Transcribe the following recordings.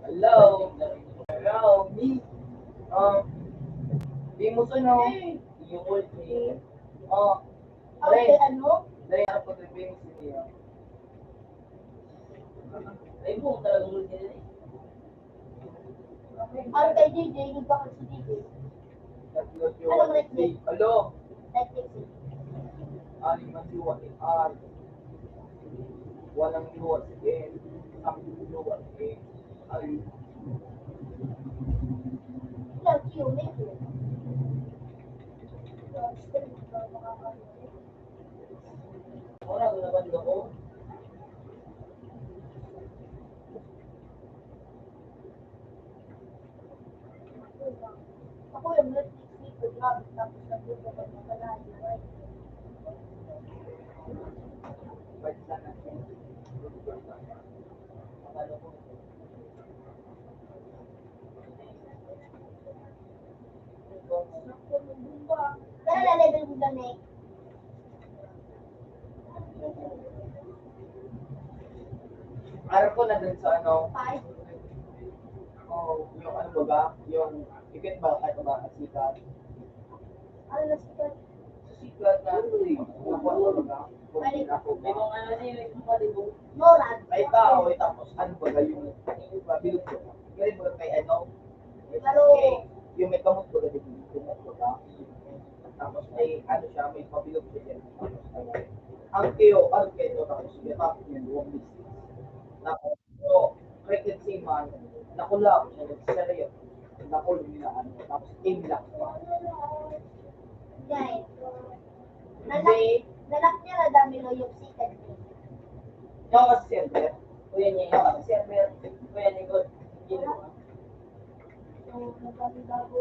Hello? Hello, me? Di mo suno. Yung old me. Oh, Okay, Dre. ano? Dre, ano po yung famous niya? Ay, buong talagang ulit nila eh. Ang kay DJ, hindi ba kasi DJ? Anong Netflix? Hello? Netflix. Aling masiwa ni R. Walang luwas eh. Ang luwas eh. Ay, Ilang kilometer? wala ko naman ako. Ako yung Netflix dito, grabe, tapos nagbuto ko ng malayo. Ba't sana? Akala ko. Kaya na-level mo lang eh. Araw ko na dun sa ano, 5. oh, yung ano ba ba? Yung ikit ba kahit ba sikat? Ano na siya? Sikat na ano eh. Nakuha ko ba ba? Kung Ay, ako ba? Yung ano din, yung palibong. Morad. Ay tao, ay tapos ano ba ba yung pabilog ko? Kaya ba kay ano? Yung may kamot ko dito, kumot ko ba? Tapos may ano siya, may pabilog siya din. Ang kayo, ano kayo, tapos yung tapos yung buong business. Tapos, so, cricket si man, nakula ko siya, nagsasayo. Nakulo nila ano, tapos inlock pa. Guys, Hindi, nalak niya na dami lo yung sikat niya. yung kasi server, kuya niya, yung kasi server, kuya niya ko, ginawa. So, nagbago-bago.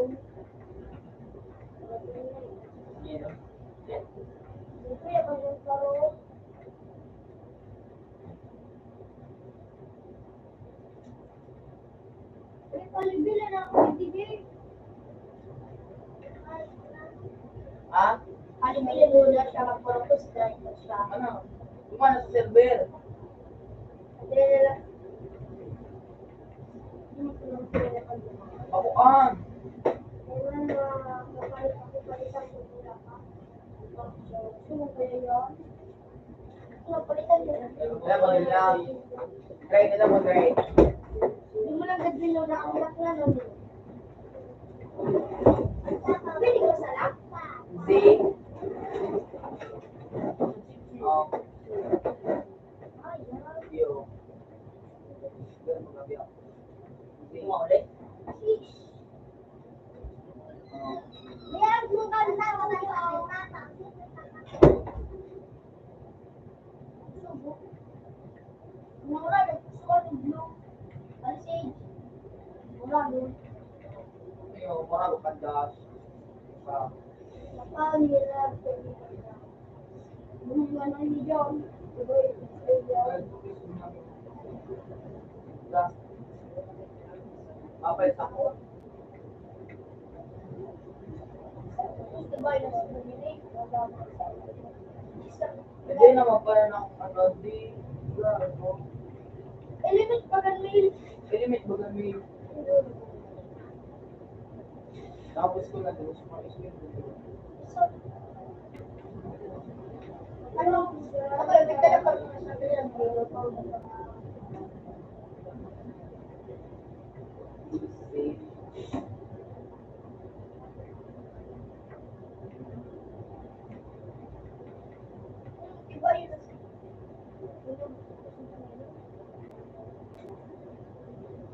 Ginawa. Siyempre, pag nagkaroon, palibila na ako, hindi. Ha? Palibila muna siya, mag-purpose dahil siya. Ano? Kumana sa server. Then, Pakuan. Alam mo nila, try nila mo, try. Hindi mo lang gadwin na ang anak na nun. Pwede ko sa lakpa. Z. Um, yo. Ganun magabi ako. Z. Mo ulit? Ayan, kung kanta ko na yung tata. Mura, nagpuso ng blue. Message. Mura, blue. Yo, marami kandas. Sa Napahirap. Bumili na ni John. Apay sa ko. Gusto ba yung bumili? Hindi naman pala ng ano, di. Ano, Element pa ganun. element ba kami? Tapos ko na doon sa mga isip. Ano? Ako yung bigla na pag sabi niya, iba yun.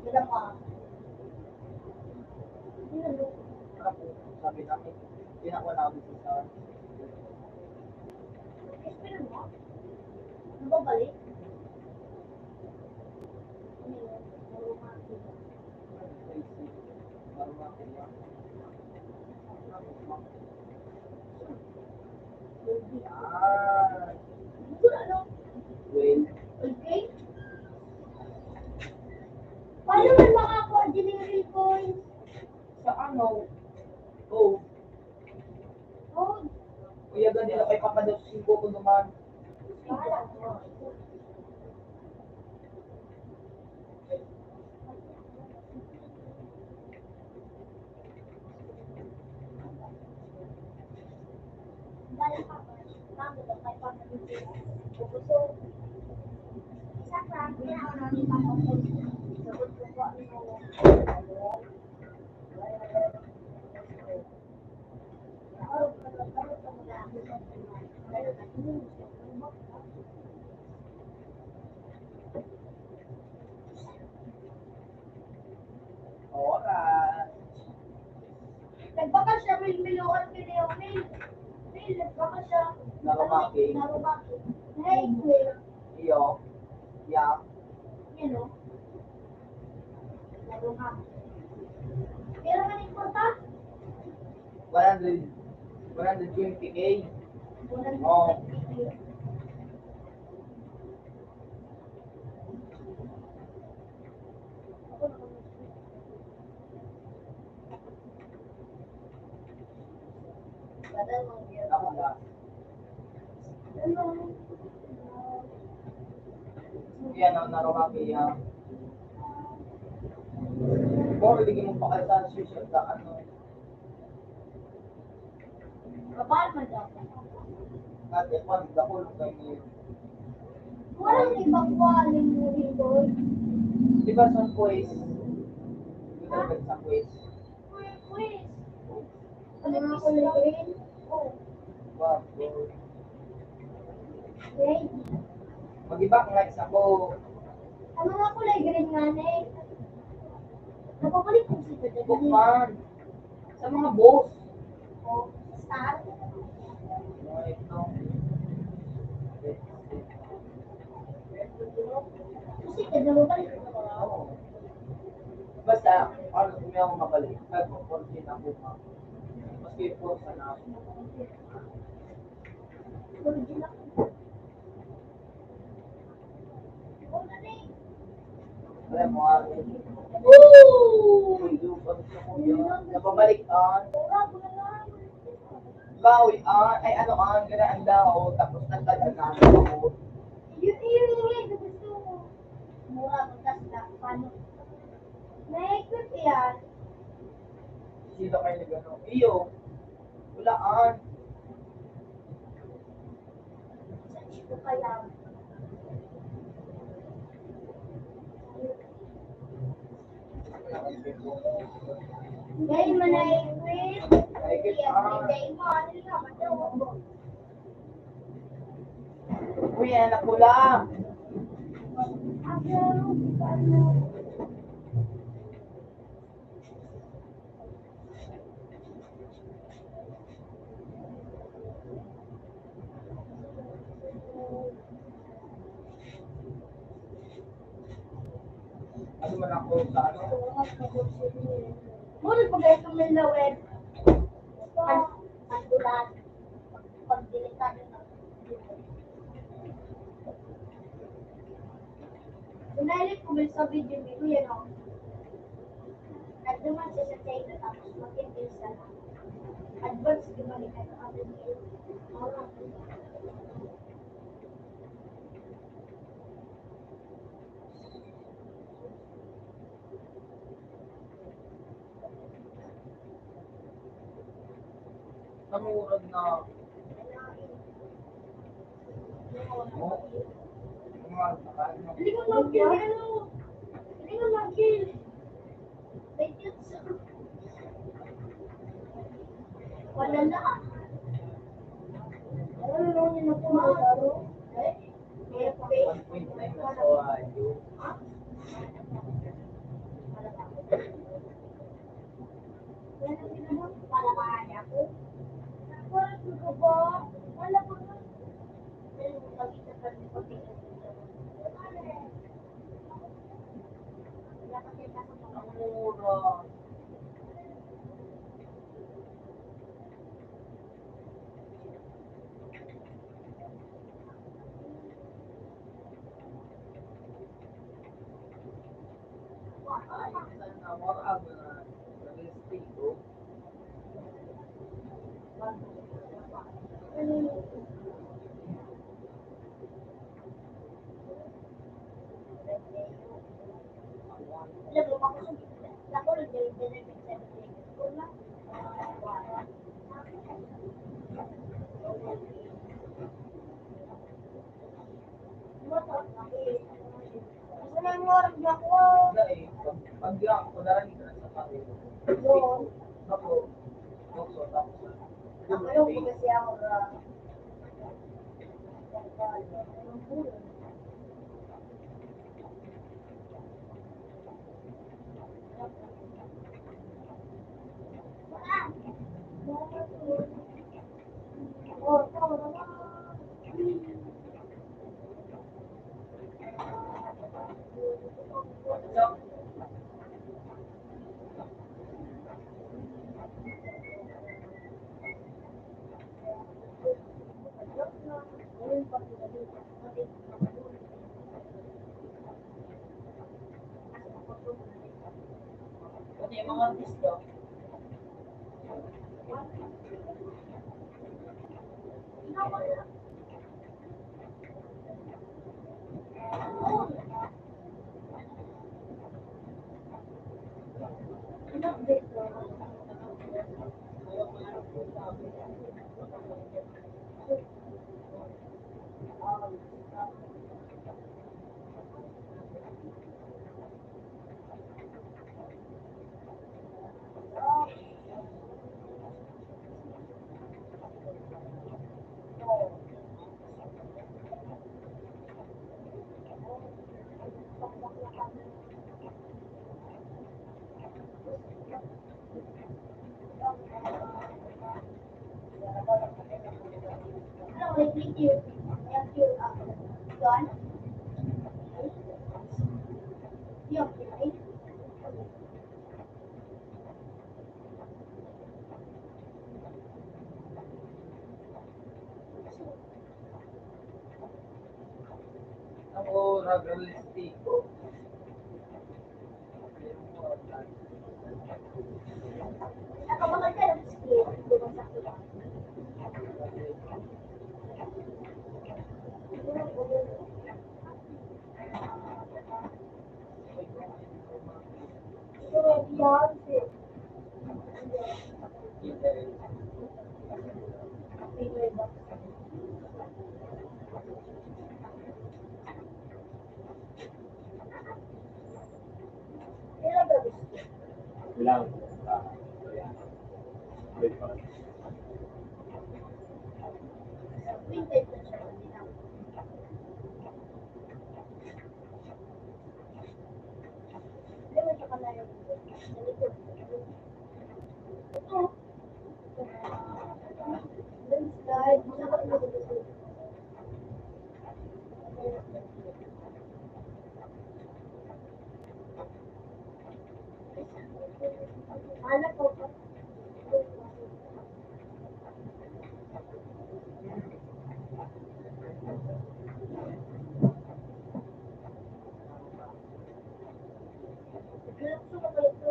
Wala pa. Ako, sabi namin, pinakuha na ako dito sa Experience mo? Ano ba balik? Yan. Ano? Well, Okay? Paano man makakuha delivery points? sa ano? Oh, Oh, kuya ganila kay papadot 5 ko naman. bahala mo. Oras. Nagbaka siya, may milukan ka na yung mail. Mail, nagbaka siya. Narumaki. Narumaki. Nahigwe. Iyo. Yeah. Yan o. Narumaki. Pero maning porta? 120K. Walang Oo. Ako lang. Yan ang narumaki yan. Kung ibigay mo pa kayo sa susunod na ano. Kapal man daw. Natin, pag dako kayo. Walang ibang waling mo dito. Di ba sa quiz? Di ba sa quiz? Quiz. Ano nga kulay green? Oo. Wow. Green. Mag-iba nga isa ko. Ano nga kulay green nga na eh? Napabalik ko si Tata. Bukman. Sa mga boss. O, star. Mga ito. Kasi kada mo balik ko. Oo. Basta, ano kung may akong mabalik. Kahit kung 14 ako ma. Maski 4 sana ako. Original. Wala na eh. Alam mo, Woo! napabalik on. Wala, wala lang. Bawi on. Ay ano on. Ganaan daw. Tapos nagtagan na ako. Yun. Gusto mo. Mura magkas na. Paano? Naikot yan. Sino kayo na gano'n? Iyo. Wala on. Search ko kaya. Ngayon mo naikot. Naikot on. Day mo. Ano nga? Matawa mo. Uy, anak ko lang. Ano? Ano man ako sa ano? Ngunit pag ito may lawed, ang ulan, pagdilitan ng Pinalit ko ba sa video ko yan o? Nagduman siya sa China tapos mag-intil sa advance di ba nila sa atin Namurad na. Hindi ko mag-kill, ano? Hindi ko mag-kill. Wait, wala na. Ano naman yun ako maglaro? May pay. 1.9 na sa ayo. Palamahan ako. Wala ko ba? Wala ko na. Nakita pa rin ko Namurad. Namurad na. Nag-stay. Alam mo, ako rin din ko na. Wala mo Pag yan, kunwari ka na sa pangin. Doon. Ako, dokso, tapos na. Nakulong ko kasi ako na So, pati yung mga artista, Thank you. Thank you. John? You okay? ako, realistic. Nakabagal ka ng skill. Hindi mo sakto lang. Beyonce. Kailan ba gusto? Bilang pwede pa rin. Vintage na siya. Hindi mo siya kalayo. Ito. Slide. Alam ko pa. Gusto ko pala ito.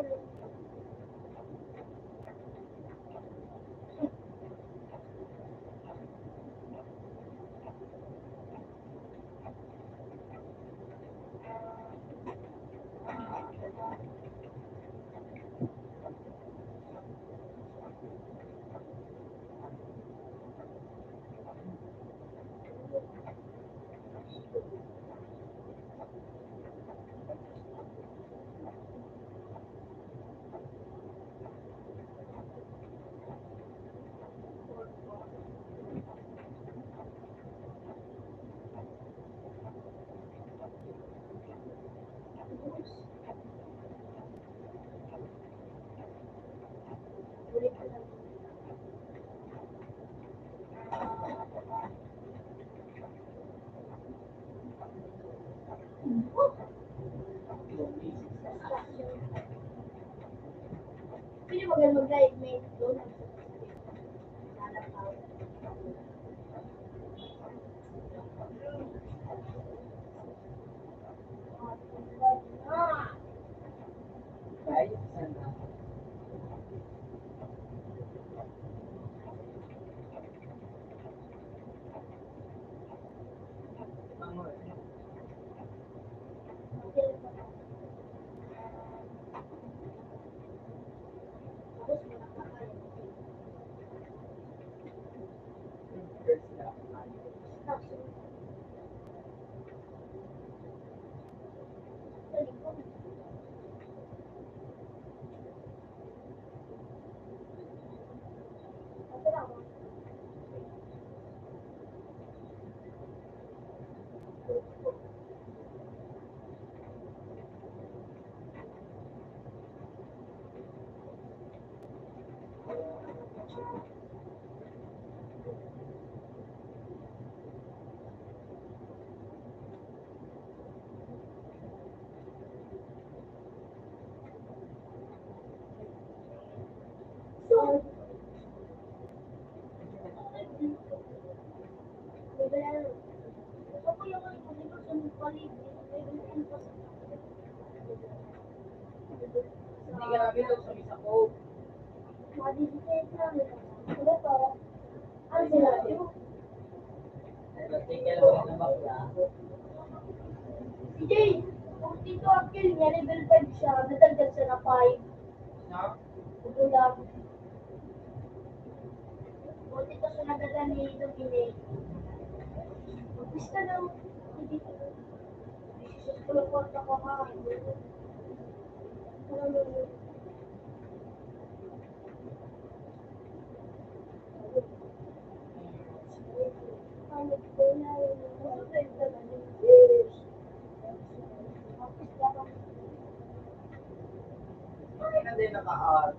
Ulit ko lang. Sino magaling mag-guide? May doon ang lalakaw. Ah! Ay, sana. Ano eh. Tapos, nakakain. So, ako yung ano, dito sa paligid, may ganun pa sa Hindi ka namin daw sa isa ko. Madiditate namin. Ano to? Ano sila? Take ka lang ng bakla. Si Jay, kung dito akil niya, level 5 siya, natagdag siya na 5. No? Ito lang. Kung dito siya nagdala ni Dominic. Mag-wish ka daw. Hindi ko. Walang kwarta ko nga. Hindi na din naka-art.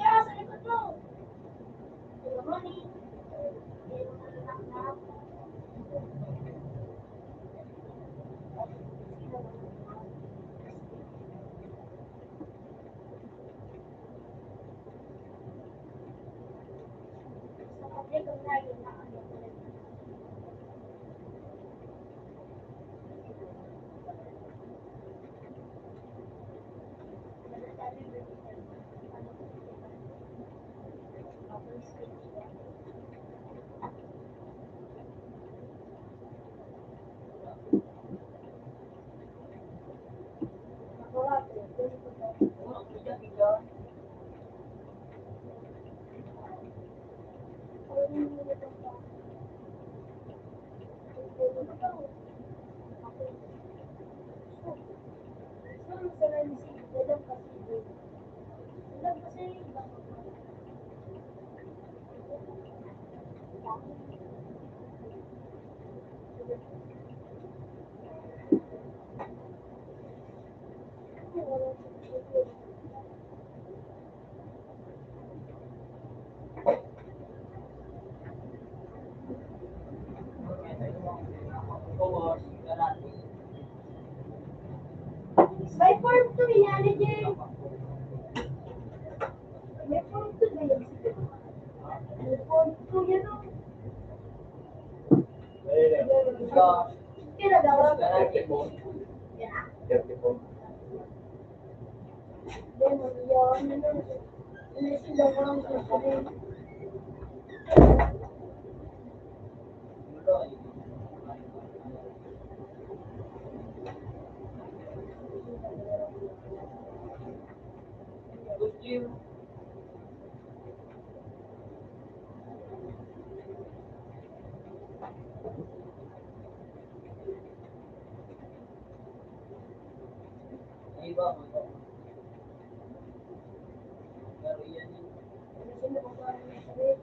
Kaya sa likod mo. Money. May form to yan, Jay. May form to ba yan? May form to yan, no? Kaya daw. Demon yan. Ano sila lang sasabihin? Iba mo ito. Pero yan yun. Ano sila kung paano sasabihin?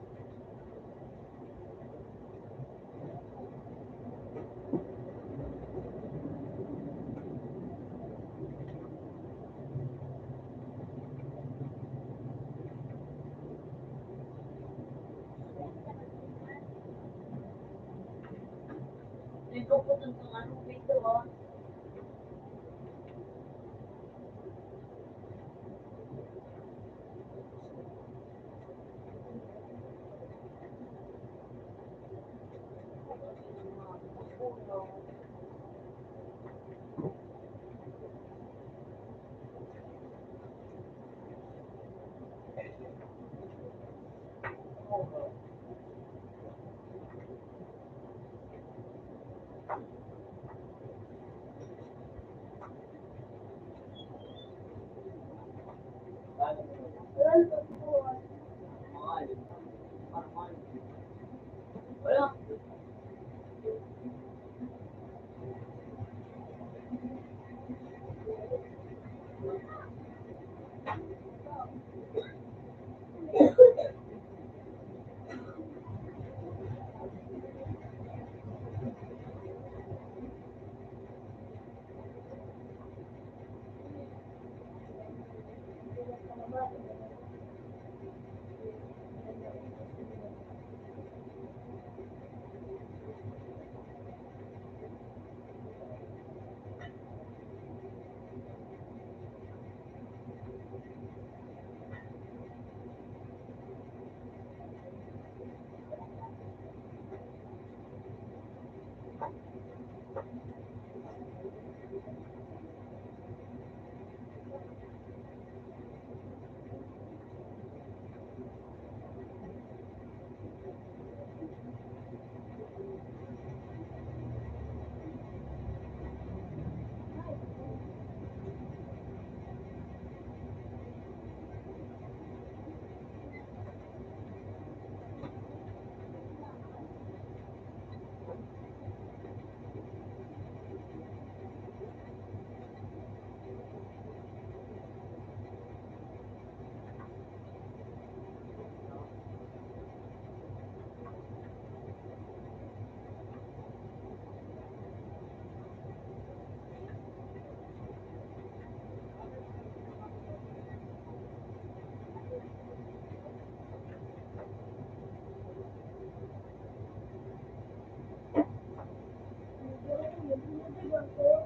Dito po dun sa ano dito ha. Wala.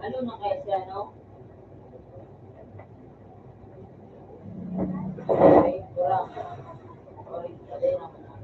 Ano na kaya siya, no? Okay, kurang. Sorry, patay naman ako.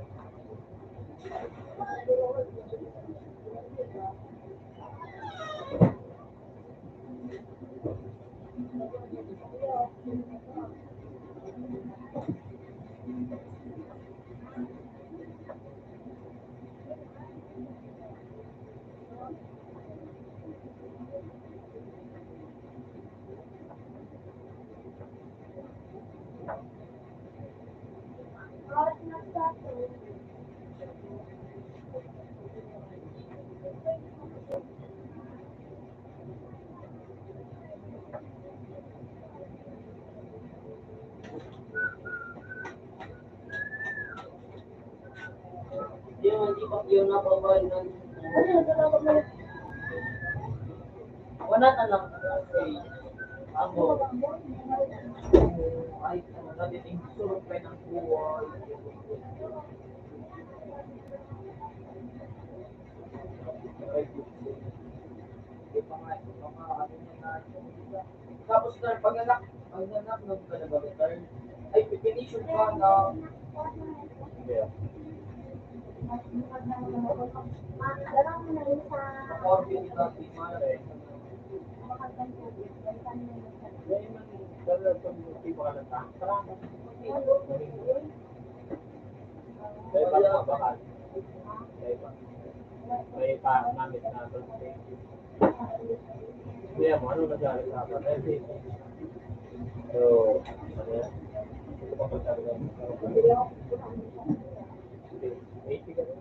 Yung napawal ng wala na lang ako ay ano naging sulong pa ng buhay. Di pa nga, mga ano na tapos na pag nanak nung ka nag-return, ay definition pa na Darang mo na rin sa Orville ni Dati Mare. May pangamit na ito. Kaya mo, ano nangyari sa akin? So, ano yan? Ito pa pagsabi ko. 80 ka rin.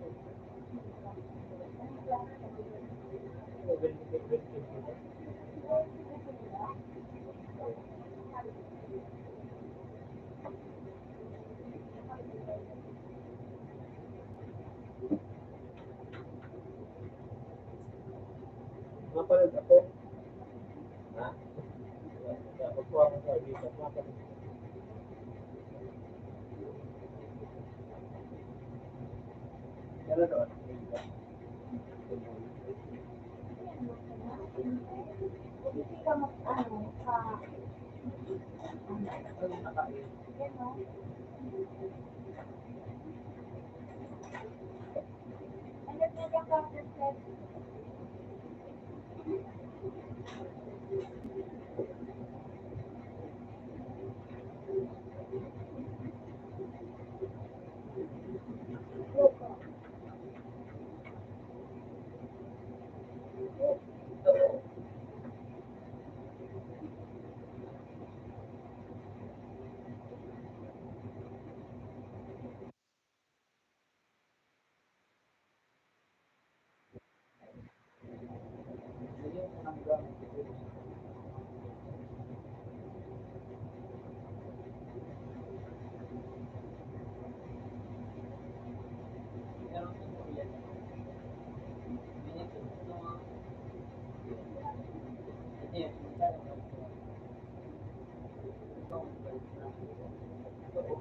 Mapalit ako. Ha? Dapat po ako sa dito. Mapalit. Kaya doon. hindi ka ano sa Ano nakain? ano nagkaka-process Yun yung unang gamit ko. Meron din po yan. Minutes ito mga ito yung magkano ba ito? Ito ang balik na. Ito po.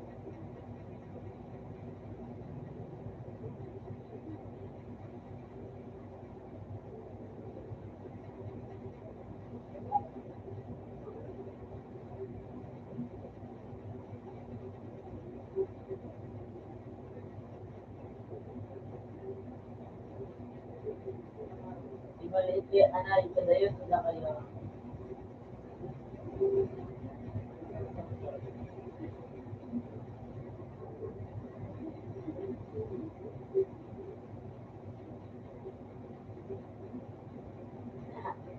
Di maliit yan, anay, kada yun, wala kayo.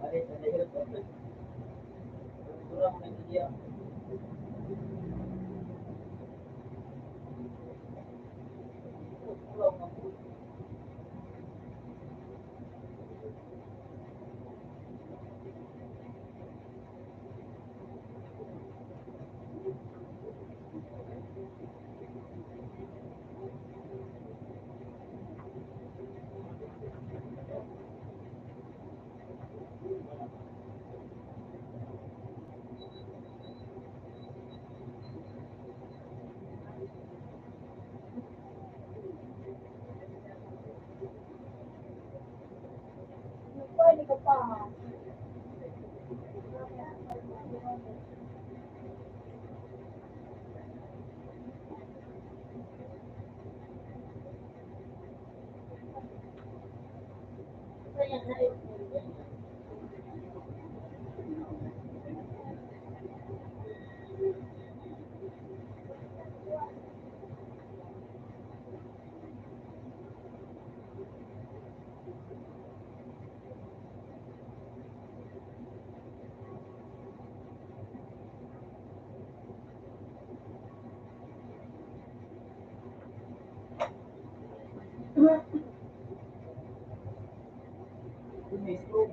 Maliit, kada yun. Kurang na niya. Kurang na po. Pwede ka pa. Kaya na rin. Yun may stroke.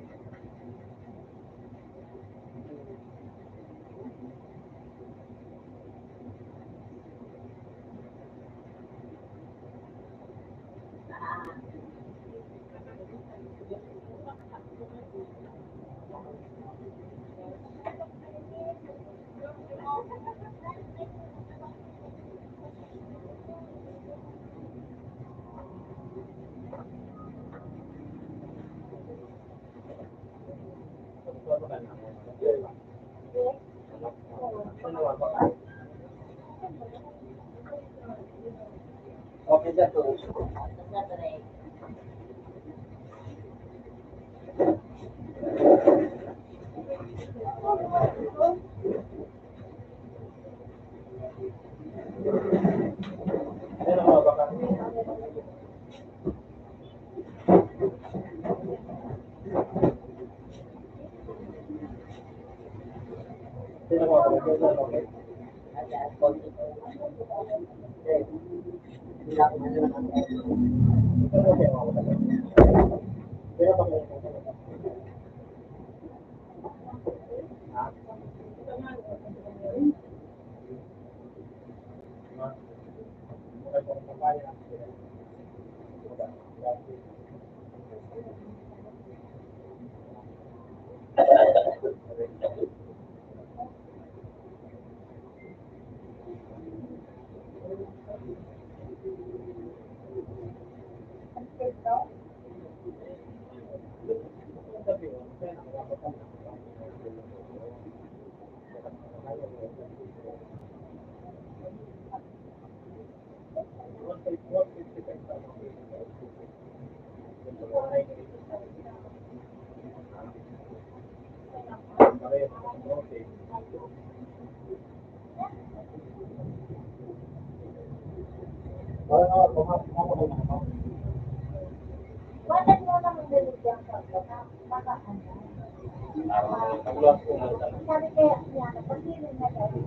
Okay, that's all. Bakit mo naman binigyan sa baka ano? Nagluwas ko na sa Sabi kaya niya, pag-irin na kayo.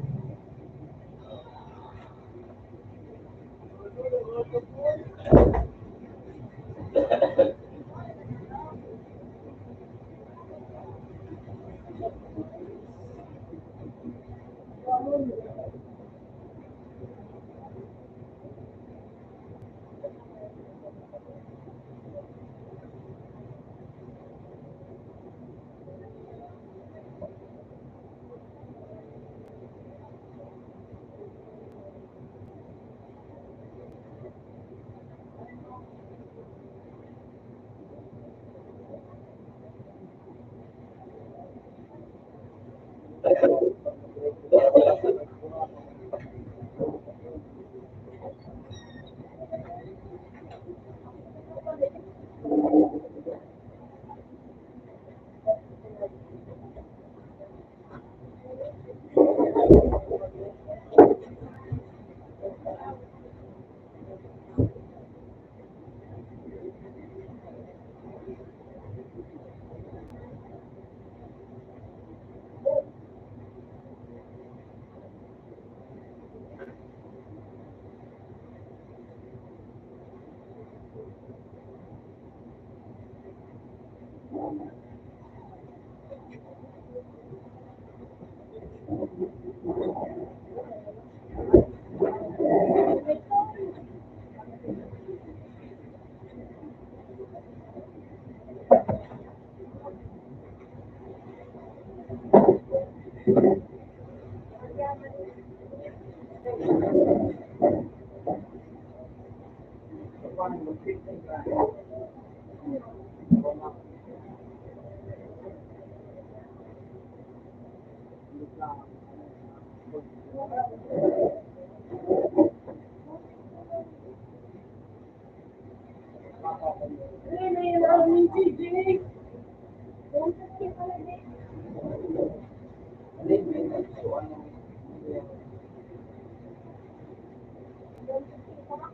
Ano yung aming TV? Don't skip pala din. Don't skip pala.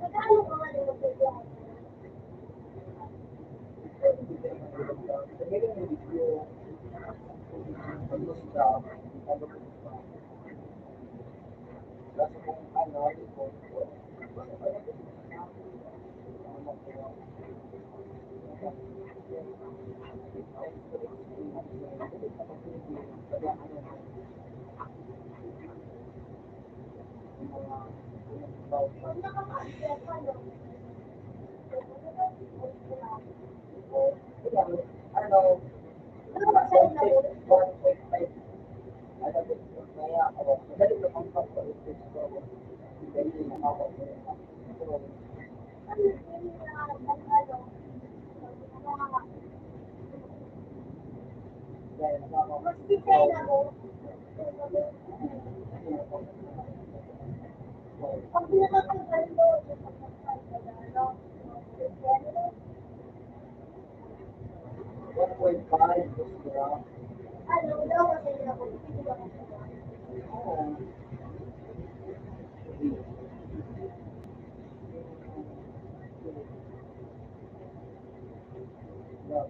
Magkano ba nga yung magbibiyahe? Pag nakaka-access ka, no? Ano ba sa'yo na mo? Ano yung ano? Mas kitay na mo. Pag nakakaganda, ano? Ano, daw kasi nila ko, hindi ba kasi Oo. daw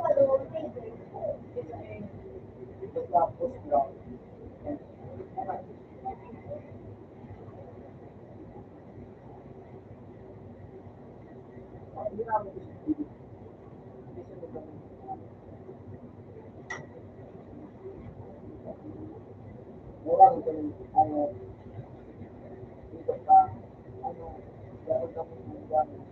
kalungan Orang ano, dito pa, ano, dapat ako ng gamit.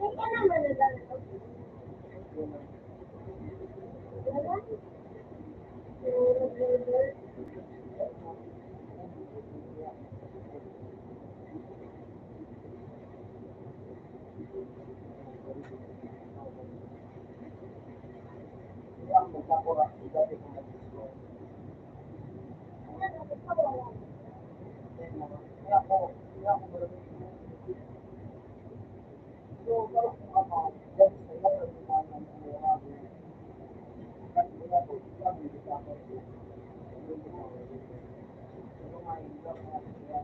Ay, ka naman na lang. Wala. Kaya ako magkakura, dati ko nag-disco. Kaya ako marami. So, parang kung ako, dahil sa ilang nagmumahal ng mga habo, kahit wala ko, lang hindi ka ako. Ano nga, hindi lang natin sila.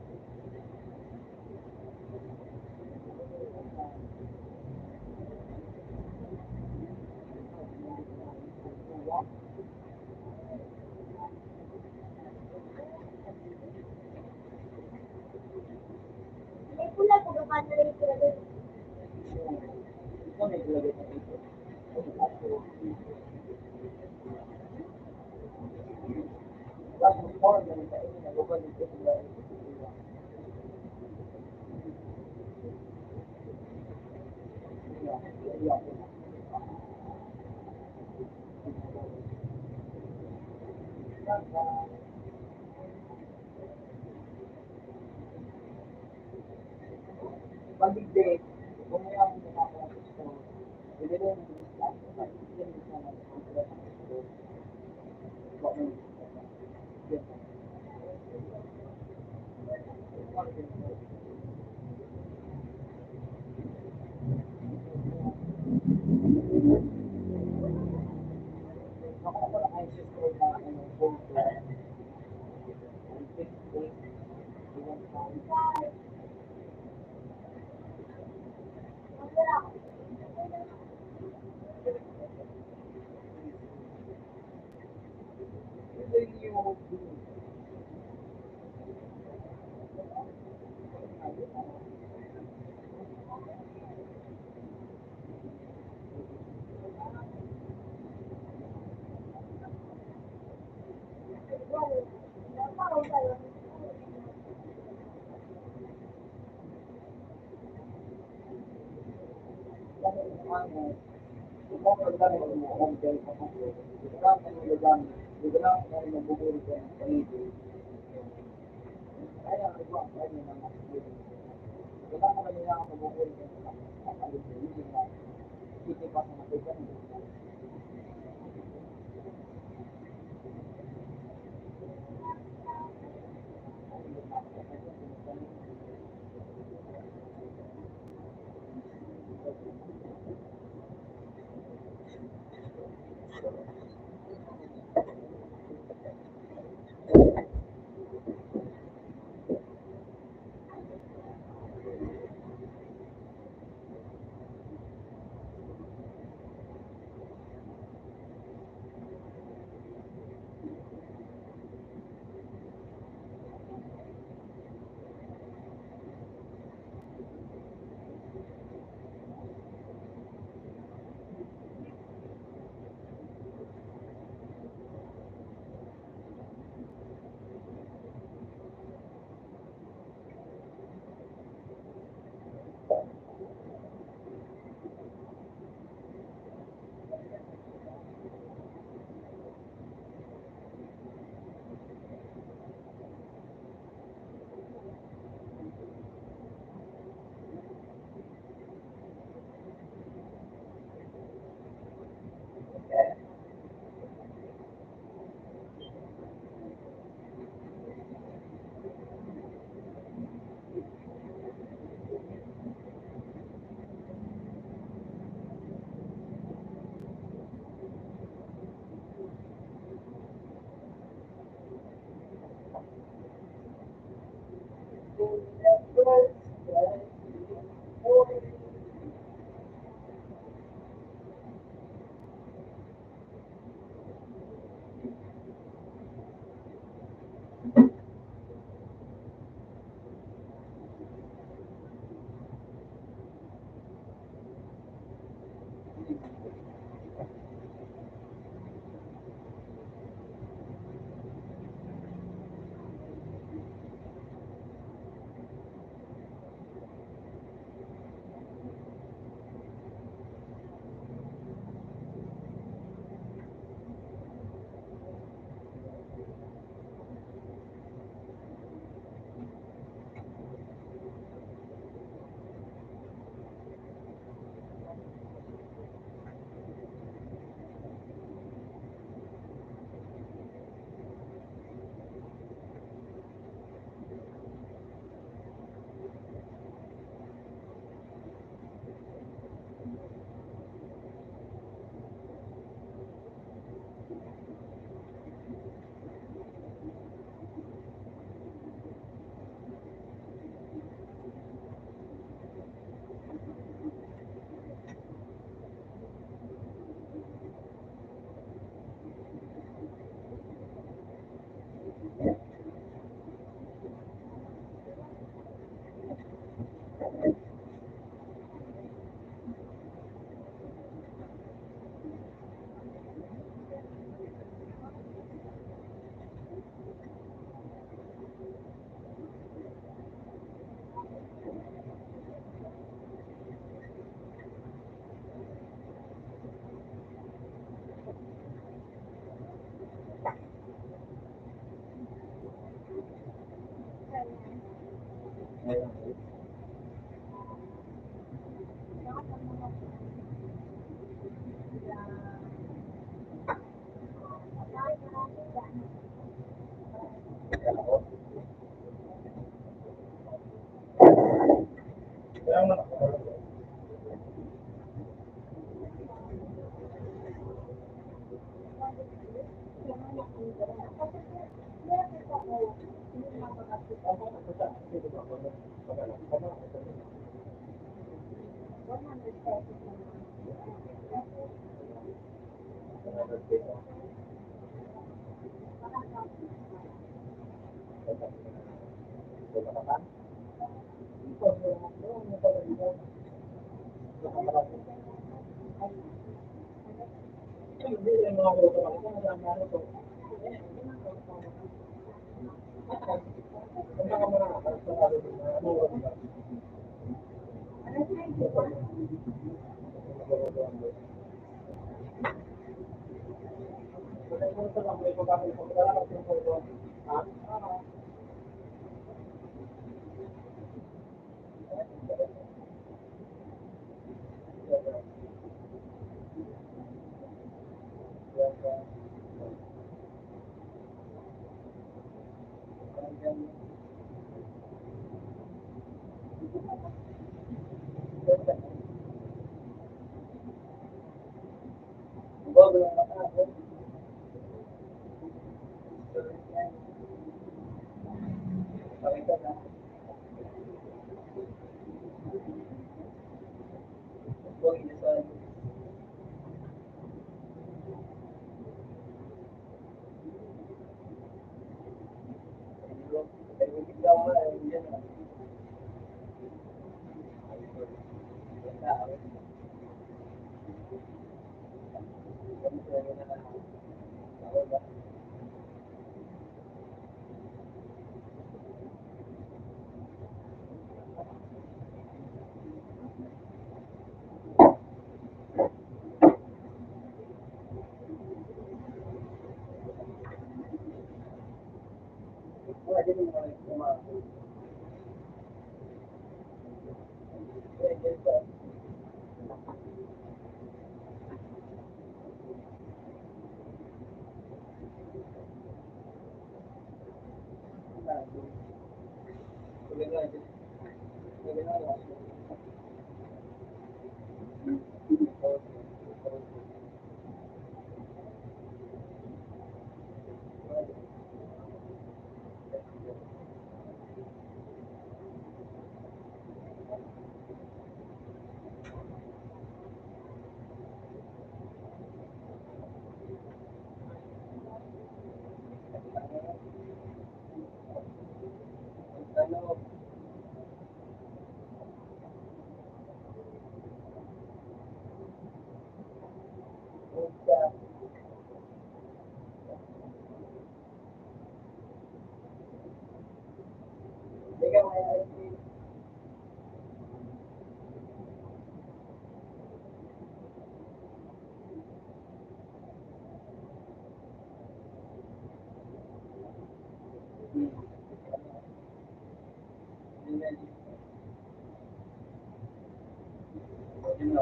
May pula ko, baka na rin sila doon. Ito may ilagay na ito. Tapos, more than sa inyo, nagubalik ko sila. Pag-ibig, kung may ako nakakasya, hindi rin ako wala kayong sister na ano, photo.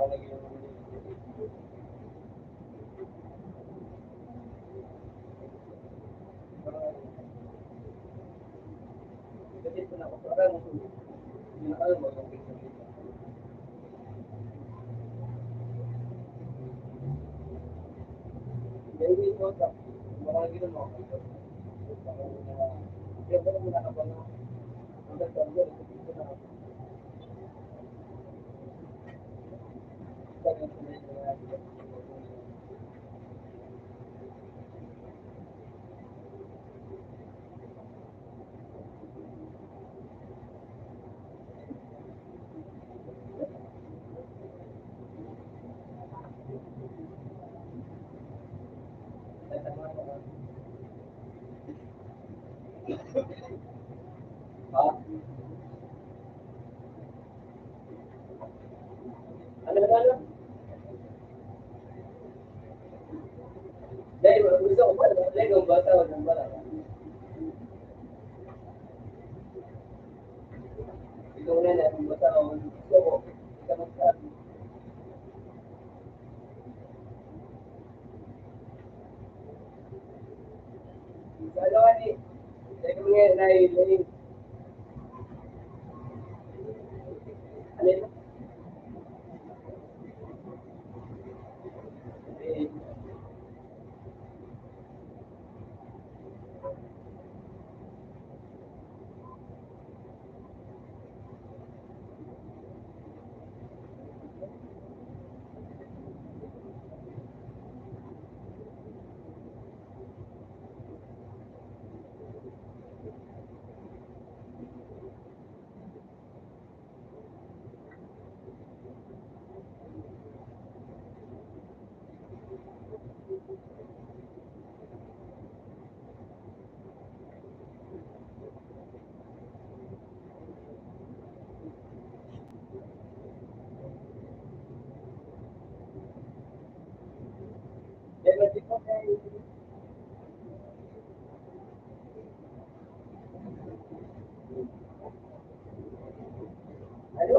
ako naging kasi ito na ako. Parang hindi na alam mo yung picture dito. Kaya hindi ko sa mga gano'n mo. Kaya ko muna ka ba na ang ganda ito na ako. Kaya ko na ano ba ano? Dahil gusto ko pa, dahil kung bata o ng bata. Ikaw na na, kung bata o gusto ko, ikaw magsabi. Dalawa ni, dahil kung nga na ano yun? Eh, dahil hindi ko kaya ano?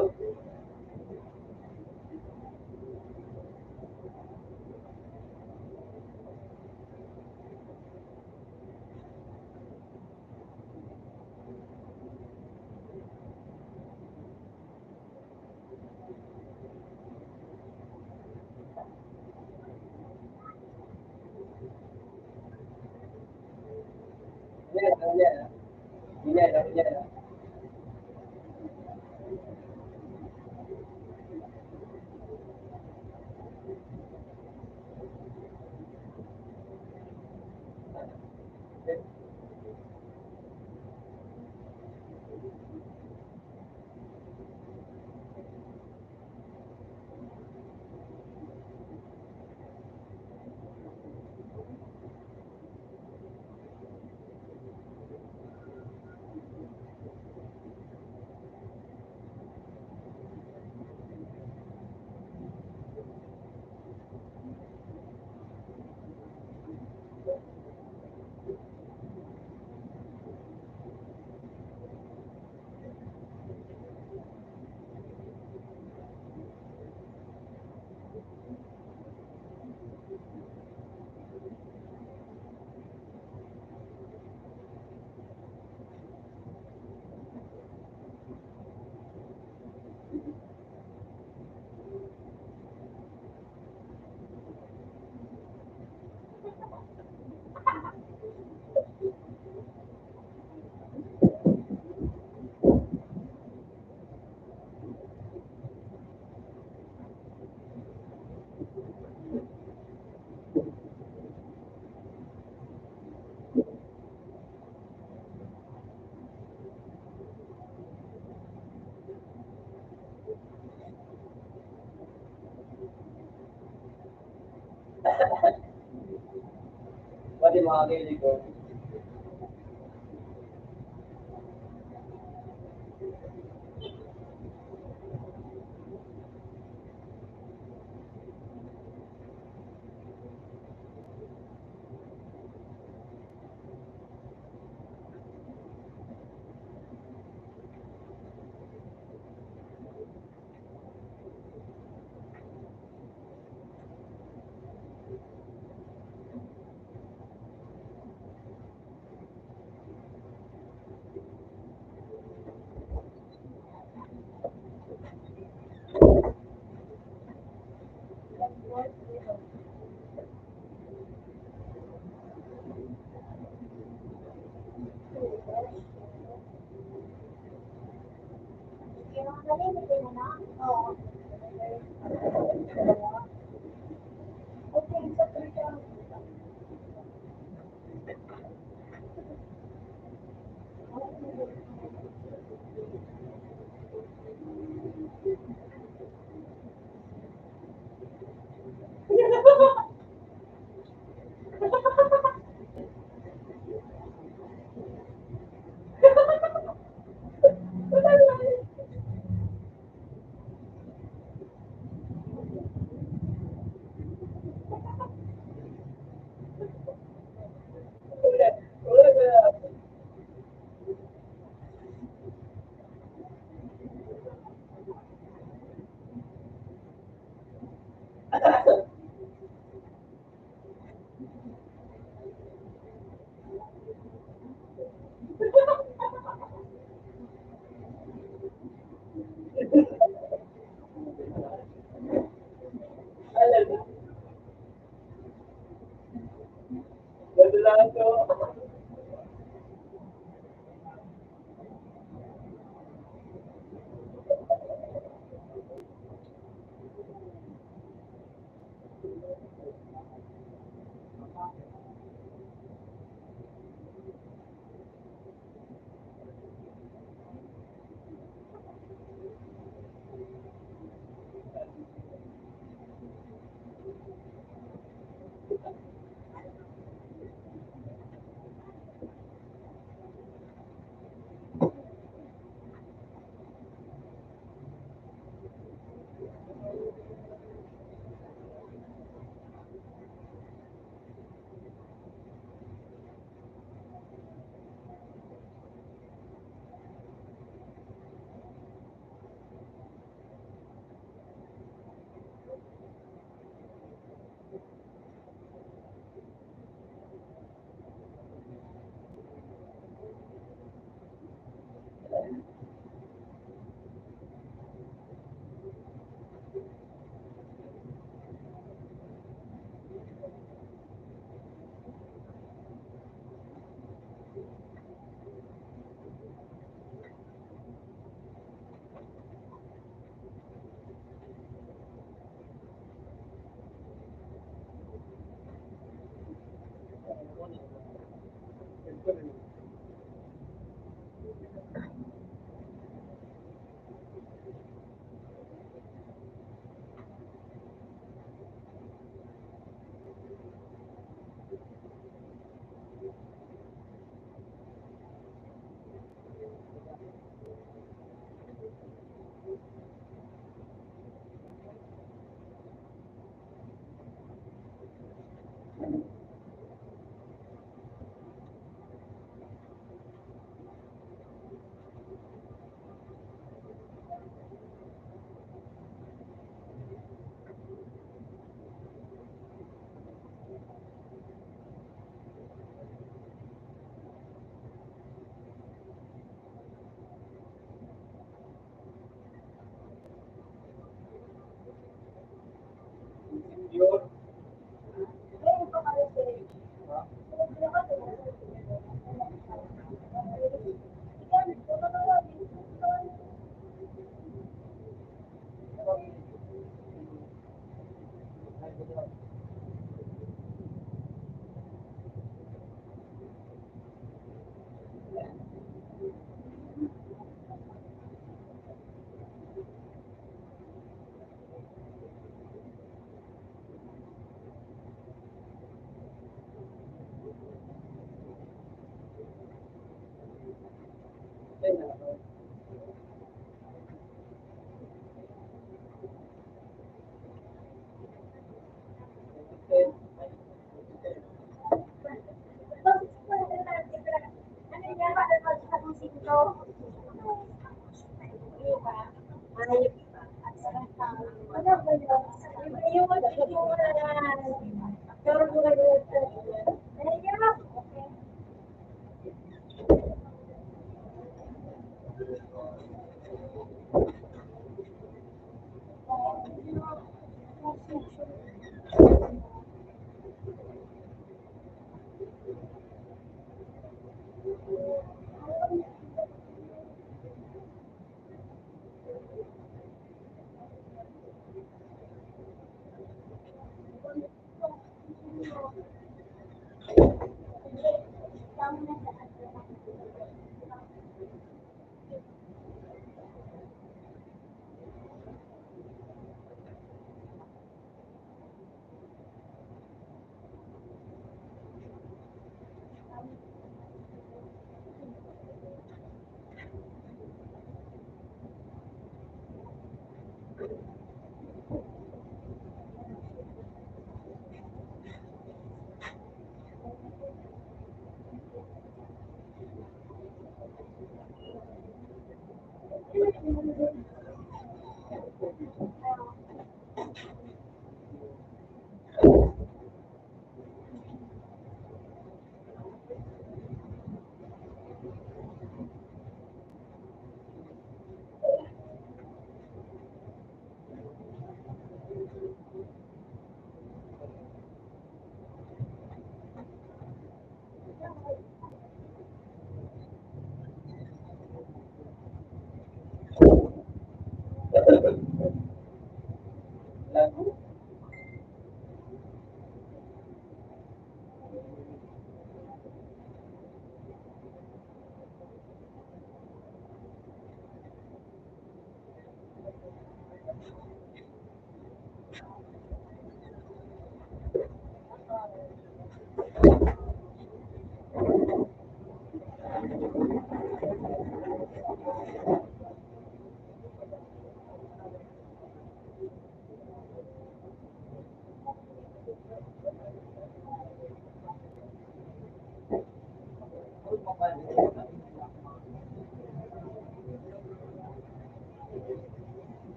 Yan. Pati mga kilig ko. Lago.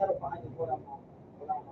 Sarap pa kayo wala mo. Wala mo.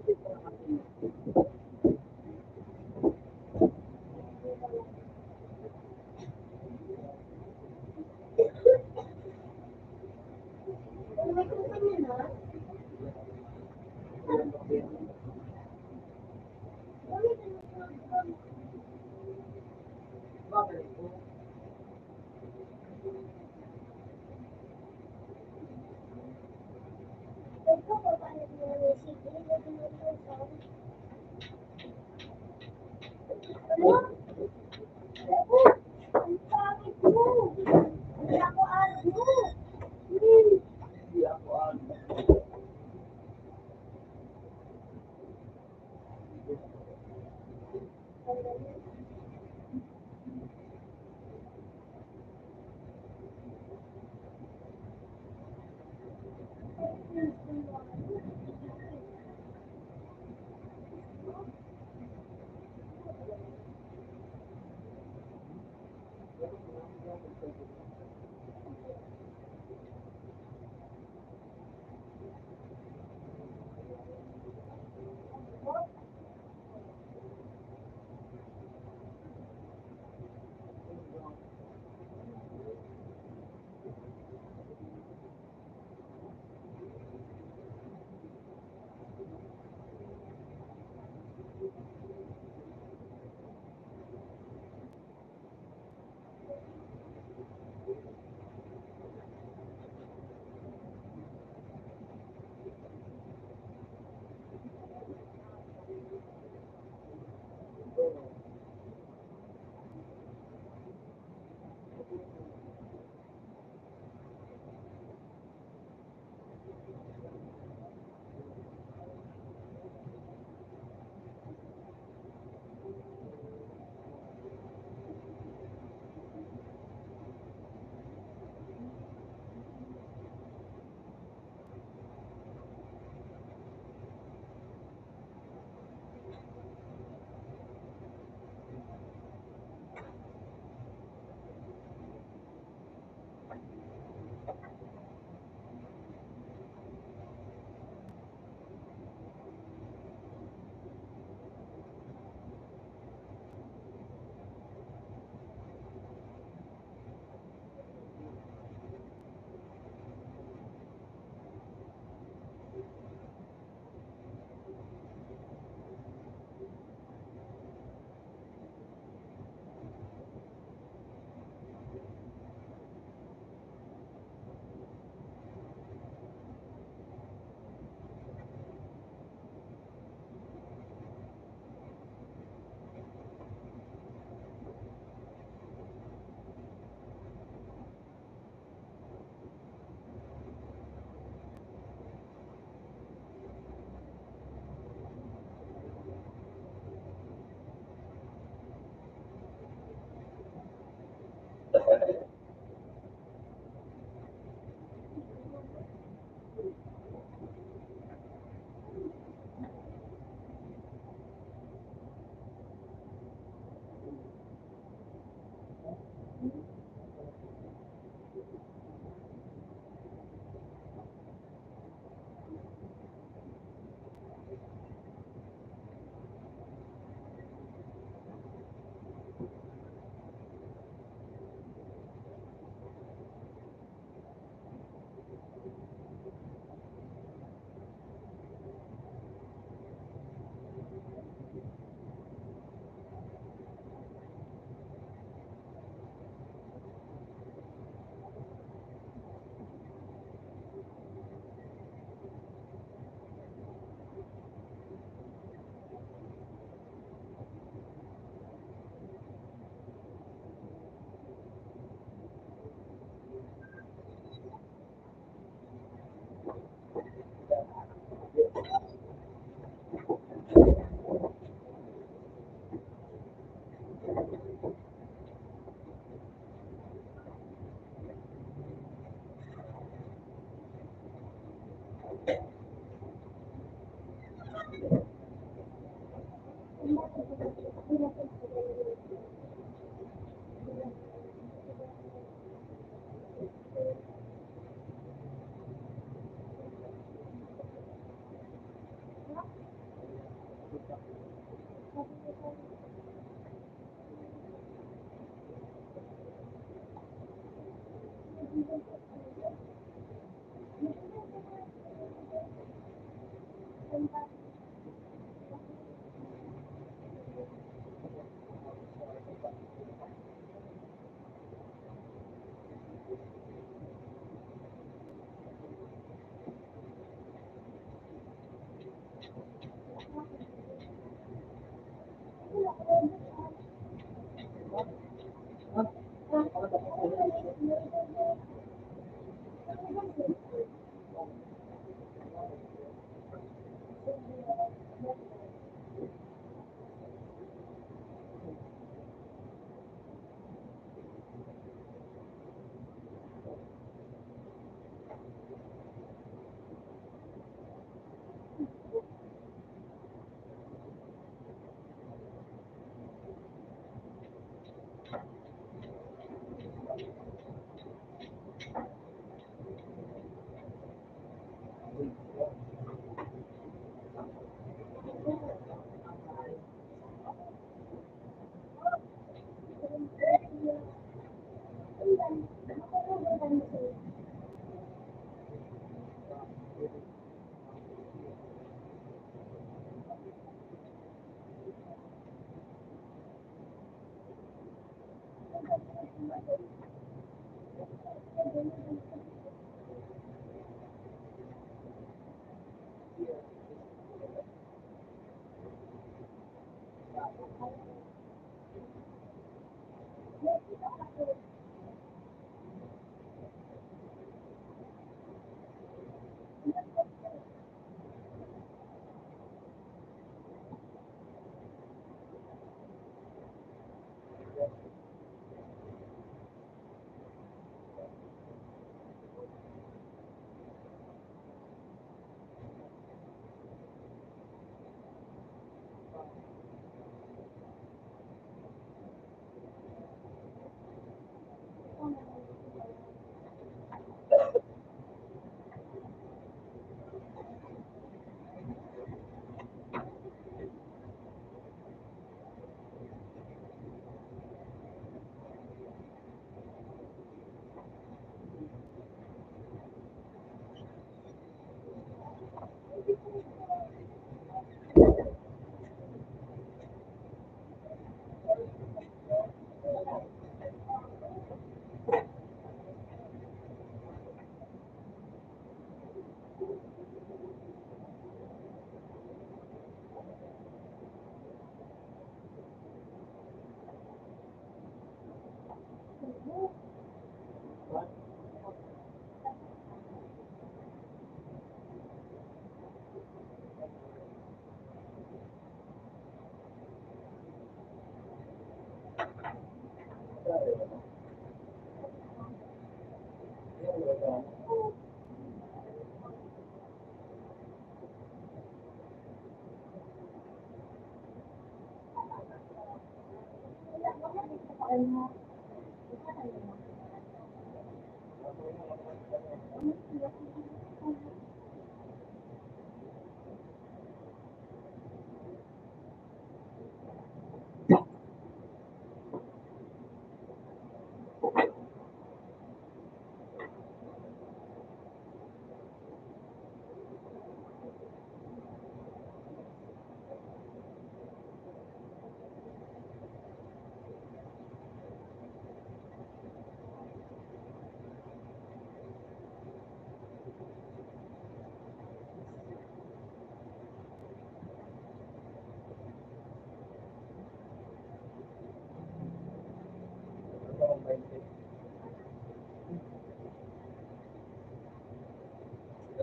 May kumpanya na? Bakit po? Ito po, paano mo na sige? Ano? Ako? Ang pangit mo! Hindi ako ano? Hindi ako ano.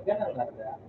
Ganun lang na.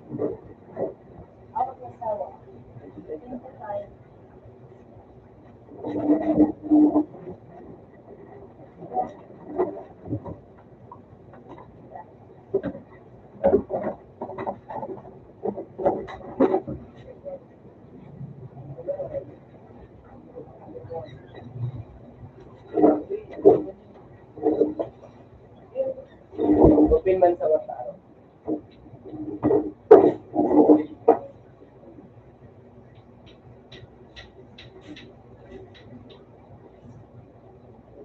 Ano yung asawa? 25. Open man sa Wataro.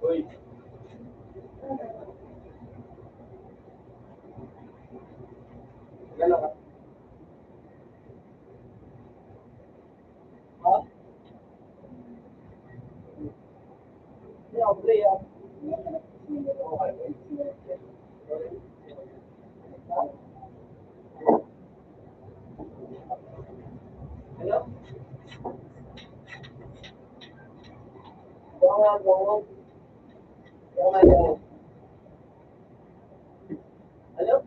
Uy, gano'n ka? Ha? Hindi ako pre, ah. Hello? Gawang. Hello? Hello?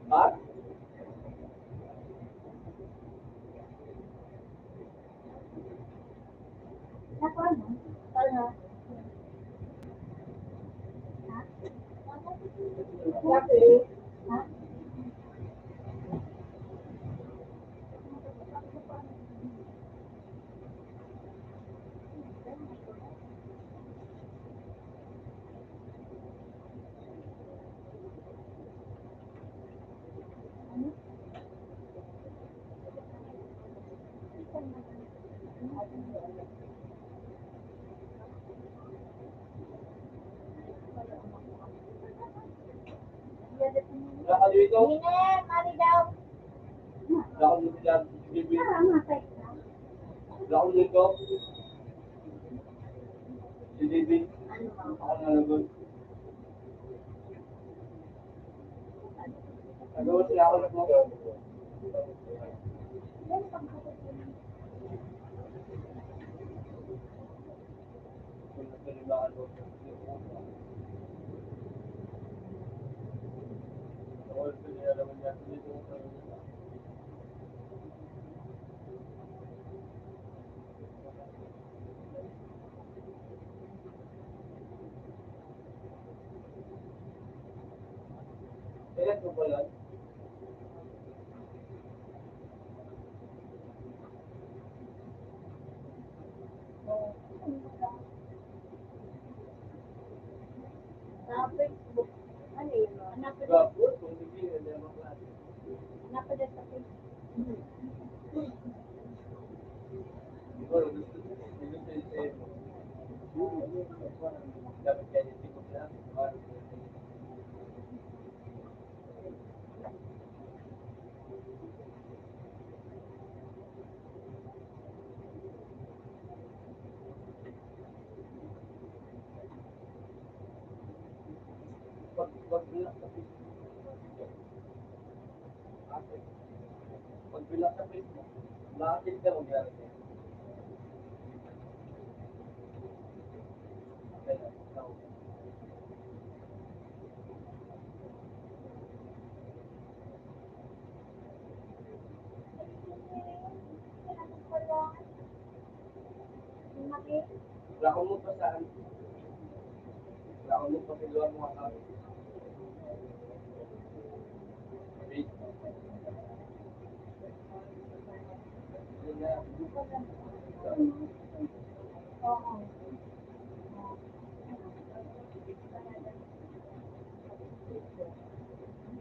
Ha? Nako ano? Ano? Ha? Bakit? Ha? Wala ka dito? Mine, mari daw. Wala ka dito dyan. Bibi. Para matay ka. Wala ka dito? Si Bibi. Ano ba? Ako nalagod. Nagawa sila ako na po. Yan, pagkakot. Kailan po ba yan? Sa Facebook. Ano yun? Hanap ko Gapos, kung hindi, hindi naman klase. sa Facebook. Siguro, gusto sa'yo. Dapat kaya hindi ko sila. Pag-bilang sa Facebook. Pag-bilang sa Facebook. Nakakit ka magyari sa'yo. Kaya, ikaw. Wala akong mo pa saan. Wala akong mo pa sa luar mga tao. Facebook. Yun na. Oo.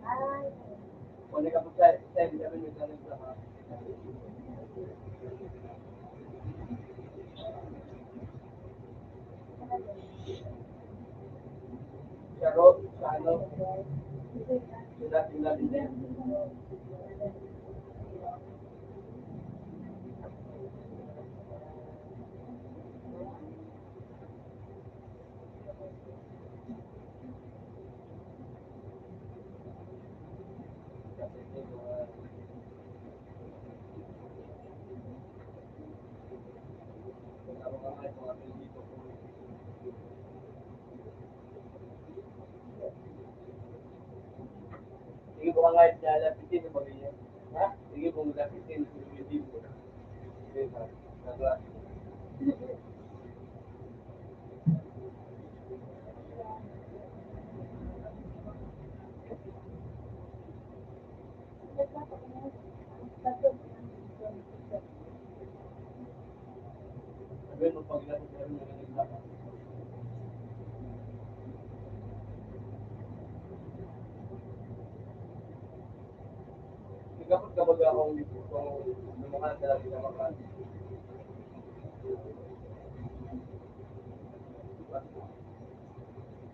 Ay. Kung hindi ka po sa 7-Eleven, may ganun sa ha. Sa road, sa ano, sila din. Kasi, mga ito, mga dito. Sige po ka kahit lalapitin na bagay. Ha? Sige po lapitin sa dito. Sige pa. Nagla. Sabi mo pag lapit meron na nagla. Kapag kapag akong lumakan talaga na makan.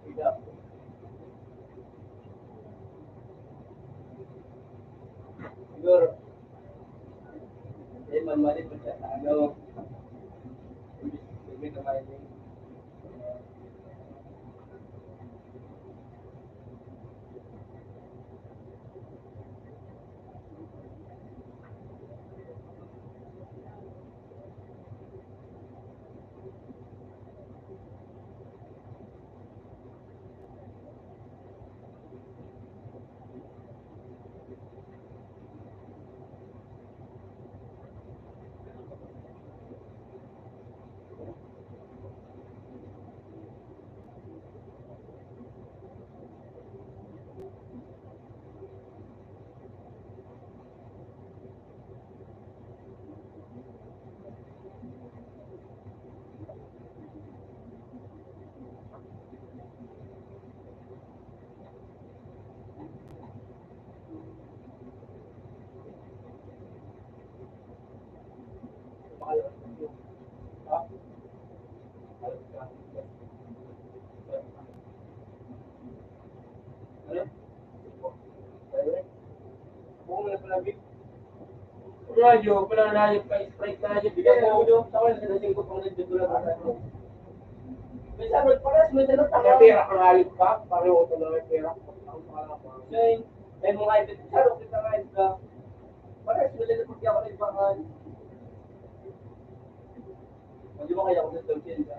Tidak. Siguro. Eh, mamalit pa siya sa ano. Ibig naman yun. Radyo, pananayip ka, sprite ka radyo, bigyan mo ako sa akin, sinasin ko pang nandito lang ako. May sabi, pares, may tanong ka. May pera kang ayip ka, pareho ko na may pera. May mga ayip, saro kita nga ayip ka. Pares, may lalapag ako na ipakan. Hindi mo kaya ako sa social ka.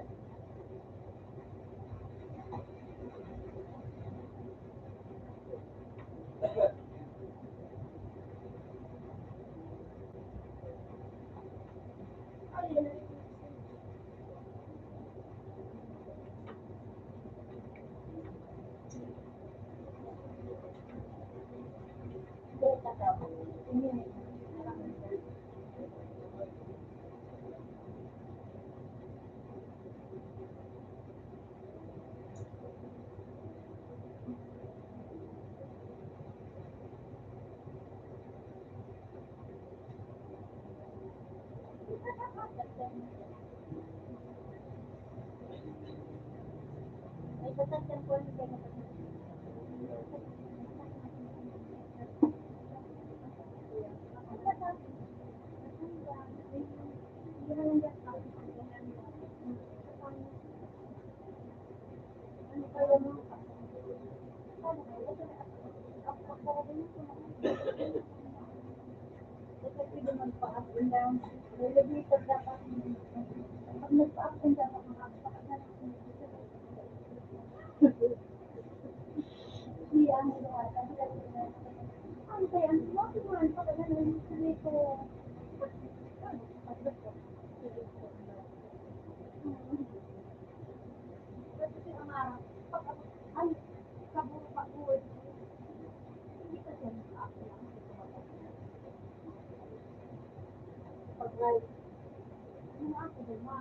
May tatagyan po rin kayo. Pag nagpa-up and down, iya, ang kaya ang sumakuhan pa ka na ng ko. Kasi ang ay, kabuo-kabuo. Hindi kasi ang up lang. Pag-right. Ano ako, diba?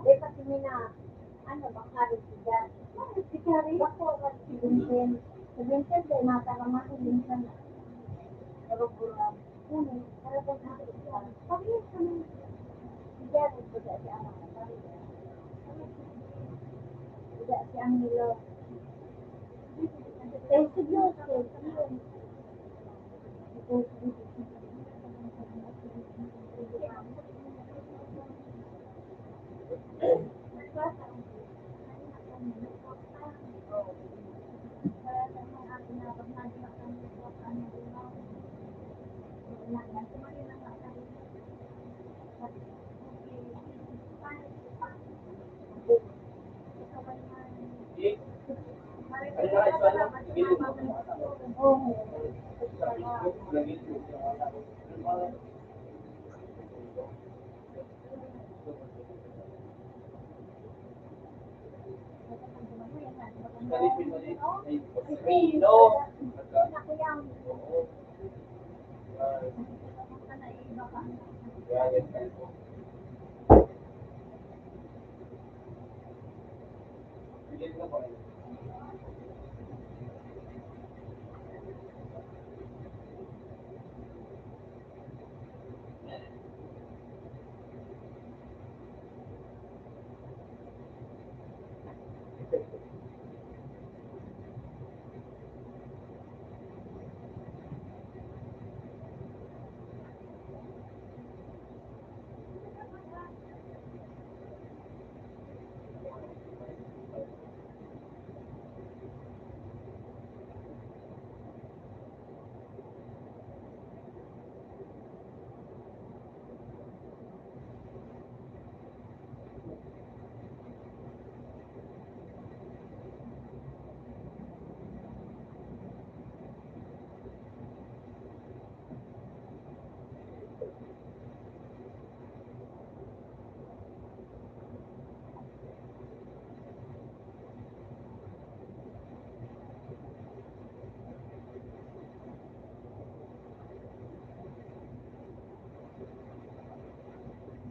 Eh, kasi mina, ano, bang halos siya. Si Kari, ako, si Vincent. Si Vincent, ay matarama si Vincent. Pero pura, para ba na siya? Sabi niya sa mga, si Kari, tidak si Anak. Tidak si Angelo. Eh, si Joseph, yun. Bilog mo na. Oo. Rino.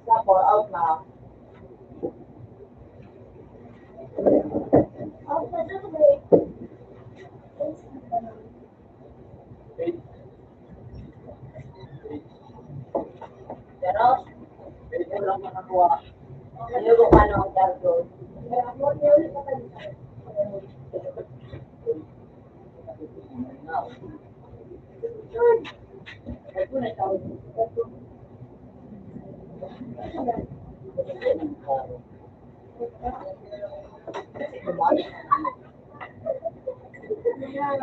Sa for out na. After the break, Pero, ito lang nakakuha. Ano ko paano ang cargo?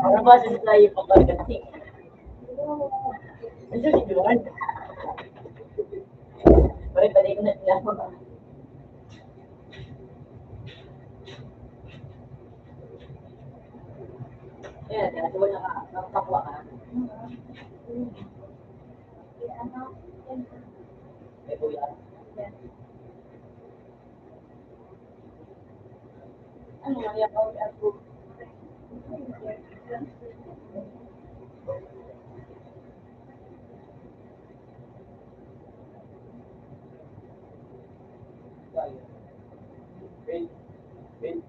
Ano ba sila yung pagkagating? Ano si Juan? Balik-balik ko na sila. Ayan, nasuwa na ka. Nakapakwa ka. May kuya. Ano nga yung ako? Okay. Okay.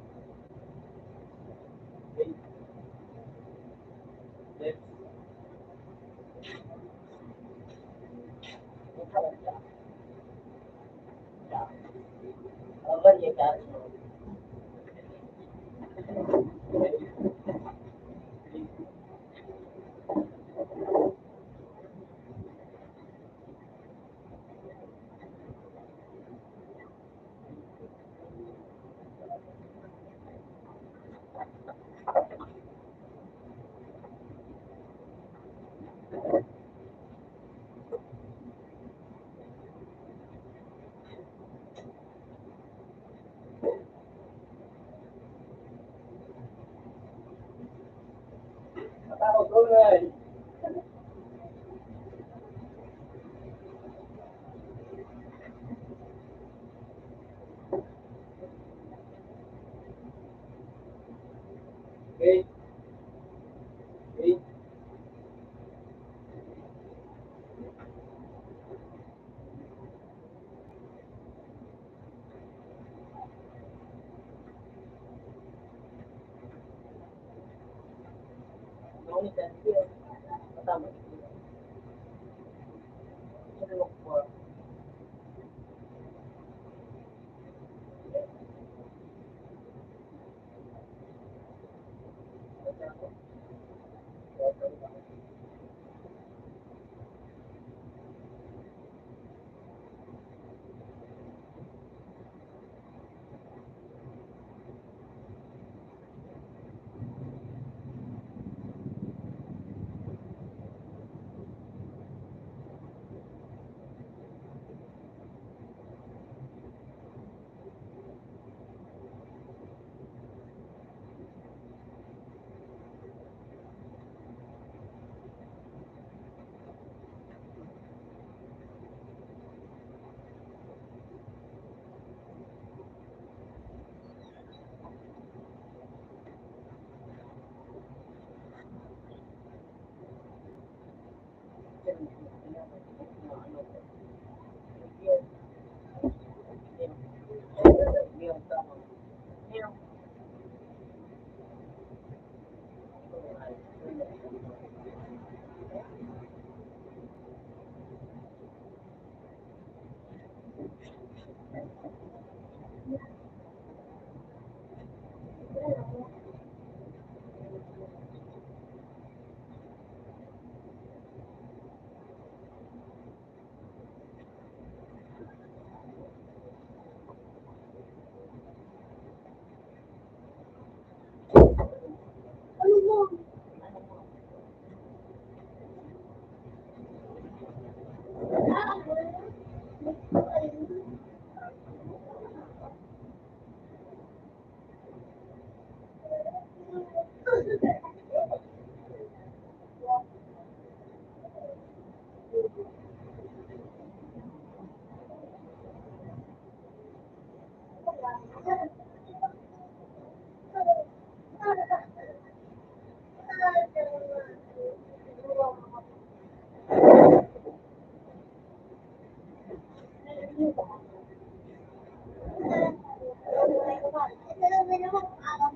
Ano mo?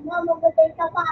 Mamatay ka pa.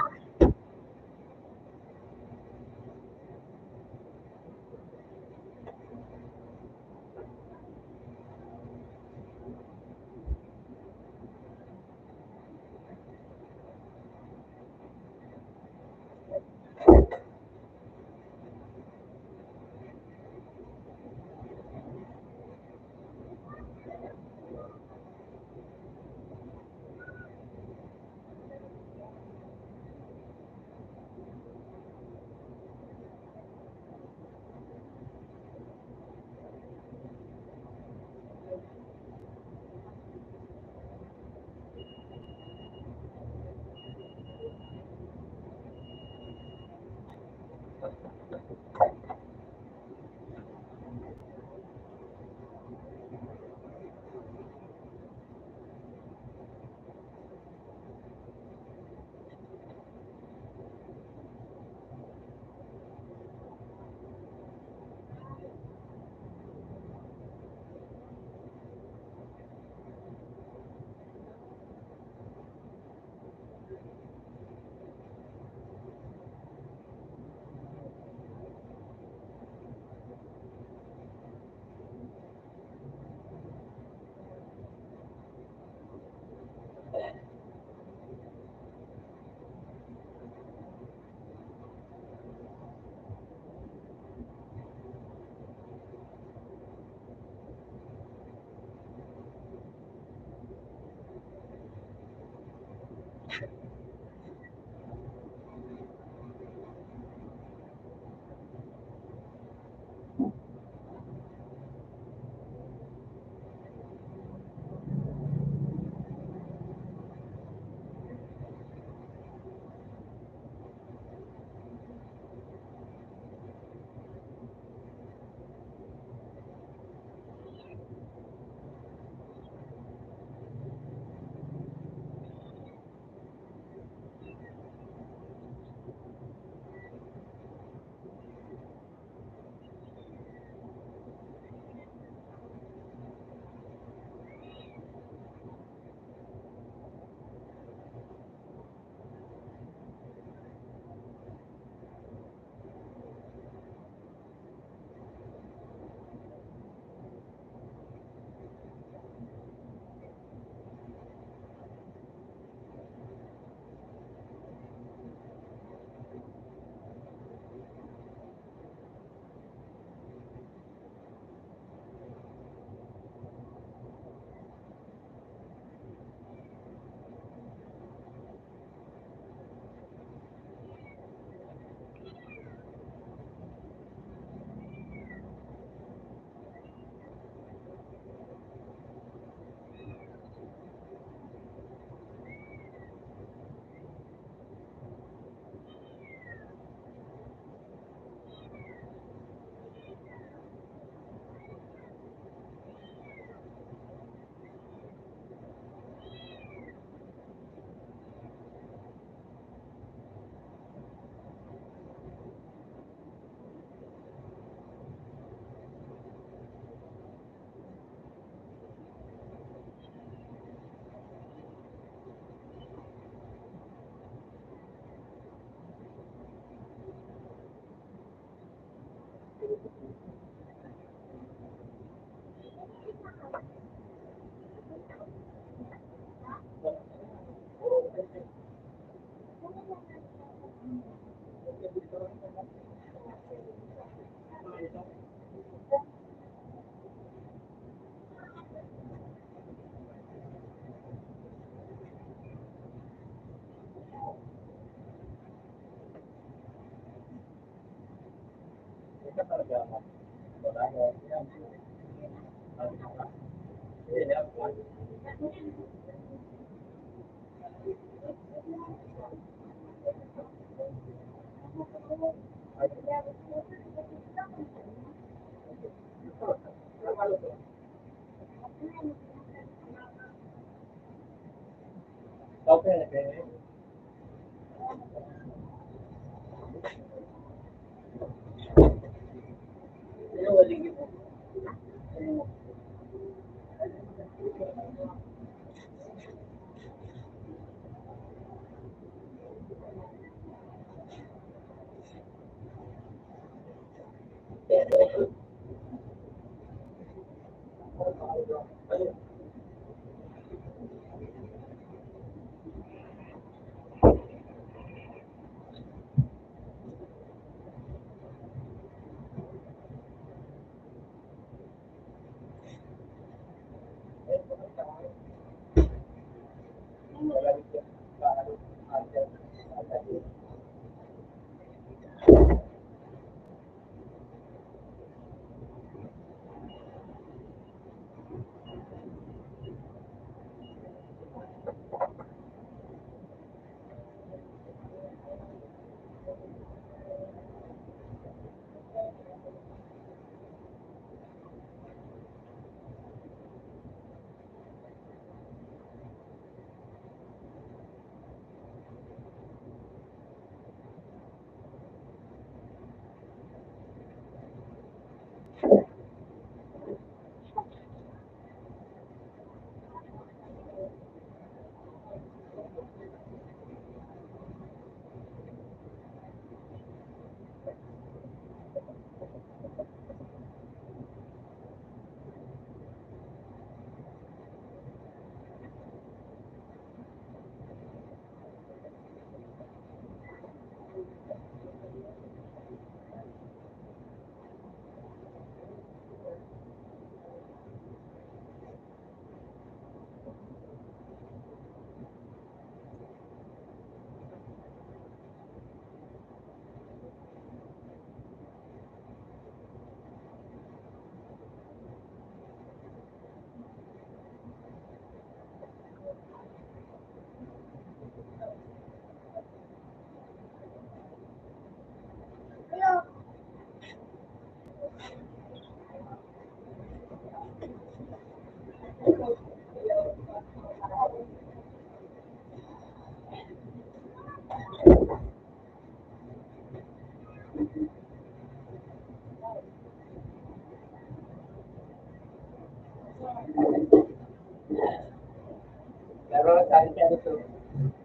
Laro tayo siya dito.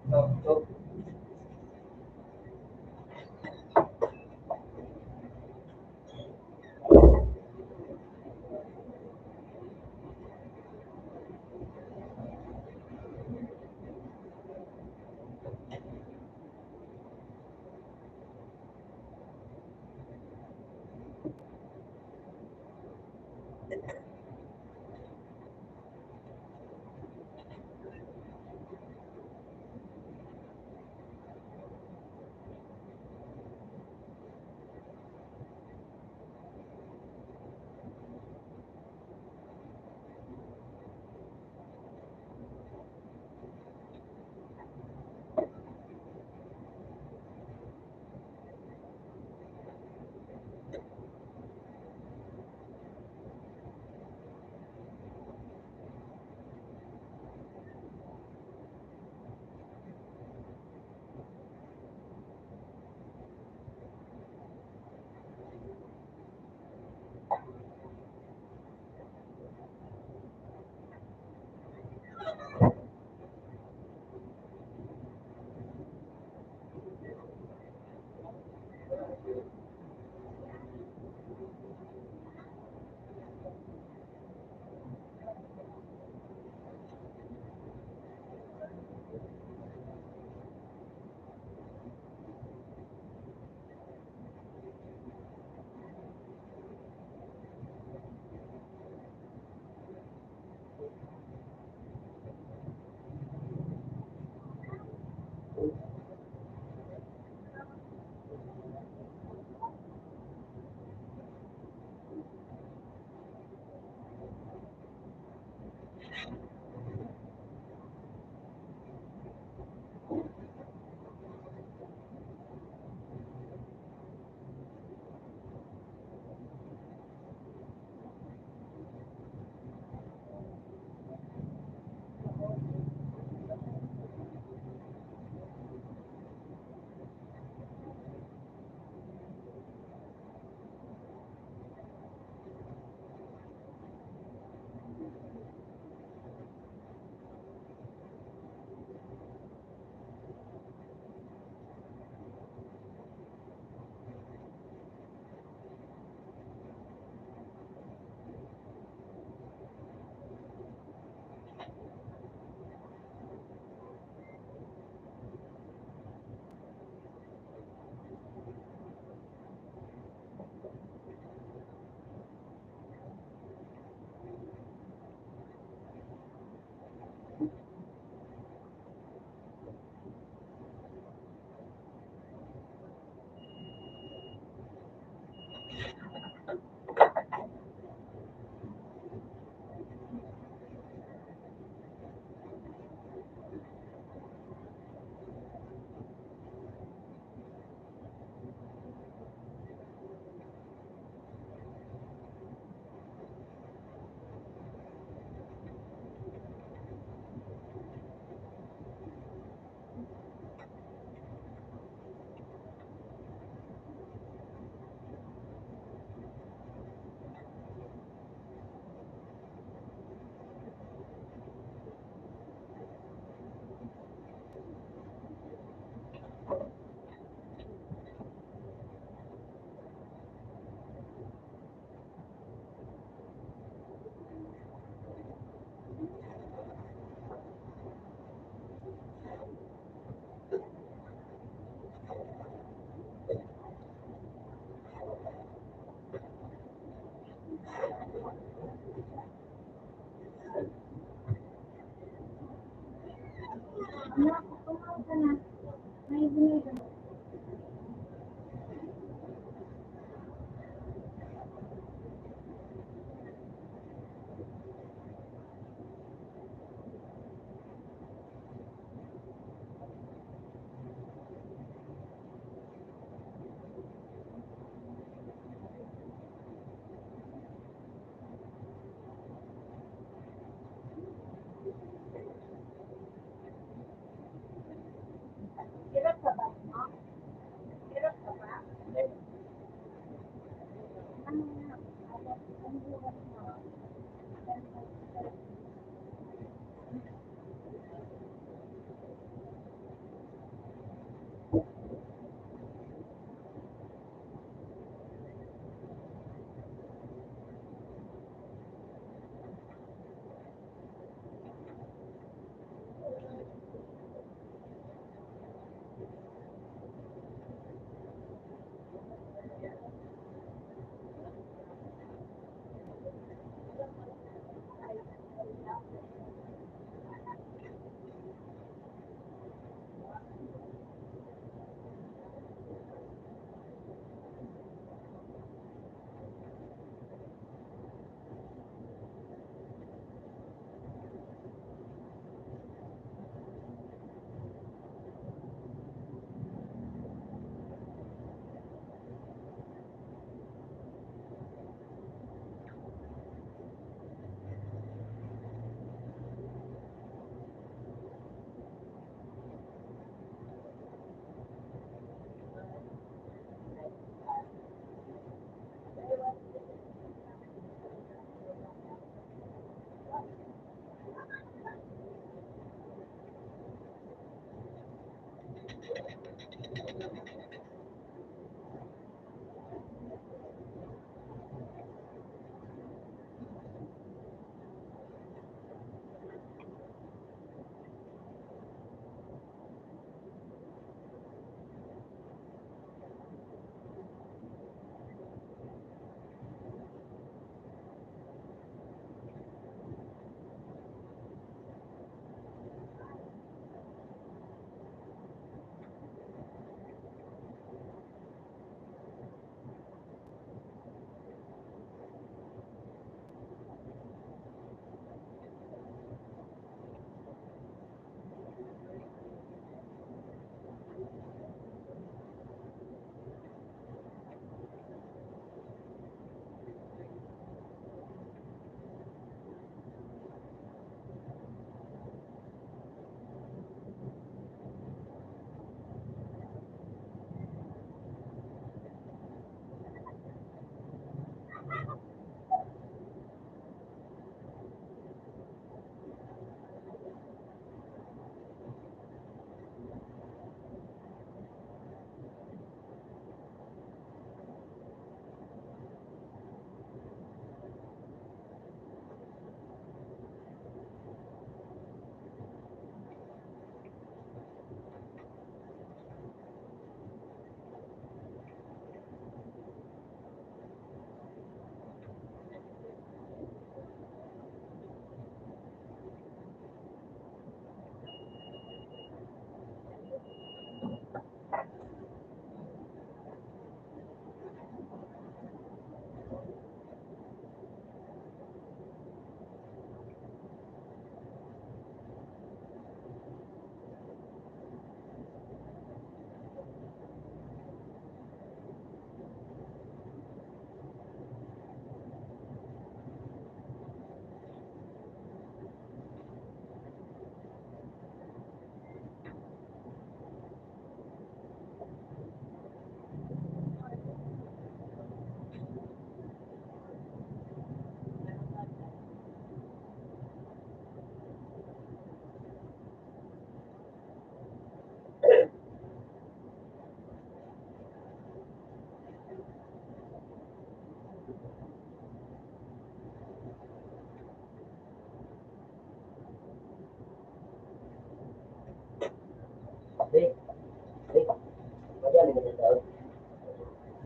No, so,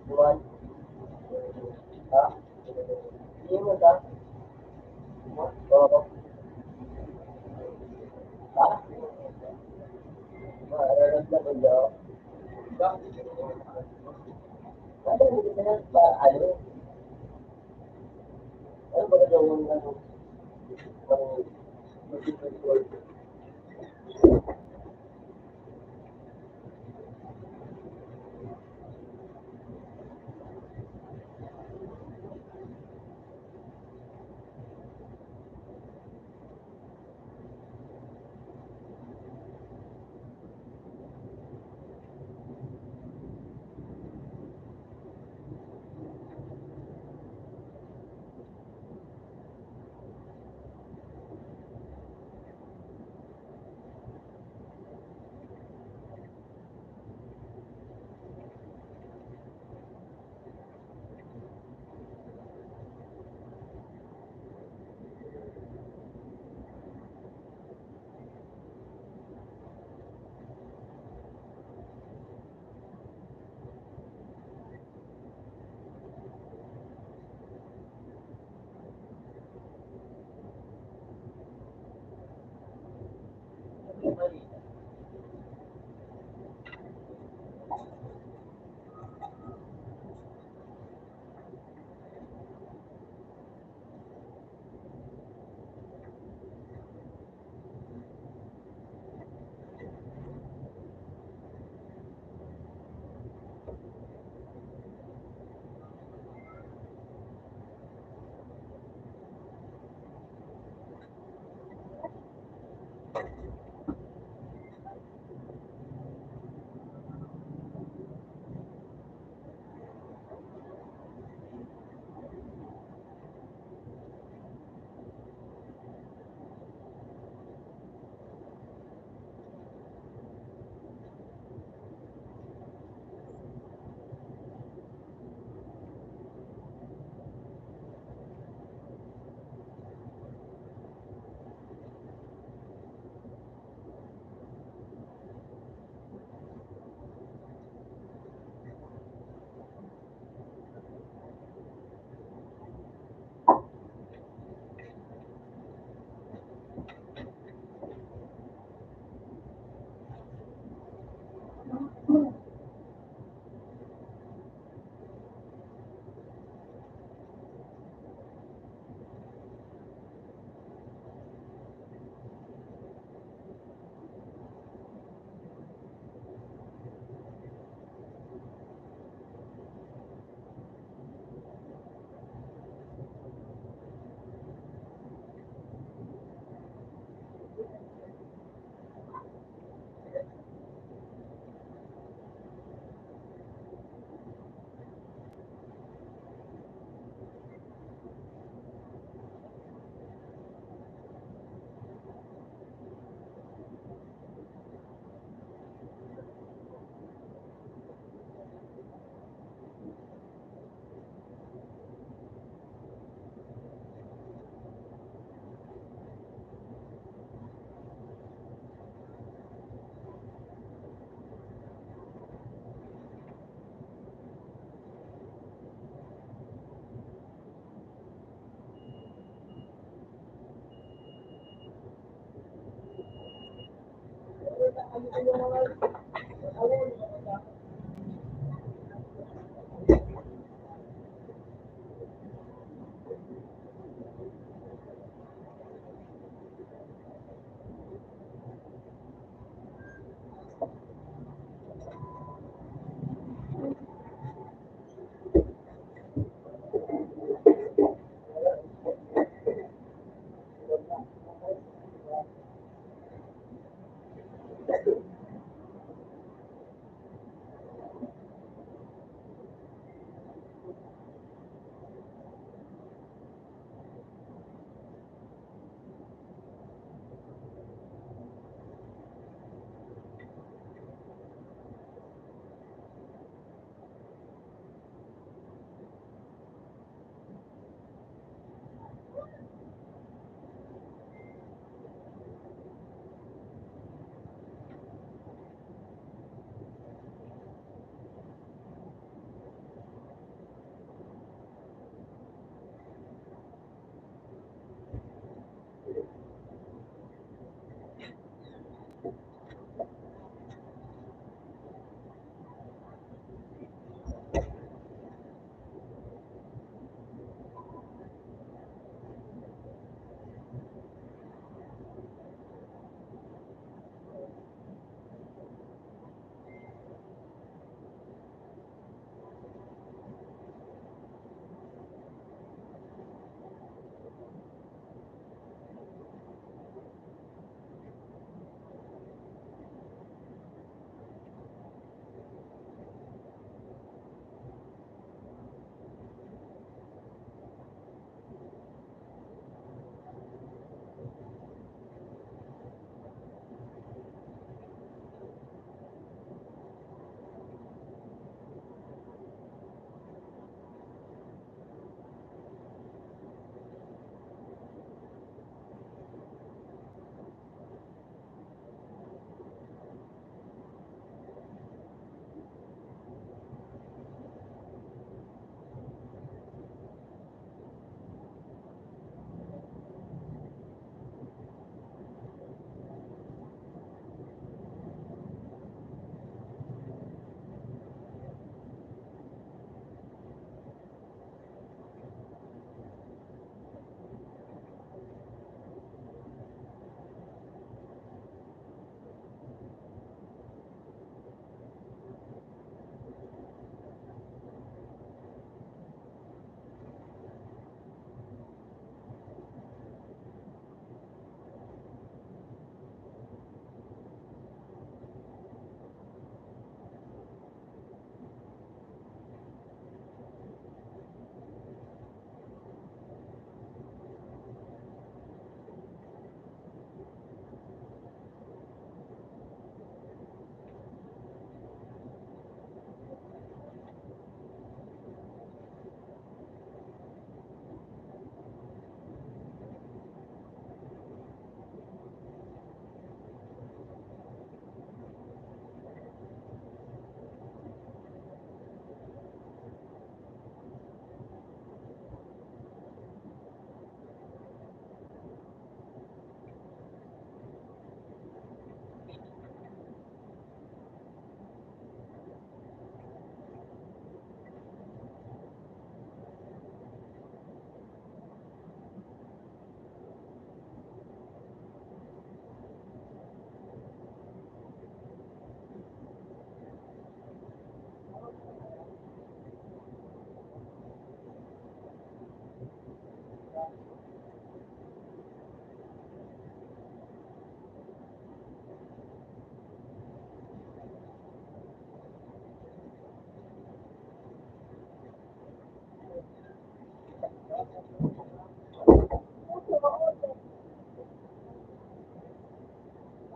Buwan. Ha? Hindi mo ta? Oo. Ha? Mararamdaman mo niyo? Ba? Ano, hindi na ba, ano? Ano ba gagawin ng ng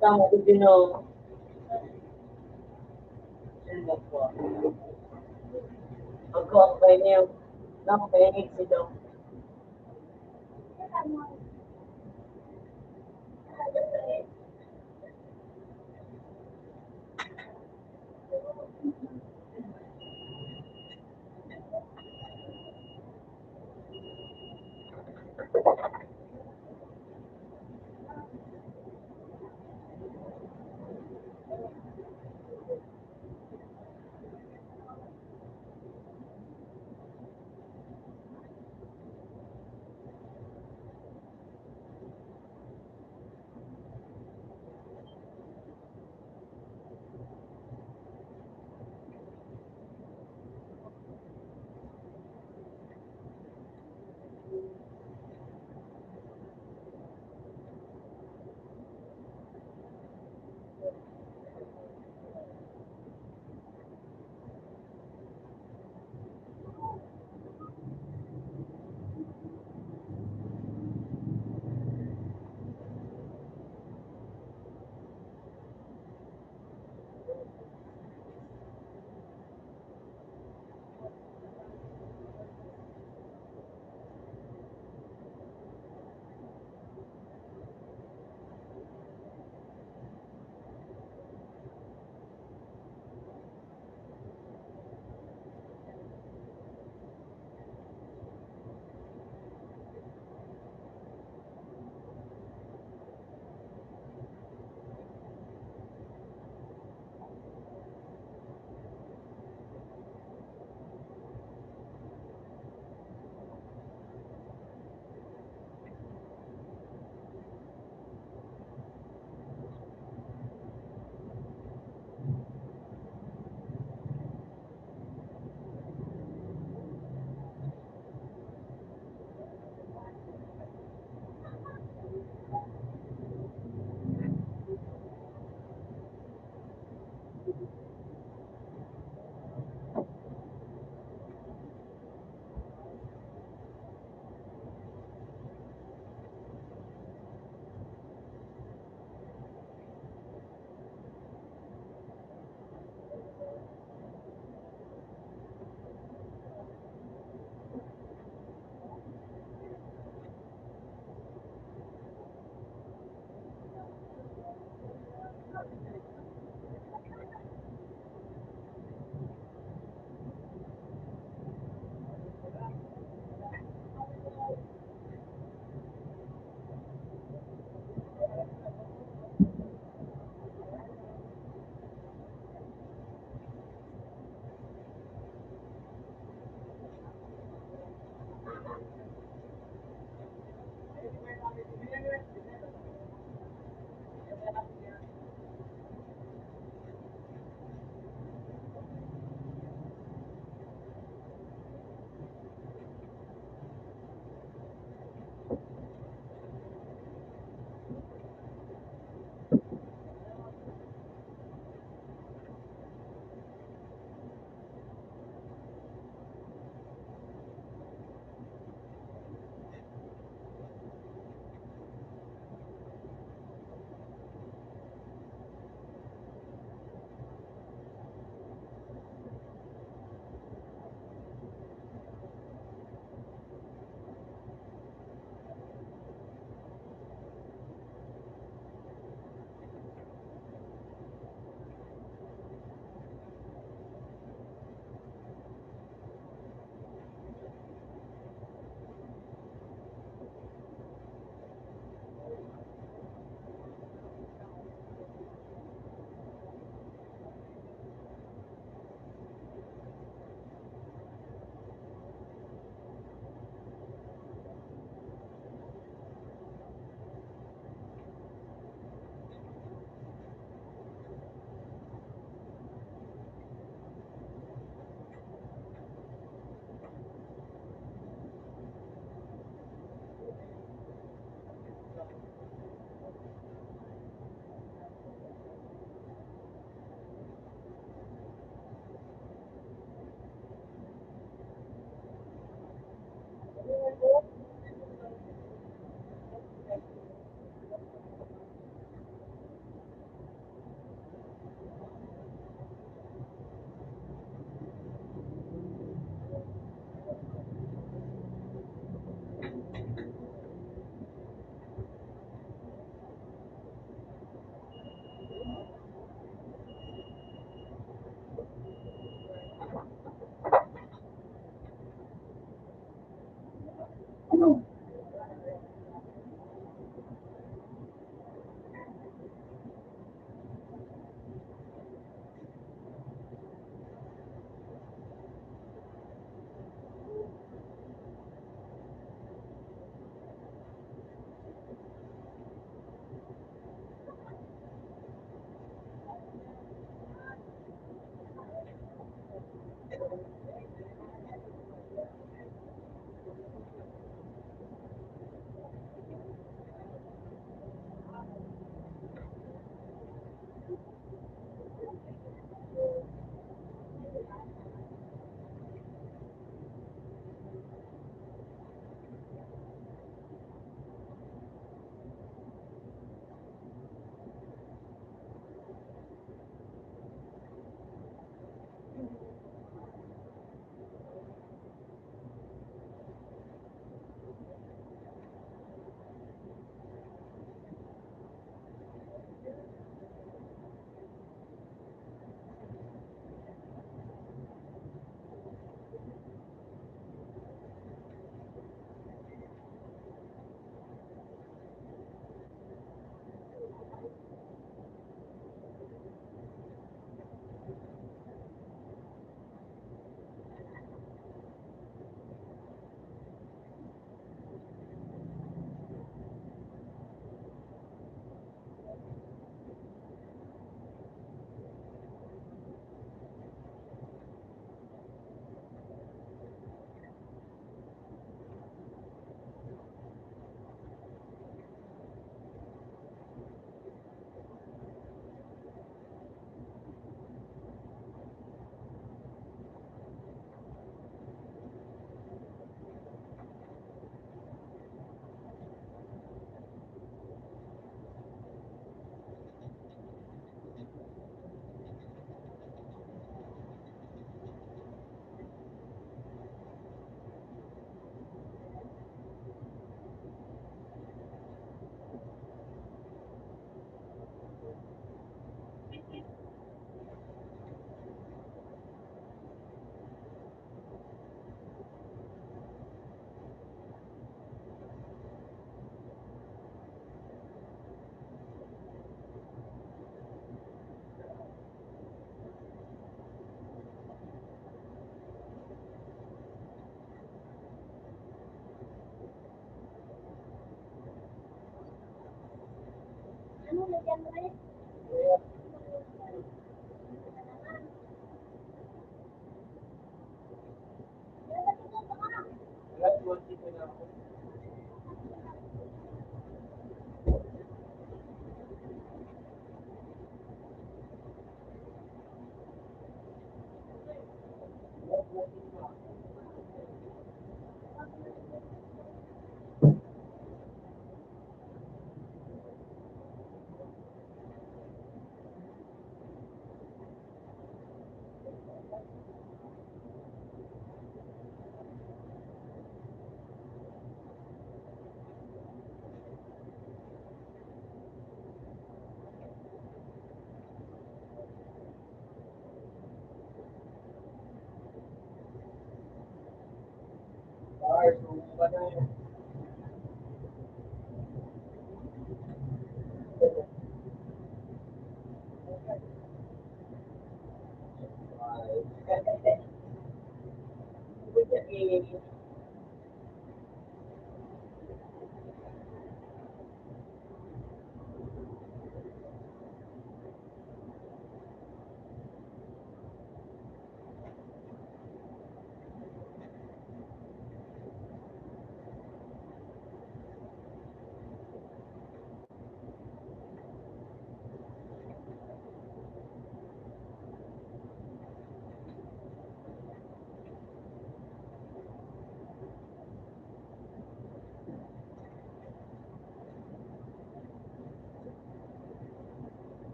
Tama ko din o. Sino po? Ako ang kayo niyo. Ako kayo niyo sila.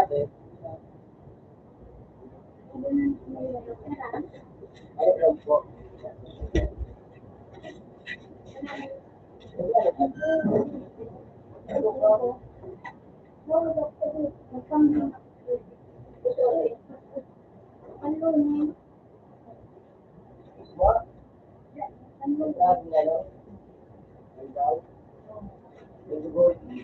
natin. Ano Ay, alam po. What? Ang dami nga, no? Ang dami. Ang dami.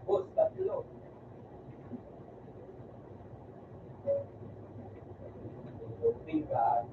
Boss, tatlo. Bigat.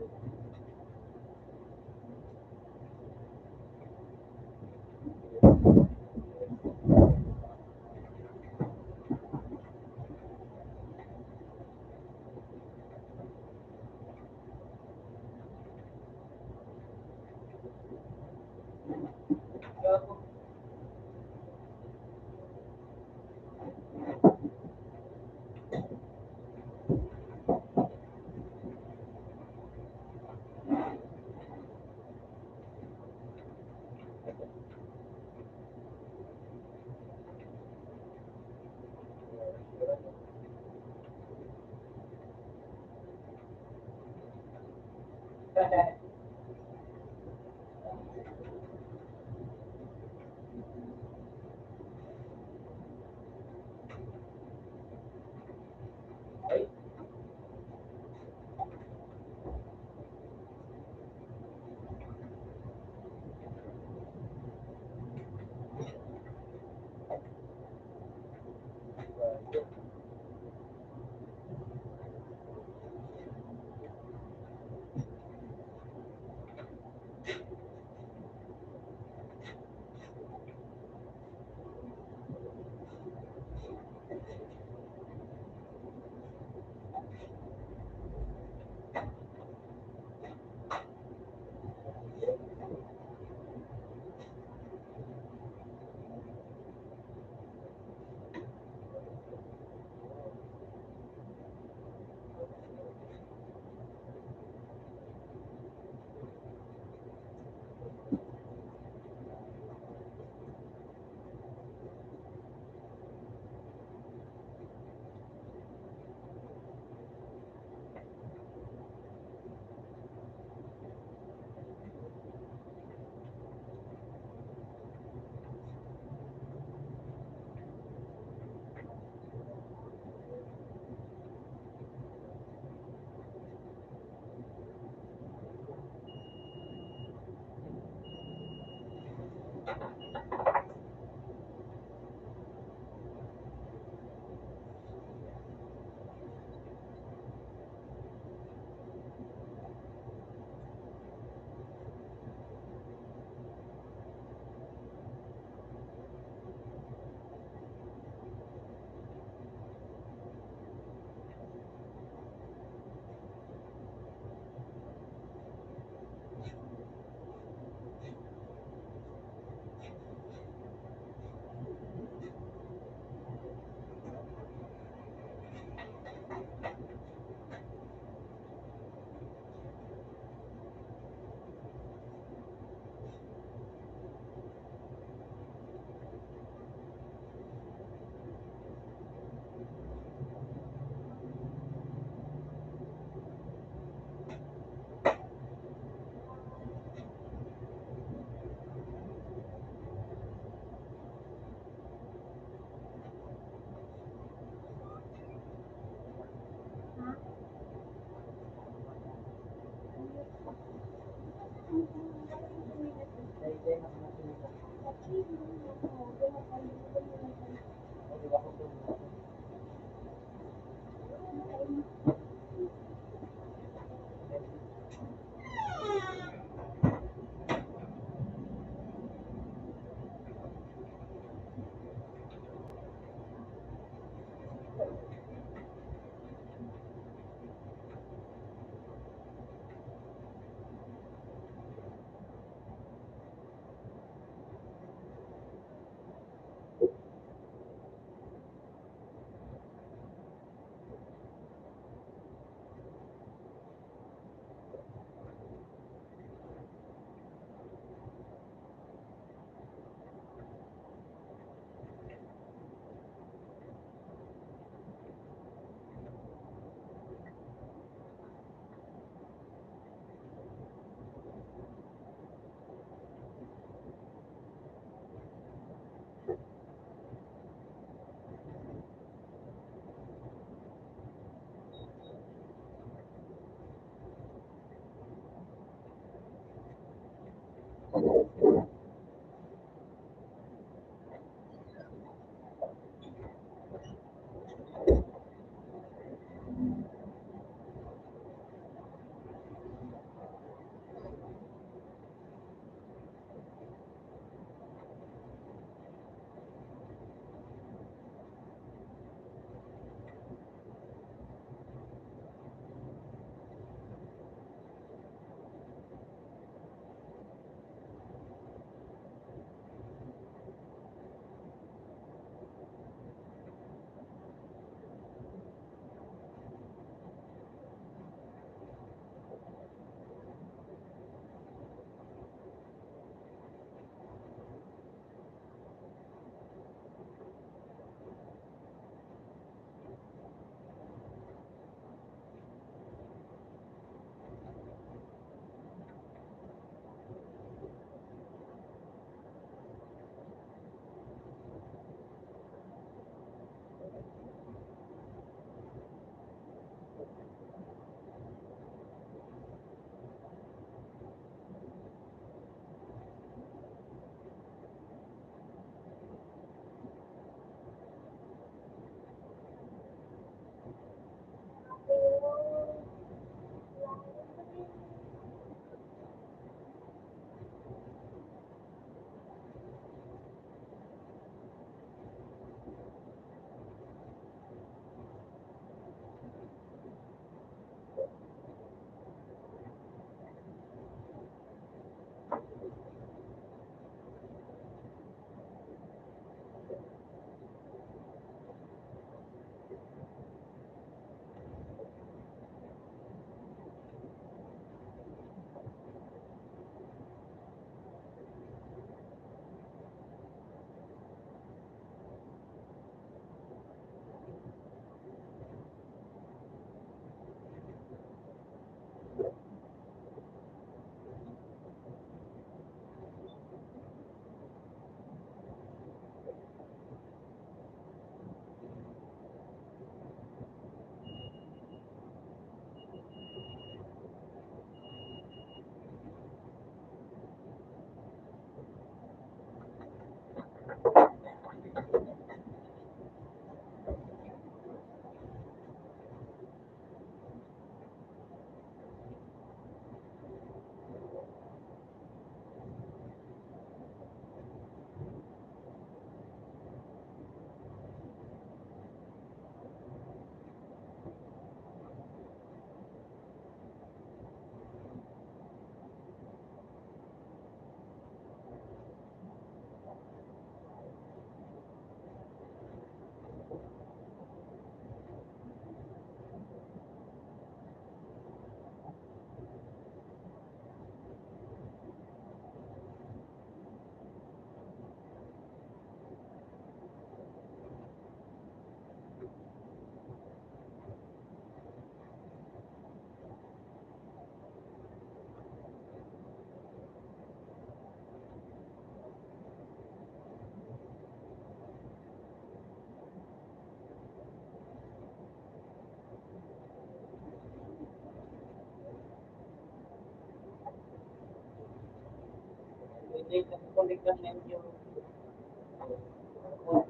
kulik lang yan yung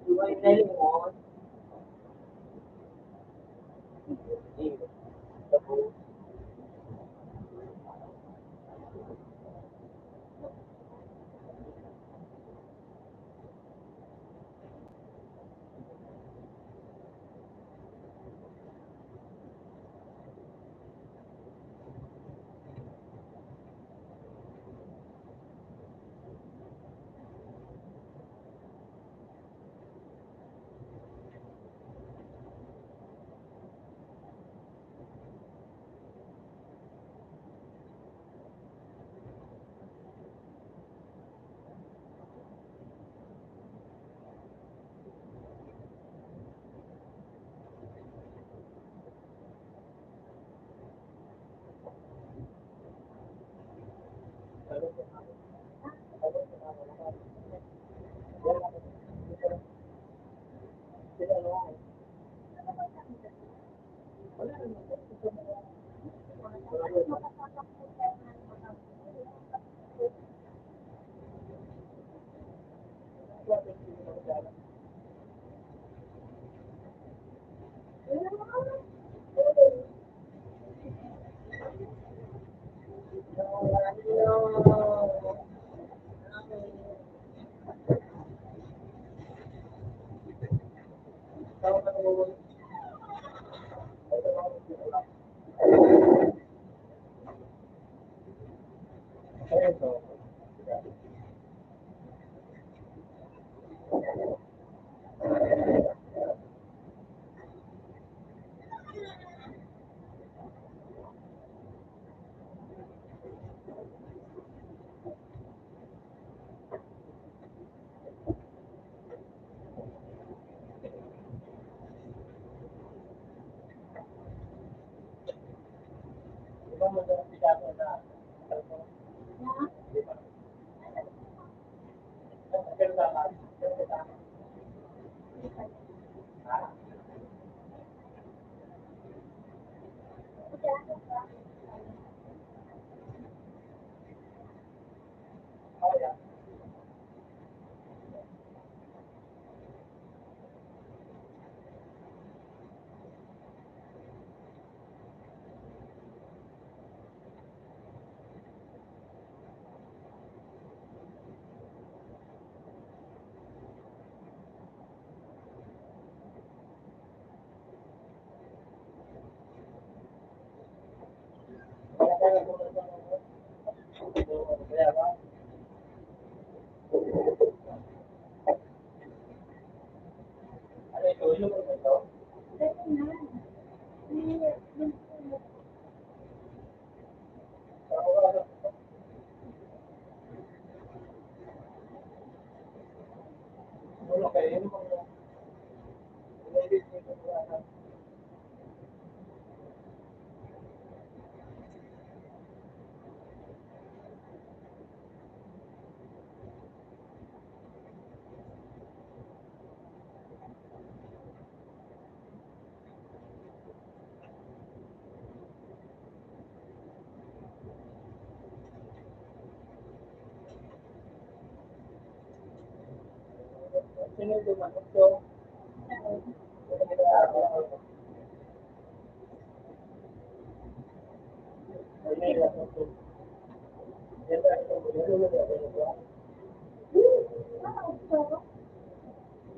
diba yung nalimon? Tapos,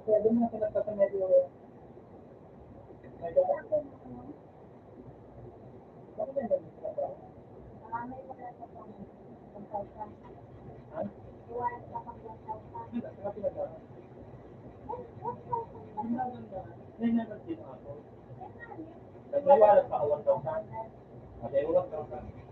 Kaya doon na pinagtatamad yung Marami wala sa pang 1,000. Iwanan sa pang 1,000. Nagmaliwala pa ako 1,000. Okay, 1,000.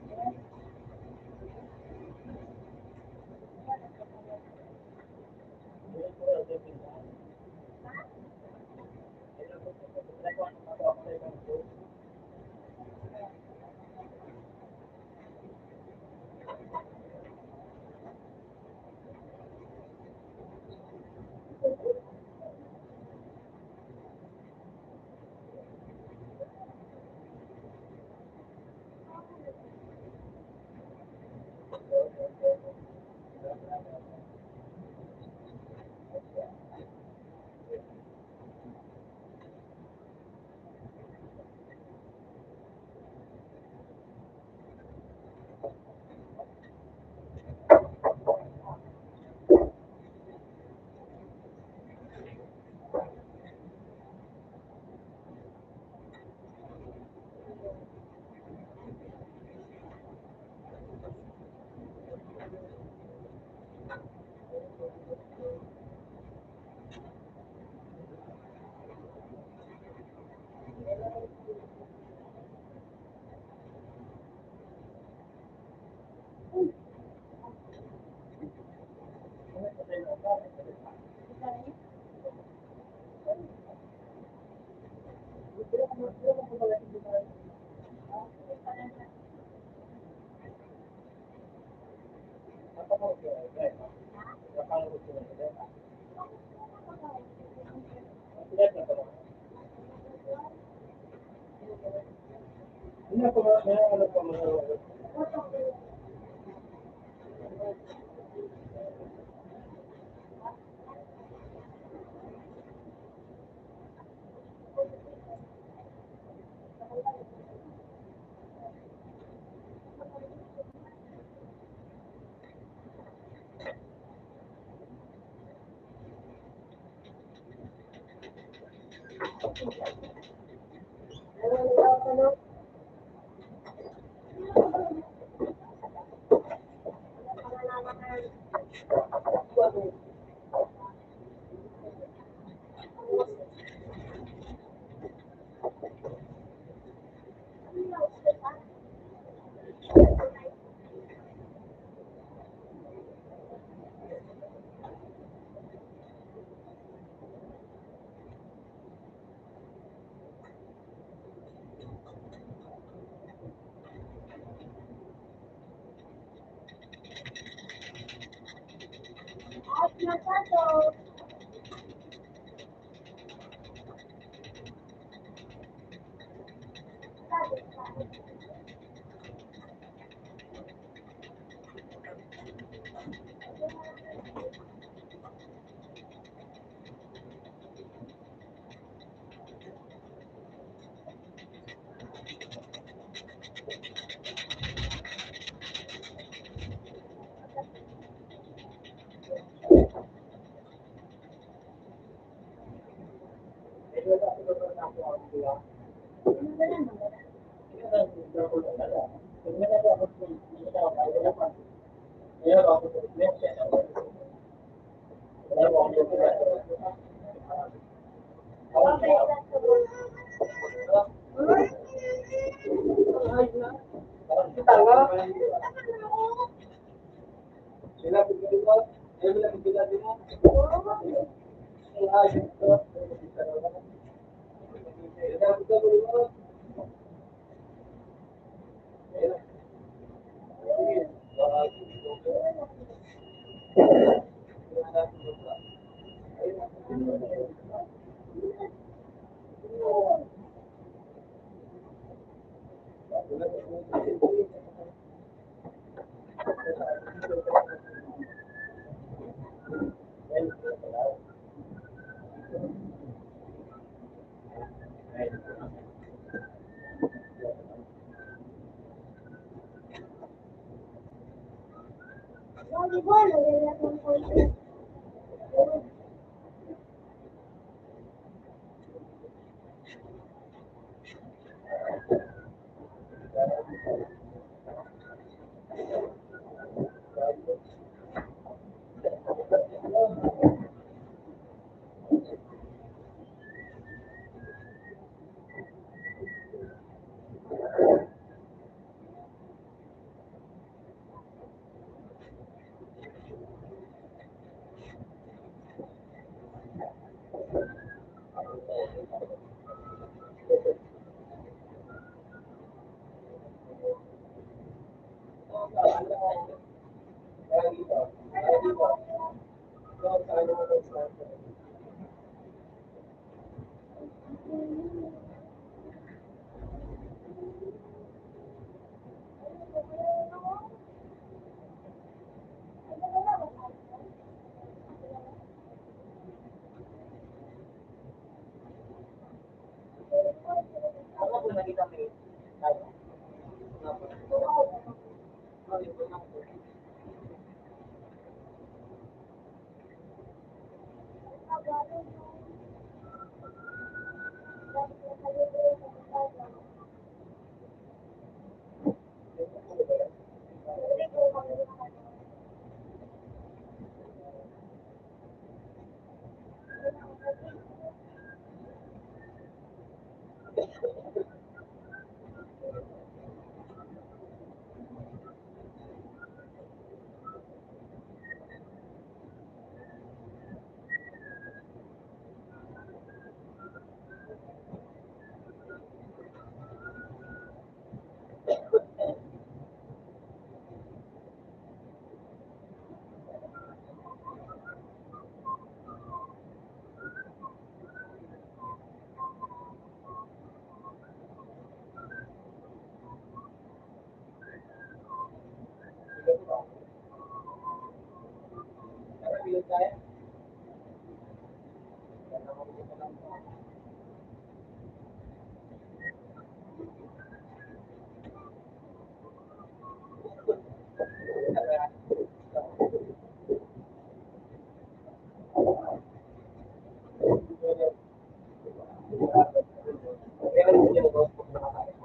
Pero hindi mo pag nakakain.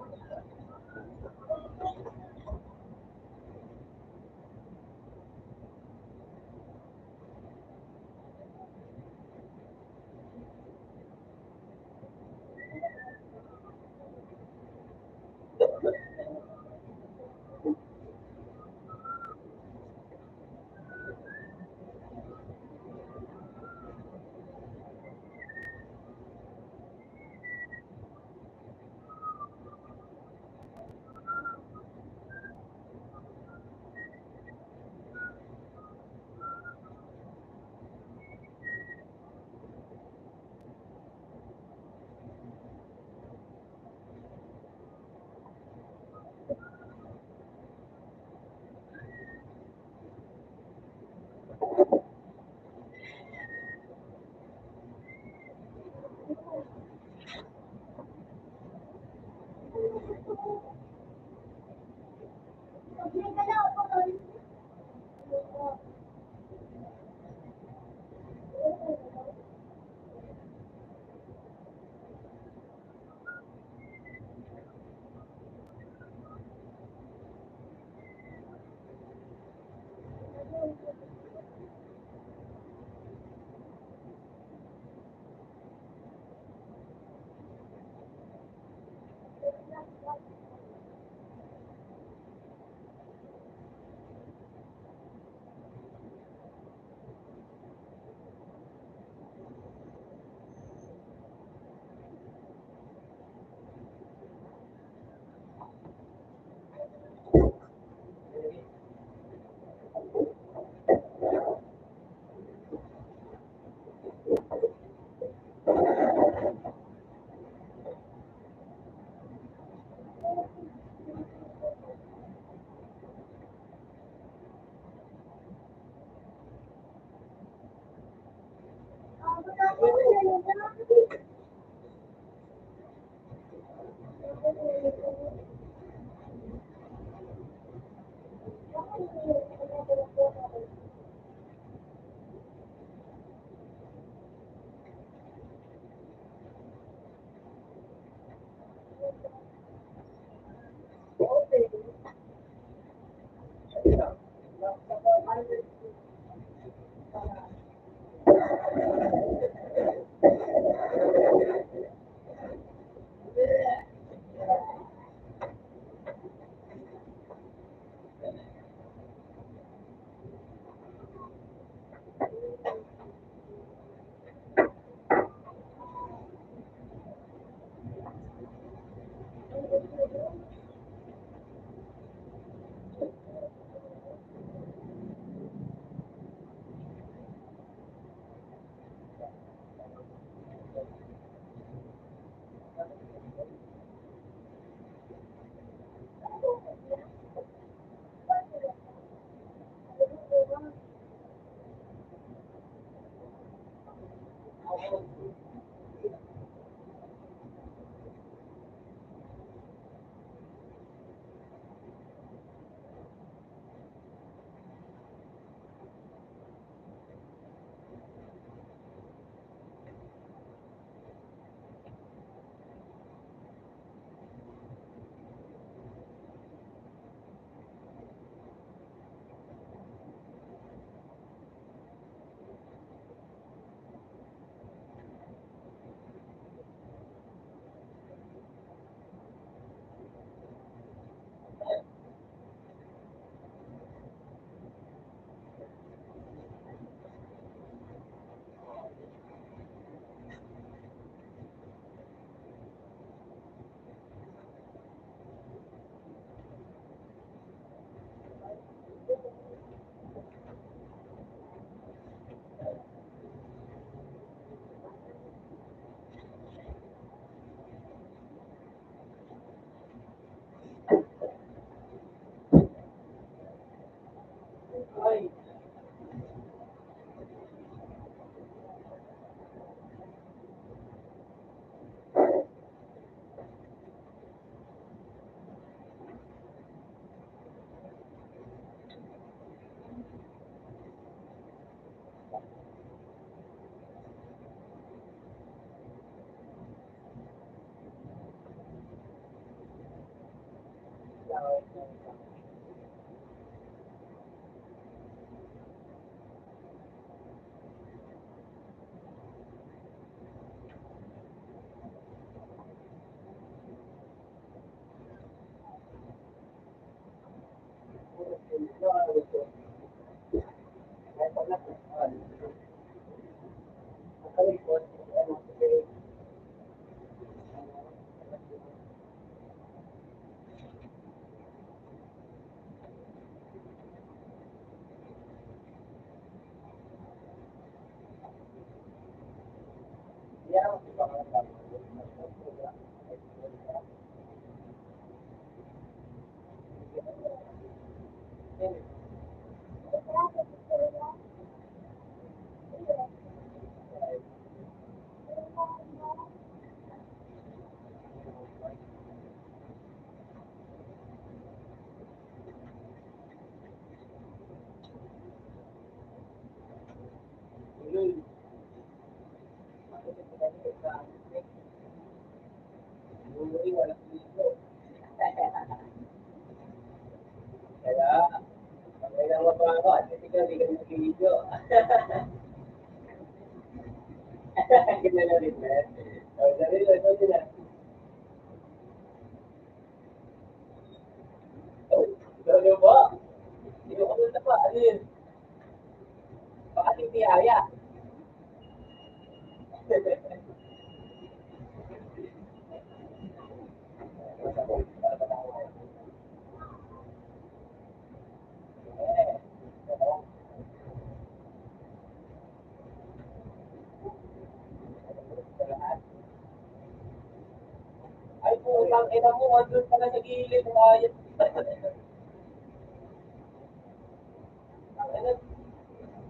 Ay, putang ina mo, andun pala sa gilid, ayos.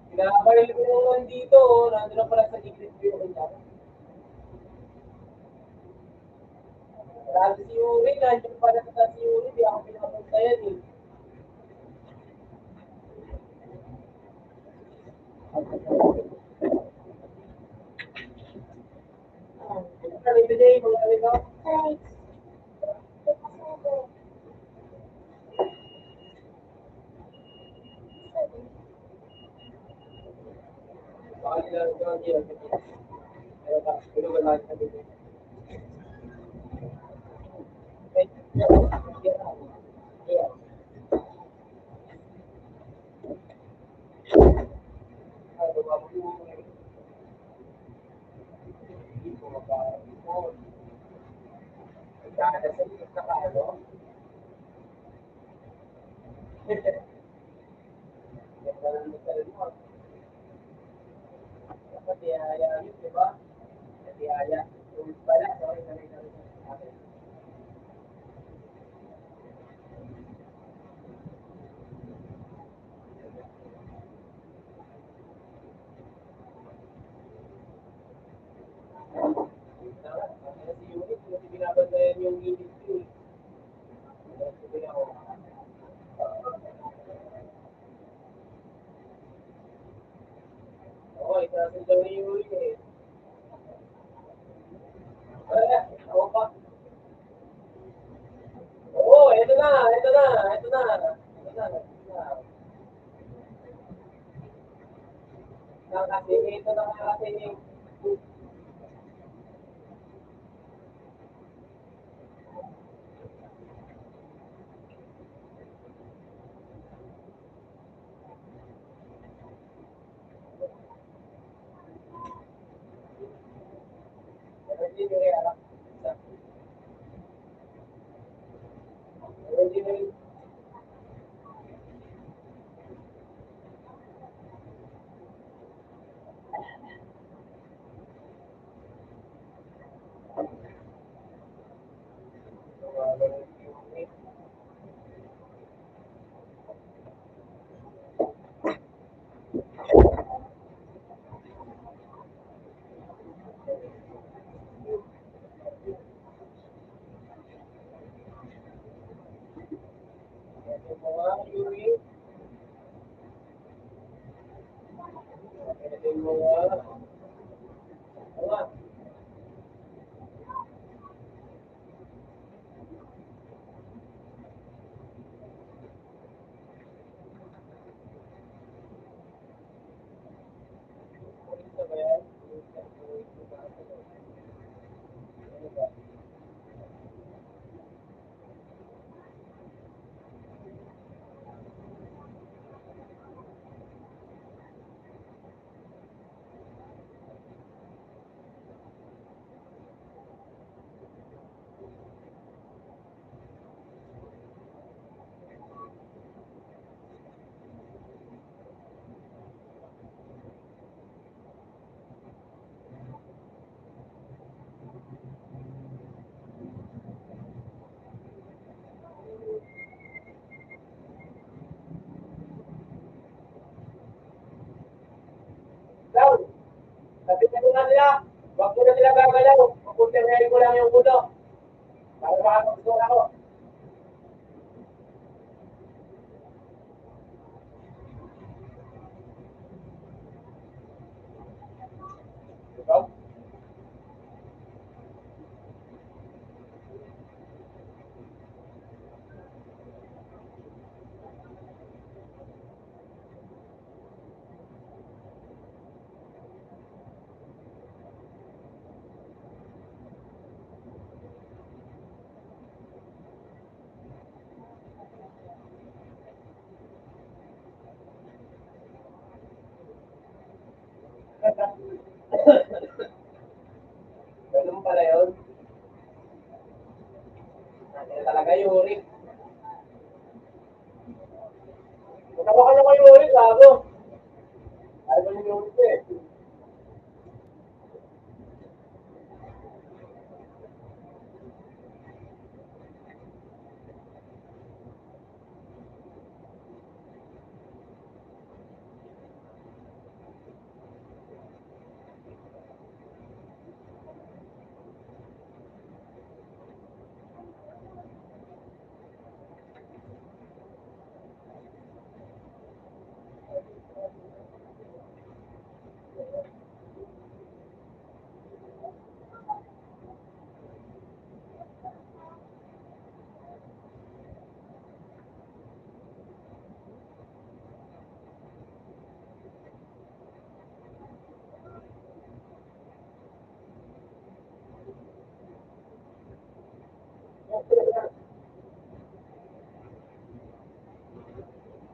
Pinabaril ko naman dito, nandun na pala sa gilid ko yung kanya. Grabe si Yuri, nandiyan pala sa si Yuri, di ako pinapunta yan eh. Ano today, mga ito? Right. Baka nila yung gilid. Pero ba, pero wala sa gilid. Yung gilid ko eh. Oo, isa sa daw ni Yuri eh. Ako pa. Oo, ito na, ito na, ito na. Ito na, ito na. Kasi ito na kasi original. Yan talaga Yuri. Magkaba ka na Yuri, gago. Ayaw ko yung Yuri ko eh.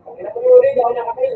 Ang ina ko Yuri, hindi ako nakakain.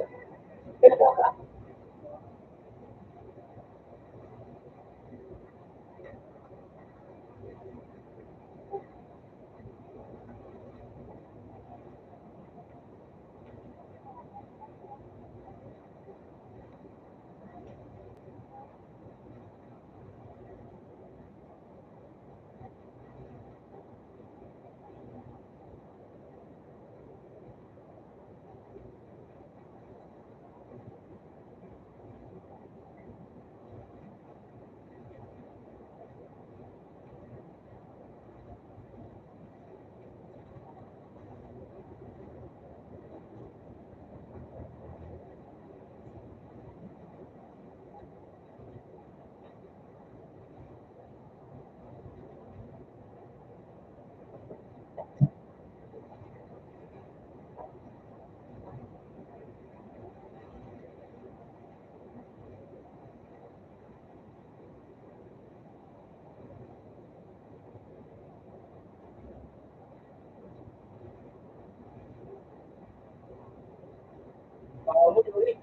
Baka mo Yuri.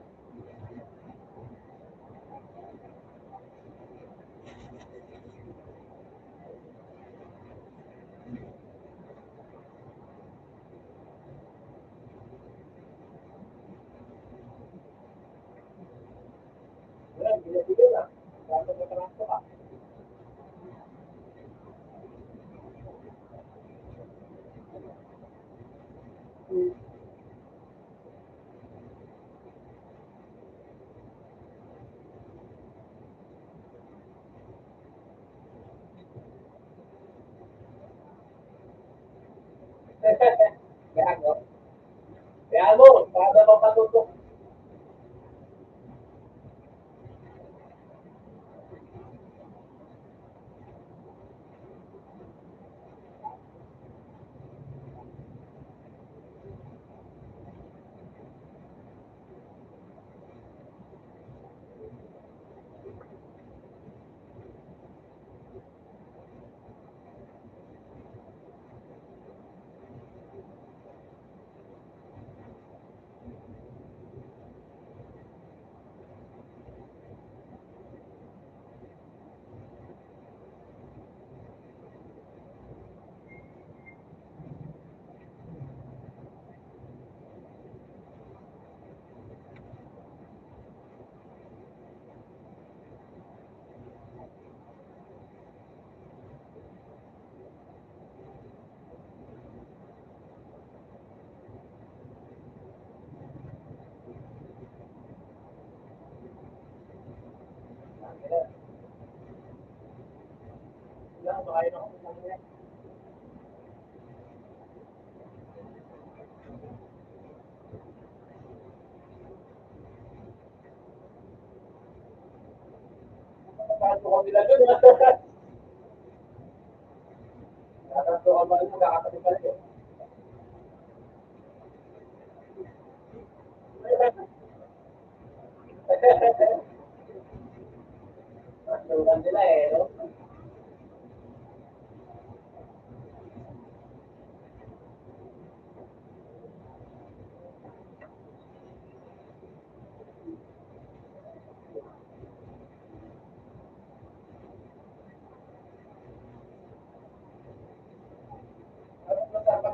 Wala, binibigyan na. Gago mo transpo ka. Gago. Kaya mo, para mapatutok. Wala, makain ako sa kanila. Nakatanto ko nila dun. Nakatanto ka ba rin mo, kakatabi pa rin. Nakatanto nila eh, no?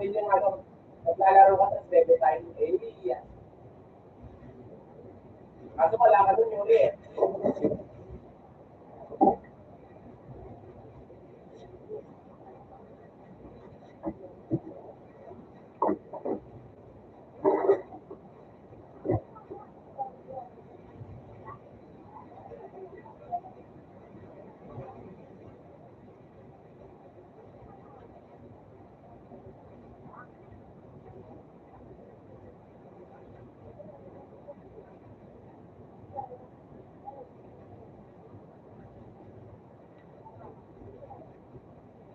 din yung ano, naglalaro ka sa debut time, eh, yes. Kaso wala ka dun yung eh.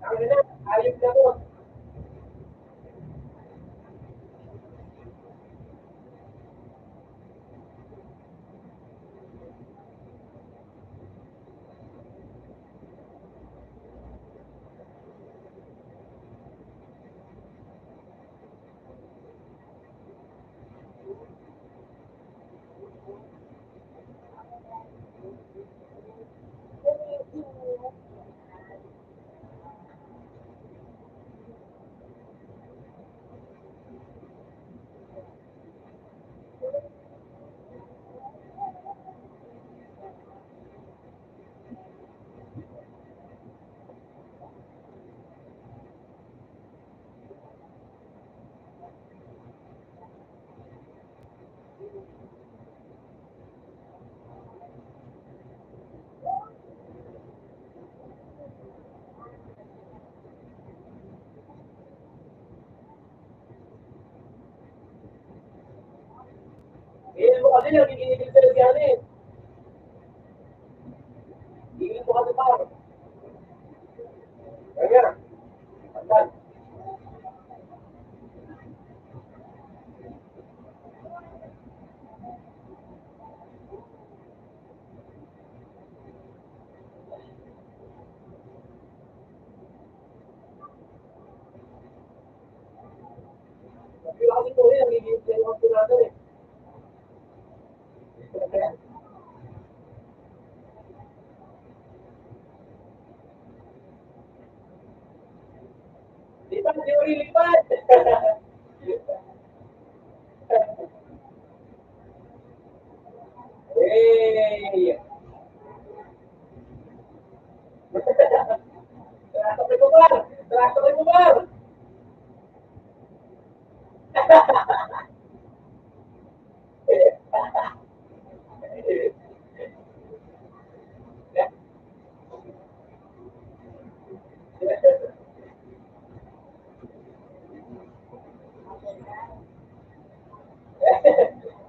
Ano na, ayos na to. Eh, mo kasi lang, giginigil sa'yo si ano eh. Gigil mo kasi par. Kaya, pandan. Kaya kasi ko rin, nagigil sa'yo ang pinatan eh. Lipat, di mo rin lipat. Hey! Traktor mo ba? Traktor mo ba?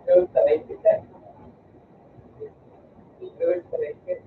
Don't try it. Don't try it.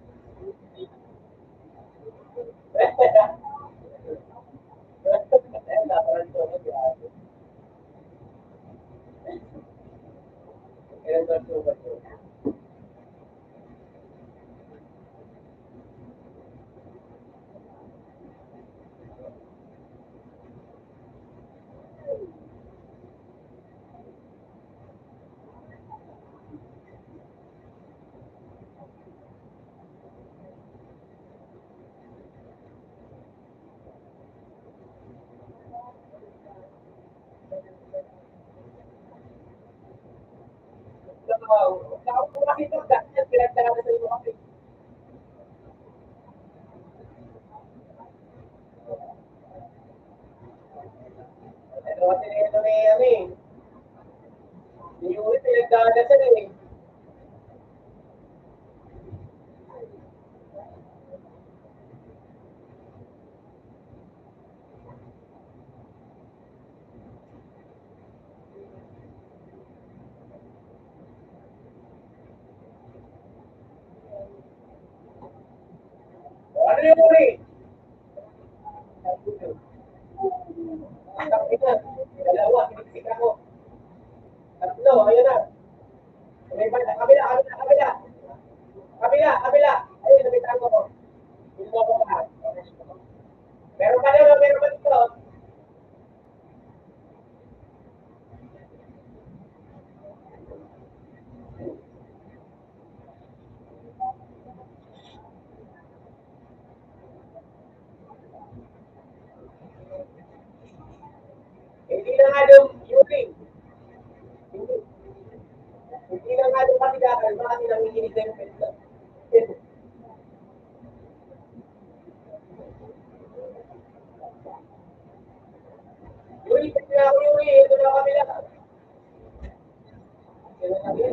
Ano yung uri? Dalawa, sinisik ako. Tatlo, ayun na. May banda, kabila, kabila, kabila. Kabila, kabila. Ayun, nabitan ko. Hindi mo ako mahal. Meron pa dito, meron pa dito. daw Yuri. Hindi. Hindi na nga daw kasigakan, baka nanginginig na yung pesta. Yuri, kasi ako Yuri, ito na kami lahat. Ito na kami.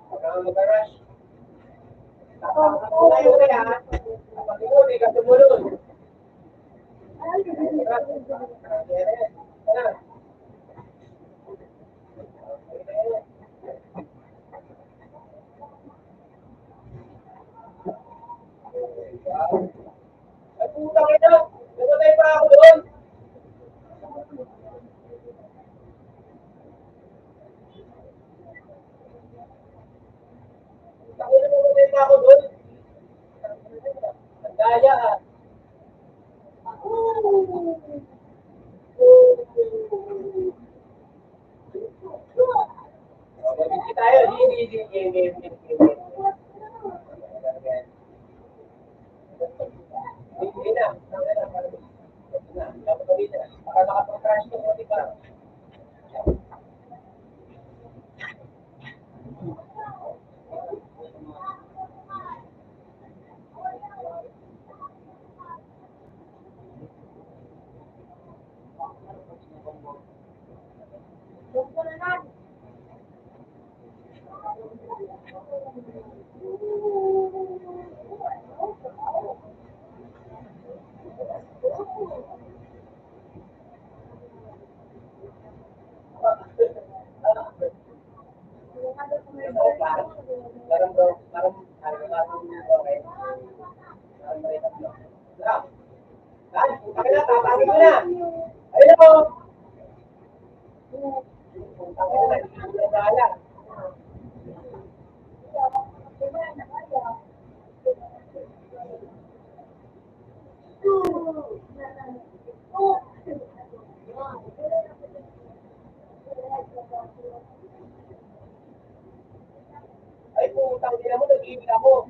Pagkakang mag-rush. Tapos na Yuri ha. Kapag Yuri, kasi mulod. Ay, putang ina. Namatay pa ako doon. Takina mo namatay pa ako doon. Ang daya ah. Mabibigyan tayo. Game. Hindi na. Dapat ulit na. Baka nakapag-crash ka mo, di ba? Ay, putang ina mo, nag-ibig ako.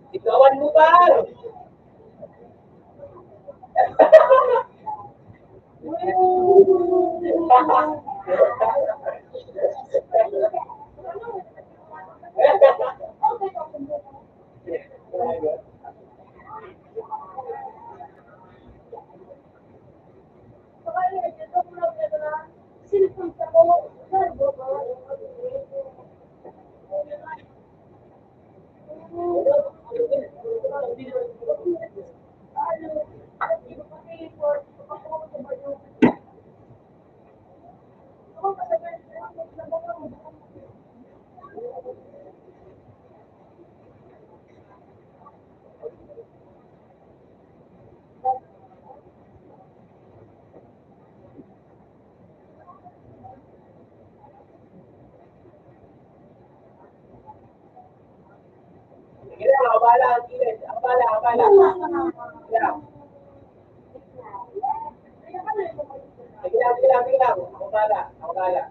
Ikawan mo ba? Sige na, ako bala ang kilit. Ako bala. Yeah. Sige lang. Ako bala.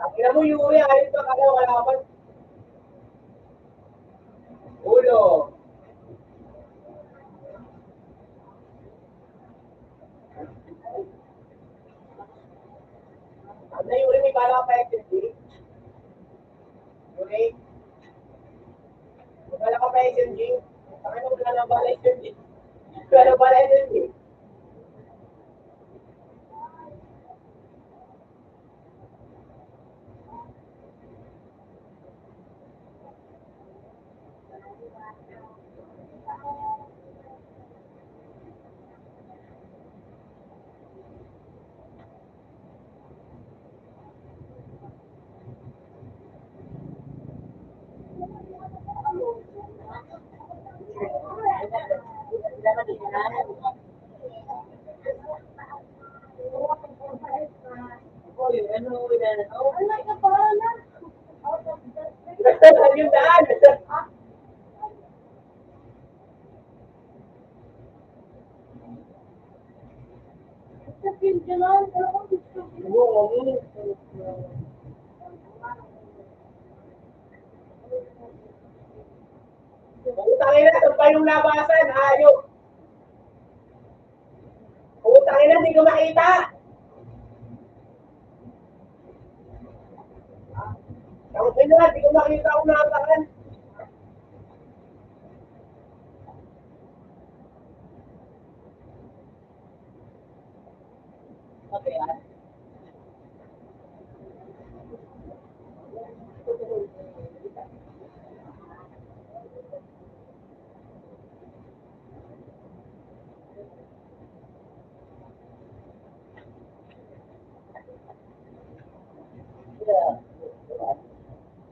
Ang ina mo, Yuri, ayos ka ka wala ka pa. Ulo. bala ka pa SMG? Okay? Bala ka pa SMG? Saka na wala na bala SMG. Wala na bala SMG. Yung daan. Putangin na, ito pa yung labasan, ayok. Putangin na, hindi ko makita. Tapos na, hindi ko makita kung nakakaan. Okay,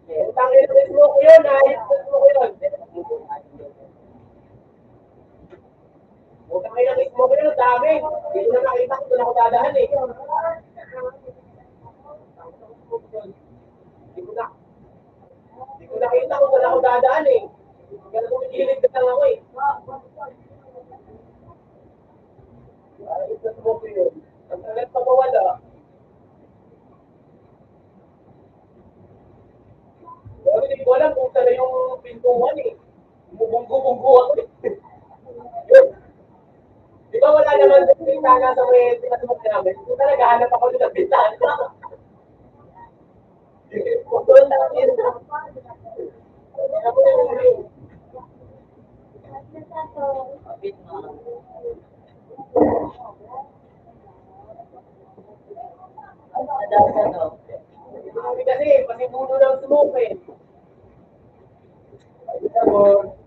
Putangin na, smoke ko yun, ayos na smoke ko yun. Putangin na, smoke ko yun, dami. Hindi ko na nakita kung doon ako dadaan eh. Hindi ko nakita kung saan ako dadaan eh. Kaya kumikilid na lang ako eh. Ayos na smoke ko yun. Ang tagal pa mawala. Pero hindi ko alam kung saan yung pintuan eh. Bumunggo-bunggo ako eh. Di ba wala naman sa bintana sa may tinatawag namin? Kung talaga hanap ako ng bintana. Putol na yun. Kapit mo. Kasi, pasimuno ng smoke eh. Sabor.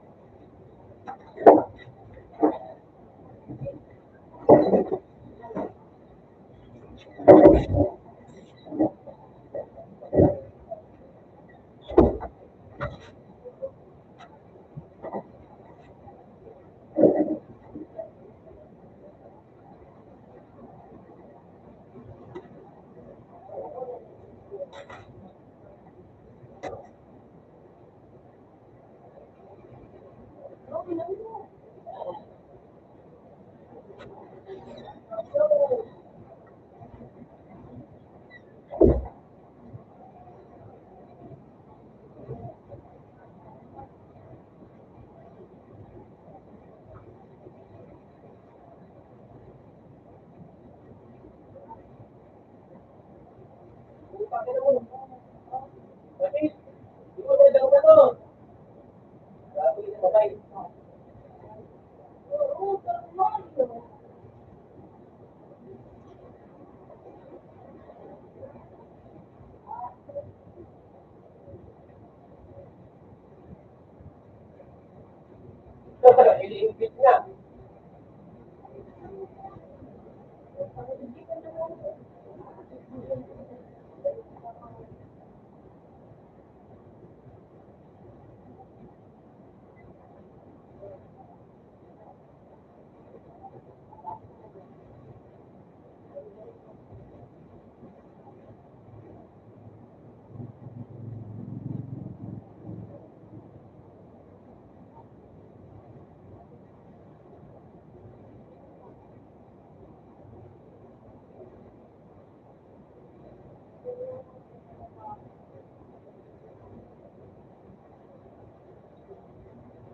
Iliimpit nga.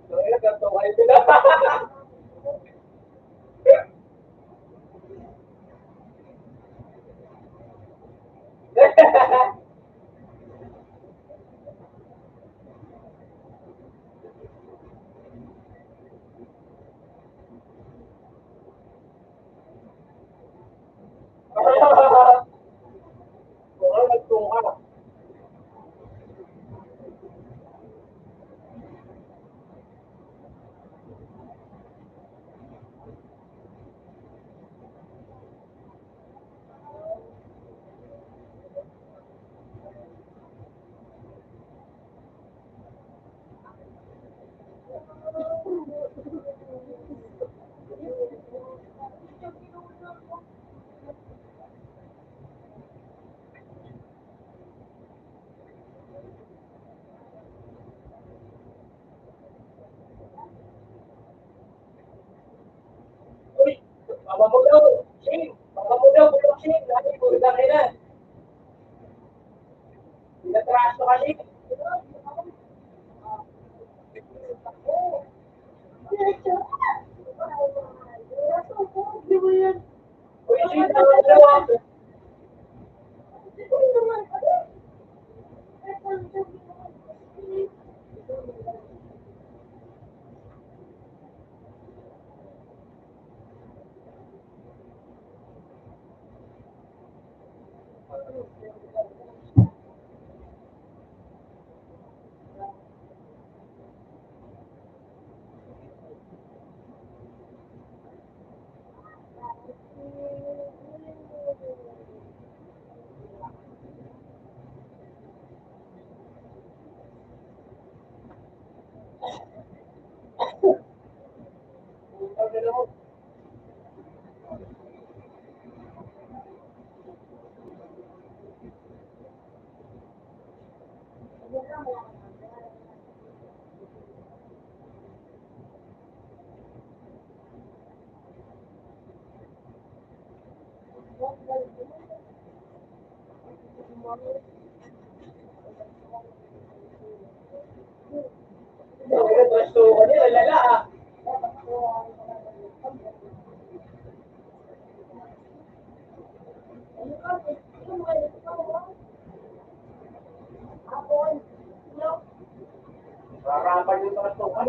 So, ganito kayo sila. Mukhang nagtungka. Uy, baka mo daw. Shane, baka mo daw. Bulak Shane. Lagi mo. Laki na. Pinatrash mo kasi. Uy, Shane, baka mo daw. Gusto ko nila, lala ah. Harapan yung mga tukan.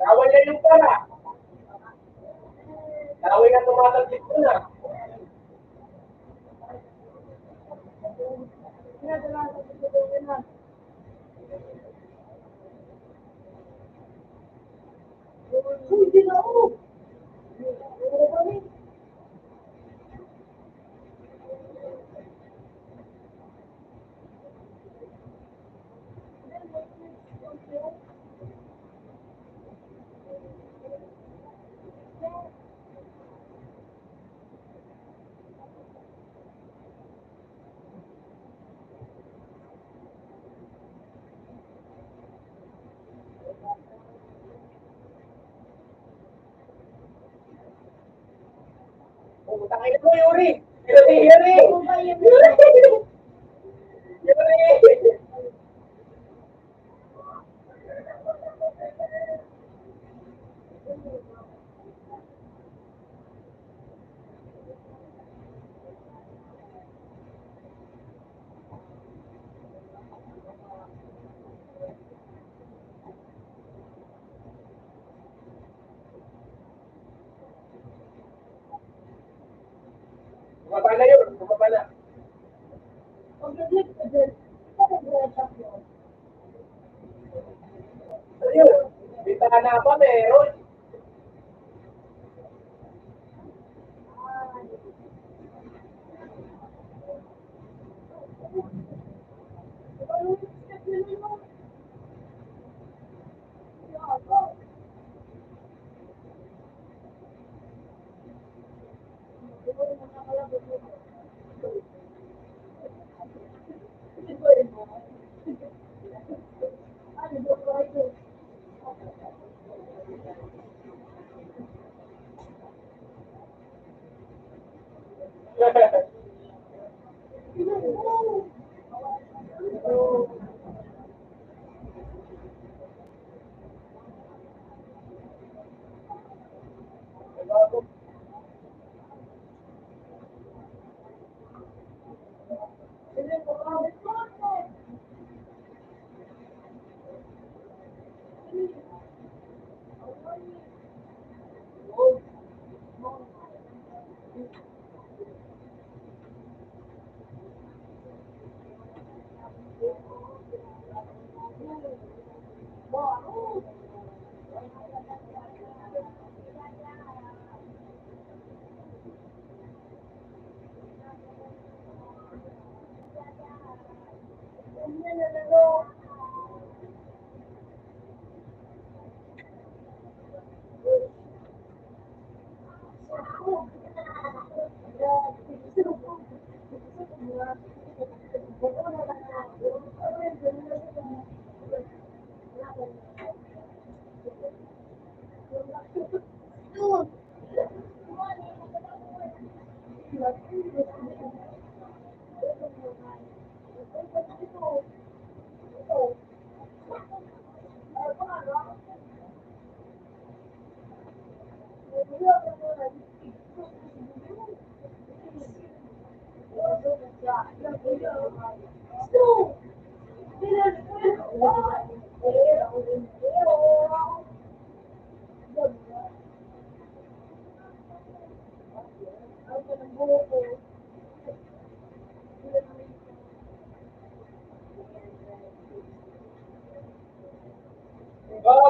Kawan niya yung pala. Laway na tumataglit ko na. Uy, di na ako. Pumunta kayo mo, Yuri. Yuri! Yuri! Bumaba na yun. Bumaba na. Ayun. Bintana pa meron.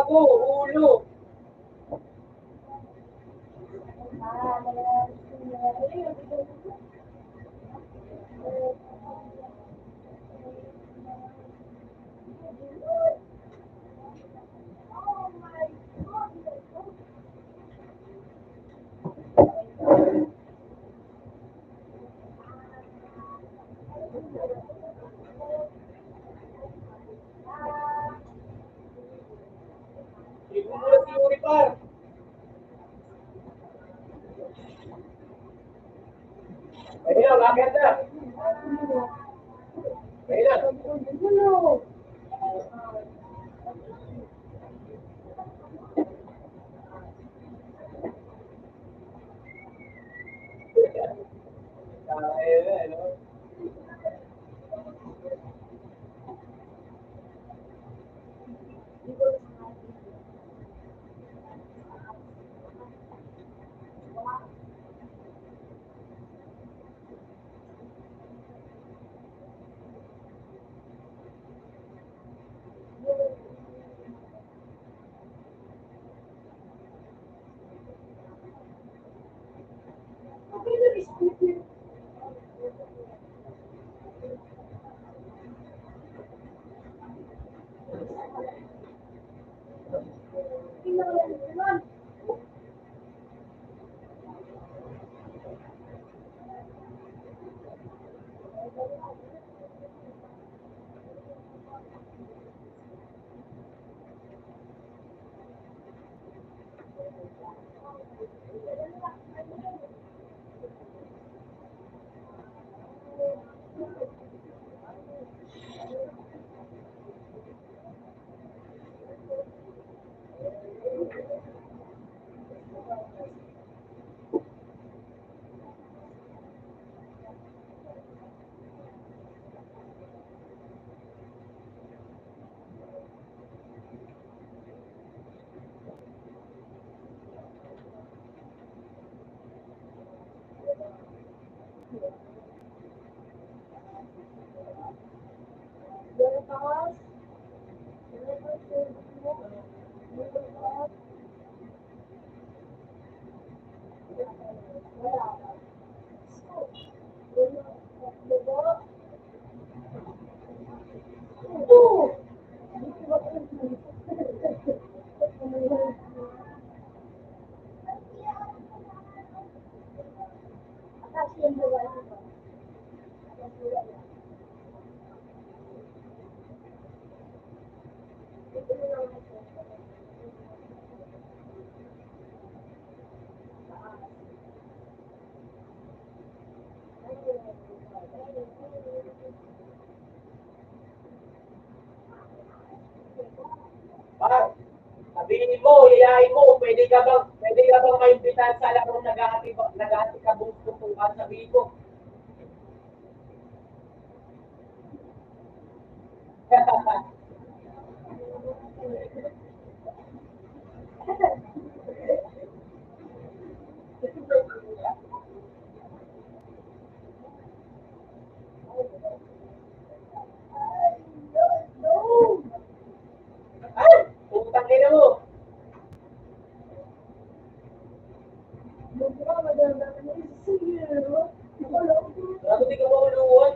Gago, ulo. Hindi mo muna si Yuri par. Ayun, lakad na. Ayun. Ayun, no? Par, sabihin mo, yayain mo, pwede ka bang maimbitahan sa larong nag-aati ka buong tutukan, sabihin ko. Ay, putang ina mo. Ano di ka mauluwan?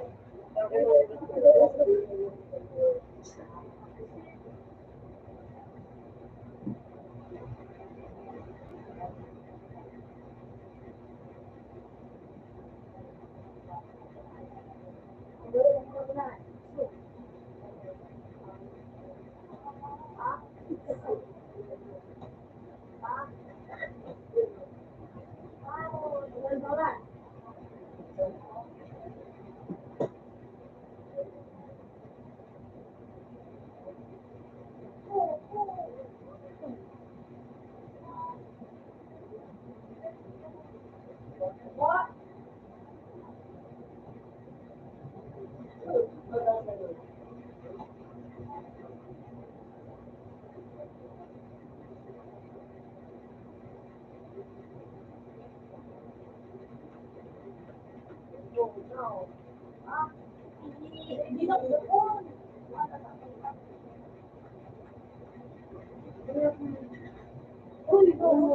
Uy, oo.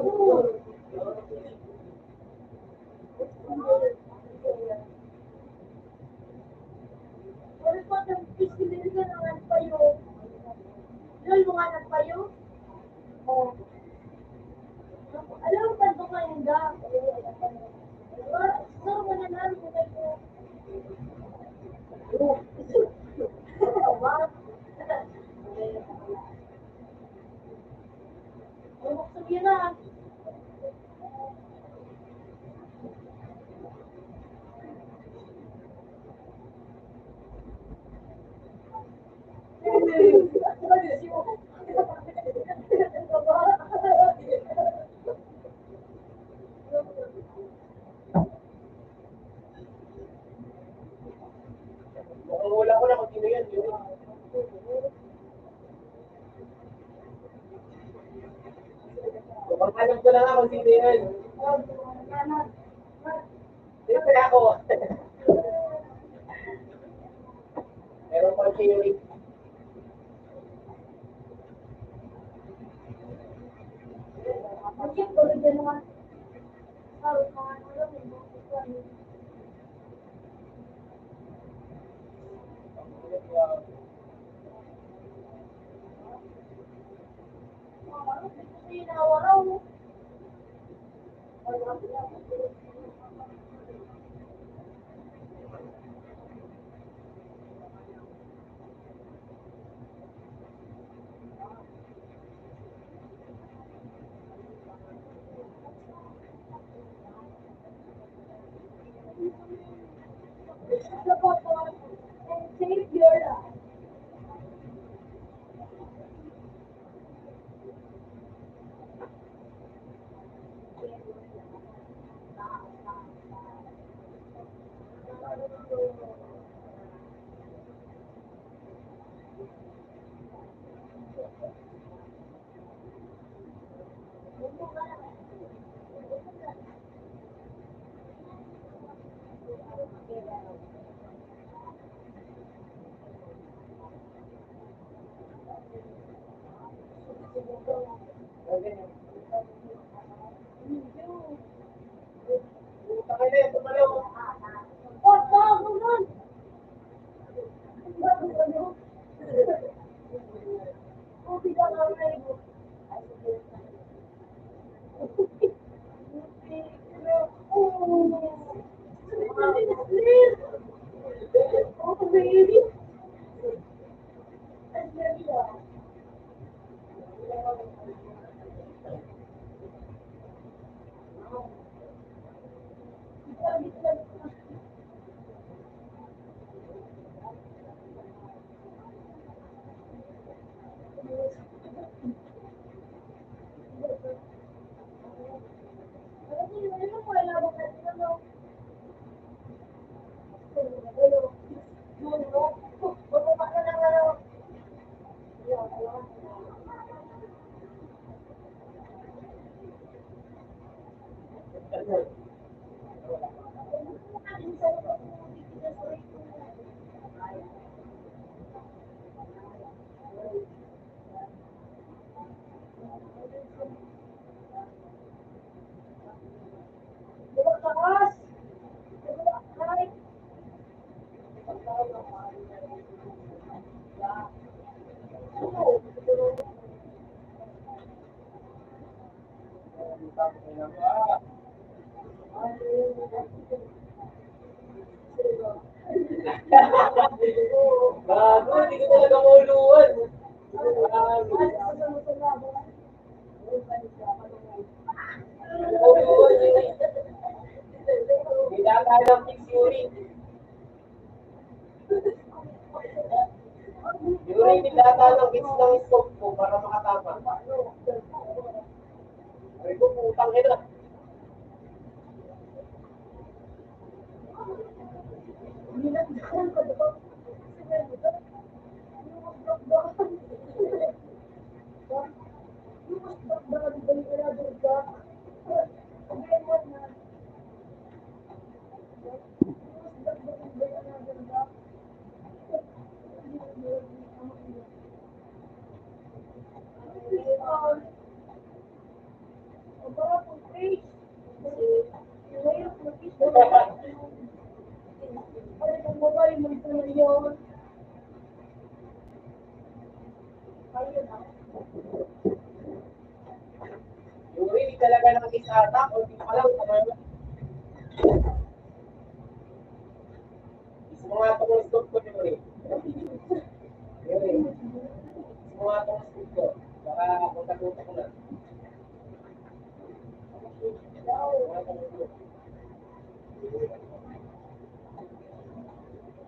Wala pa ng iskilin ka ng nagpayo. Lol, mga nagpayo? Oo. Alam mo ba ito kayo da? Saan mo na lang kung kayo? Buksan yun na. Mukhang wala ko na kung sino yan. Yun. Mukhang alam ko na nga kung sino yan. Siyempre ako. Meron pa theory. Bakit ba rin naman? Parang mga ano lang, may mga kukuha. Save your life. Takay na yan, tumalaw. Oh, bago nun! Bago nun. Oh, bigla ka na yun. Oh, baby. Bago, hindi ko talaga mauluan. Mauluan yun eh. Kailangan ng fix Yuri. Yuri, nilata ng fix ng scope ko para makatama. Ay ko, putang ina. Ang mobile mo ito na yun. Ayun ako. Yuri, talaga ng isa-ata, o di pa lang, tama mo. Gusto mo nga itong stop ko, Yuri. Yuri, gusto mo nga itong stop ko. Baka punta-punta ko na.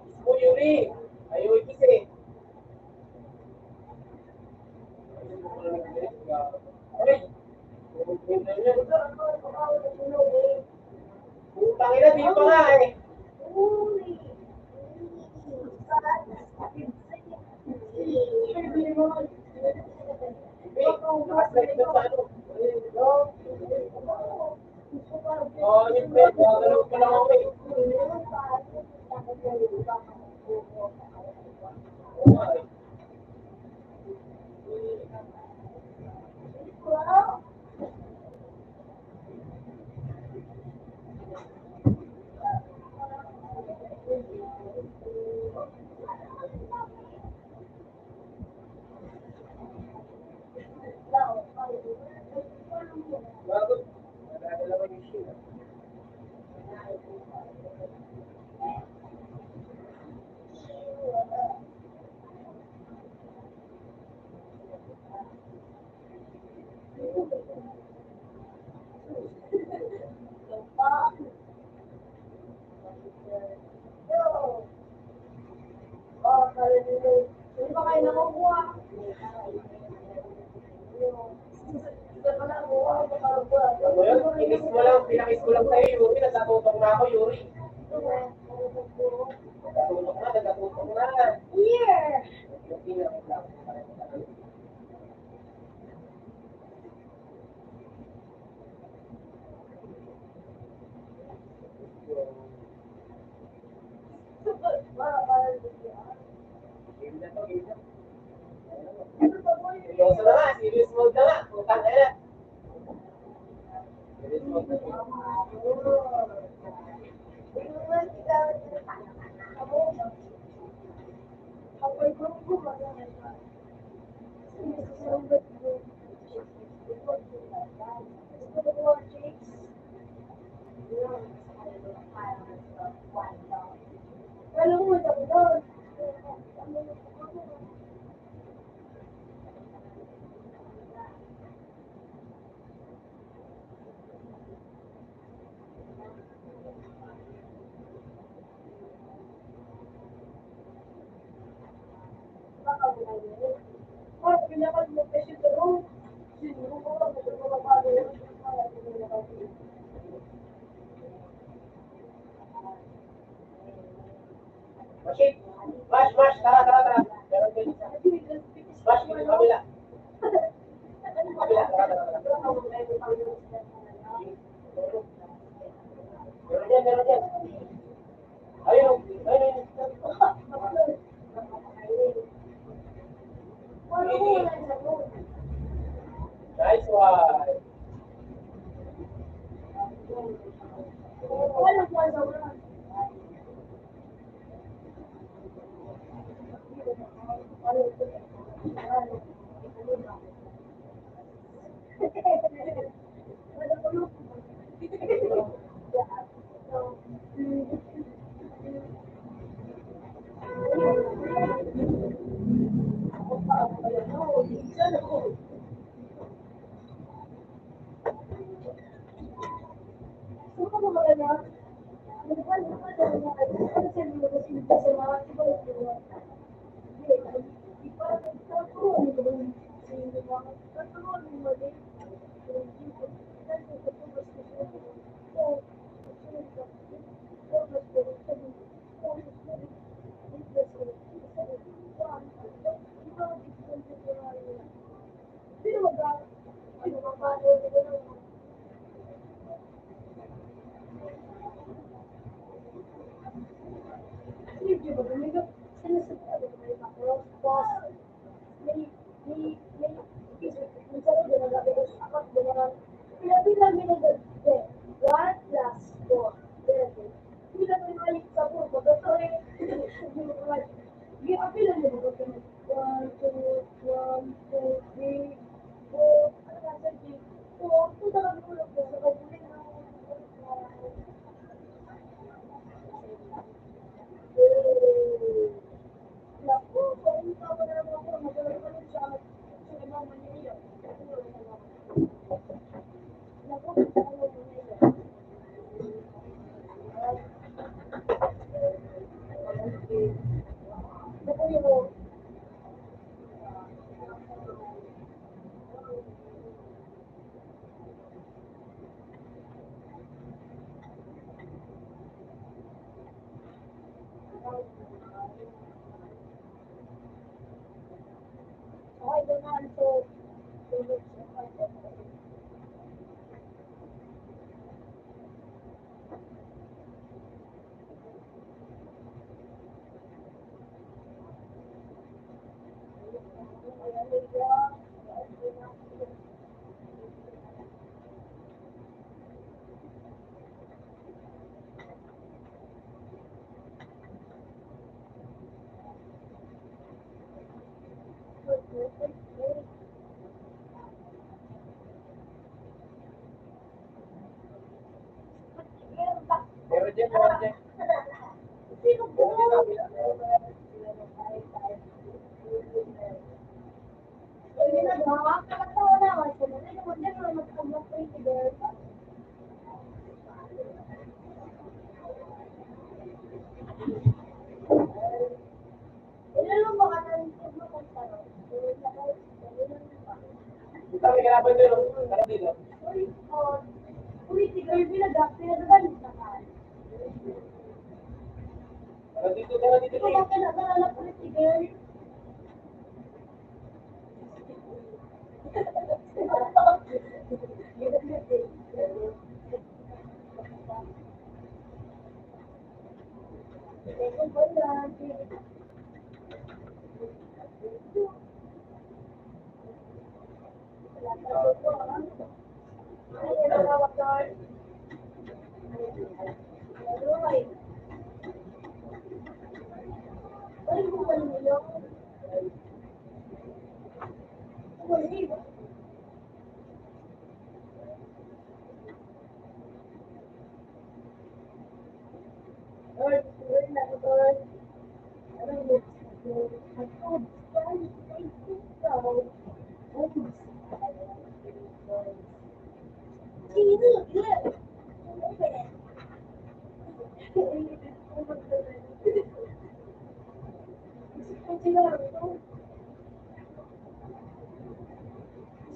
Gusto mo, Yuri. Ayaw ikis eh. Ay! Putang ina, di pa nga eh. Nakaslide na sa ano. Oo, yun pa. Gagalaw pa lang ako eh. Wow. Bago. Nadadala ko yung shit. Hindi ba kayo nakukuha? Alam mo yun? Inis mo lang, pinakis ko lang sa'yo, Yuri. Nagkatutok na ako, Yuri. Nagkatutok na. Here! Yung pinakis lang. Game na to, game na. Seryoso na nga, serious mode na nga. Putang ina. Serious mode na siya. Alam mo, sabi doon. Machine. Mash, mash. Tara, tara, tara. Meron din isa. Mash, dito sa kabila. Kabila, tara, tara, tara. Meron yan, meron yan. Ayun, ayun, ayun. Nice one. Okay, naman so, tulog siya. Meron dyan, meron dyan. Sino po? Hindi na ba? Kakatawa na ako. Sino na naman din ang magkambak ko yung girl. Ilan mo ba ka nang mo kung tanong? Ito, may kalaban dyan. Tara dito. Uy, si girl pinagagan sa kan. Tara dito, tara dito. Ito ba kinagalanak ulit si girl?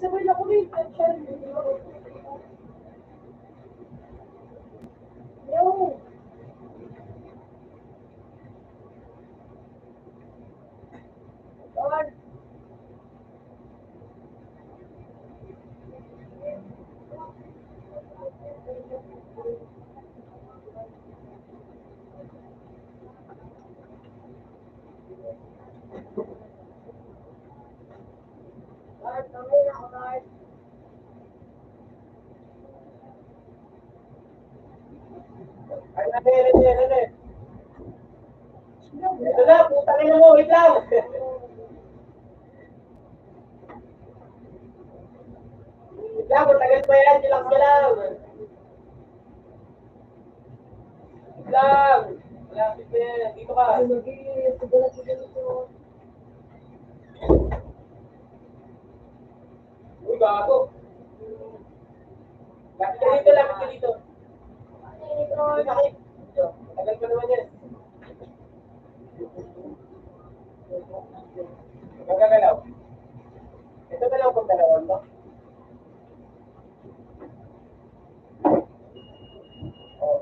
Sabay na ko rin, yung Lord. Lord, kami na ako, Lord. Ay, nade. Ito na, putang ina mo, wait lang. Wait lang, matagal pa yan, chillax ka lang. Wait lang. Malapit na yan, dito ka. Uy, gago. Lapit ka dito, lapit ka dito. Dito ka, dito. Matagal pa naman yan. Magagalaw. Ito na lang kung dalawang to. Oh.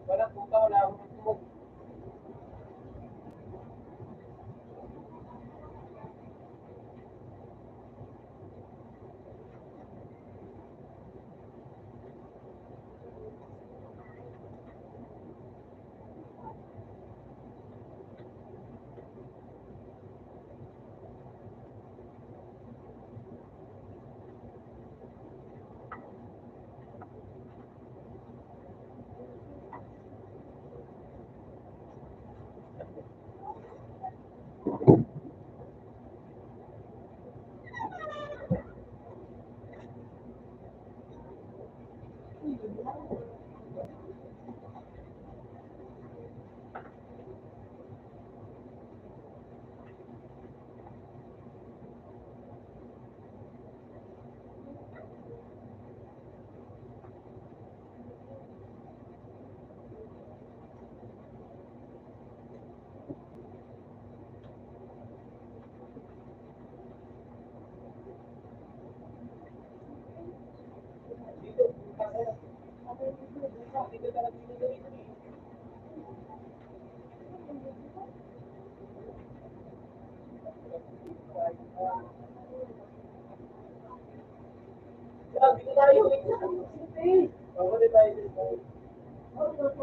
Wala puta, wala akong gusto. Yeah, dito tayo. Ako din tayo dito. Wait lang.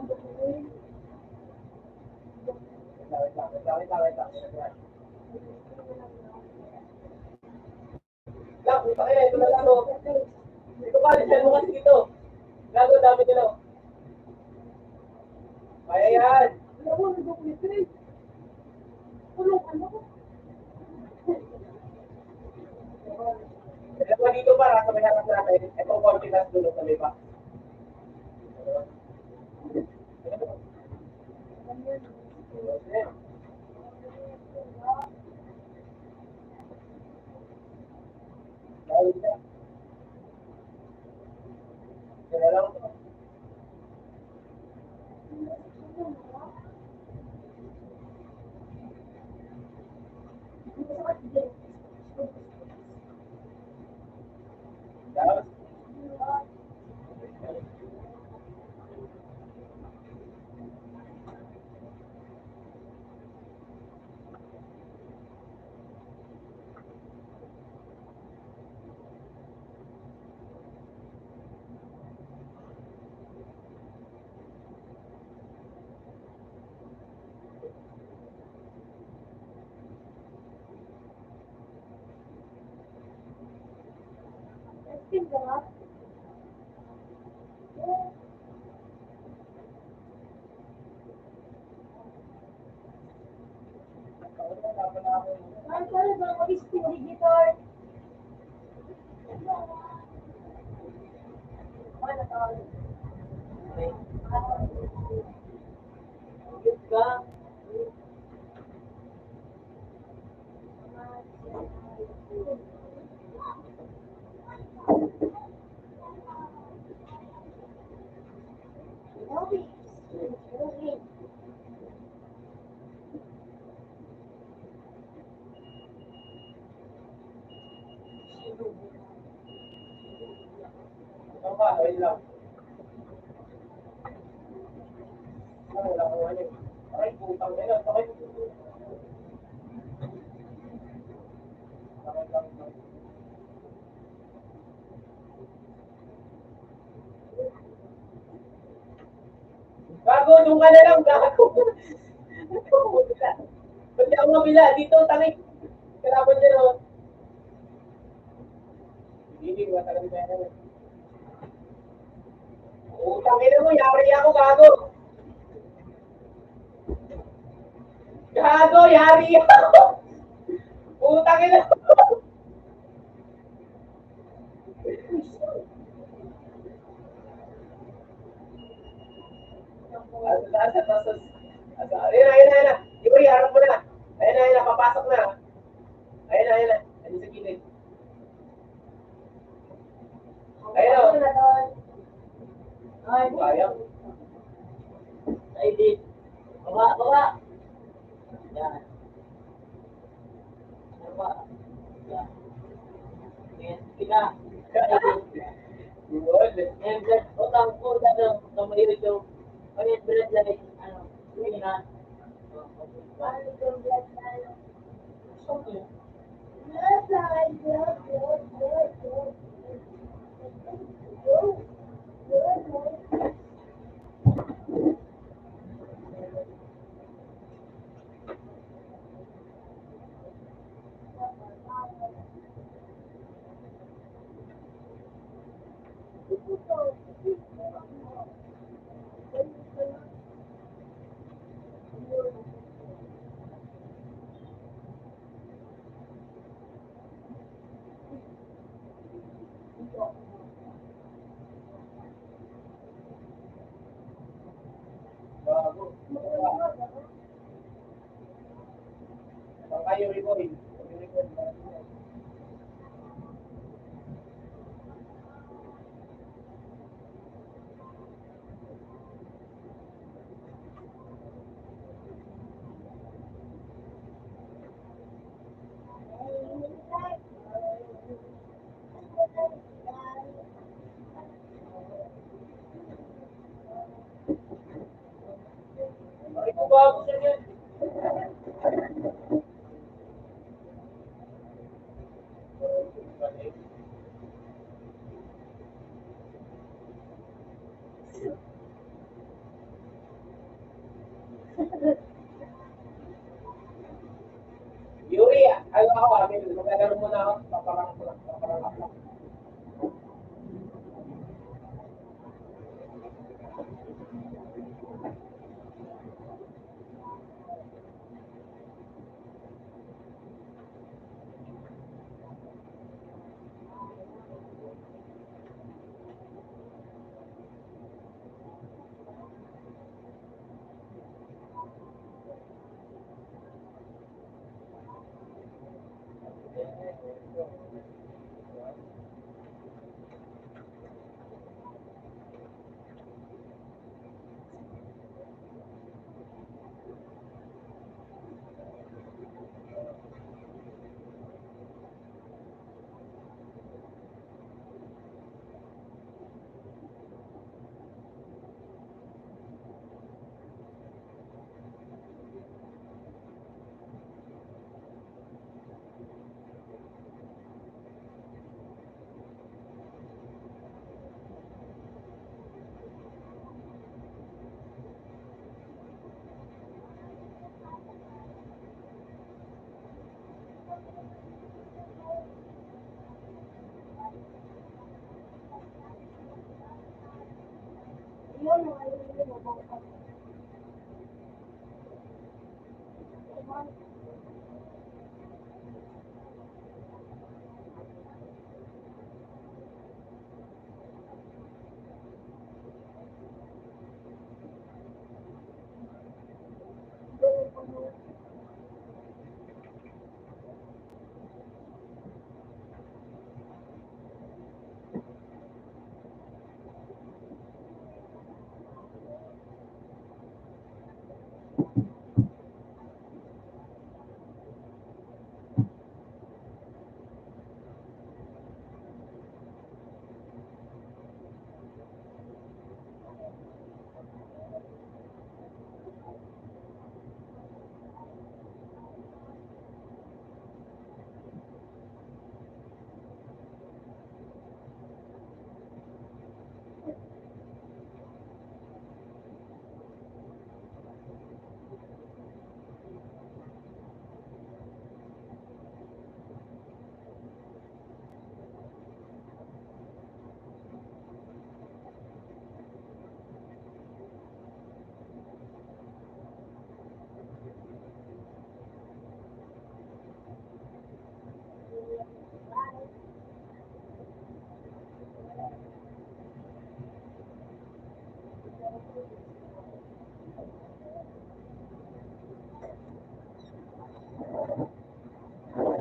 Lang, puta kaya, ito na lang, oh. Ito pa, lisan mo kasi dito. Gago, dami nila, oh. Kaya yan. Ito pa dito para sa may harap natin. Ito, confidence dulot sa may back. Kaya lang, dapat. Ito pa, wait lang. Wala ko ano. Aray, putang ina. Sakit. Sakit lang. Gago, doon ka na lang, gago. Pati ako mabila, dito, tangik. Kalaban niya naman. Hindi, matagal na yan. Utang ina mo, yari ako, gago. Gago, yari ako. Utang ina mo. Ayun na. Di ba, iharap mo na. Ayun na, papasok na. Ayun na. Ayun sa gilid. Ayun na. Ay, sayang. Ay, di. Baba. Yan. Baba. Yan. Yan, sige na. Ay, di. Yun. And utang ko na ng kamahilig yung Red blood like, ano, yun na. Ano yung blood line? Okay. Blood line, blood, blood, blood, blood. Blood line. Bago. Baka yung record. Yung record. Bakit ko bago siya yan? Yuri, ano ako, maglalaro muna ako. Paparang ko lang. Paparang ako lang. Yun, mga yun, mabangkot.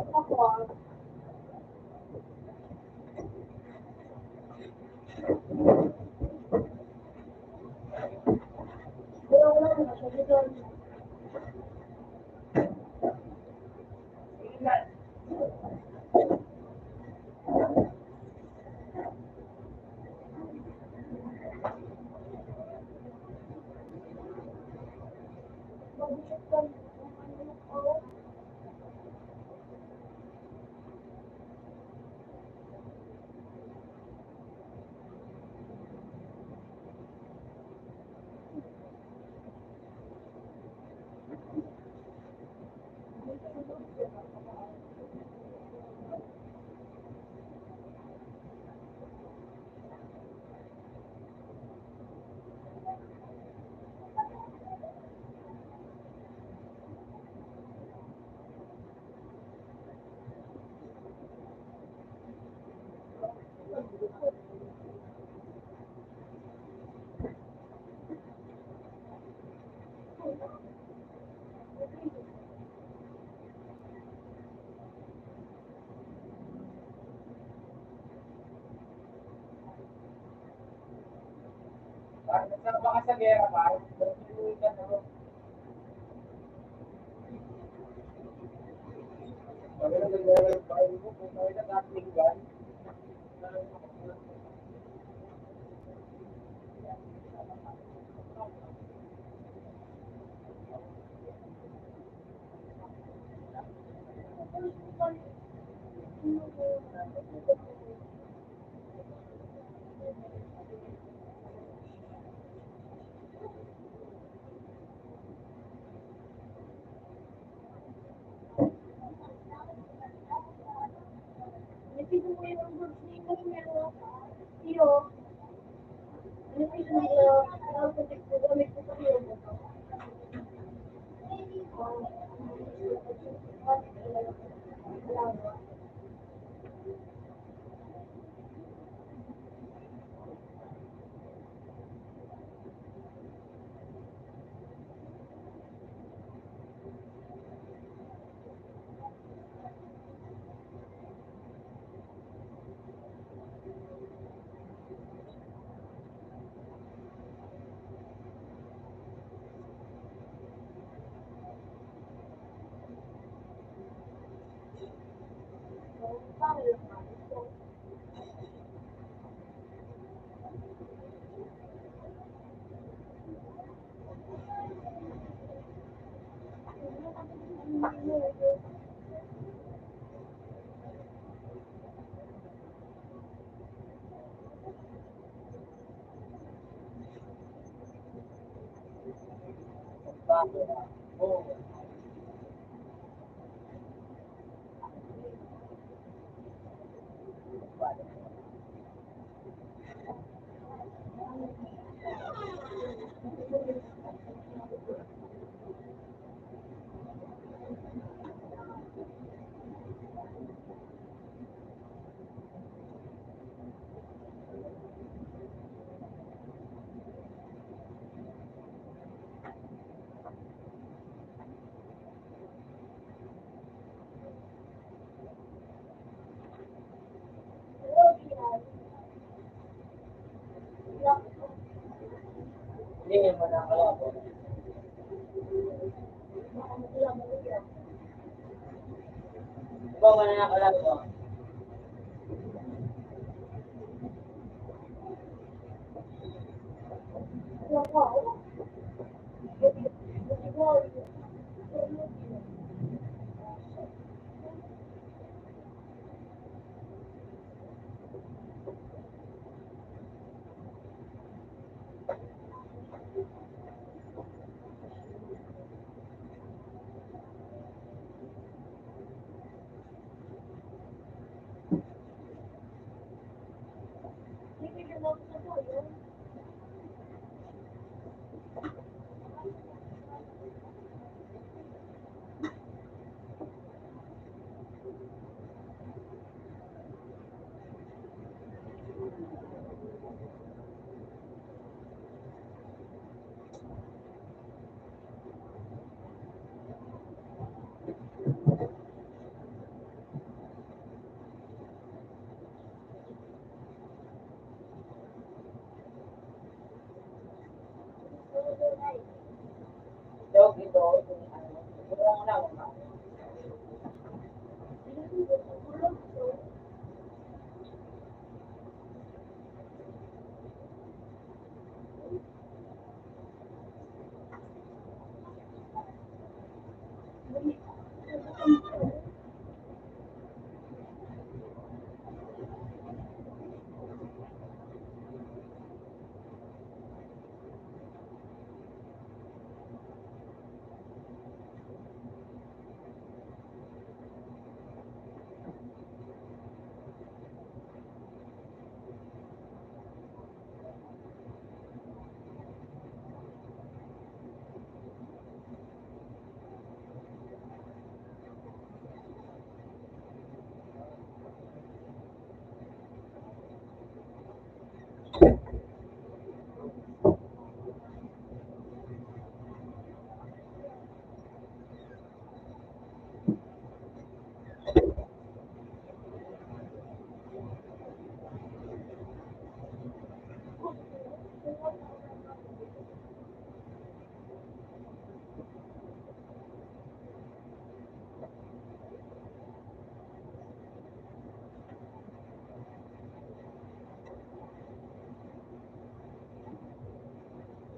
Tapos, wala na siya dito. Bisip ko, ano ko, Nagsarap ka sa gera ba? Magaling ang gera ng bahay mo. Kung may nagkakaligan, nipito mo yung goods ni Camilo. Iyo, nipito mo yung alphabet ko, gamit ko sa iyo. hindi mo nakakalaban. Ikaw man nakakalaban. Dog ito, murang lang.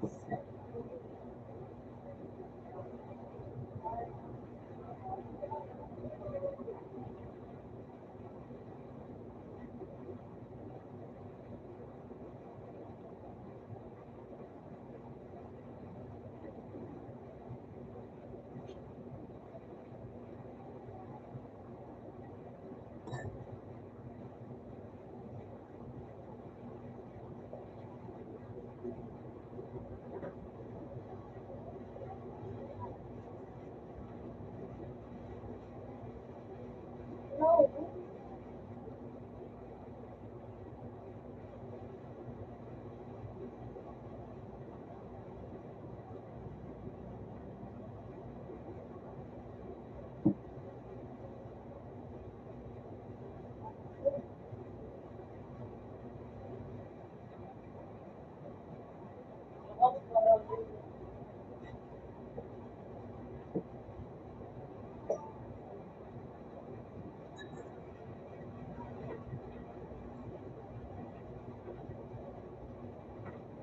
No.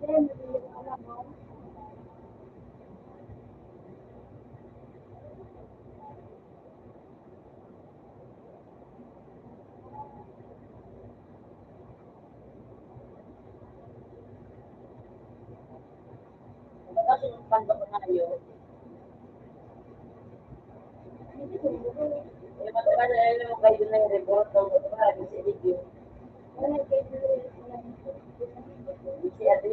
Then, alam mo, Kasi pando ko na yun. hindi ko niluluto. Eh, matagal na yun yung kayo na yung report. Ang matagal si Video. Wala kayo niluluto. Si Ate.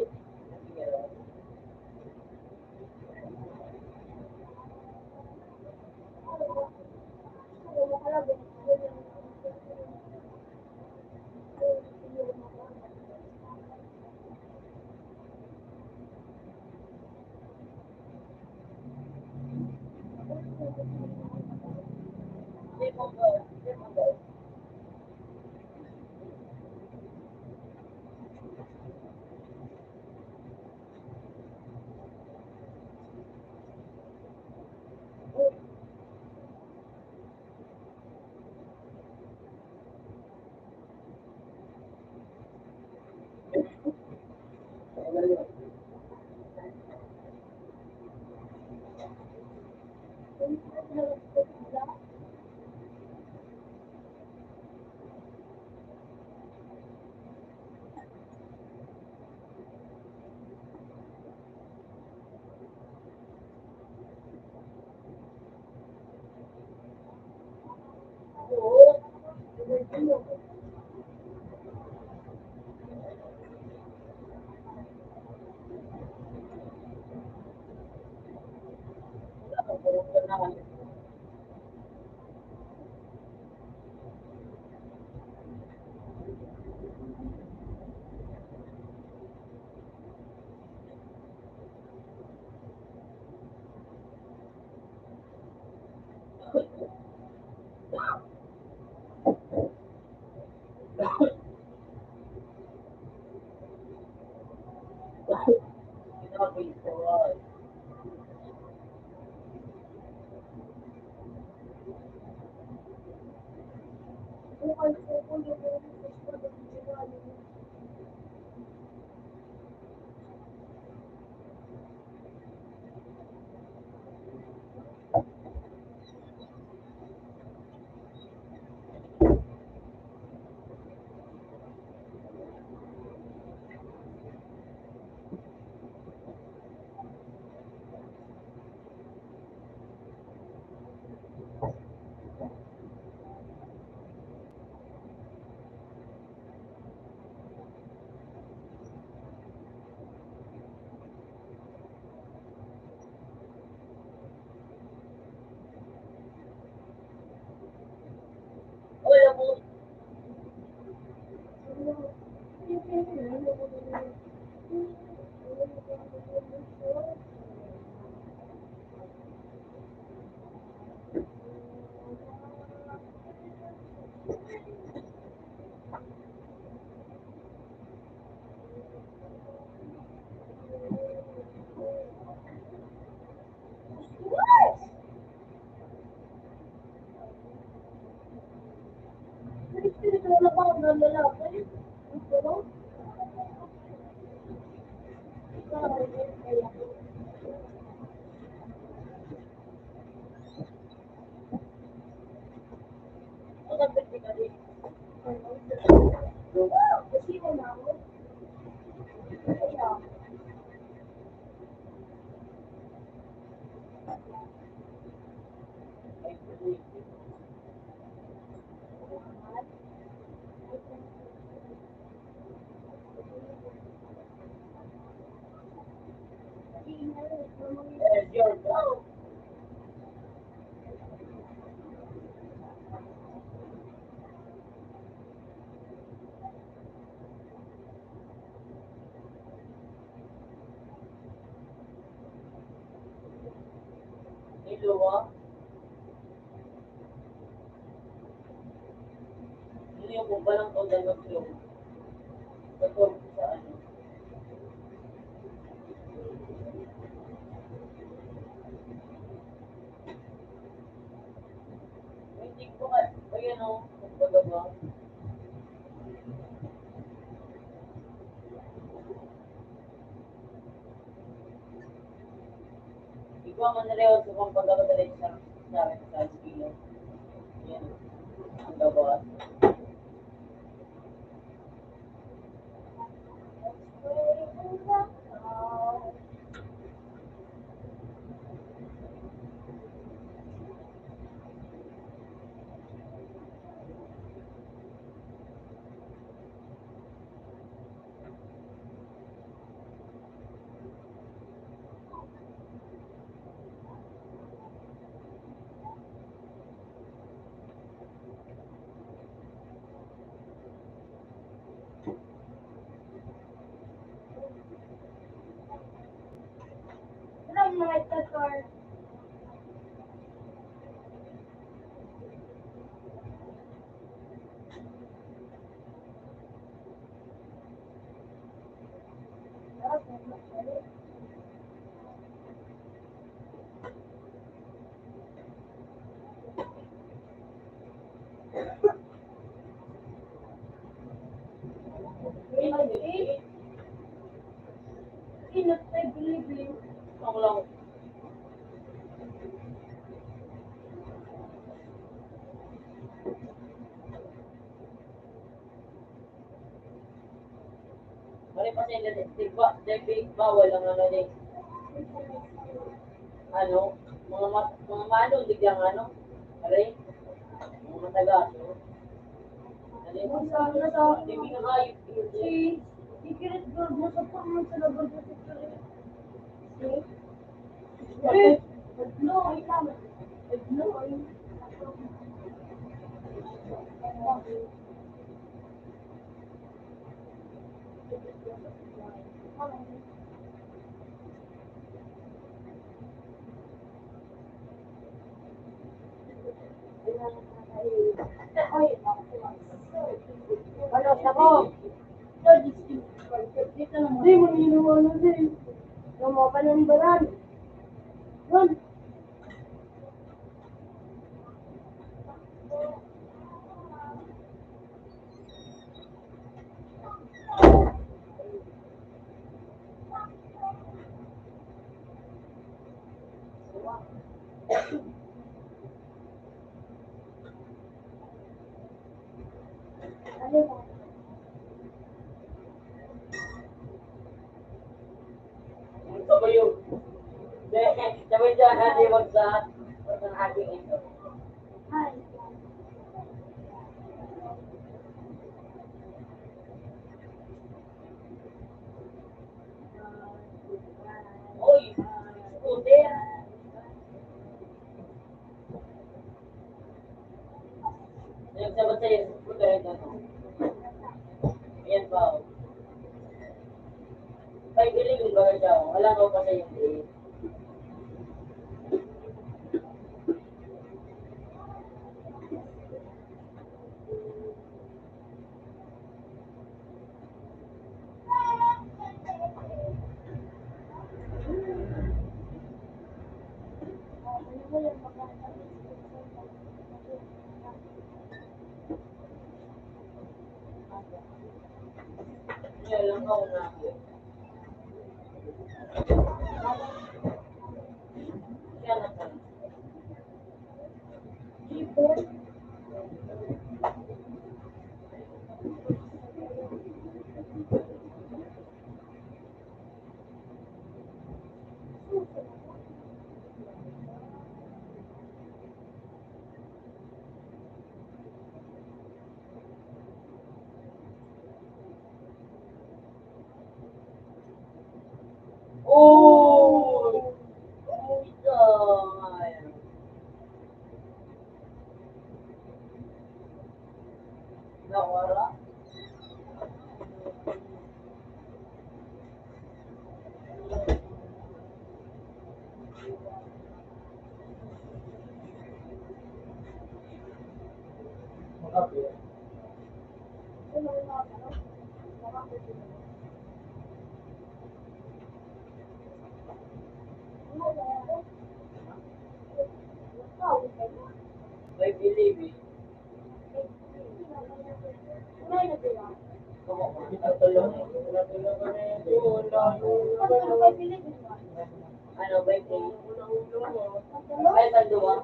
Hindi mo ba? Hindi mo ba? There's your go. Niluwa. Yun yung kumbalang ko dalawang yung katulog sa ano. Hindi ko ka, ayan o, kumbaga ba? Ikaw man rin sa kumbaga ba talaga sa akin sa skill. Yan. Ang gawa. Ano yung mga tutor? Ang lang. Mali pa sila din. Bawal ang ano din. Ano? Mga manong biglang ano? Aray? Mga mataga. Ano yun? Hindi ka kayo. Si Secret Guard mo sa pamang sa labas sa Secret. No, ay tama. No, ay. Ano, ako? Hindi, mag-inuwa na din. Yung mga panambalan. Yun. Ano ba? Ito ba yung... Sabi dyan, hindi magsahat. Huwag ang ating ito. Hi. Uy! Scooter! Nagsabat sa'yo, scooter ito. Ayan pa. Ay, biligin ba siya? Wala ko pa sa'yo. Yan lang ako na. Oh! Puta! Nawara. May believe it. Ano ba ito? Ay, tanduwa.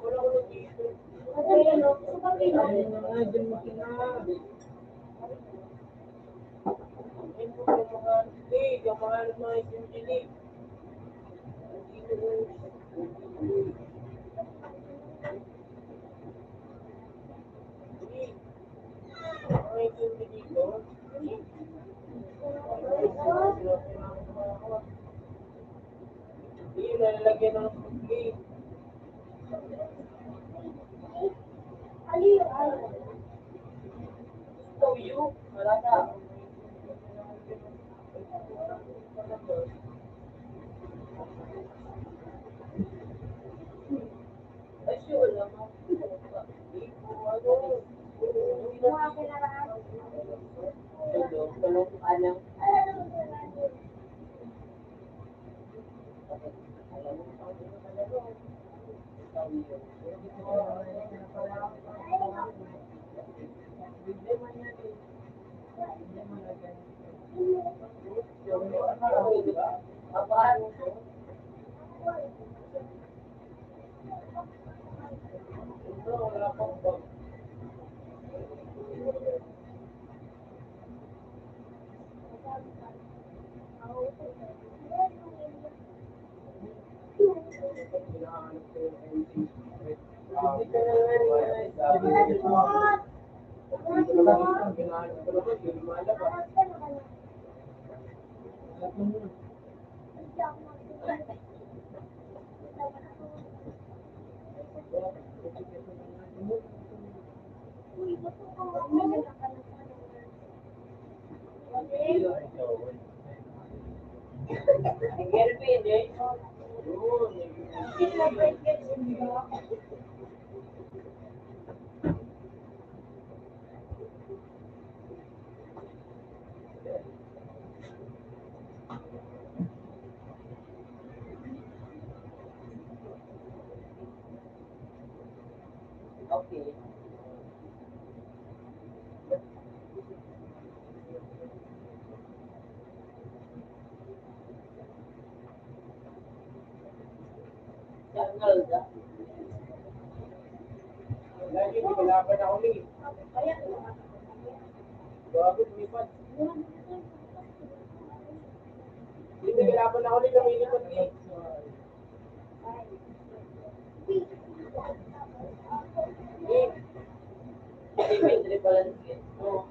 Hindi, nalalagyan ng complete. So, you, wala na. Ay, sure naman. Tulong anang. Apaan? Wala pang bag. Okay. Jangal ka. Lagi, nagalaban ako ni. Bago, lumipad. Hindi, nagalaban ako ni, lumilipad ni. Hindi, may pala niya. Oo.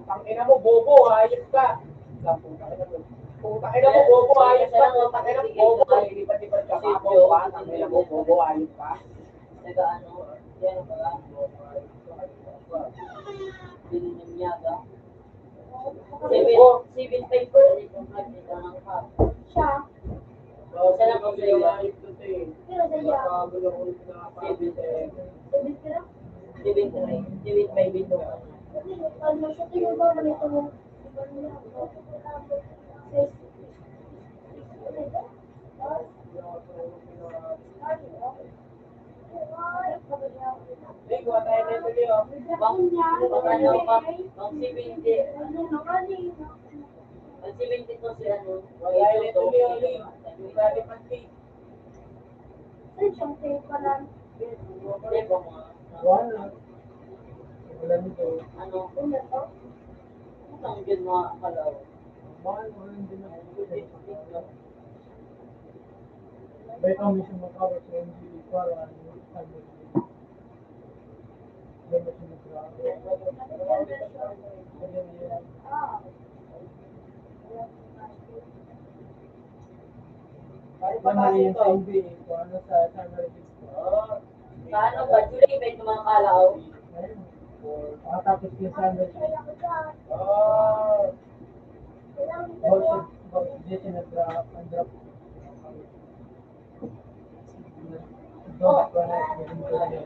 Tangina mo, bobo, ayos ka. Tangina mo, bobo, ayos ka. Tangina mo, bobo, lipat-lipat ka pa ako, ha? Tangina mo, bobo, ayos ka. Nag-ano, yan ba? Bininyaga. 7.5 po, itong flag nito ng cup. Siya. Isa lang ako sa'yo. Pero sa iya. 7.5 ito. Ano siya tinuturo nito mo? Hey, kuha tayo na ito, Leo. Bang 70. Bang 70 to si ano. Wala yun ito yung link. Yung galing pati. Saan siyang safe pa lang? Hindi ba mga, Wala. Wala nito. ano, Ano to? ang yun mga kalaw. Mahal mo rin din ako. May kami siya makawat sa NGA para ano, ano. May mas mag-grabe. Ah. Ano pa Mali kasi yung ito? sa NGA ko, ano sa Channel Oh. Paano ba? Julie, may mga kalaw. Ayun. Pakatapos yung Channel Kaya ko dyan. Oh. Kailangan dito. Bakit hindi siya nag-drop? Ang-drop. Oh, Drop ko na. Meron ko na yun.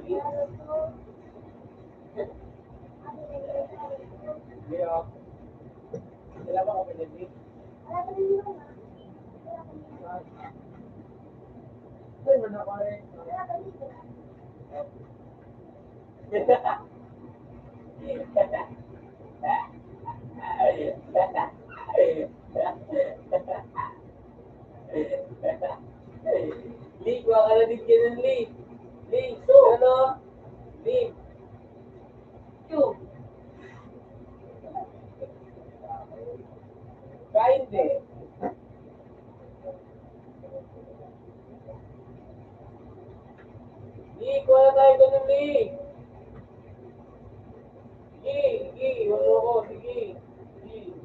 Hindi ah. Sila ba ako pinili? Ay, manakare. Lee, kuha ka na din ganun, Lee. Lee, ano? Lee. Yung, Kaya hindi. Lee, kuha na tayo ganun, Lee. Sige, wala ko, sige. Sige.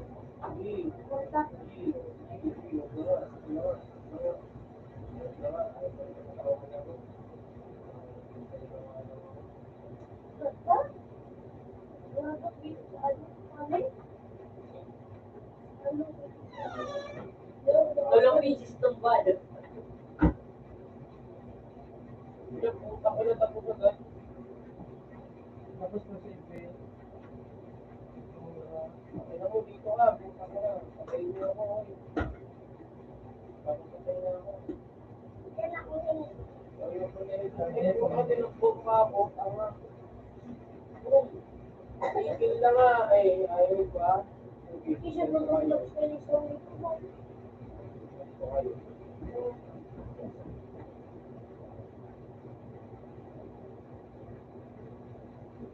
walang pieces ng bad. Puta ko na tapos agad. Tapos na si Ibe. Ano mo dito ka, puta ko na. Patayin niyo ako. Papatay na ako. Ayoko na rin. Eh, kung ako tinukbog pa ako, tama. Tigil na nga, ayaw ba?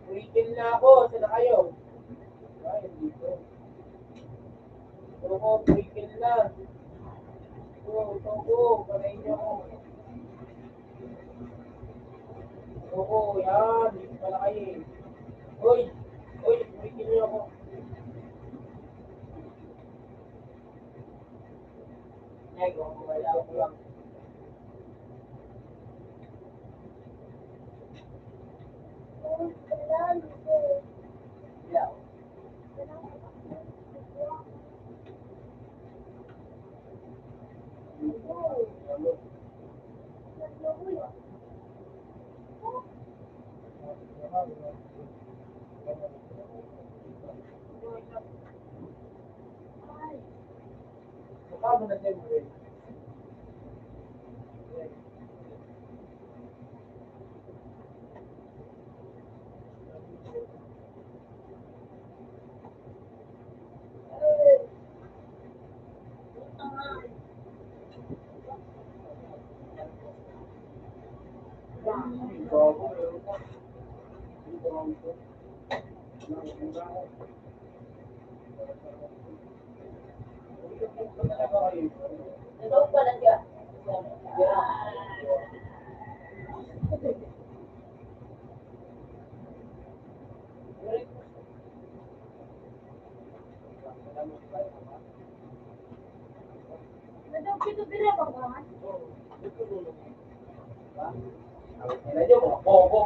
Tigil na ako, sila kayo. Ay, dito. Ako, tigil na. Ito, patayin niyo ako. Oo, yan. Dito pala kayo eh. Uy, tigil niyo ako. Ay, kung wala ako lang. Yeah. Mukha mo na tayo mo rin. Nandun pa lang siya. Medyo mga bobo.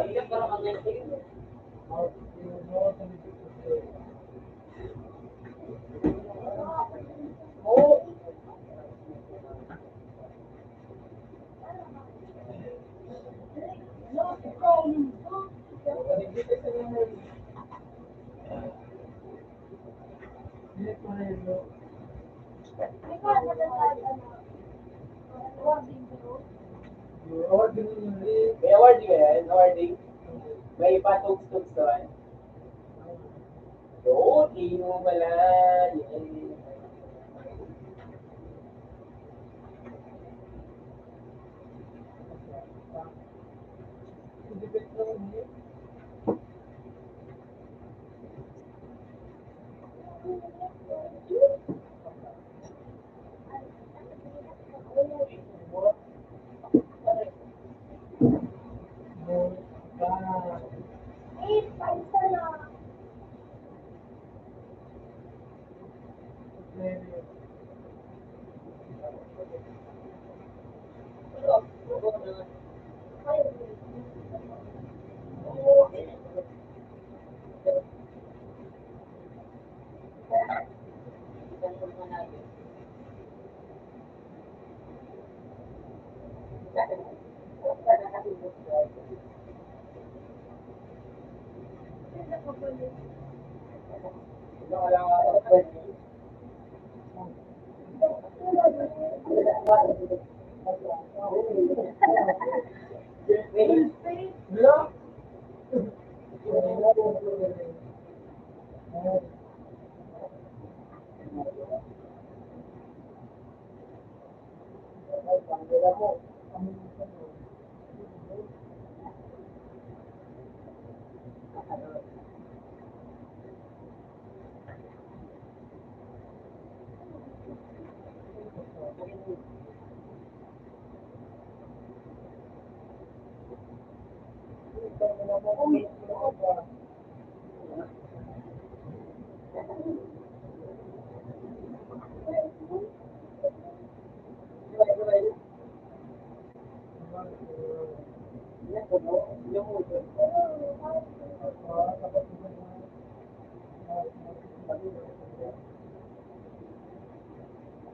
Ilang parang ang naisip. Oh, Award din yun eh. May awarding ba yan? Awarding? May patugs-tugs doon. Yun, ino pala. Yun. Depende naman yun. Eh, paisa na. Wala.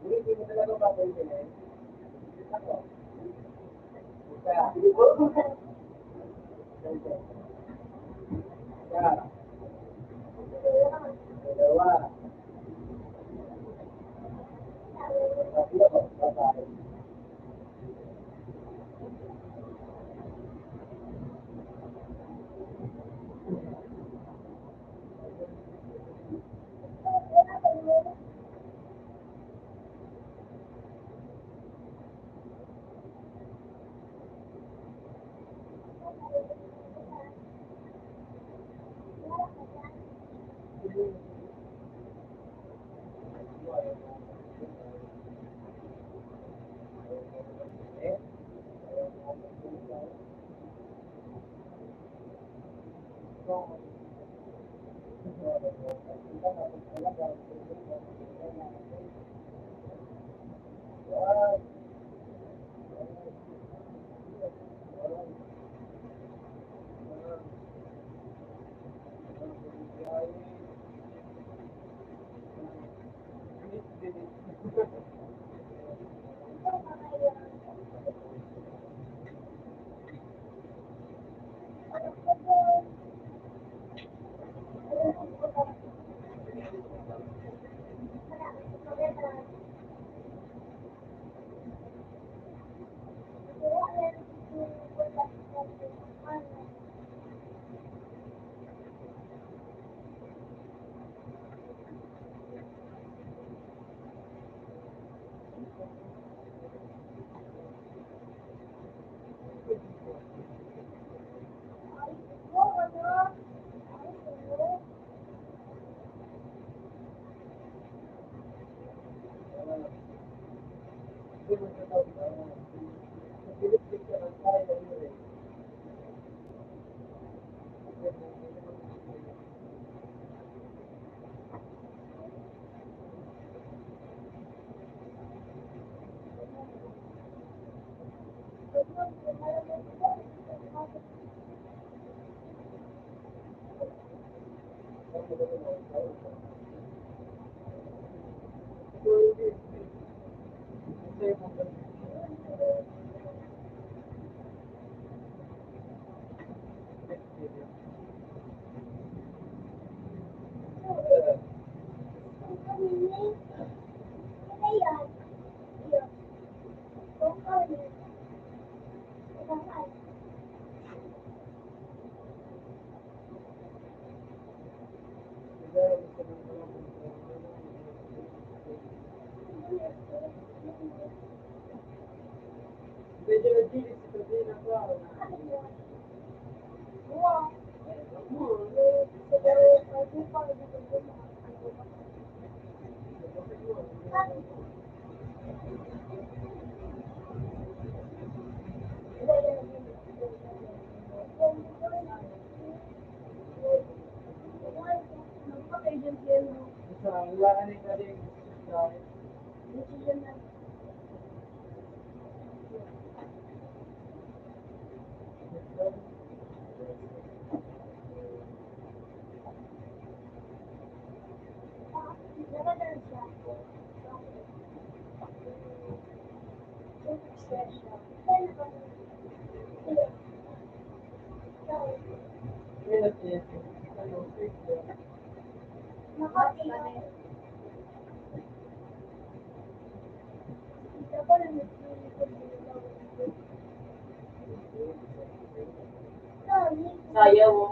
Hindi mo talaga papailin. Dalawa. Tatlo. Babae. Medyo nagdilis ito din ako. Wow. Sa ilangan ni Kaling. Sayang mo.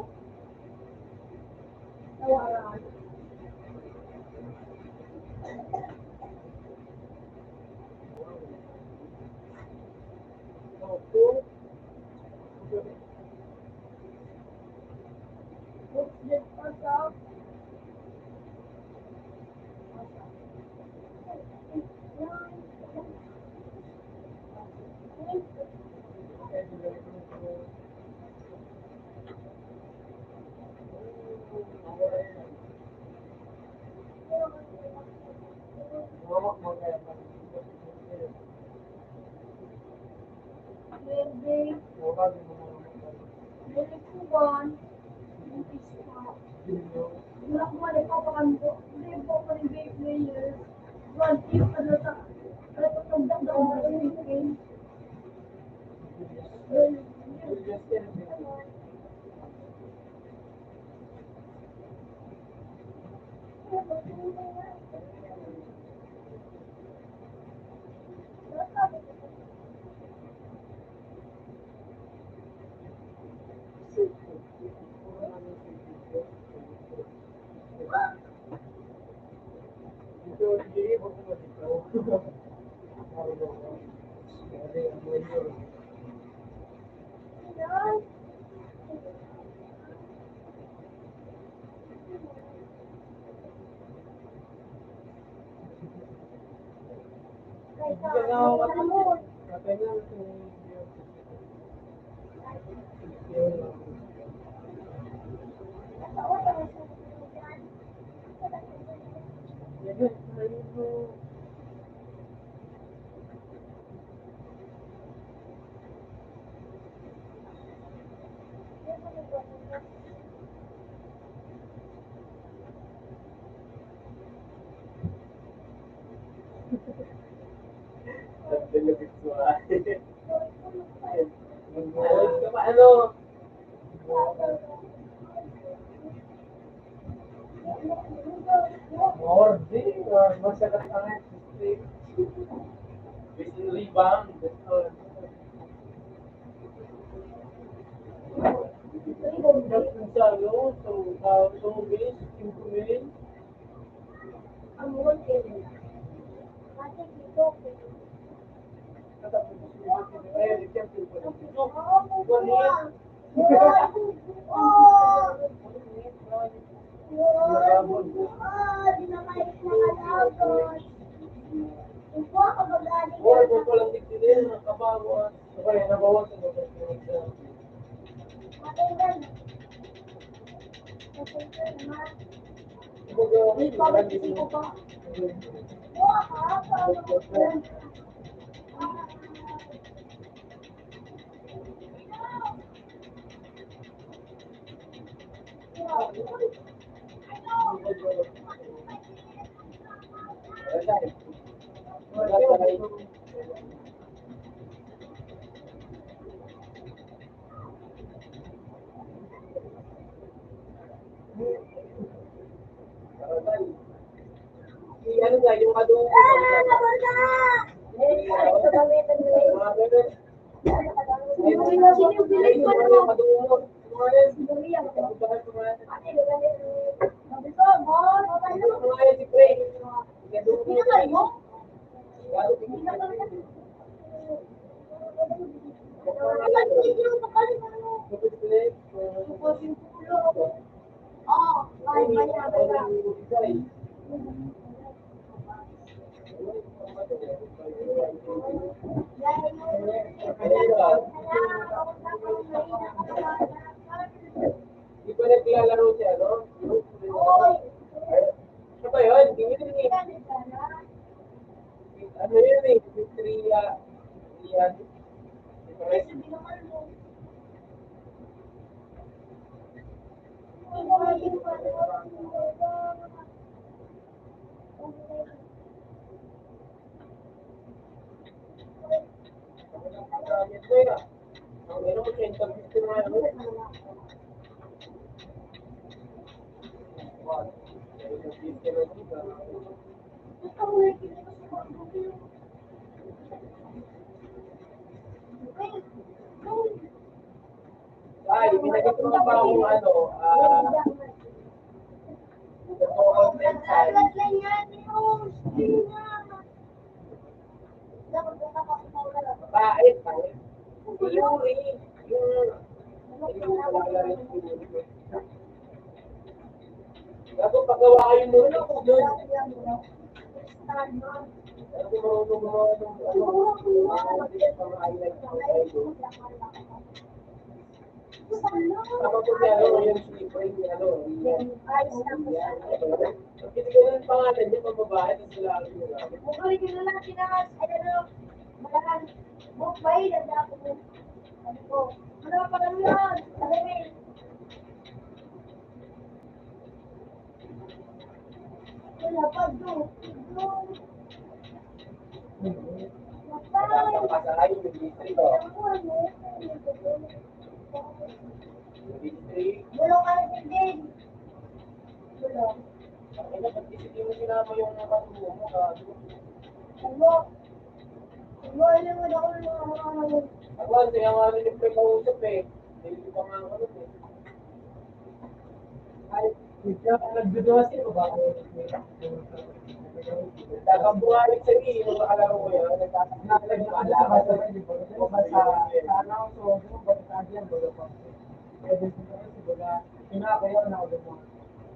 Ano? Mordi, masagat ang street. Bisin rebound. Sa ano, so base, 5 mil. Or kung walang tigtilin, nakabawas. Okay, nabawas ang ano nga, yung adong Tapos yung pulo. Oo, ay, maya. Di ba naglalaro siya, no? Ano ba yun? Ano yun eh? Tria. Yan. Ang meron ko 150 na ano. Ay, binagay ko na pa akong ano, content side. Bakit? Yuri. Yung wala rin si Yuri. Gago, paggawa kayo muna ko dun. Kasi marunong mo nung Tama po niya, yung slippery niya, Hindi ko yung pangalan niya, pag babae, tapos sila ako nila. Pasakay yung military ko. Military. Ay, napag-isipin mo sinama yung katubo mo, gago. Ako, kaya nga rin yung pre-kausap eh. Hindi ko pa nga ano eh. Ay, nagduduwas ko ba? Nagkakambuhalit sa iyo, yung makalaro ko yun. Nagkakasalag yung alakas sa iyo. Sa ano, so, basta yan, baga pa. Kaya din ko kasi, baga, kinakayaw na ako mo.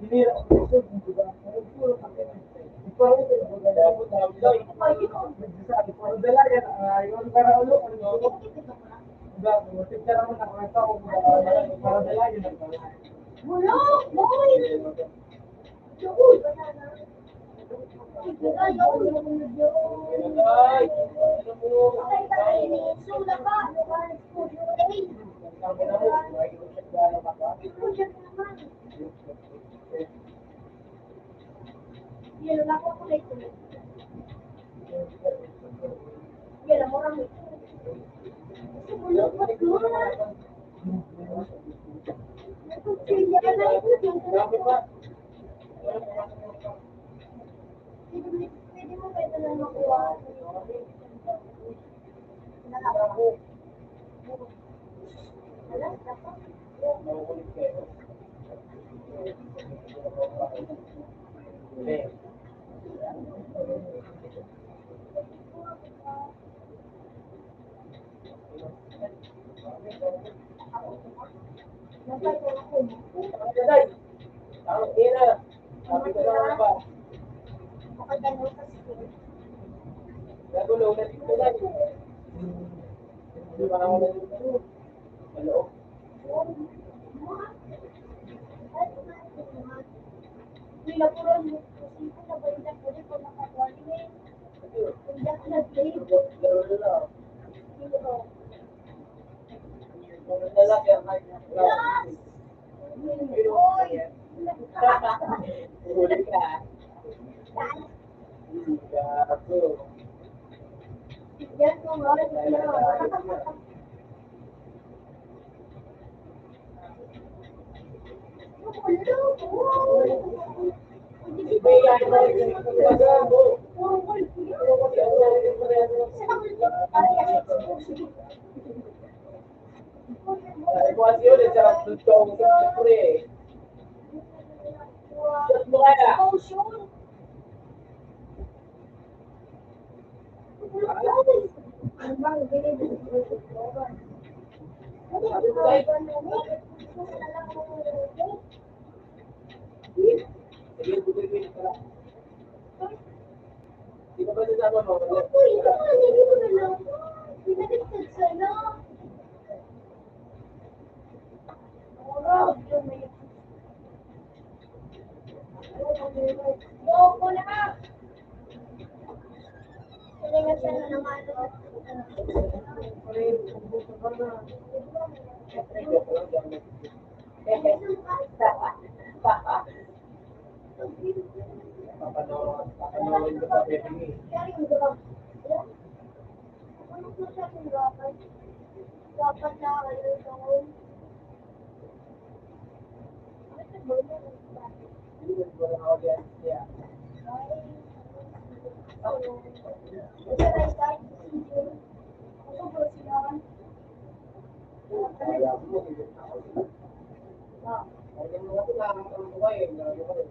Hinira ko ito, baga, puro pa kayo. Ikaw ito, baga, dapat na ako. Nagsasabi, puro dalaga, yung karaulo, ano, baga, masigtara mo na kung ito, para dalaga na pala. Joke lang, gamit. Papanoorin ko pa, baby. Dapat na kayo doon. Hindi ko na audience niya. Kaya mo, hindi na ako. Kaya mo kasi nakakataon ko kayo, hindi ko kayo.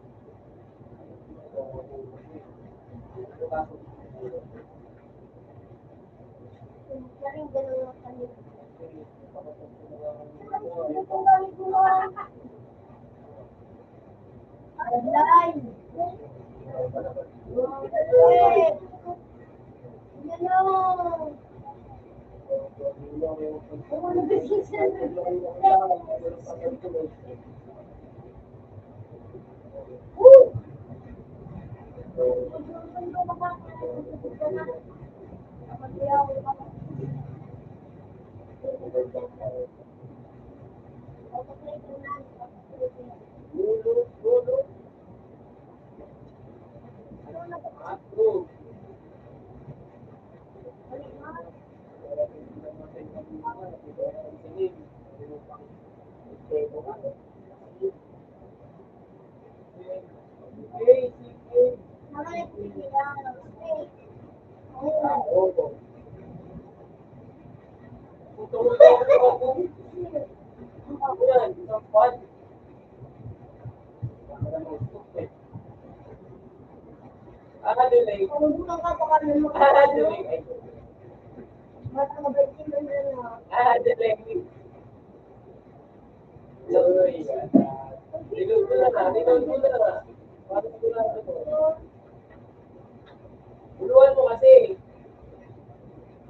Buluan mo kasi.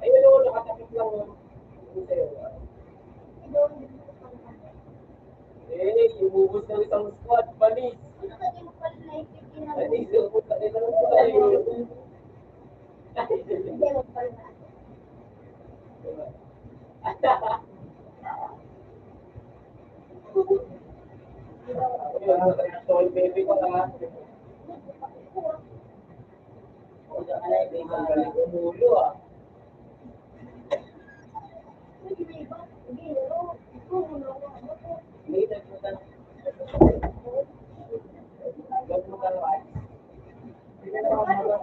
Ayun o, nakatapit lang. Ubus ng isang squad, balis. Balis, ubus na rin ang squad. Ayun, baby ko na. Ang galing umulo ah. Hindi na po na. Gawin mo ka naman. Hindi na naman mga.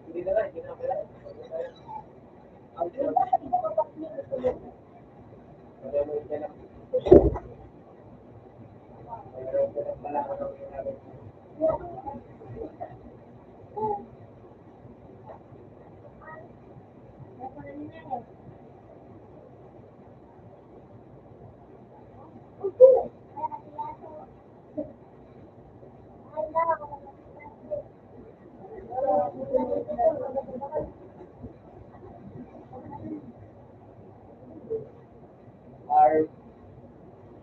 Hindi na lang, hindi na pala.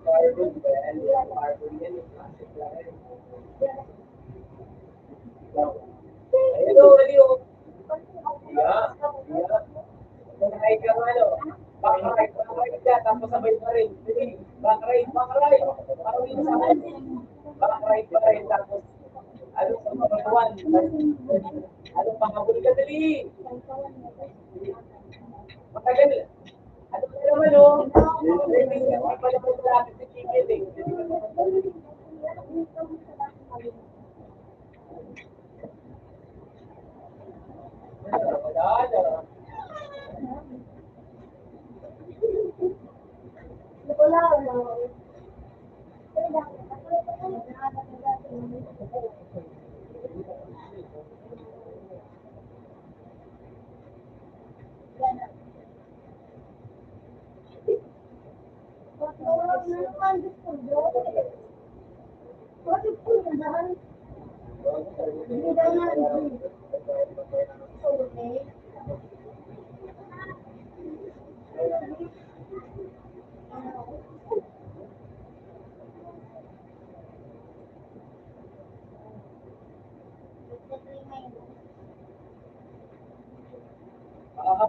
Carbon ba yan? Carbon yan, yung plastic lang yan. Ayun o, dali o. Back-ride ka nga no. Back-ride ka, tapos sabay pa rin. Back-ride. Parang yun sa akin. Back-ride pa rin, tapos ano sa pagkakuan. Ano pangabuli ka, dali. Matagal. Ano ka naman o? Hindi pa naman sa akin si Chicken eh. Wala na.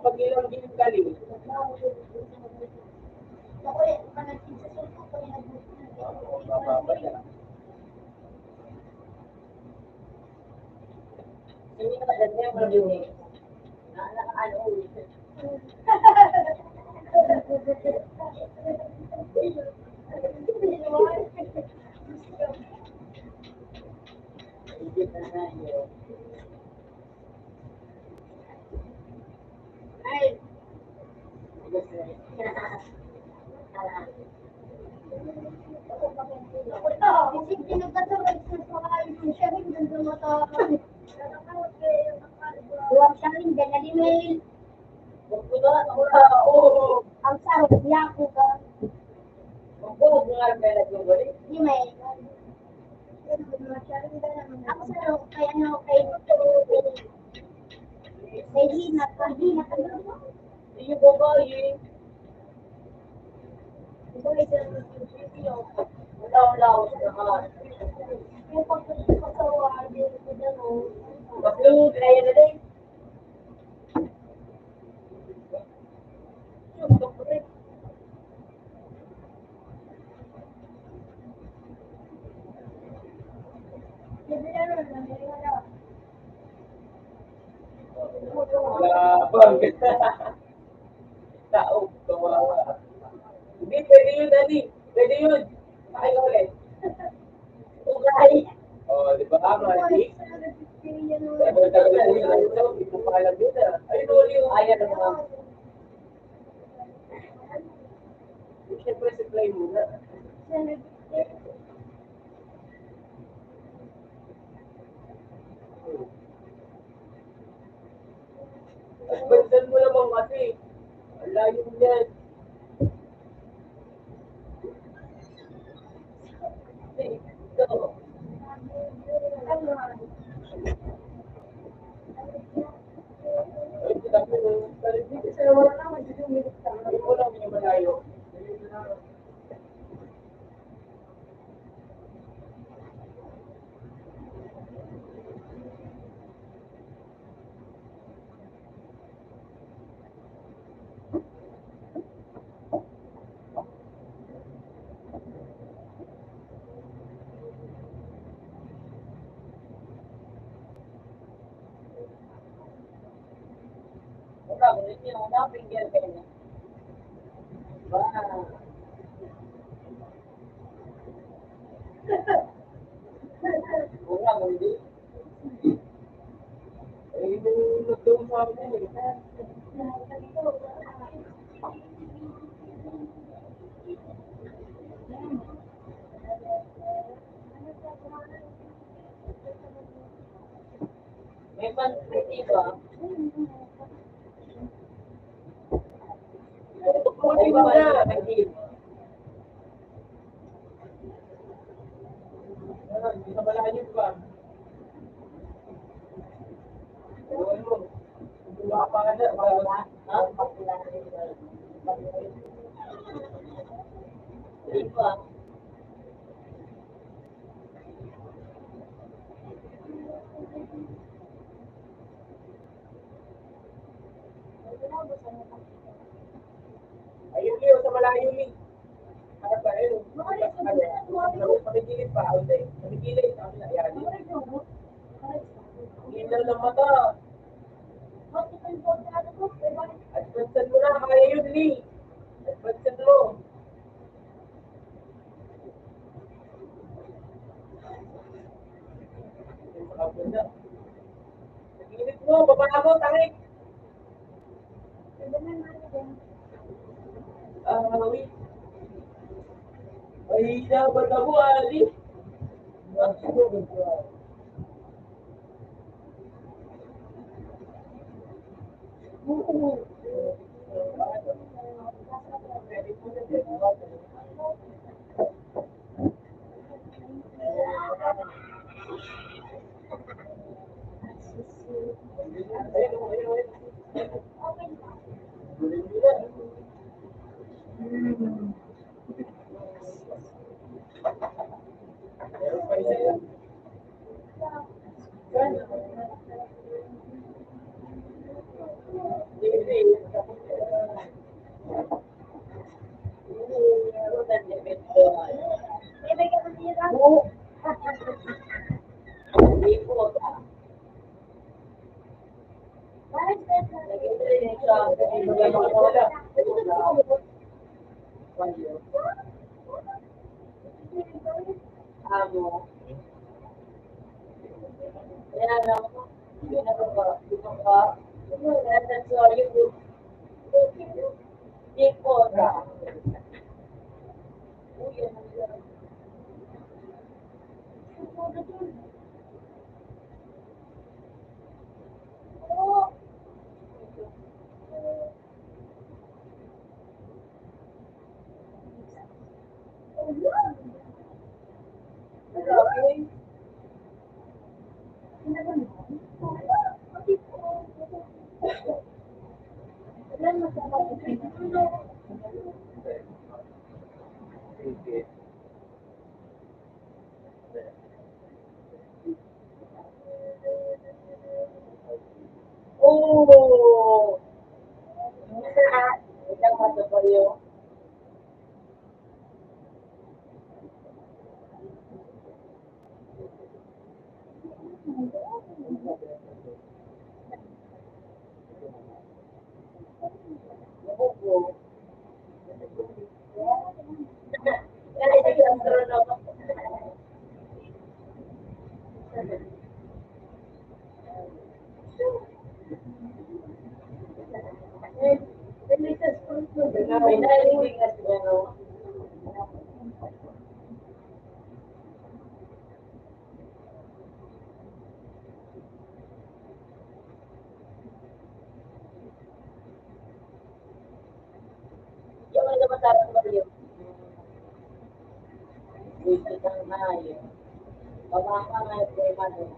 kapag ilang gilid galing. Ako eh, panagsin sa sulto ko yung Mababa na. Hindi ka dyan niya marinig. Ano ulit. Hindi ka na yun. Ay! Isip pinagkatawag sa pakain ko siya rin ganda mata. Huwag siya rin ganda ni Mail. Oo! Ang sarap niya ko ka. Magbuhog nga rin kayo nag-ulit. Ni Mail. Ako sarap kay ano kay Hina ka. Yung babae. Ulaw-ulaw sa kakas. Yung pagkakasawa, hindi ko dano. Magluhog na yan na din. Labang. Tao, kawawa. Hindi, pwede yun, Dali. Pwede yun. Sakay ka ulit. Ugay. Di ba? Mati. Tagal-tagal mo yun. Hindi mo pa alam yun, ah. Ayun, uli yun. Ayan na mga. Siyempre, supply muna. At bansan mo naman kasi. Ang layo niyan. Ito. Ay, sinabi mo. Hindi kasi naman naman. Hindi mo lang yung malayo. Ikaw, hindi mo na pinggir ka niya. Wow. Wala mo hindi. Eh, yung nagdaw sa amin eh. May pansin ba? Kunin mo na. Nag-give. Hindi na malayo pa. Gawin mo. Gumawa pa ka na. Ha? Hindi ba? Ayun, Leo, sa malayo, Leo. Harap ka, ayun. Pamigilid pa. Hindi. Pamigilid. Ayan. Hindi ng mata. Advancean mo na. Kaya yun, Lee. Advancean mo. Pagilid mo. Baba mo. Tangik. Wait. Ay, dapat ako, Ali. Sige, Kayo. Amo. Kaya lang, pinaka, that's why you would take for that. Uy, ano yan? Grabe. Sige. Oh! Ilang mata pa yun? Nabuko. Kaya nag-astron ako. May narinig kasi ano. Yung mga matapos ba yun? Wait, ang mayo. Pamama nga yung problema doon.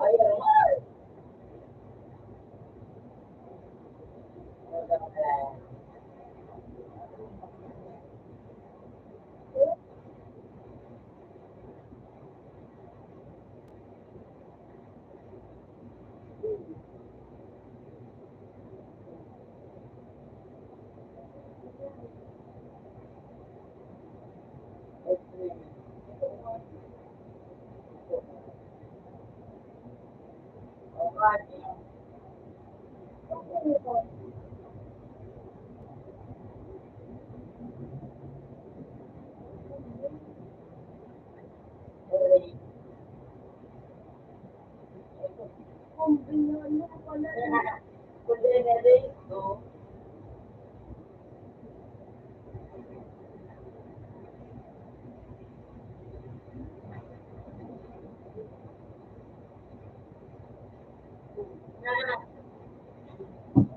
Ayun. Culinary, no?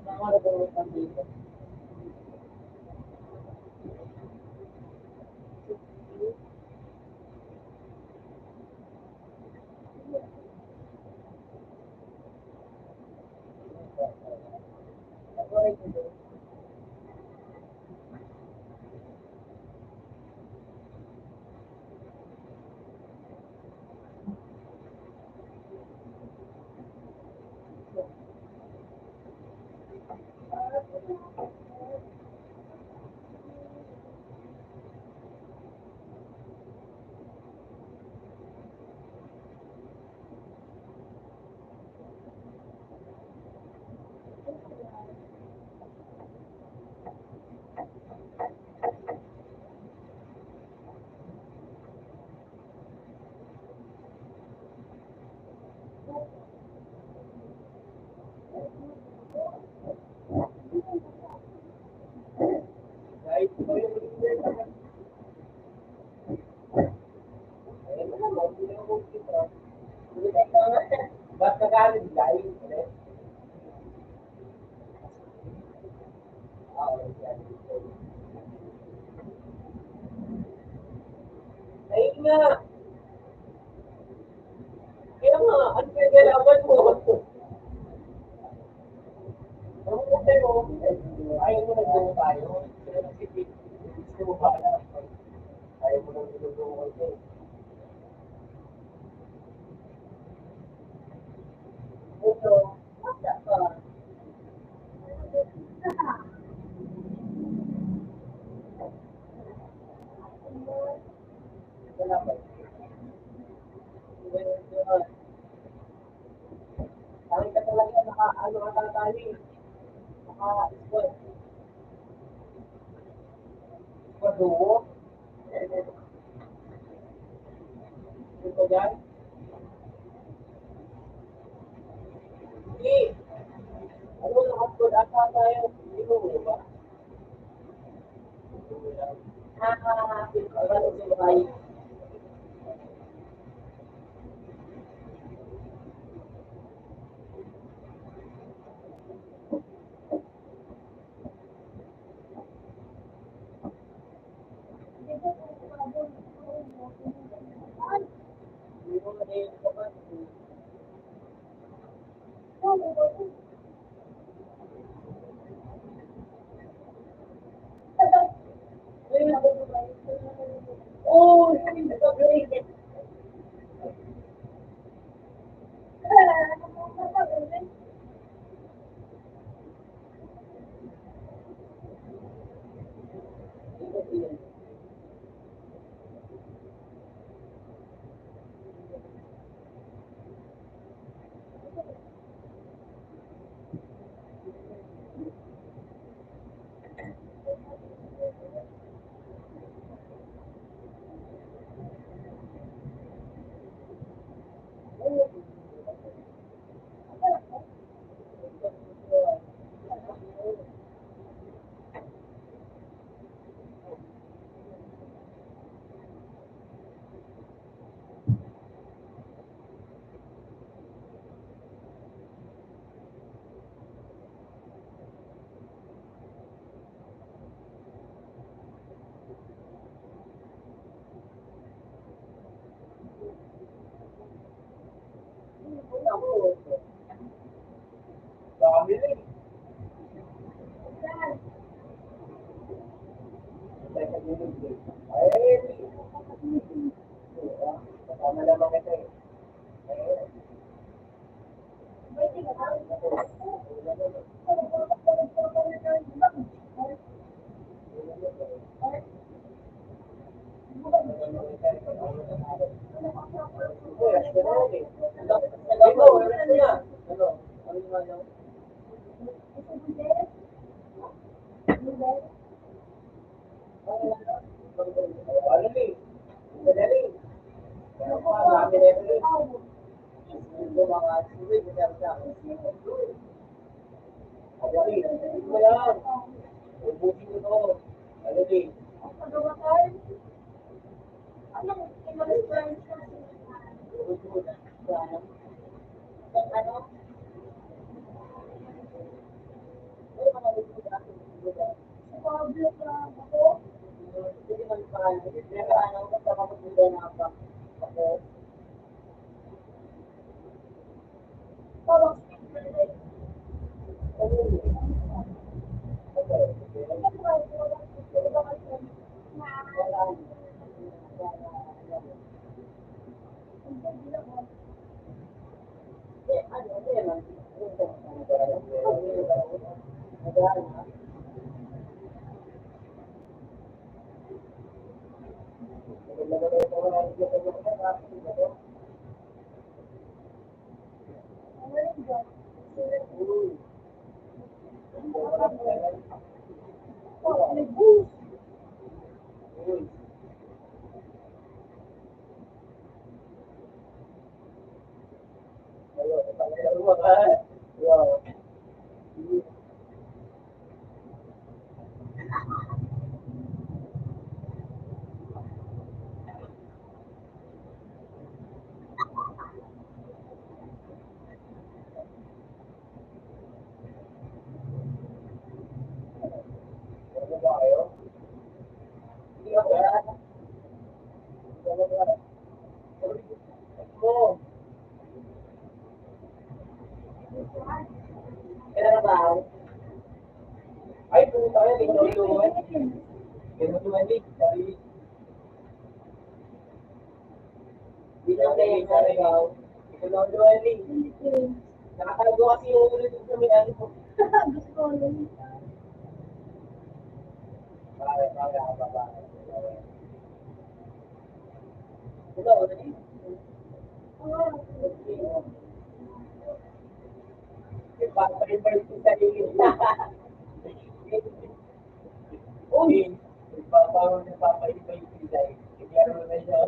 Mga nagawin dito. Ay, ulit. Yan. Ay nga. Kaya nga, ano yung galaban mo? Ang kasi mo, ayaw mo nagdawa tayo. Kaya nagsipit. Gusto mo ba na? Ayaw mo nang nagdawa kayo. Ito, basta pa. Wala pa. Parang ka talaga ano ka tatali. Naka-squad. Paduo. Ito dyan. Hindi. Ano naka-squad ata tayo? Hindi mo ba? Ano si Bay? Hindi mo na din ito ba? Oh, hindi ka break. Dami rin. Ay, kasama naman ito eh. Mo. Kailan ba? Ay, pumunta kayo, ikaw luwan. Ganun naman eh. Dahil, Hindi na kayo narigaw. ikaw luwan eh. Nakakalago kasi yung ulit sa may ano po. Gusto ko lang. Baba. Ito, ano eh? Ipapa-invite yung sarili. Uy! Ipapa-invite yung sarili. Kaya naman na siya.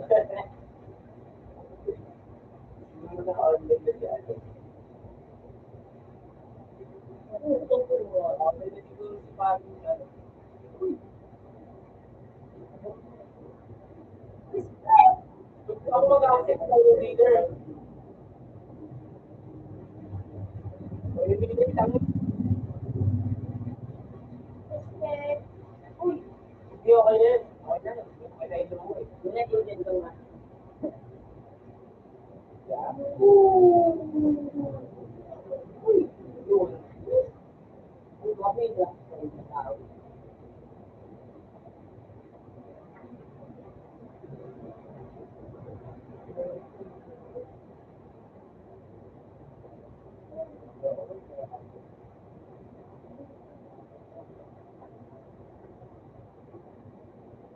Hindi mo na-online na siya. Pwede siguro si Papi, ano. Gusto ako mag-accept ng leader. Pwede binigay lang. Uy! Hindi okay na yun. Okay na. Okay na ito mo eh. Hindi na yung dito nga. Yeah. Uy! Yun. Ang kapit lang sa isang tao.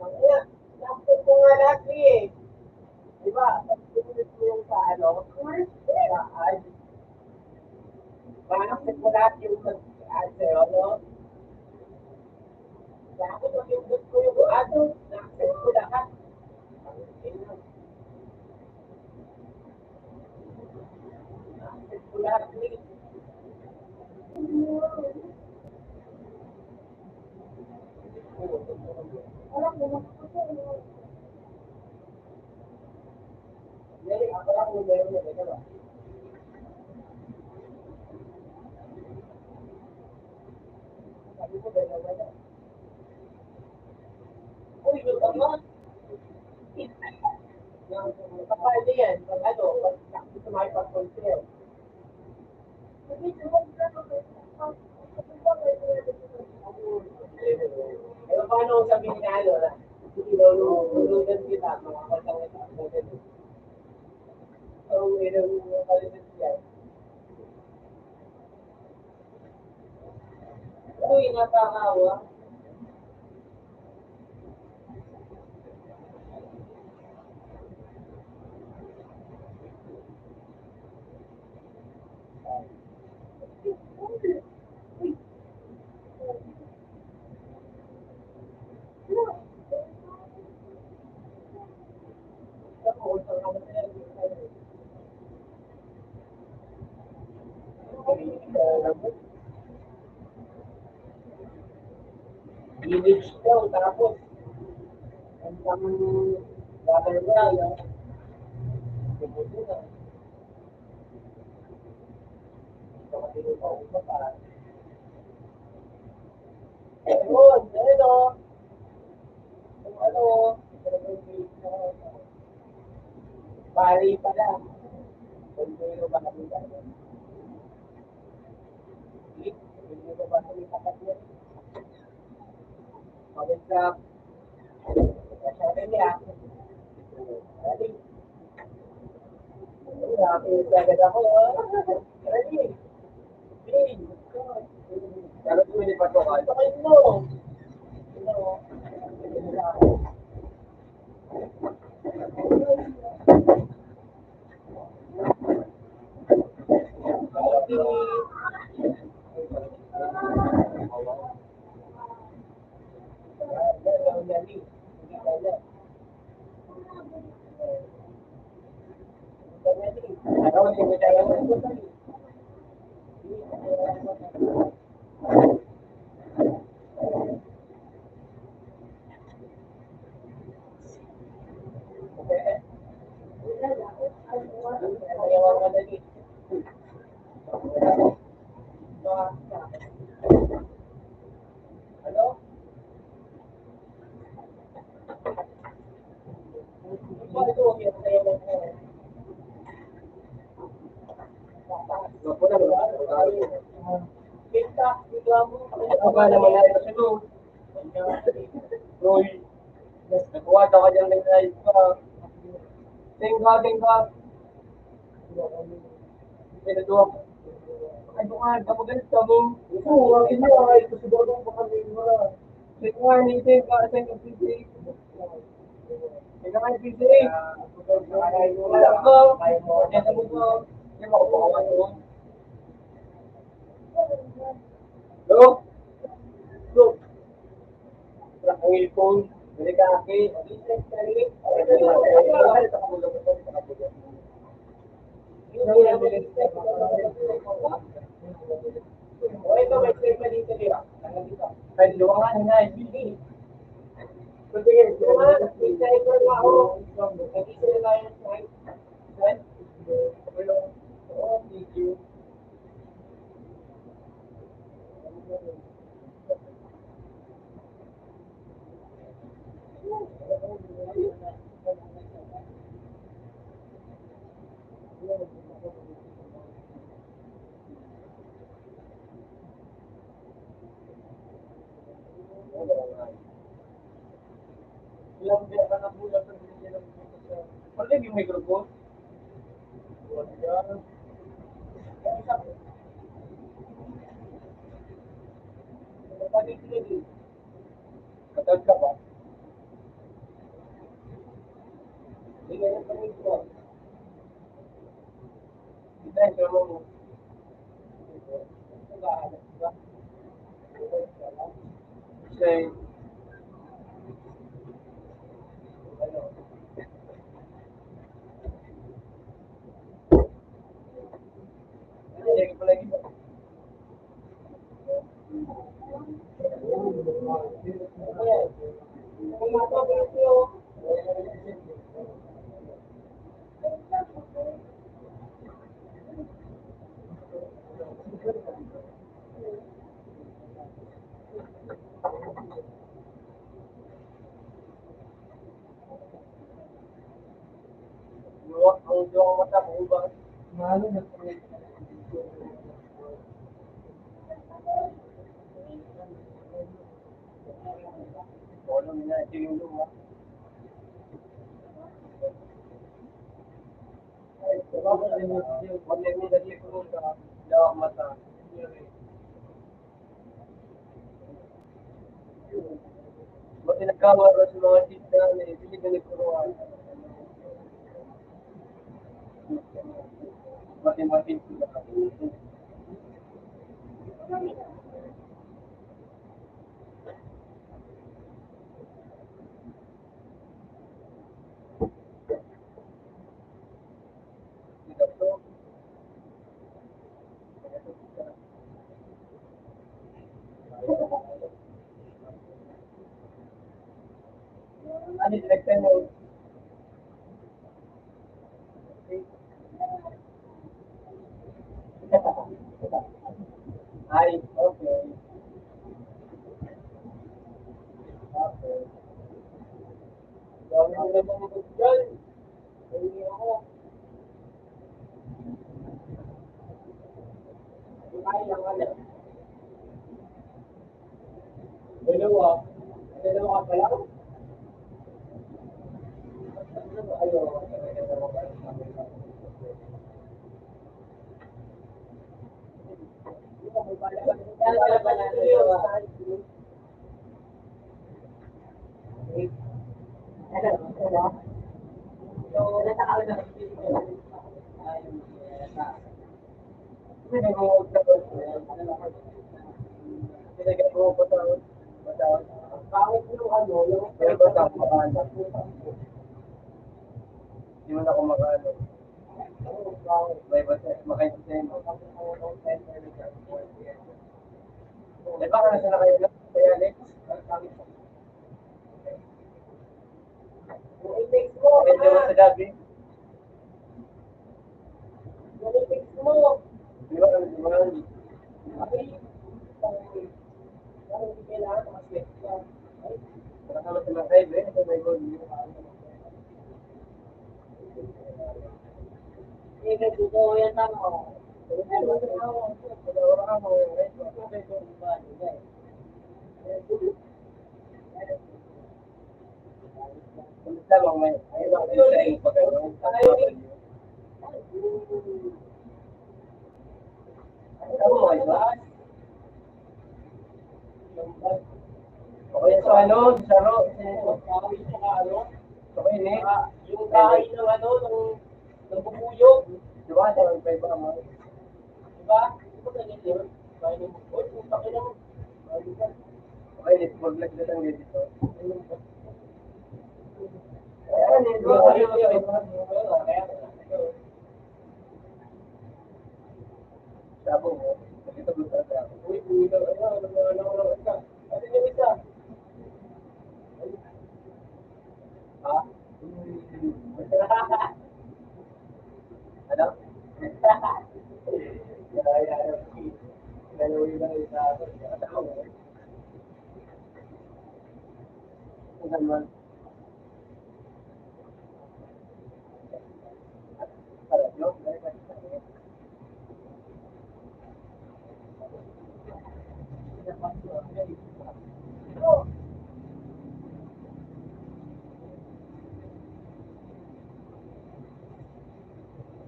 Kaya, nakapit ko nga lahat eh. Di ba? Pag-sumunod mo yung sa ano, sa ad. Nakapit mo lahat yung ad sa'yo, no? Tapos nakipit ko yung ano, nakapit ko lahat. Nakapit ko lahat eh. Wala ko na. Meron ako lang kung meron na gano'n ba? Sabi ko, dalawa na. Uy, yung ano? Yung kapal yan, pag ano, pag gusto makipag-control. Pero paano kung sabihin na ano, na ilulugan kita, mga kasang ito. So, meron yung kalimutan yan. Uy, nakakawa. Village daw, tapos, ang tamang water well, na. Ito kasi yung paupa pa. Ayun, ayun o. Yung ano, bali pala. Kung sino ba kami dito? Kung sino ba kami tapat niya? Maganda. Masyari niya. Ready? Agad ako. Ready? Ready? Pero tumili pa ito ka. Ito kayo mo. Hello? Ako ba naman na ito sino? Roy. Nakuha daw ka dyan ng live pa. Tingka. Pinatuwa. Ay, bukan. Kapagalit ka mo. Oo, akin nyo. Ay, kasi daw nung baka may mara. Tingka, tingka. Tingka, PCA. Tingka kayo, PCA. Wala ko. Tingka mo ko. Hindi mo ako pakawan mo. Hello? Hello? Wala kong ilpon. Hindi ka aki. Ito, may step dito nila. Kahit luwangan nga, hindi. Sige, luwangan. Isa ito na ako. Nag-isa na tayo sa side. Thank you. Ilang biya ka ng bulan sa binigyan ng sa... Pwede yung may grupo? Katag ka ba? Hindi ka yung pamilya ko. Hindi ka yung mo. Say, ang yung mata mo ba? Mahalo na. Wala na ito yung luma. Wala mo dali ko sa dawang mata. Ba't nagkawala sa mga tita na hindi ka nagkuruan? Matin sila. Ano direkta mo? Ay, okay. Okay. Dami mo naman ito dyan. Hindi ako. Ay, lang ano. Dalawa. Dalawa ka pa lang? Ayaw. Hindi mo na ako makano. May makaintindihan mo. Eh, baka nasa na kayo lang? Kaya Alex? Medyo mo sa gabi? Di ba kami dumaan? Nakakama sila kayo eh. May gold. ka dito, yan tama. Okay, so ano, Saro, okay, ne? Yung bahay ng ano, ng bubuyog. Di ba? Sa may pa naman. Di ba? Di ba ganyan yun? Bahay ng bubuyog. Kung paki naman. Okay, network lang dito ng dito. Ayan, Sabo mo. Dito gusto ka. Uy, ano ka? Ano yung isa? Ha? Ano? Galawin na isa. Ang naman.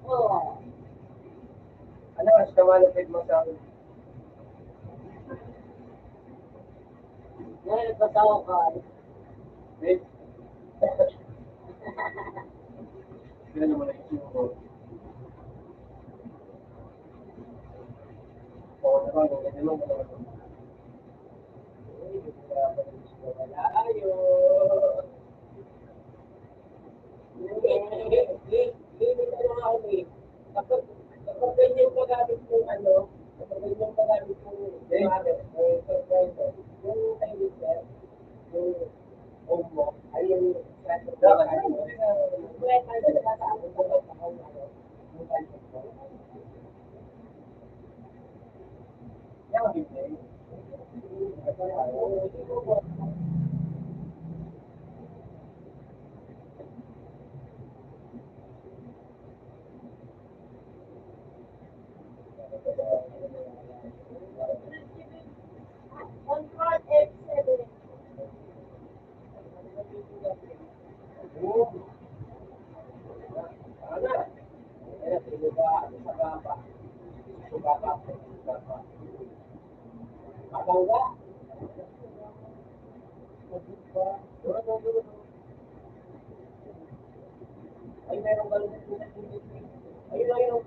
Oh, Ano mas kamalapit mo sa akin? ngayon nagpatawa ka. Wait. Sila naman ang isip ko. Oo, naman. Ganyan lang ba naman? Malayo. Kapag ganyan pagamit ng ano, kapag ganyan pagamit ng yung timer, yung home mo, ay yung Control F7. Ay, meron ba? Ayun lang yun.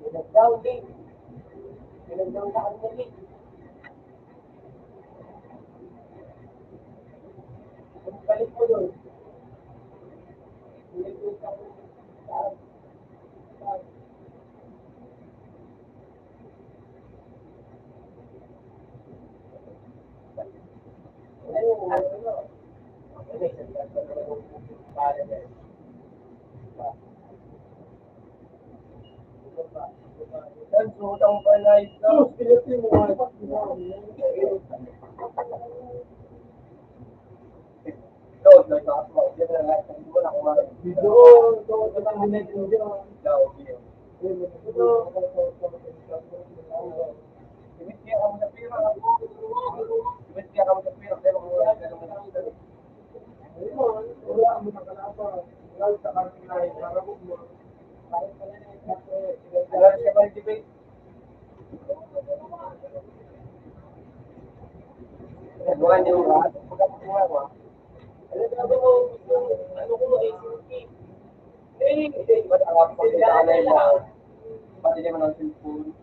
Pinag-down din. Pinag-down sa kanila din. Kung balik mo doon, pinag-down sa Utang pa na ito. Pilitin mo nga. Doon, doon sa asma. Diyan na lang. Hindi mo na kumain. Doon, doon. Ito ang binigyan doon. Ibigyan ka mo sa pira. Ibigyan ka mo sa pira. Kaya wala ka naman ang dali. Wala mo na kalapa. Wala sa kanila. Para mo mo. Wala siya ba yung debate? Bukan niyo ba? Pagkakuha ko. Ano ko ACT? Hindi. Ba't ang ako pagkita ka na yun? Pati naman ang cellphone.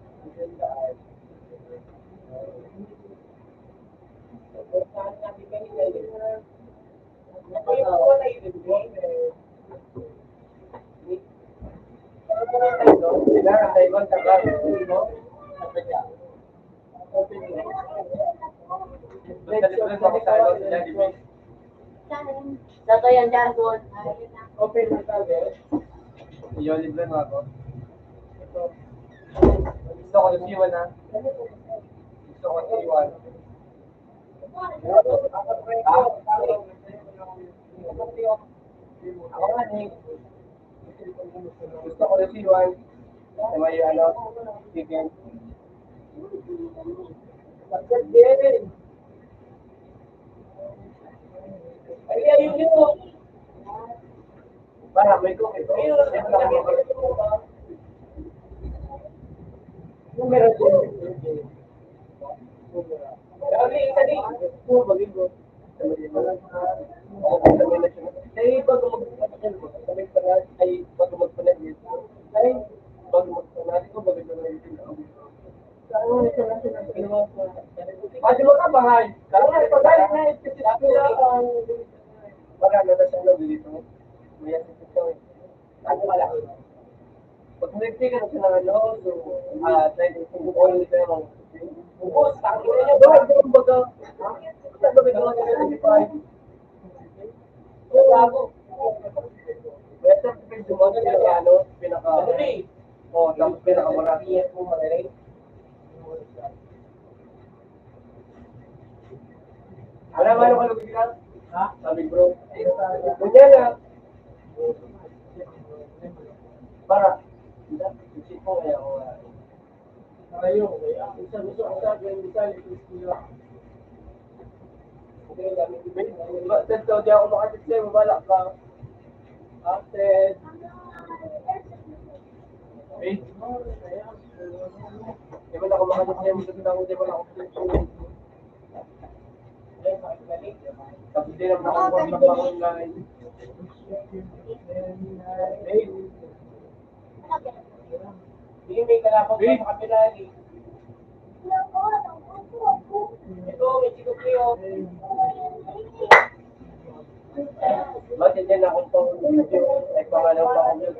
Saan natin kanina yun? Ako yung po na yun. Saan? Sa to yan dyan, good. Ayun na. Open na tayo. Yolid lang ako. Ito. Gusto ko na siwan ha. Gusto ko siwan. Ako nga eh. Gusto ko na siwan. May ano, chicken. Bakit din? Ay, ayun ito. Para, may cook ito. Ayun, meron din. Dali, dali. Bagigo. Ay, bago magpanag, ay, bago magpanag dito. Ay, bago magpanag ko, bago magpanag dito. Pwede mo ka bahay. Kaya pagay na kasi sila wala na sa loob dito. May assistant ko. Ano wala? Pag nagtigan sa ng ano, so try to oil ito yung bubos. Ang ina niyo ba? Yung baga. Saan ba bigyan natin ng 25? Oo, ako. Basta pwede mo na ano, pinaka. Oh, tapos pinaka marami yan po malay. Alam mo ano ka nagbilang? Ha? Sabi bro. Kunya na. Para. Isip ko kaya ako. Ayaw. Isa gusto ko sa akin. Isa gusto ko. Ted, di ako makatit sa'yo. Mabalak ka. Ted. Wait. Di ba ako makatit sa'yo? Di ba ako makatit sa'yo? Tapos din ang nakakuha ng mga online. Hindi may kalapag sa kapila ni. Ito, may sikupliyo. Bakit yan akong itong video? Ay pangalaw pa akong yun.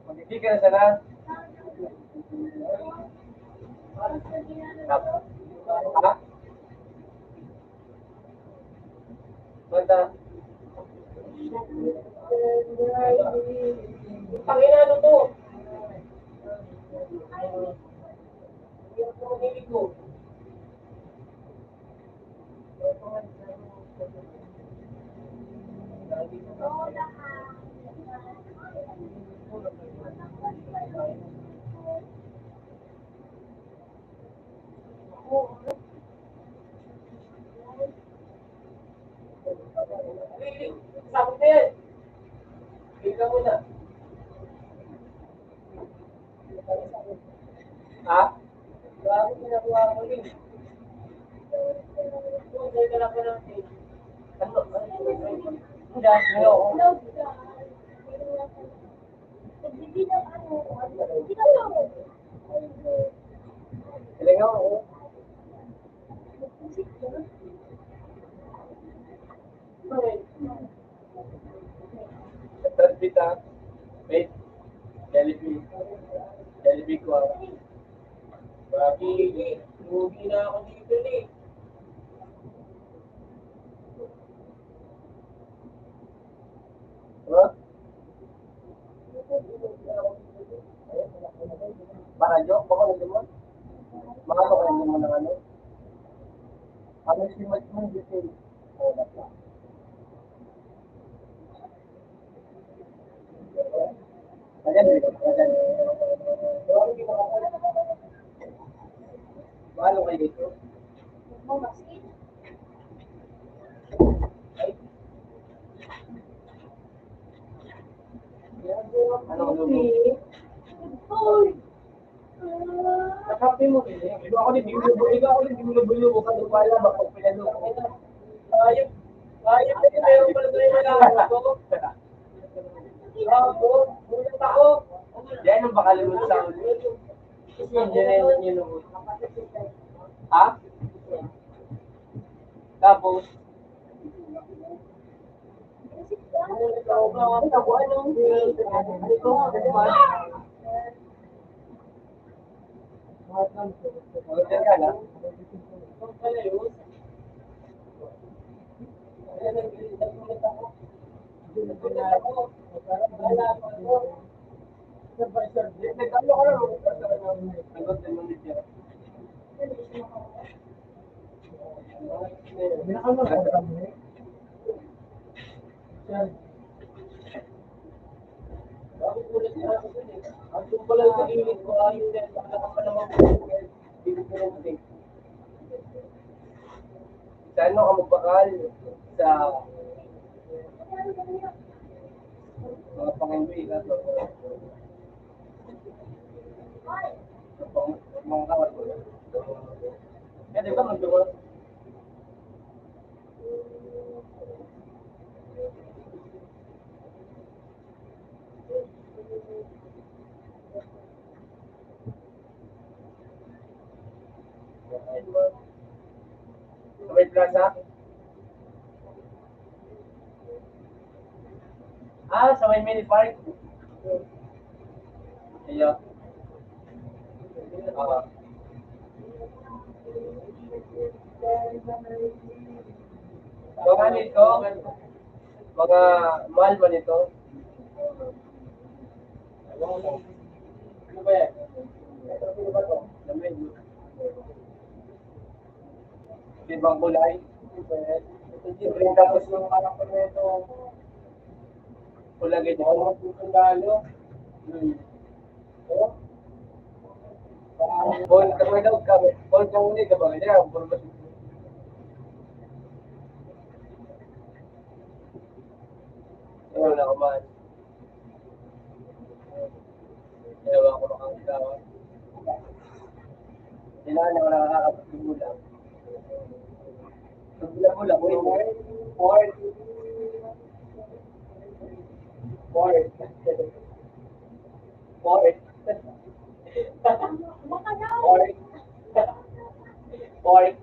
Magiging ka na sana. Ha? Banda. Pangina ano to? Hindi ko. Sabot na yan. Ikaw muna. Ha? Bago pinakuha ko rin. Dahil ka lang ka natin. Ano? Hindi, ano? Ilang ako? Transmita. Wait. Jollibee. Jollibee ko. Bakit? Lugi na ako dito eh. Huh? Maradyo? Baka nandun mo? Mga ako kayo mo ng ano? Ano si Mike mo dito? Ayan dito. Ayan. Mahalo kayo dito? Ano ang lulo? Nakapi mo kaya. Iba ako ni Binulo ka doon pala. Baka pinalo ko. Ayun na yung meron pala doon yung malaki ko. Bulat ako. Yan ang baka lumot sa ulit. Yan yung lumot. Ha? Tapos? Hotel ka na? Bakit ulit na ako dun eh? Ang tumpala yung kalimit ko ayun din. Nakalakas pa naman ko. Hindi ko naman eh. Sa ano ka magbakal? Sa mga pangindoy na to. Sa mga kawal ko. Kaya di ba magdungo? Sa may plaza? Ah, sa may mini park. Iya. Ah. Mga nito, mga mahal ba nito? Ano ba yan? Ano ba ito? Lamig. Ibang kulay. Tapos yung anak ko nito, kulagay niya. Mga putong dalo. Bol, kapag daw kami. Bol, kung hindi ka ba? Hindi ako, bol ba? Ayaw na kumain. Ginawa ko ng kawa. Kailangan ako nakakapagsimula. Mula-mula ko yung port. Port. Port. Port. Port.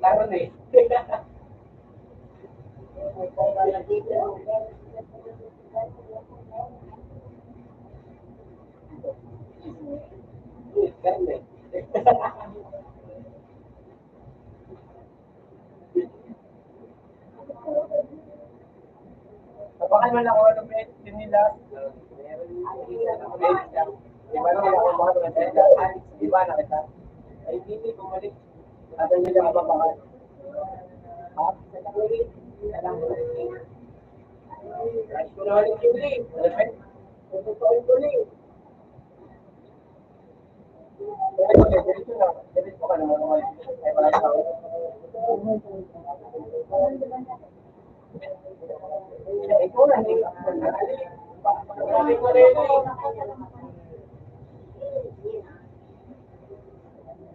Laro na eh. Ganun eh. Kapag man ako ano ba yun nila? Di ba naman ako mga tumatanda? Di ba nakita? Ay, hindi bumalik. Atan nila kababangan. Ha? Alam mo rin. Kahit ko na ulit yung link. Totoo yung link. Diretso na. Diretso ka naman. Ay, wala sa ako. Ikaw na, hindi. Pagkakalin ko rin eh.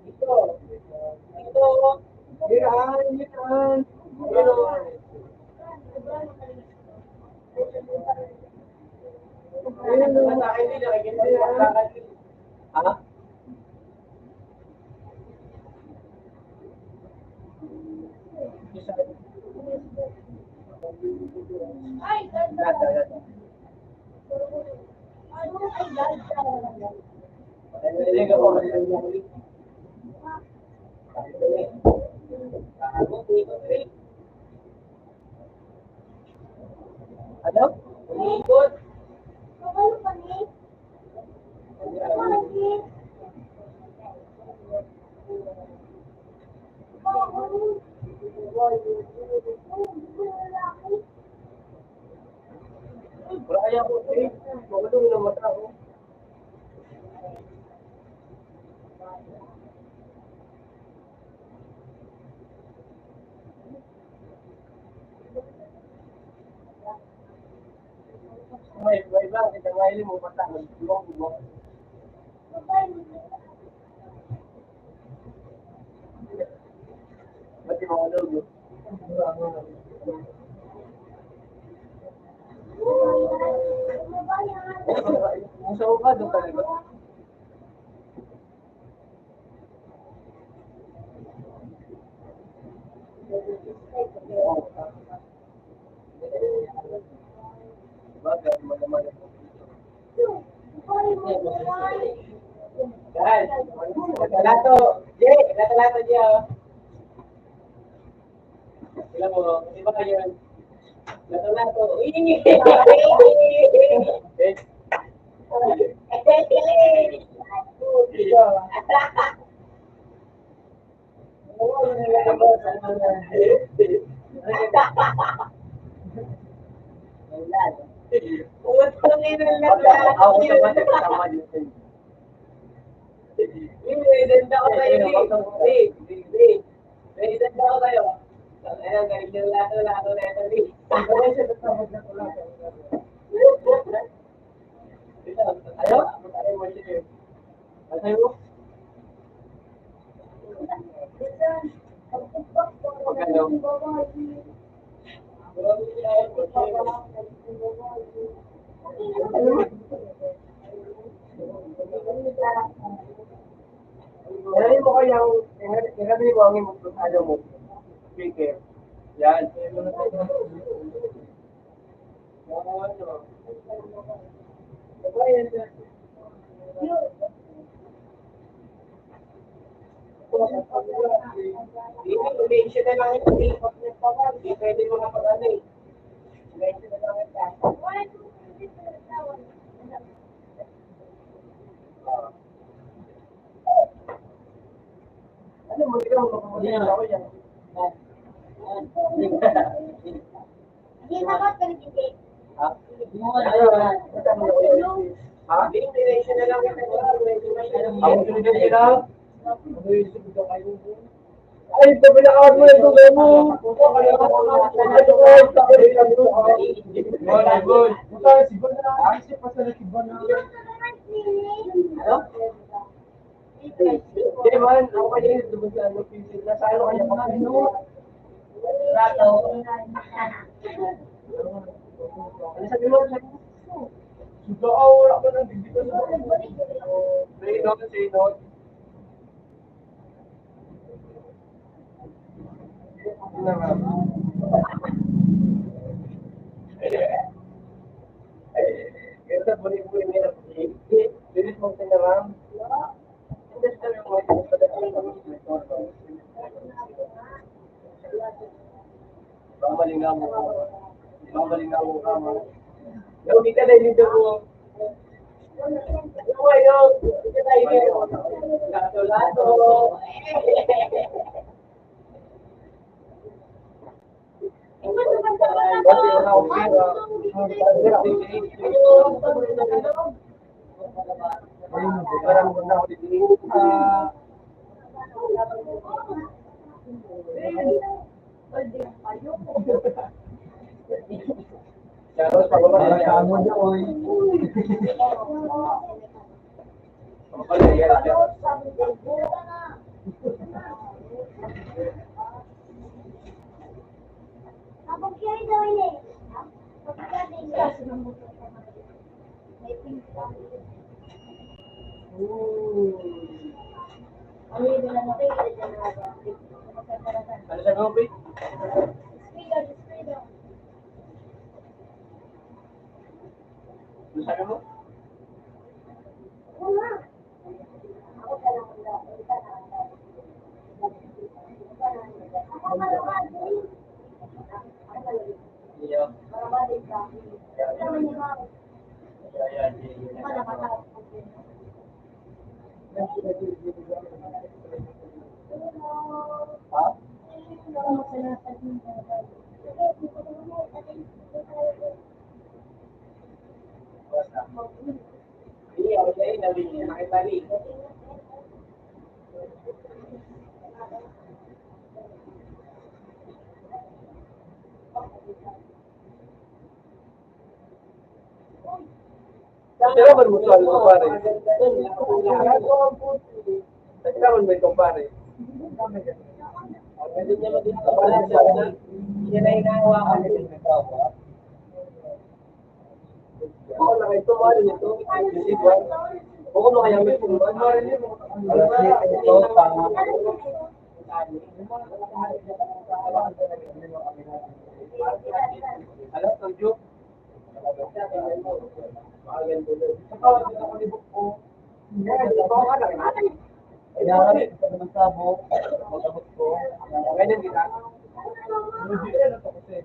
Ito. Ito. Hiraan, hiraan. Hiraan. Ayun, sa akin din, nakikita yung pagkakalin. Ha? Ay, ganda. Nalilig ako kasi ng muli. Ano? Ikot. Ano pa ni? Wala ko eh. Magalong na mata ko. May ba kita ngayon mo mata mo. Ba't yung mga logo? Ang sawa ka doon talaga. Bagay mo naman ito. Yan. Natalato. Jay, natalato niya. Alam mo, di ba yun? Lato-lato. Utang ina lang. Ako sa mati, kasama din. Idenda ko sa'yo, idenda ko sa'yo. Ayun, galing yung lato-lato na ito, Lee. Ayaw? Ayaw mo? Ilalim mo kayang, ilalim mo ang imong ano mo, speaker. Yan. I-mention na lang yung hip-hop niya pa ba? Hindi pwede mo na pag-ano eh. I-mention na lang yung task. Ano mo, ikaw mo, kumulita ako yan. Ha? Ha? I-mention na lang yung task. Ako sunod nila. Ay, ito pinakawad mo yung tubig mo. Good. Hindi man, ako kaya yung tubig sa ano, pisil na sa ano kaya makakino. Ano sabi mo? Suga ako, wala ka nang bibigyan sa say no, say no. Kaya sa buli-buli nila, bilis mong tinarang. Hindi sa yung mga pagkakasal sa mga Bamalinga mo ka. Bamalinga mo ka, ma. Hindi ka na dito po. Ano kayo? Hindi tayo kayo. Lato-lato. Kasi wala akong pera. Parang wala ako dito. Charles, pababa na siya. Pababa na siya. Ano sa gobe? Ano sabi mo? Iya. Ha? Hindi, ako sa'yo, nabigyan na kita, Lee. Sila man mo suwalo ko pare. Sila man mo itong pare. Pwede niya maging kapalan siya na hindi na hinahawakan nila. Ako na ito, ano nito? Isipwan. Ako mo kaya may pulutan. Alam, Tonjo? Kaya nga rin, ito naman sabo, magamot ko. Ganyan kita. Hindi rin ako kasi.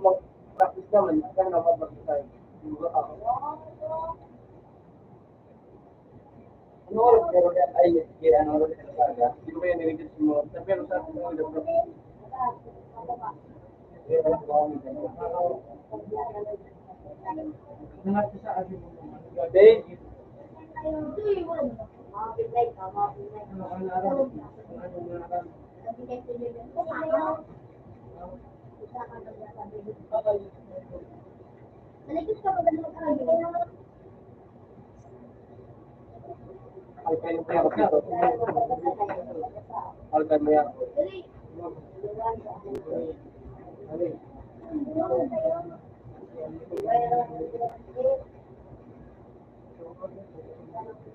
Mag-practice naman, kaya nakapag-practice tayo. Ano oras pero ay ano oras ka talaga? Hindi ko kaya nirigit mo. Pero sa akin mo ito. Nangat ko sa akin mo. Gabi. Naligit ka ba ba ng Ay kayo kaya ako. Alkan mo yan.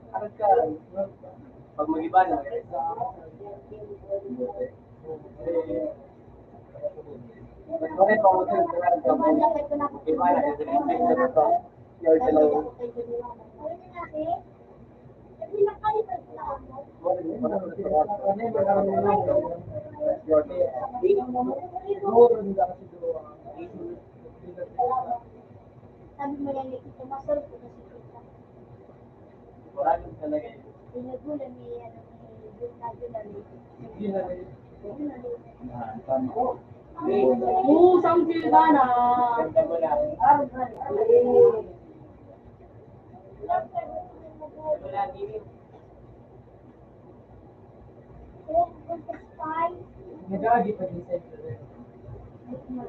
Arat ka. Pag mag-iba na. Bakit pa mo ito? Iba na. You're the Lord. Sabi mo lang ito, masarap ko kasi kita. Maraming talaga yun. Pinagulan ni Musang silbana. Ganda mo lang. Nag-agi pa din sa ito. Ganda mo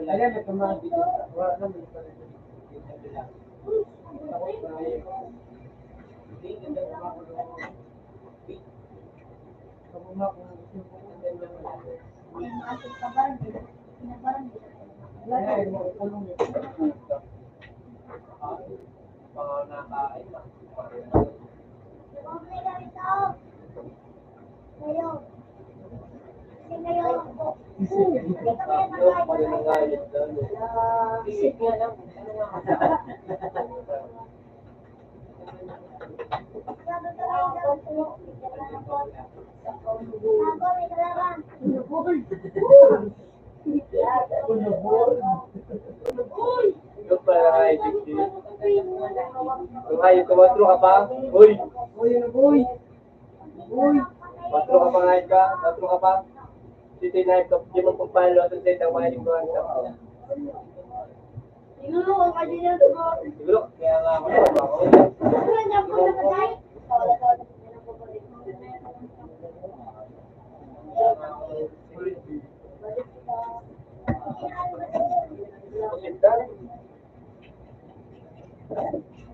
lang. Ayan, ito mga dito. Wala naman pa rin. Ganda lang. Tapos na yun. Hindi, ganda mo ako. Kapag mo ako, ganda mo lang. Ayan, kulong yun. Mga nakain na. Isip nga lang. Yung pala nga i-dictate. Kung hayo, kumatro ka pa? Uy! Uy, ano boy? Uy! Matro ka pa nga ka? Matro ka pa? Siti na ito, di mo kung paano at sa itang mga lingkuhan ka. Siguro kung kasi na ito. Siguro, kaya nga ako. Wala niya po na patay. Kusintan.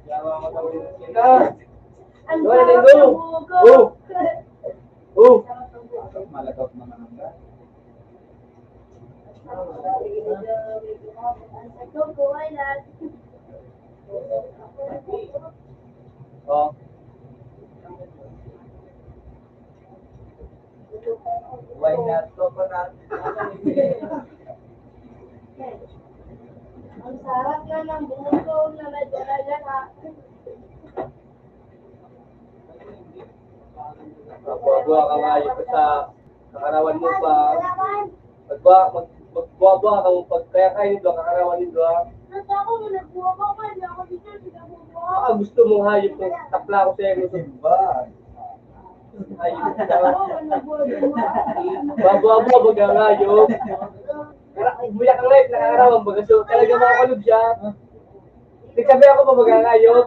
Kaya nga ako daw yung sila. Ang Wala na sarap yung ng buko. Oh! Malagaw naman ang ba? Ito po ay lahat. Oh. Why not? So, pa na. Ang sarap na ng buko na nadala ha. Magbuwa ka nga yun sa kakarawan mo pa. Magbuwa ka mo pag kaya kayo doon, kakarawan nyo doon. Nasa ako, nagbuha ka pa. Hindi ako dito, sinabubuha. Baka gusto mong hayop kung takla ko sa'yo gusto. Hayop ka. Babuwa wag ang hayop. Buyak ang life, nakakarawan baga. So talaga makakalog siya. Nagsabi ako pa baga ang hayop.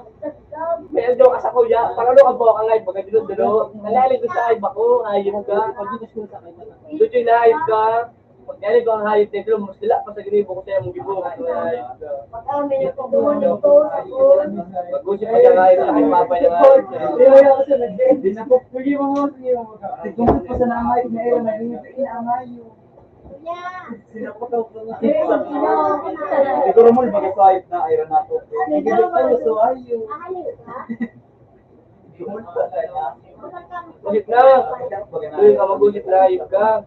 May aldaw ka sa kuya, parang ka po ang hayop baga dilo-dilo. Nalalim ko sa hayop ako, hayop ka. Doon yung nahayop ka. Pag galing ko ang hayop na ito, mas nila pa sa ginibo ko sa'yo mong gibo. Hayop ka. Pag kami nagpupunan ito, ako. Mag-usip pa siya hayop sa aking papa niya hayop. Tungkol pa sa nangayog na ero, naging ang hayop. Siguro mo, mag-isayip na ayran nato. Siguro tayo, so ayun. Ahali ka? Siguro pa tayo. Gusit na. Uy, ka magusit na, ayun ka.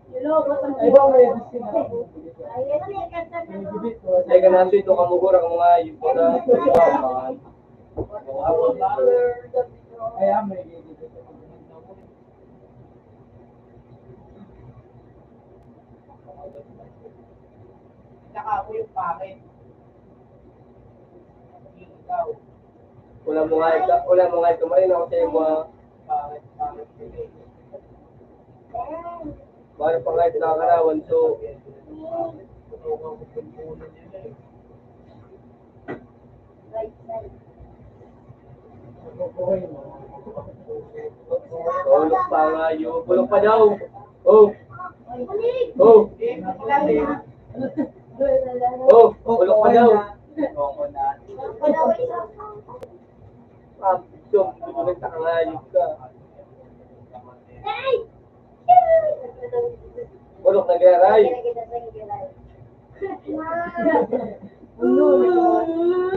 Ay, ba may gusto na? Ay, ka na, ito ka mugura ka mga ayun ko na. Kaya may gusto. Saka ako yung pangit. Ikaw. Wala mo nga ito, marin ako sa iyo mga Pangit. Bari pa nga ito nakakarawan, so tulog pa nga yun. Tulog pa daw. Oh, oh, oh, tulog pa daw. Ah, so, nagtakangayos ka. Tulog na garay.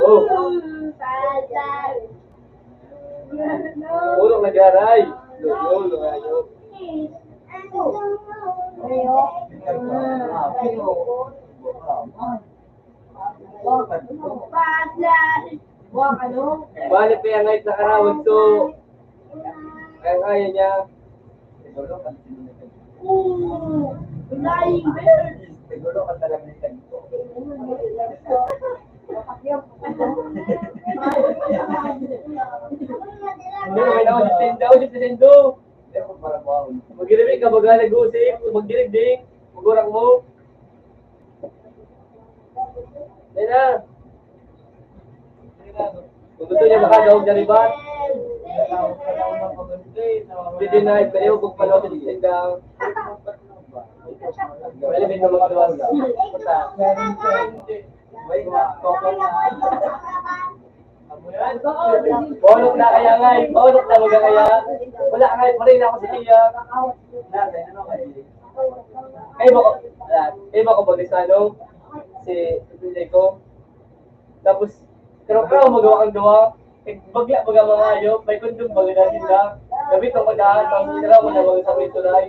Oh, tulog na garay. Tulog ayo. Balik pa yung ngayon sa karawad to. Kaya niya. Siguro ka talaga ng ganito. Hindi, may naman si Sendo. Si Sendo. Magdirig ka, baga nag-usip. Magdirig ding. Magurang mo. Yan na. Kung gusto niya makadawag na ribat. Hindi na, pero kung pala si Sendo. Malibig na magluwas. May koko na. Bonok na kaya nga, bonok na mga kaya. Wala ka pa rin ako sa iya. Kayo ba ko bagisano? Si Tuloy ko. Tapos, karo-karo magawa kang gawa. Bagla baga mga ayo, may kundong baga na sila. Gabit ang pagdaan, tapos sinara mo na mga sa may tulay.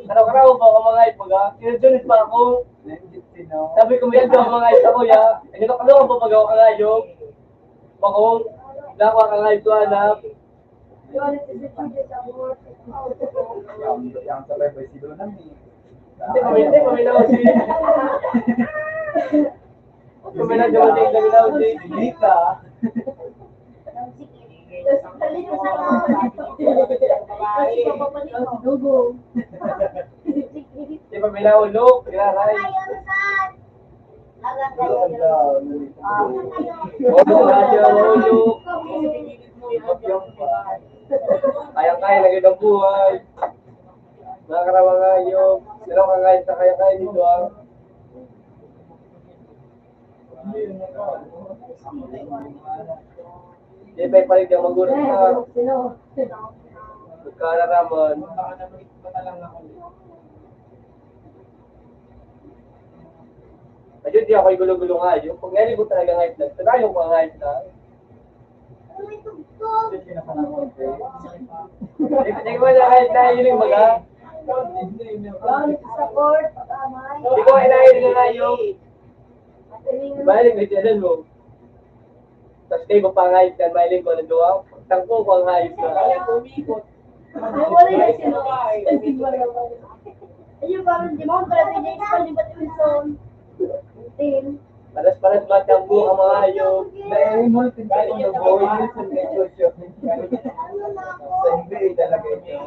Karo-karo ba ako mga ipaga? Kinadunit pa ako. Sabi ko may daw mga isa ko ya. Ano ka ano ang papagawa ka ngayo? Bakong, lakwa ka nga ito anak. Yang sabay ba si Donan ni? Hindi kami na si. Kami na dumating kami na si. Nika. Di ba may naulog? Graray. Ulog na siya, ulog. Kaya-kaya lagi ng buhay. Nakakarawang ngayon. Pero kakain sa kaya-kaya dito ah. Di ba palit yung magulang ka? Magkararaman. Ayun, di ako gulo-gulo nga yun. Pag ngayon ko talaga nga itlog, tayo ko nga itlog. Hindi ko na kahit nahiling mga. Hindi ko nahiling nga yung. Mahiling ko itinan mo. Tapos kayo mapangayos ka, mahiling ko na doon. Tangko ko ang hayos na. Ayun, parang di mo, pero hindi ko libat yung son. Paras-paras ba tangko ang mga hayop? Dahil mo tinatawag ng boy sa negosyo. Sa hindi talaga ito.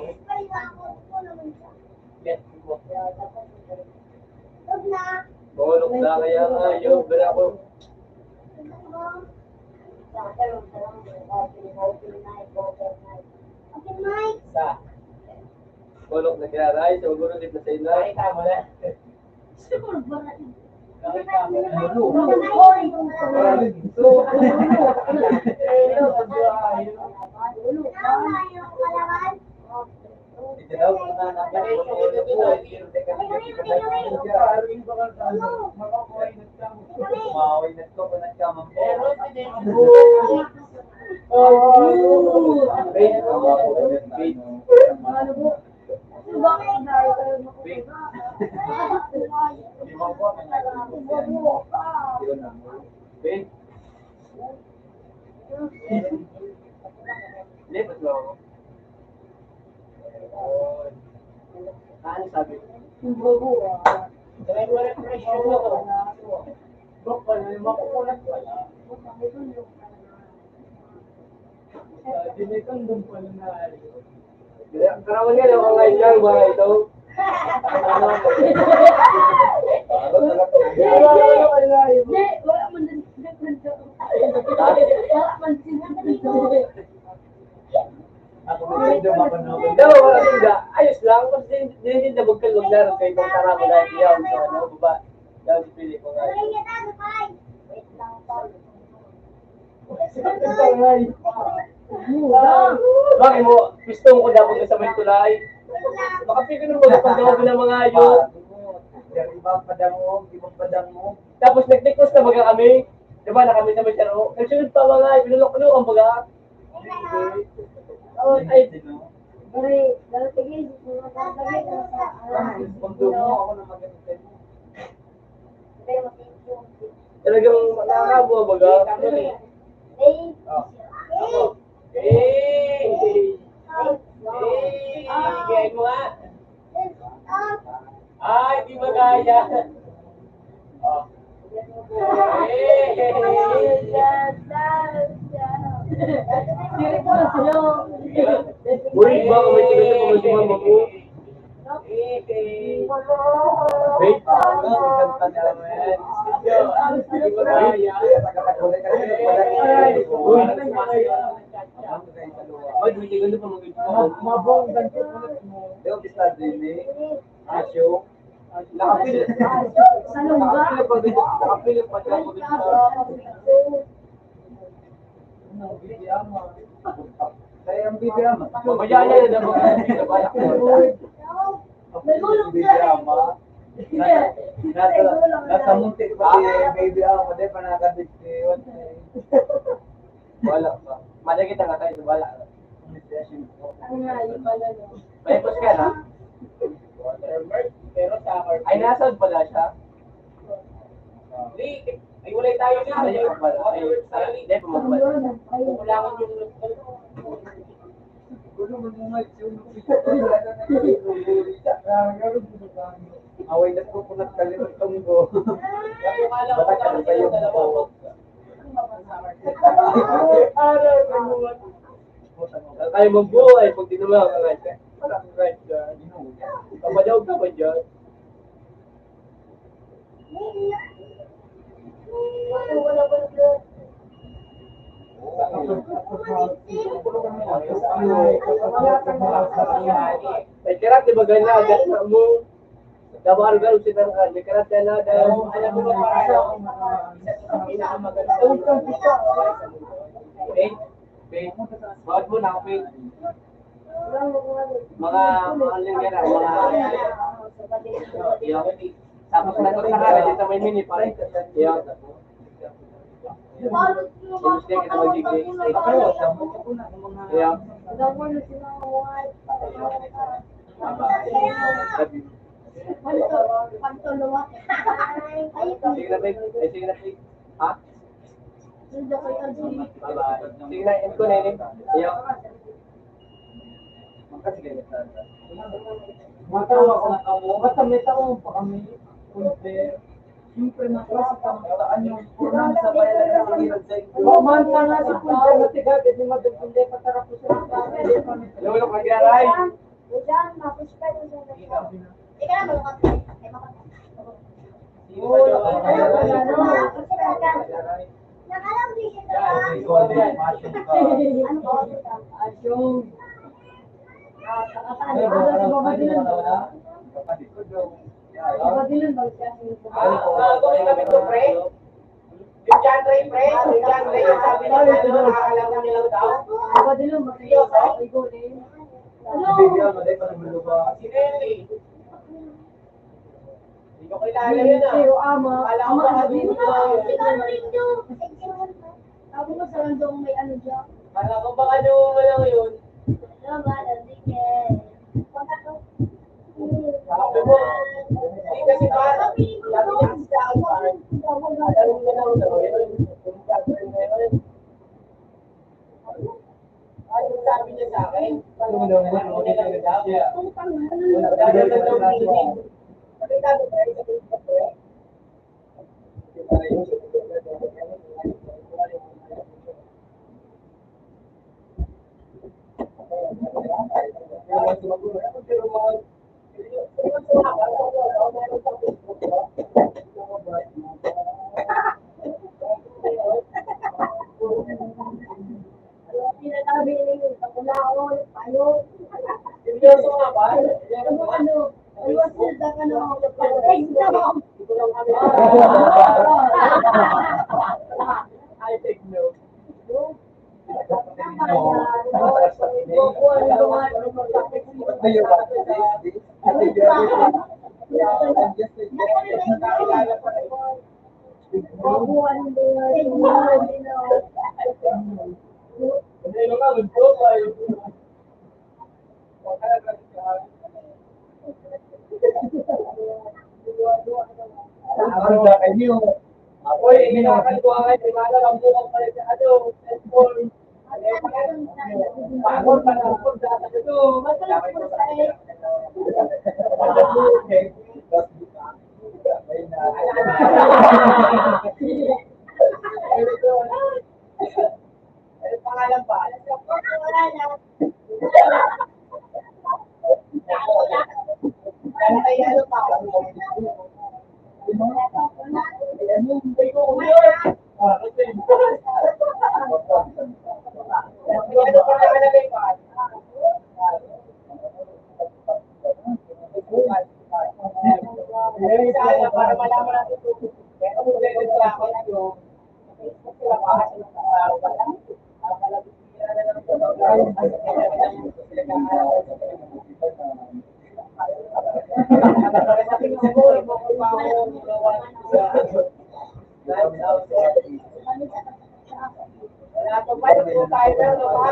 Bolok na kaya ang hayop. Pero ako, Okay, Mike. Sa. bolok na kiraray. So, guro din na sa inay. Tama na. Siguro ba natin? Ito daw kung Wait. Wait. Ano po? Ano ba kayo dahil kayo Wait. Lipat lang ako. Ano sabi? Try mo refresh yung ako. Bro, pala yung makukulat pala. Dinitong doon pala na. Karawang yan, ang online lang, mga ito. Hindi, wala man din. Wala man din. Ako may video mapanood. Hindi, wala hindi. Ayos lang, kasi hindi na magkalog na rin kayo kung tara ko dahil iyaw. So, ano ba? Dahil pili ko nga. Wait lang, Paul. Bakit mo, gusto ko dapat ka sa may tulay? Makapigil mo ba pag daw ng mga ayo? Ibang ibang padang mo. Tapos nag-request na baga kami. Diba na kami sa may charo? Nagsunod pa mga binulok-ulok ang baga. Ay, Bari, dapat tigil. Magagawin na sa Mundo mo ako na maganda mo. Pero matipong. Talagang nakakabuha baga. Eh, Bigay mo nga. Ay, di magaya. Oh. Uy, ba kung may tigil ko may sumama mo? Wait. Ganda naman. Di magaya. Uy. Ay, di tigil pa mag-ito. Mabong ganito mo. Deo bisa dili. Asyo. Nakapil. Nakapil pa siya ko dito. Ano, bibiyama. Kaya ang bibiyama. Mabayaan niya na dapat. Bibiyama. Nasa muntik pa si baby ama. Di pa nakakabit si Wala pa. Mada kita nga tayo, wala. ano nga, yung pala no. May pos ka na? Watermark, pero summer. Ay, nasaan pala siya? Ay, wala tayo dito. Ay, wala. Ay, hindi, pumagbalik. Kulangan yung Gulo mo nga away na ko kunat kalimutan ko. Kala ko Baka kami kayo yung dalawa ko. Tayo mabuhay pag tinumaw ka nga. Parang right dyan. Kapadaw ka ba dyan? Ay, kirat, di ba ganyan? Agad na mo. Dabar-gar, sinang ka. Di kirat yan na. Alam mo ba paano? Ang pinakamaganda. Wait, wait. Bakit mo na, wait. Mga lingera, mga... Iyo. Tapos nagot na ka, dito may mini pa. Iyo. Tapos kaya kita magiging. Iyo. Sige na, babe. Ay, sige na, babe. Ha? Bye-bye. Sige na, end ko na yun. Iyo. Matawa ko na kamo. Basta may taong pa kami. Kunti. Siyempre na klase kami. Saan yung purnang sa bayan na nakahirap sa inyo. Mamanta nga si Punta na tiga. Hindi madagpunde. Patarap ko sa mga. Lulok na garay. Gawin kami to, pre. Yung John Ray, pre. Yung John Ray, yung sabi niya, nakakalaman niya lang daw. Si Nelly. Hindi ko kilala yun ah. Akala ko baka dito lang. Sabi mo sa landong may ano dyan. Kala ko baka doon mo lang yun. Sabi mo, hindi kasi pa, sabi niya kasi sa akin pa, alam mo na lang daw yun. Yung chapter na yun. Ay, yung sabi niya sa akin, ano mo daw na daw. Dahil na daw meeting. Nakita mo tayo sa Facebook ko eh. Seryoso nga ba? I take note. Ako eh, ginakaluwa ka, di ba? Alam mo kung pala sa ano, cellphone. Pagod pa na ako sa ano. Ano pangalan pa? Ay, ano pa? Ano pa nakalagay pa? Sana para malaman natin kung meron mo din sa akin yung sila pa kasi sa araw pa lang. Wala pa ba yung timer no ba?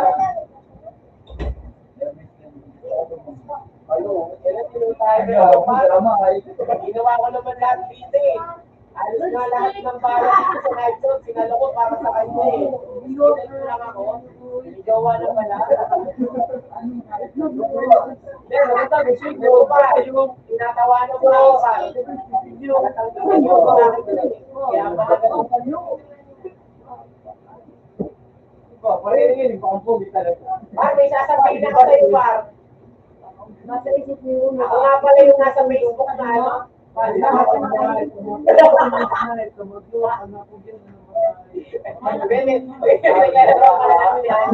Ginawa ko naman lahat dito eh. Alos na lahat ng balas dito sa live show, sinalo ko para sa kanya eh. Sinalo lang ako, ginawa na pala. Pero ito, gusto ko pa, yung tinatawanan ko ako pa. Yung natanggalan yung mga kaya mga ganun pa yun. Parehin, pang-pogi talaga. Par, may sasabihin ako sa'yo, Par. Ako nga pala yung nasa Facebook na ano. Benet, naglalaro pala namin yan.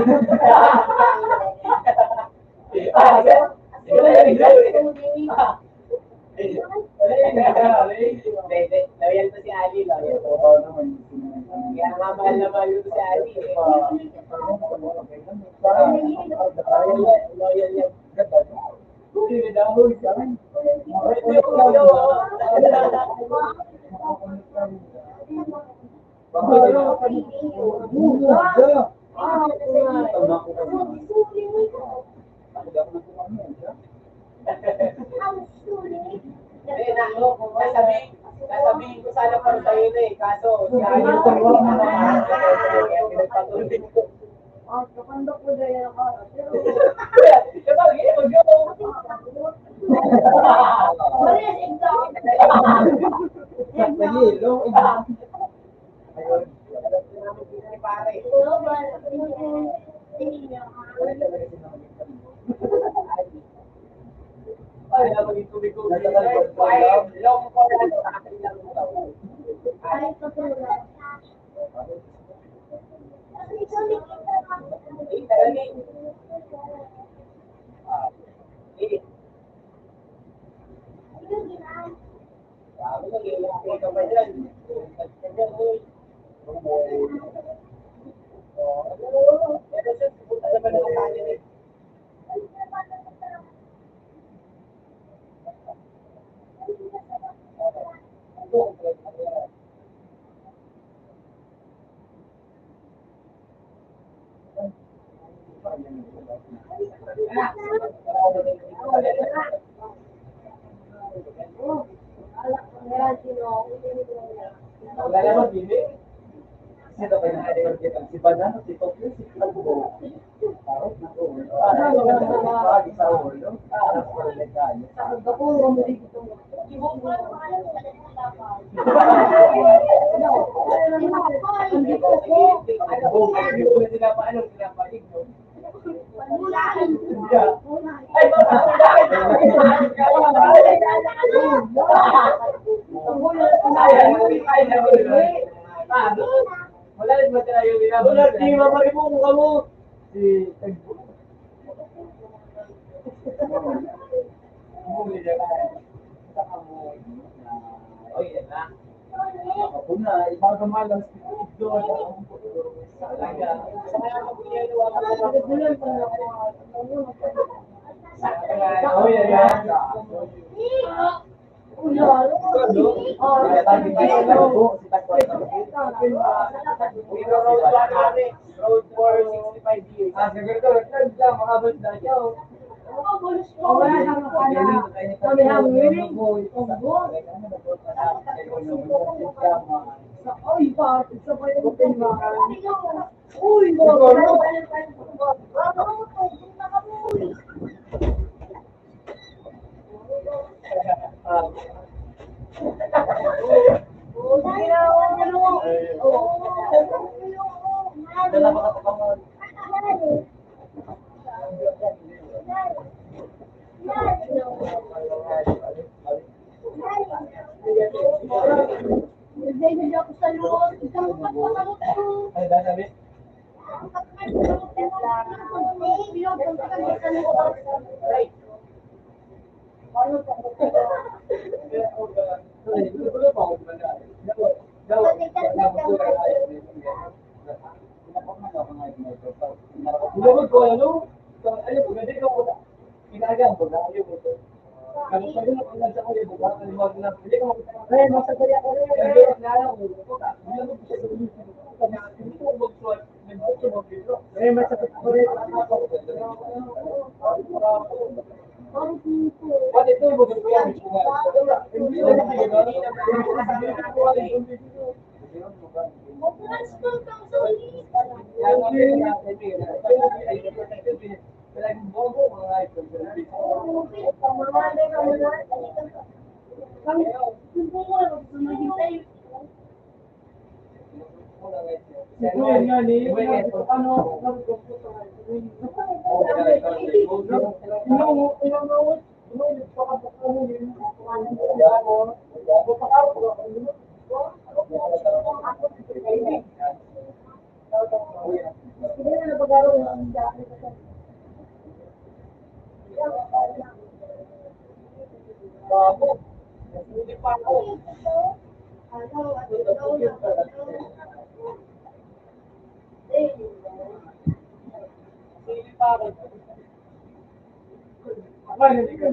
Loyal to si Ali, loyal. Kaya nga mahal na mahal ko si Ali. Loyal yan. Sasabihin ko sana para sa'yo na eh, kaso si Ali pinagpatuloy ko. Diba, ay, naman yung tubig ko. Long for sa akin lang daw. Wala naman, Bibi. Sino ba yung haliwan kita? Si Banano, si Tokyo, si Kalbo. Parang na ulo. Pagi sa ulo. Parang sa legal. Wala rin ba tayo yung binabalik? Wala, di mabalik mo mukha mo. Si Kalbo. Bumili na kaya. Sa kamoy. O, yan na. Ako na, ibang kamalang doon. Talaga. Sa kaya ako ginagawa ko. Oh, yan na. Road for 65 years. Ah, siguro return lang, makabalik na siya. Ay, sabi? Right. Lumod ko, ano? Ano, pwede ka ko na. Pinagaan ko na, ayaw mo to. Ano pa rin ako nasa kuya, buka, kalimag na, pwede ka makita. Ay, masagari ako rin. Ay, naalala ko, hindi mo siya sa ulit. Hindi ko mag-suwat, nag-suwat mag-suwat. Ay, masagari ako rin. What ito yung mga kaya? Hindi na Bago. Hindi pa ako. Hindi pa ako. Ay, hindi ka.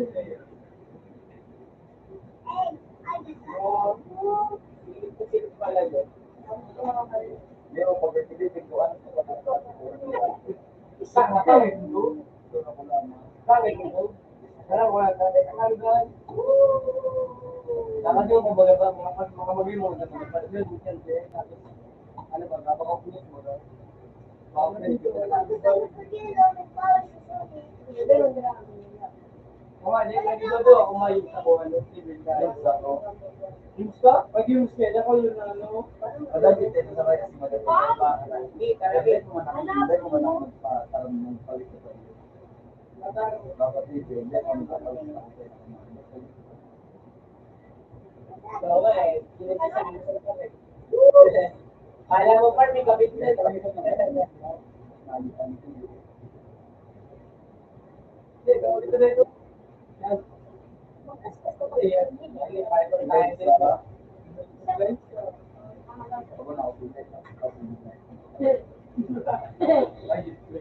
Hindi pala yun. Meron pag pinipintuan. Isa na ka, eh. Bakit ito? Wala, wala. Nakalimutan. Nakasyo kung baga ba, mga mag-imo na naman. Yun, weekend din. Ano ba, napakapulit mo na. Hindi ka doon. Umayos ako. Ano, civil ka. Games ka? Pag games ka, ako yun na ano. Madami din sa kaya si Madami. Hindi, talaga. Hindi ko man ako magpatarang ng palit ko. Dapat dito, hindi ako magpapalit ng palit. Oo eh. Alam mo pa, may kapit na. Ito na ito.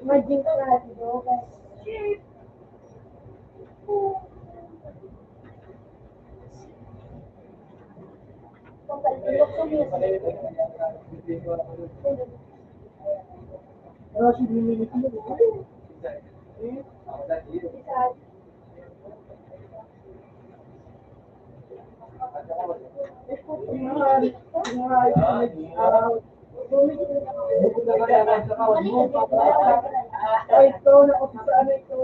Imagine ka na dito. Ay, ito na ako sa ano ito.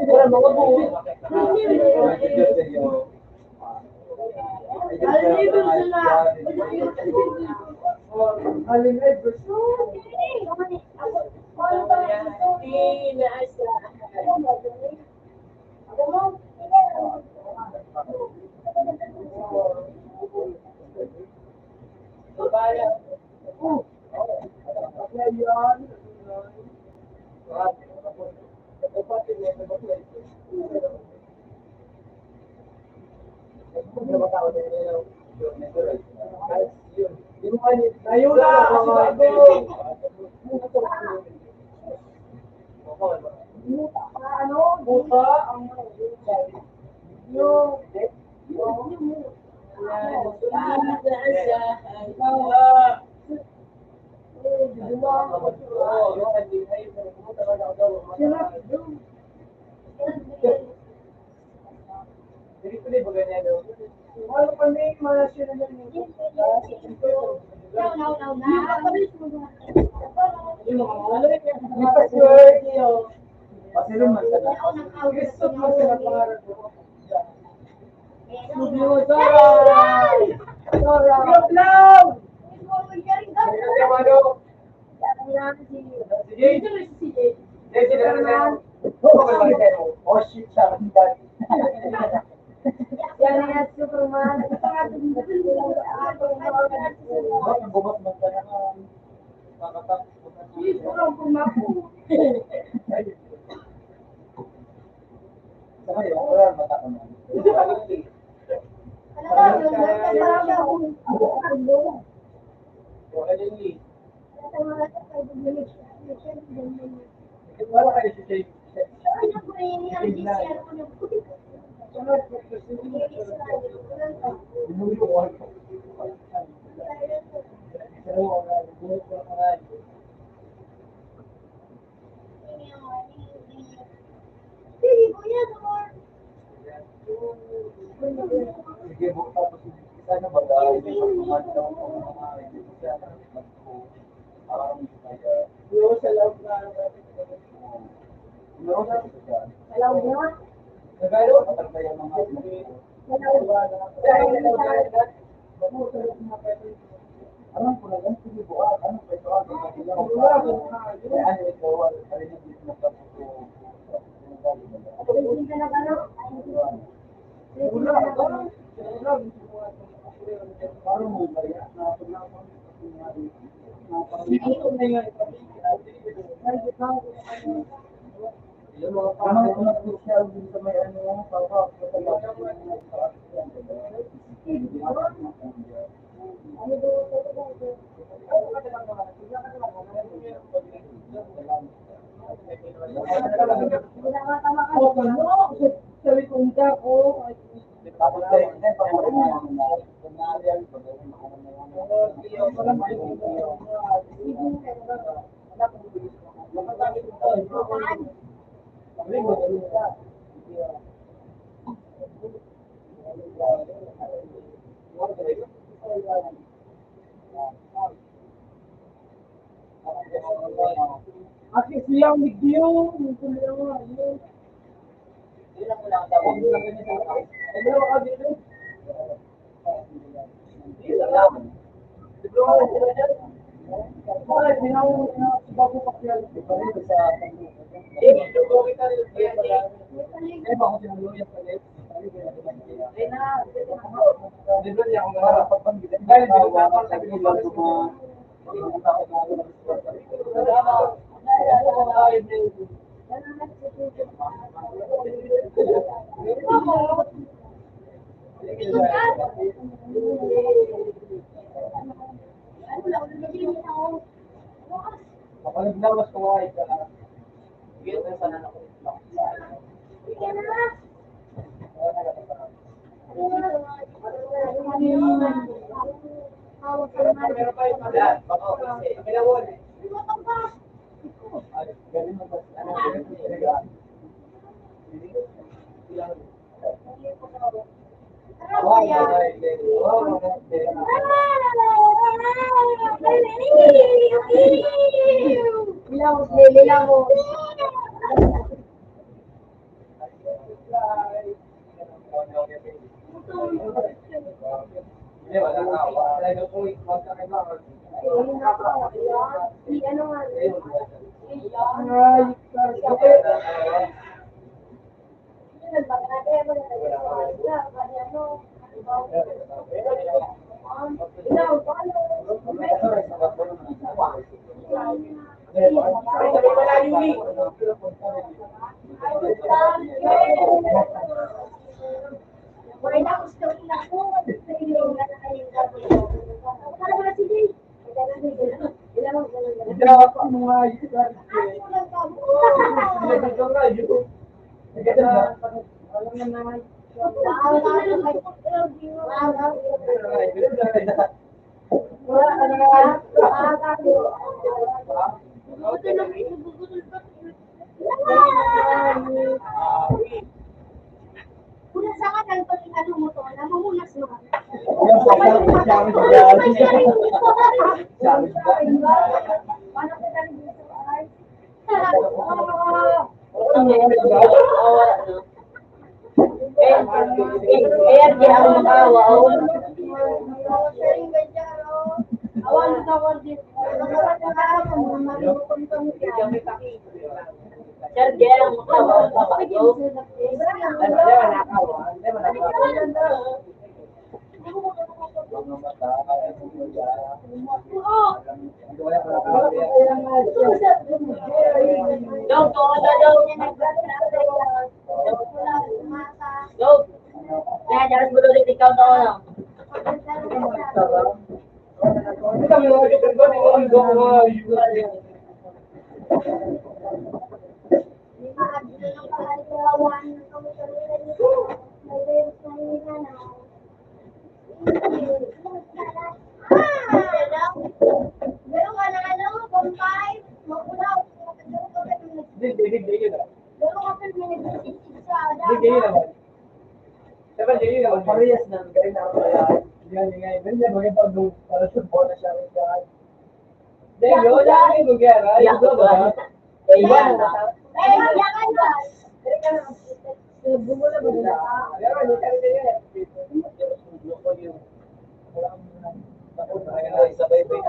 Wala mga buo. Alin ay gusto. Tayo na! Ano? Buta? Ang yung oh shit, siya. Aki siyang video, Galing mo ba? Ano? Una sa kanan pag ano mo to, namumunas mo. Paano ka tayo dito ay? Kaya di ako makawaw. Awan ka wal din. Sir, di ako makawaw. Dog, dog. Dog. Kaya jangan sebelum ikaw to ano. Meron ka na ano, kumpay, magulaw. Meron ka pa minutes sa Parehas na, galing na ako kaya. Yan. Ganyan, magandang pag para sa bola siya rin ka. Dahil yun, yan yung lugar, ha? Yung ba? Kaya na. Bumula ba nila? Pero, hindi ka rin yan. Sabay-bay na.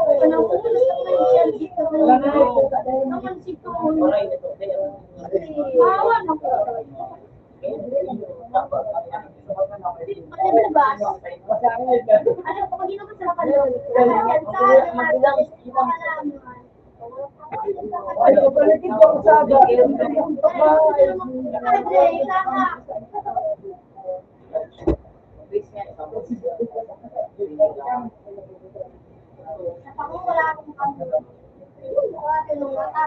Ay, balikin ko sa akin. Wala akong kampo. Wala akong mata.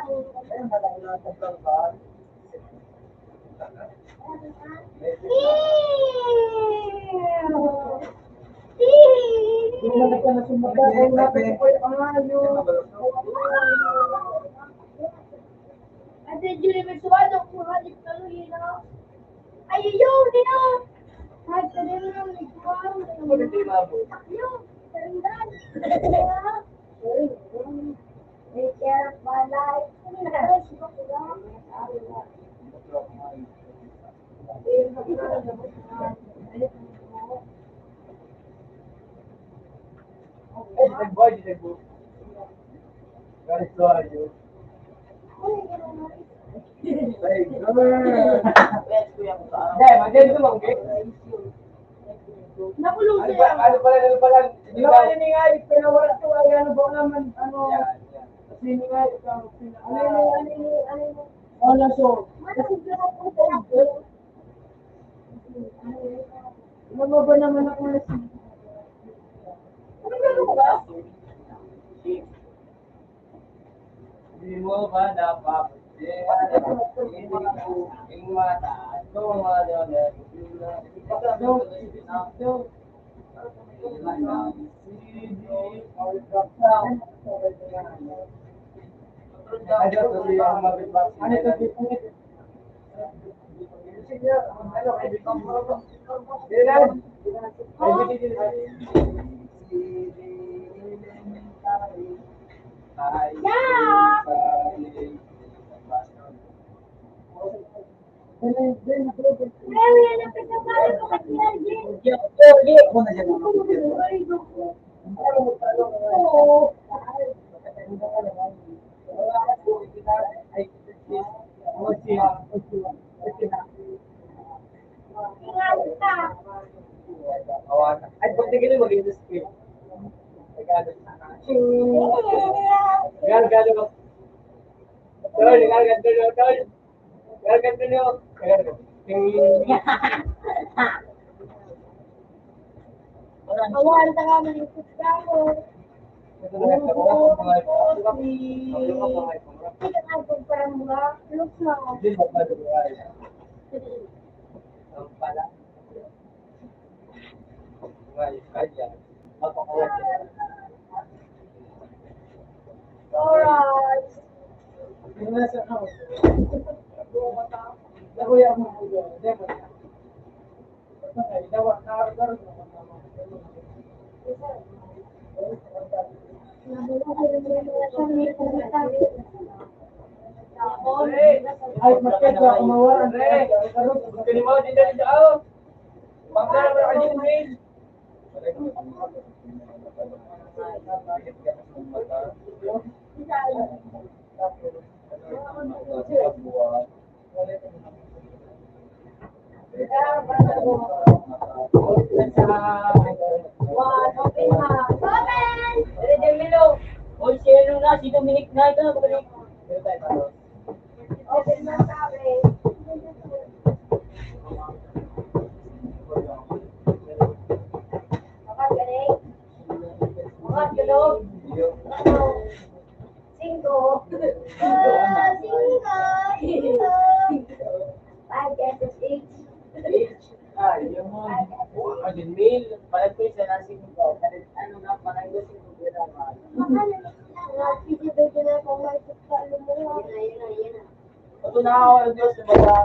Hindi ka na sumabay. Ay, natin ko yung pangayo. Ate Julie, may suwado kung halip ka rin, you know? Ay, yun, you know? Ay, pwede mo nang nagkuhan. Yun, sarindan. Take care of my life. Ay, nagboy. Guys, so are you? Ay, girl. Dahil, maganda mo, okay? Nakulong Ano siya. pala? Di ba yun nga, pero wala ko ay ano ba naman, ano, kasi nga, ano, so, ano ba naman ako na si... Di mo ba dapat yung mata, Ano to siya ang mabibak? Ano to siya? Sige, ano, may bitong mo. Dilan. May bitong Pero yan ang pinagmali ko kay Jerry. Ingat ka. Ay, pag tigil mo, mag-i-disc. Galo. Tol, galo. Galo. Awan, tanga malikot ka mo. Hindi ka nagpag parang mga looks na. Alright. Ay, maket ka kumawaran. Kini mo din dali daw. Pagkara mo kay Jimmy. Open ha. Open! Dari Jamilo. O siya nung na, si Dominic na ito. Open na sabi. Makat ka rin. Makat ka daw. Ano? Cinco. Cinco. 5 pesos each. Yung mga dinmil, palag ko isa na singko. Ano na, parang yung singko ginawa. Ito na ako ang Diyos na baga.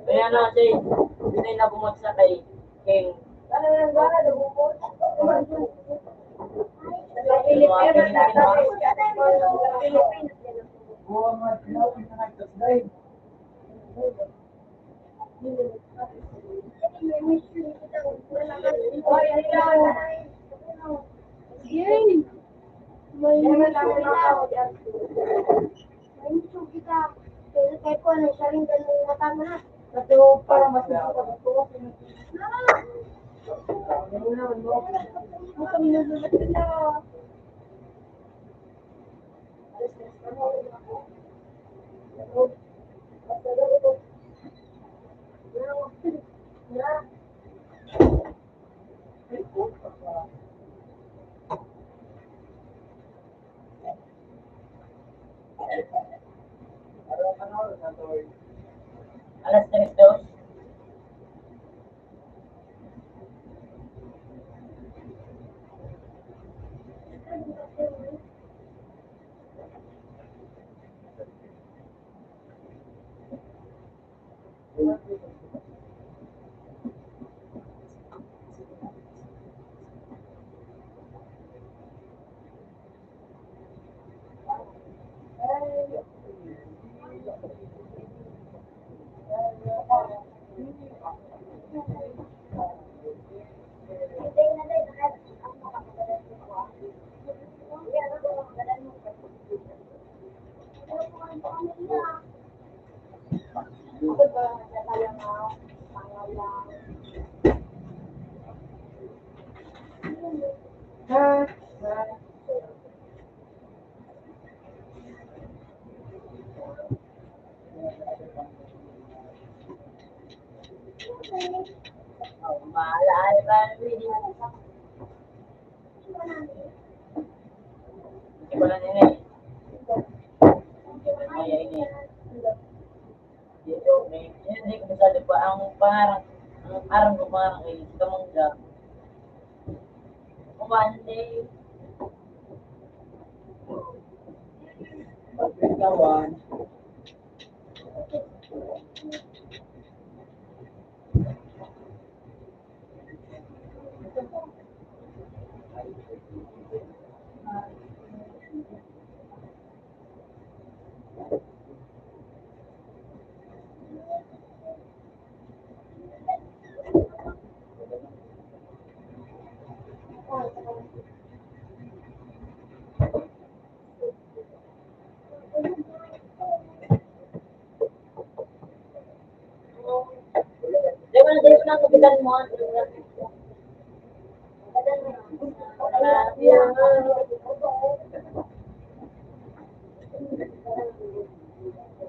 Kaya na, Jay, hindi na bumagsak kay King. Yay! May kita. Pero kahit ko ano, siya rin ganun yung mata na. Kasi para mas nakakatuwa. Ang kami nagulat sila. Alas 3 daw. Maalala ba ang video? Hindi ko lang nila eh. Ay, ini. Dito, may hindi ko masyado pa ang pangarang, ang arang ko pangarang ay kamangga. One day. Pagbitawan. Di ba na kapitan mo?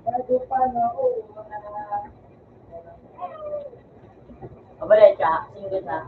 Bago pa na ako. Kabalit siya, single siya.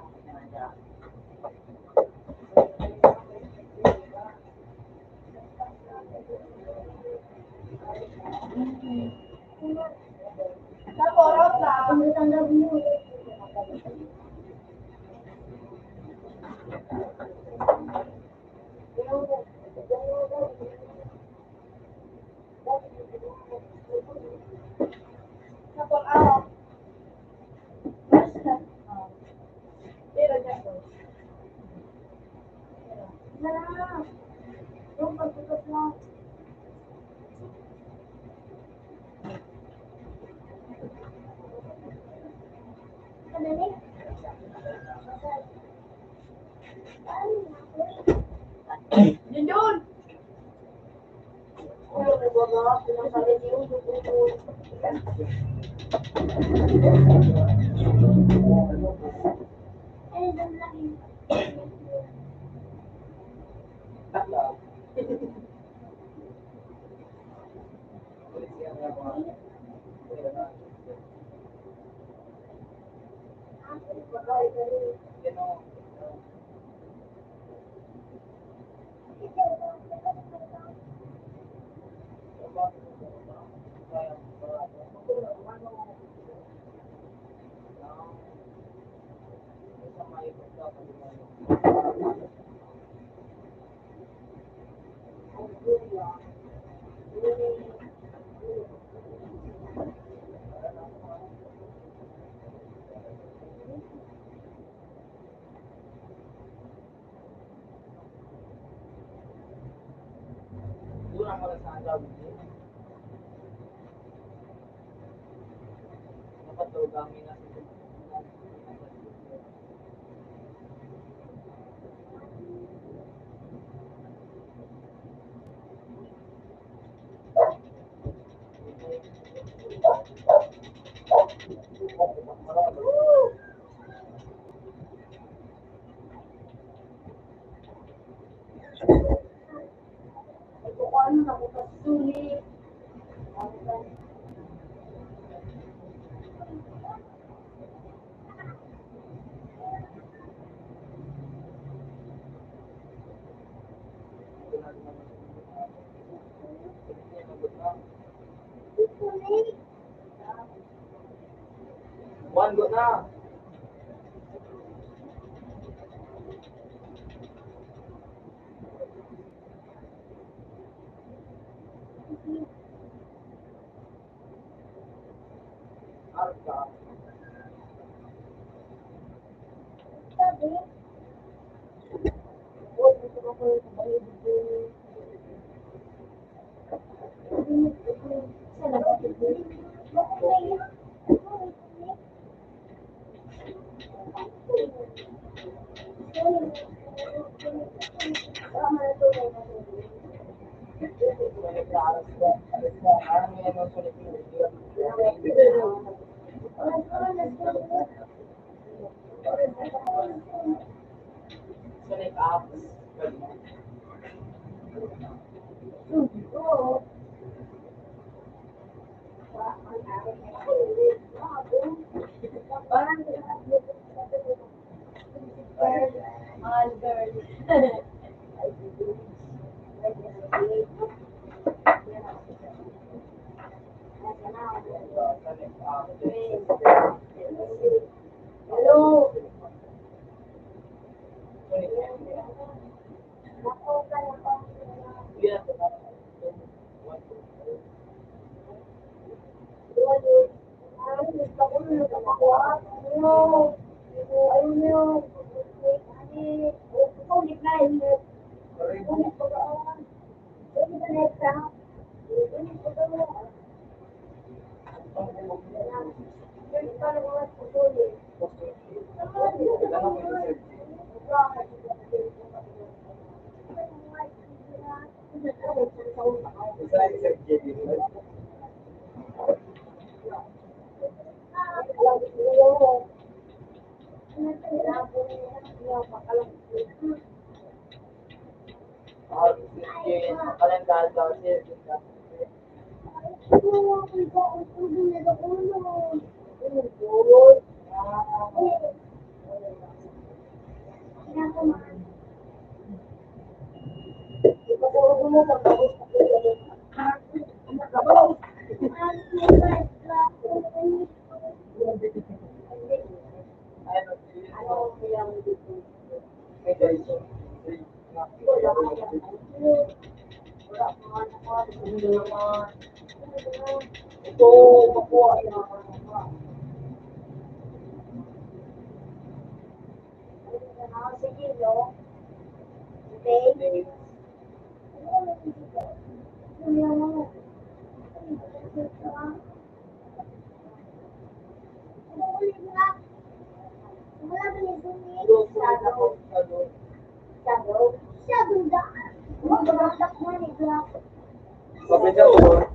Doon ang wala sa gawin. Dapat daw kami na one go na. Arka. Sonic apps. Sonic apps. Hello. Sonic apps. Yeah. Sige, no? Okay? Pabili ako.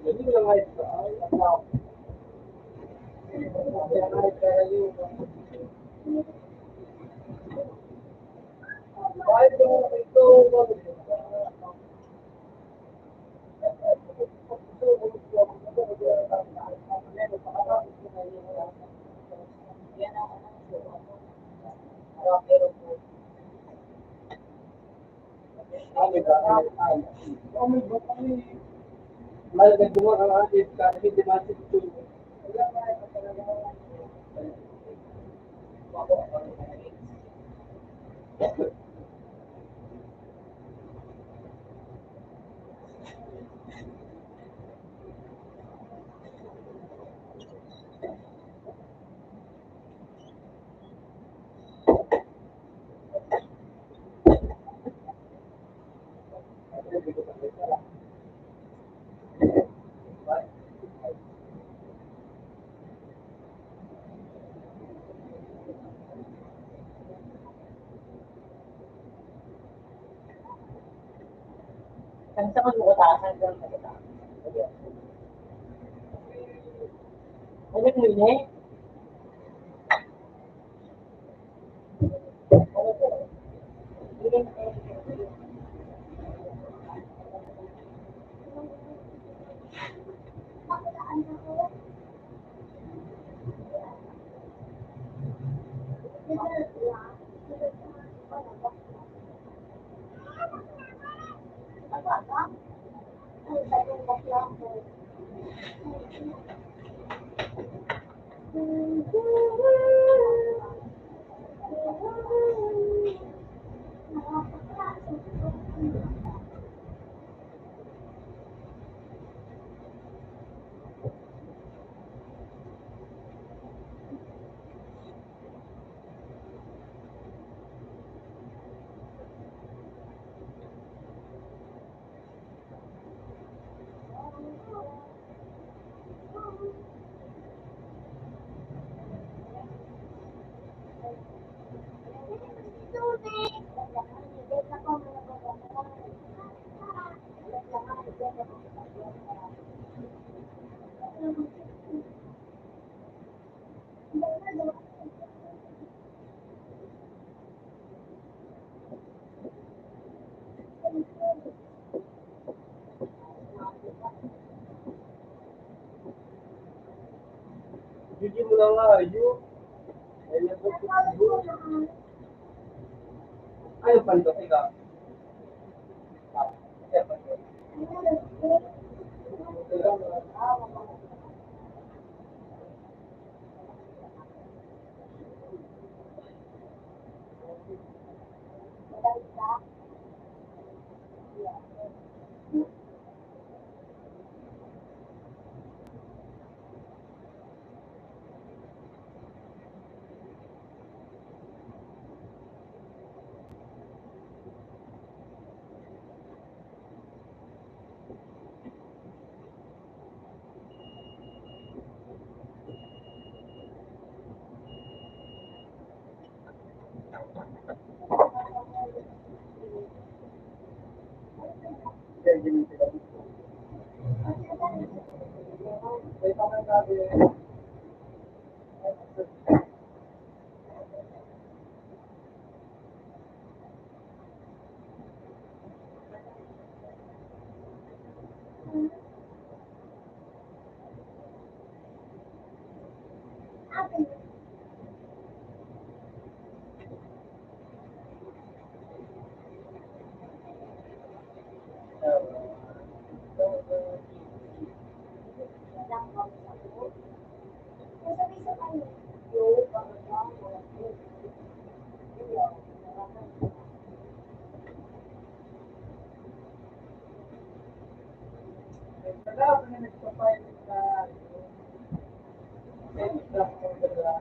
Hindi mo lang kahit sa malagagawa ang ating kasi dimatik ito. Kasi sa magmukatasan ko ng magkatasan. Ano yung muli? Bigyan mo na nga, yun. Ay, nabot ko siguro. Ano pandot, ikaw? Kaya pandot. Kaya ganun sila. Kaya tama natin. Wala ako na nagpapayag na extra ko na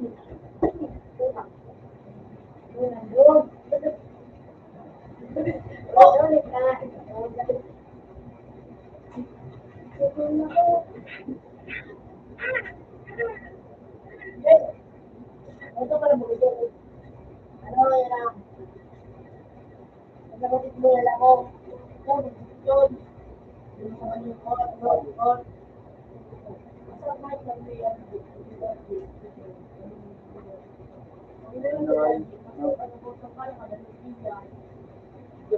Ito pala mo ito. Ano yan lang? Ang kapatid mo yan ako. Yun. Yung mga yung or. Masarap na yung mga yan.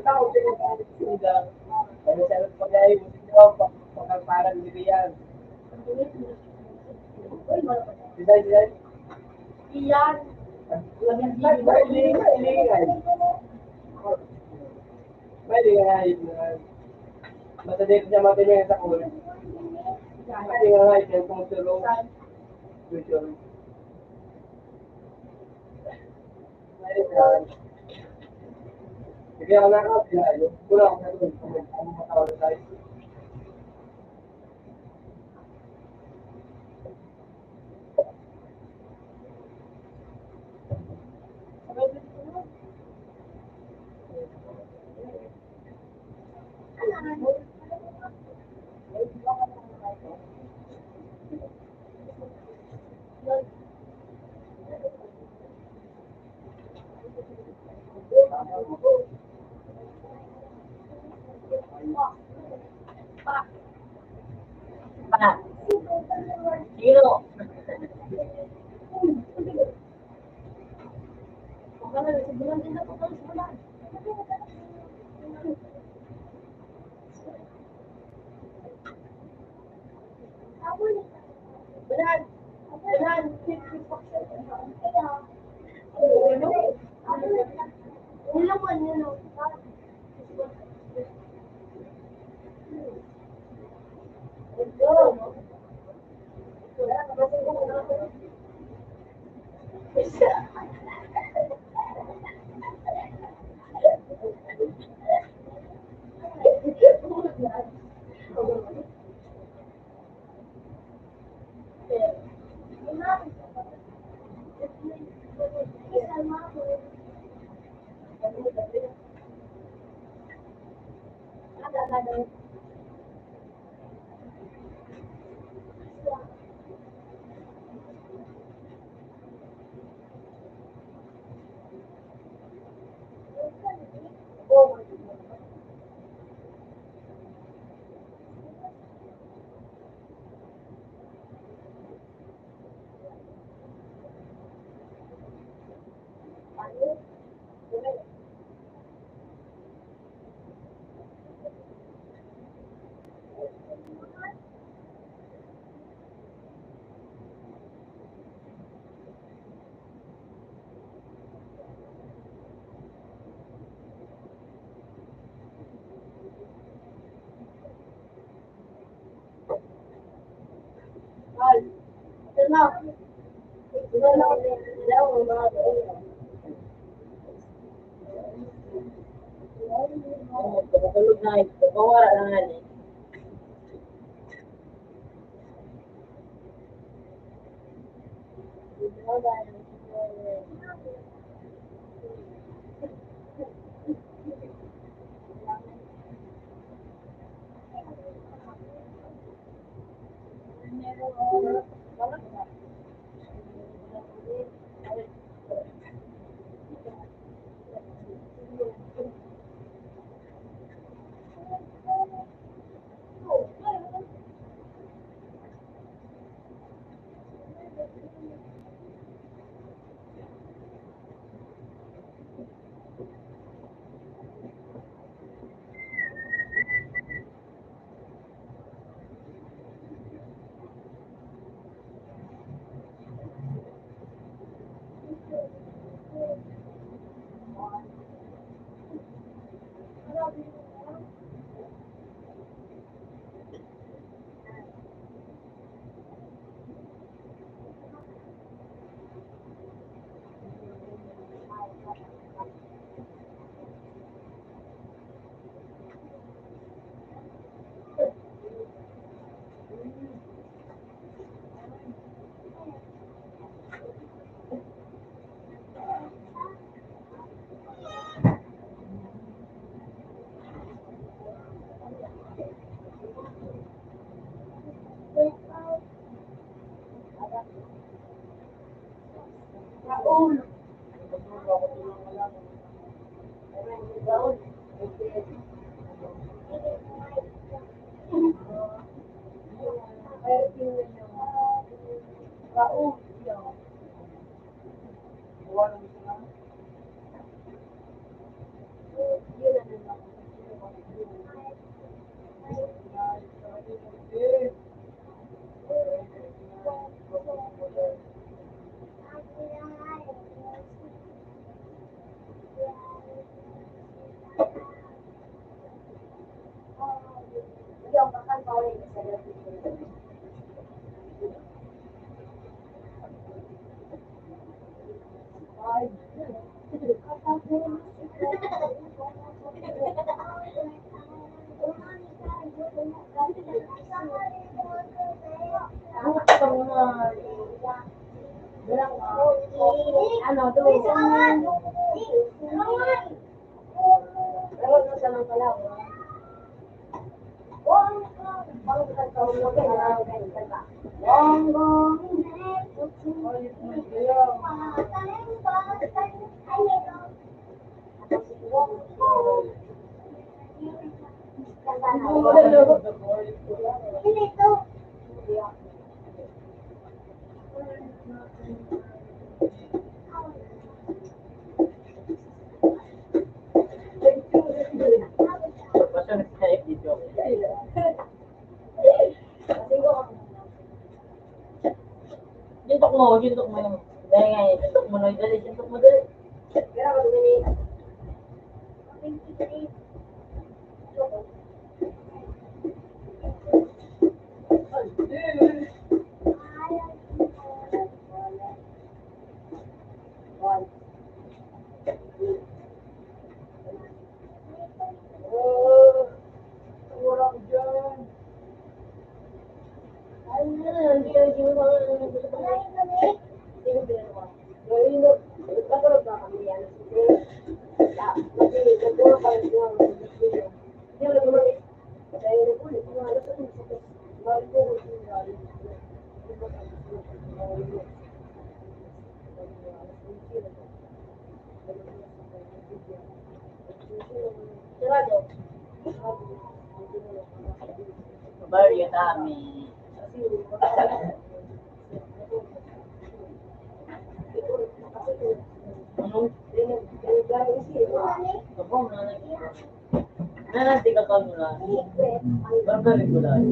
Tao din ang kahit sila. Kaya sa pag-ay mo sila, pagkaparang nila yan. Design. Iyan. Matadip niya matinyo sa kulit. Hindi nga nga, ito kung tulong. Sige ako na ako, wala akong natulog. Ang matawag tayo. Pa. Sino? Tulog na ito. Bawara na nga eh. Raul. Raul. Raul. Yung bakal pa ulit sa ano, doon. Pero nasa lang pala. Basta nagkaya dito. Juntok mo yung. Dahil nga yun, juntok mo dali. Barrio dami. Ano? Ako, nanantig ka mula. Barbarin ko lang.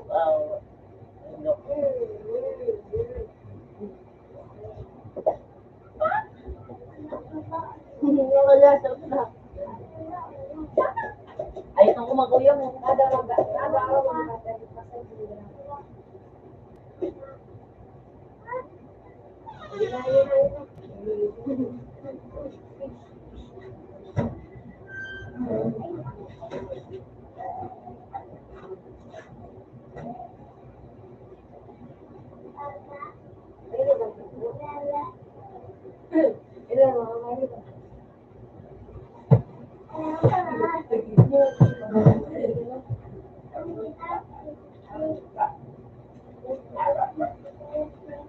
Wow. Ay, itong kumakuya mo.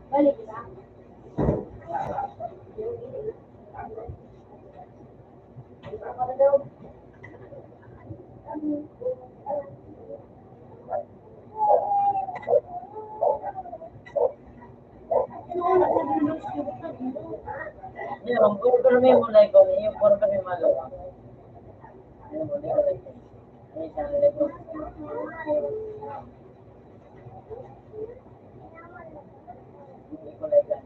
Balik na. Yung puro kami mulai ko, yung puro kami malawa. Ayun, mulai ko lang. Ay, sana lang ko. Hindi ko lang yan.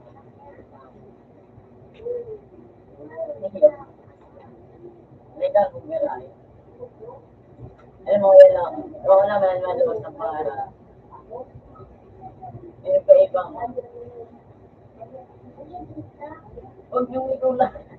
Legal kung meron. Ayun mo, lang. Wala naman malabas ng pangarap. Ayun pa ibang. Huwag yung ikaw lang.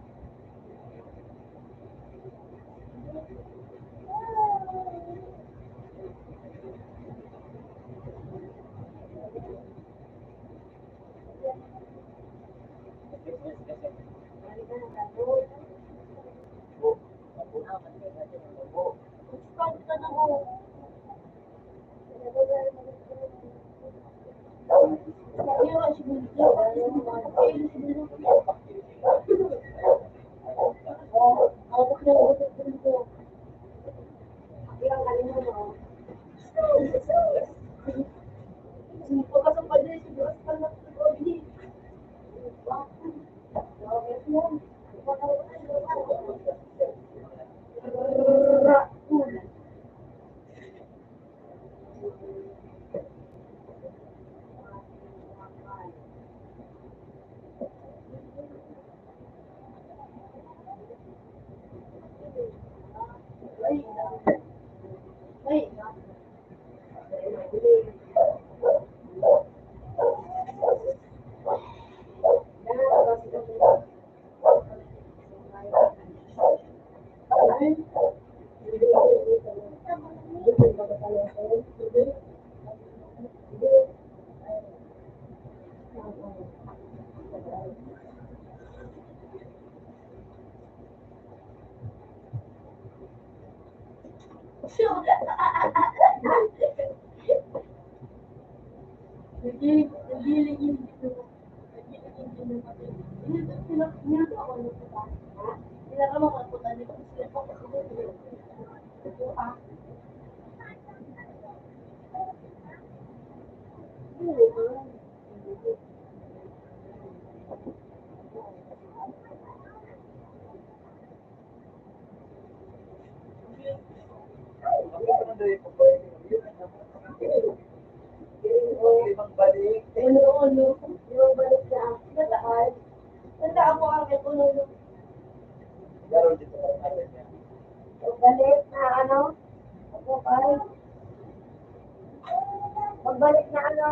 Magbalik na ano.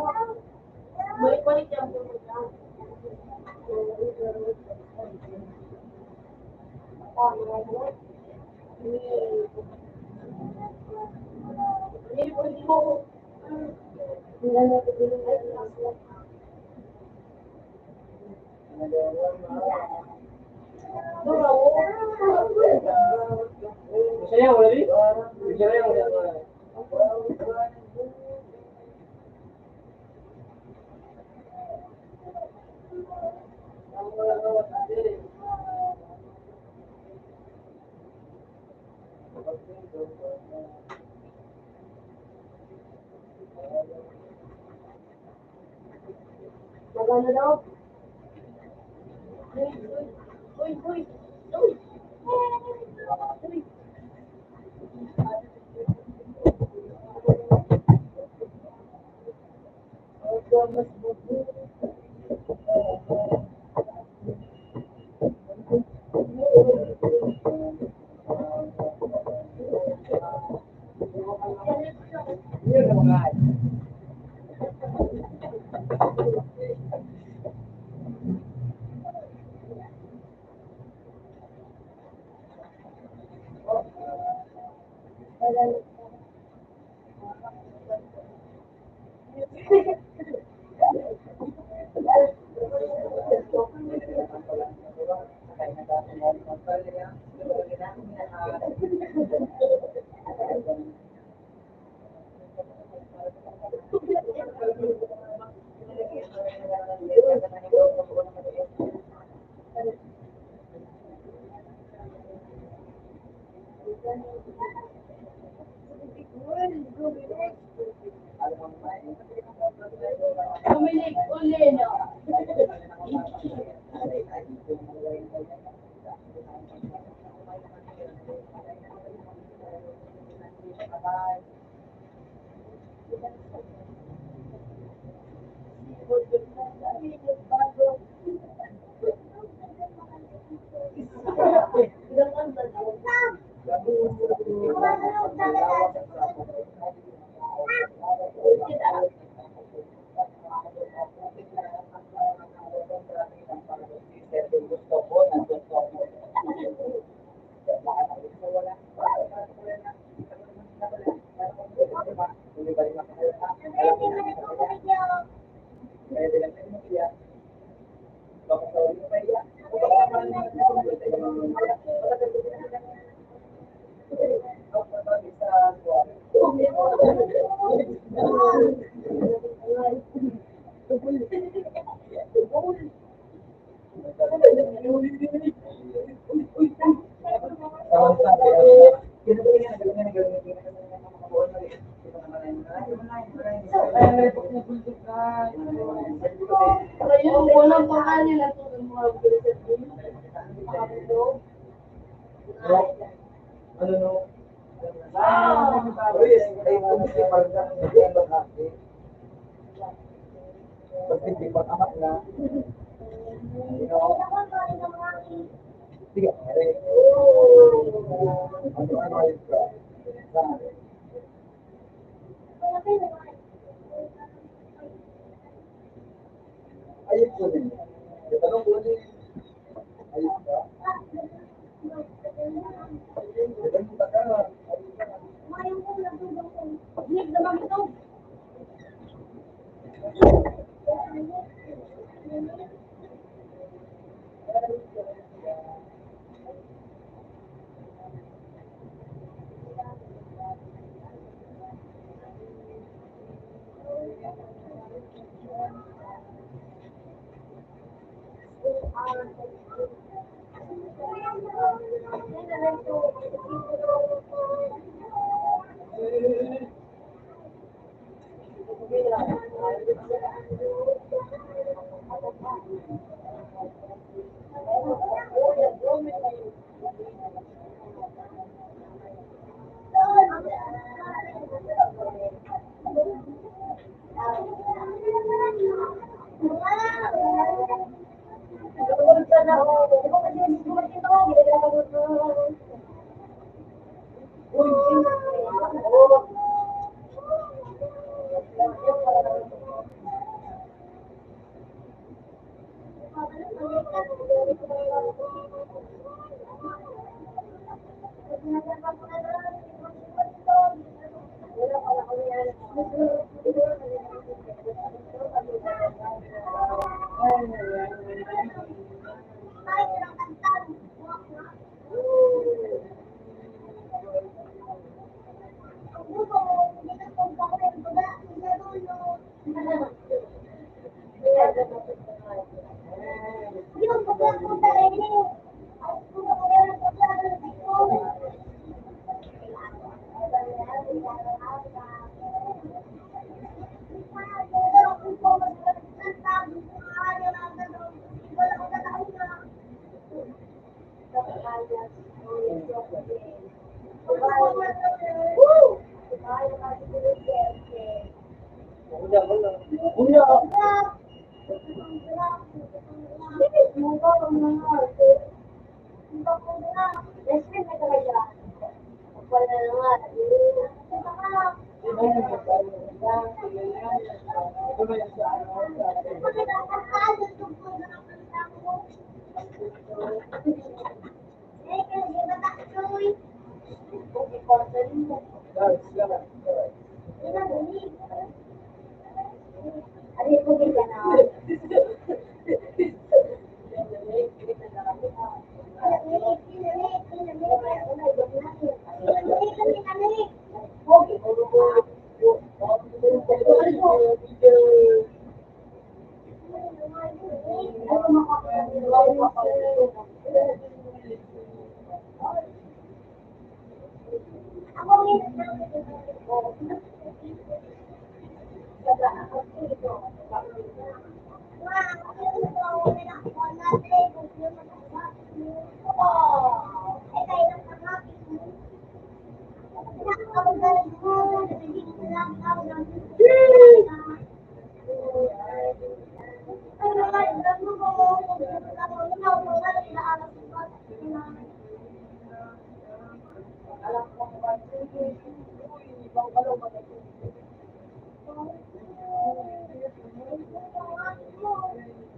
Balik-balik yan. Masaya mo, Lali? Masaya mo, Lali? Magano daw? Uy, uy, uy. Bumalik uli, no? Ayun, walang pangalan nila to ng mga Ano no? Luis, ay principal ka ng Diego Cate. Pag principal anak na, sige, ano ayun ka? Ayun ko din. Tanong ko din. Ayun ka? Ayun ka?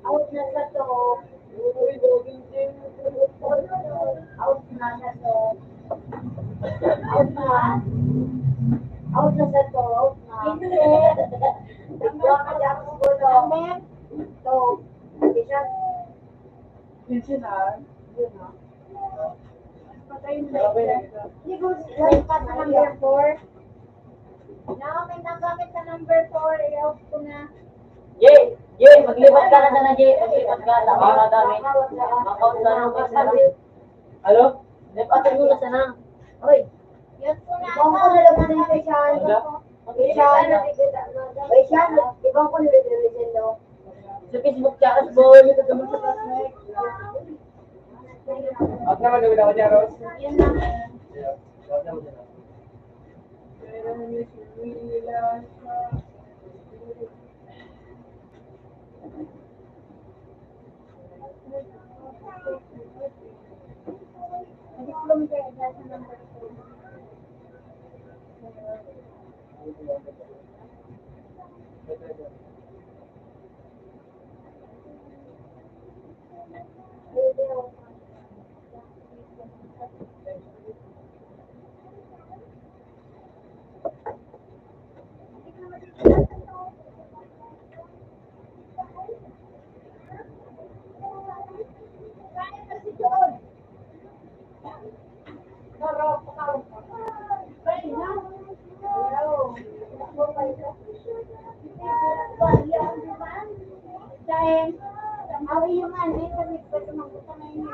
Out na sa to. Out na sa to. Out na. Out na sa to. Out na. Tigwa ka dyan mo ko to. To. Isa. Siguro, pa sa number 4. Na, may nagamit sa number 4. I-off ko na. Yay! Jay, maglipat ka na sana, Jay. Maglipat ka. Tama na dami. Account na nung kasi. Ano? Lipatin mo na sana. Hoy. Ibang ko nalabas din kay Sean. Kay Sean. Kay Sean, ibang ko nilagay din daw. Sa Facebook chat, boy. At naman gawin ako dyan, Ros. Yun lang. Nag-diplom kayo dahil sa number 2. Dahil, awi yung ano, sabi ko, tumagutan na yun.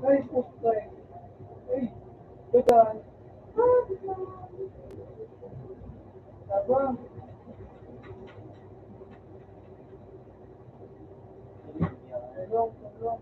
Ay, puta. Ay, betul. Apa? Tolong, tolong.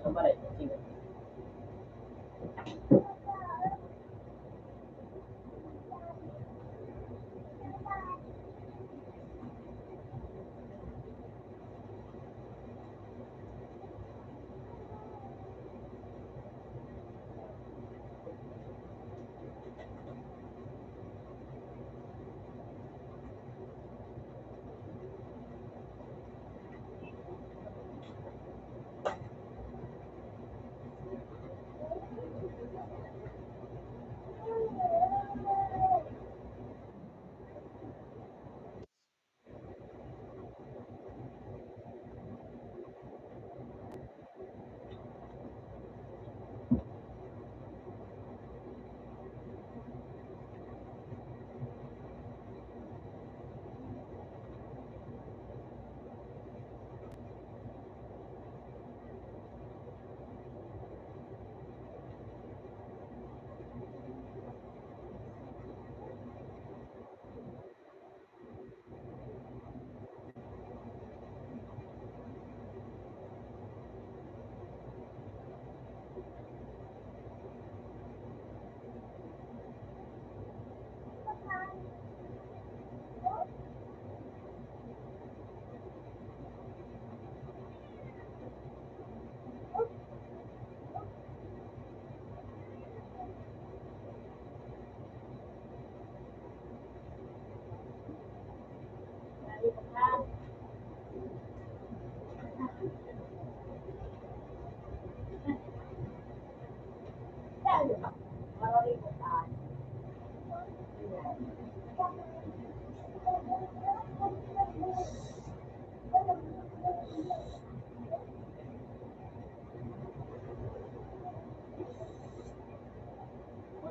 Sabay, sige.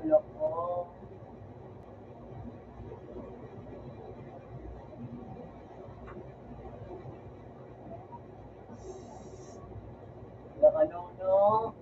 Loko. Nakanono.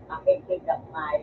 Makikigakmay.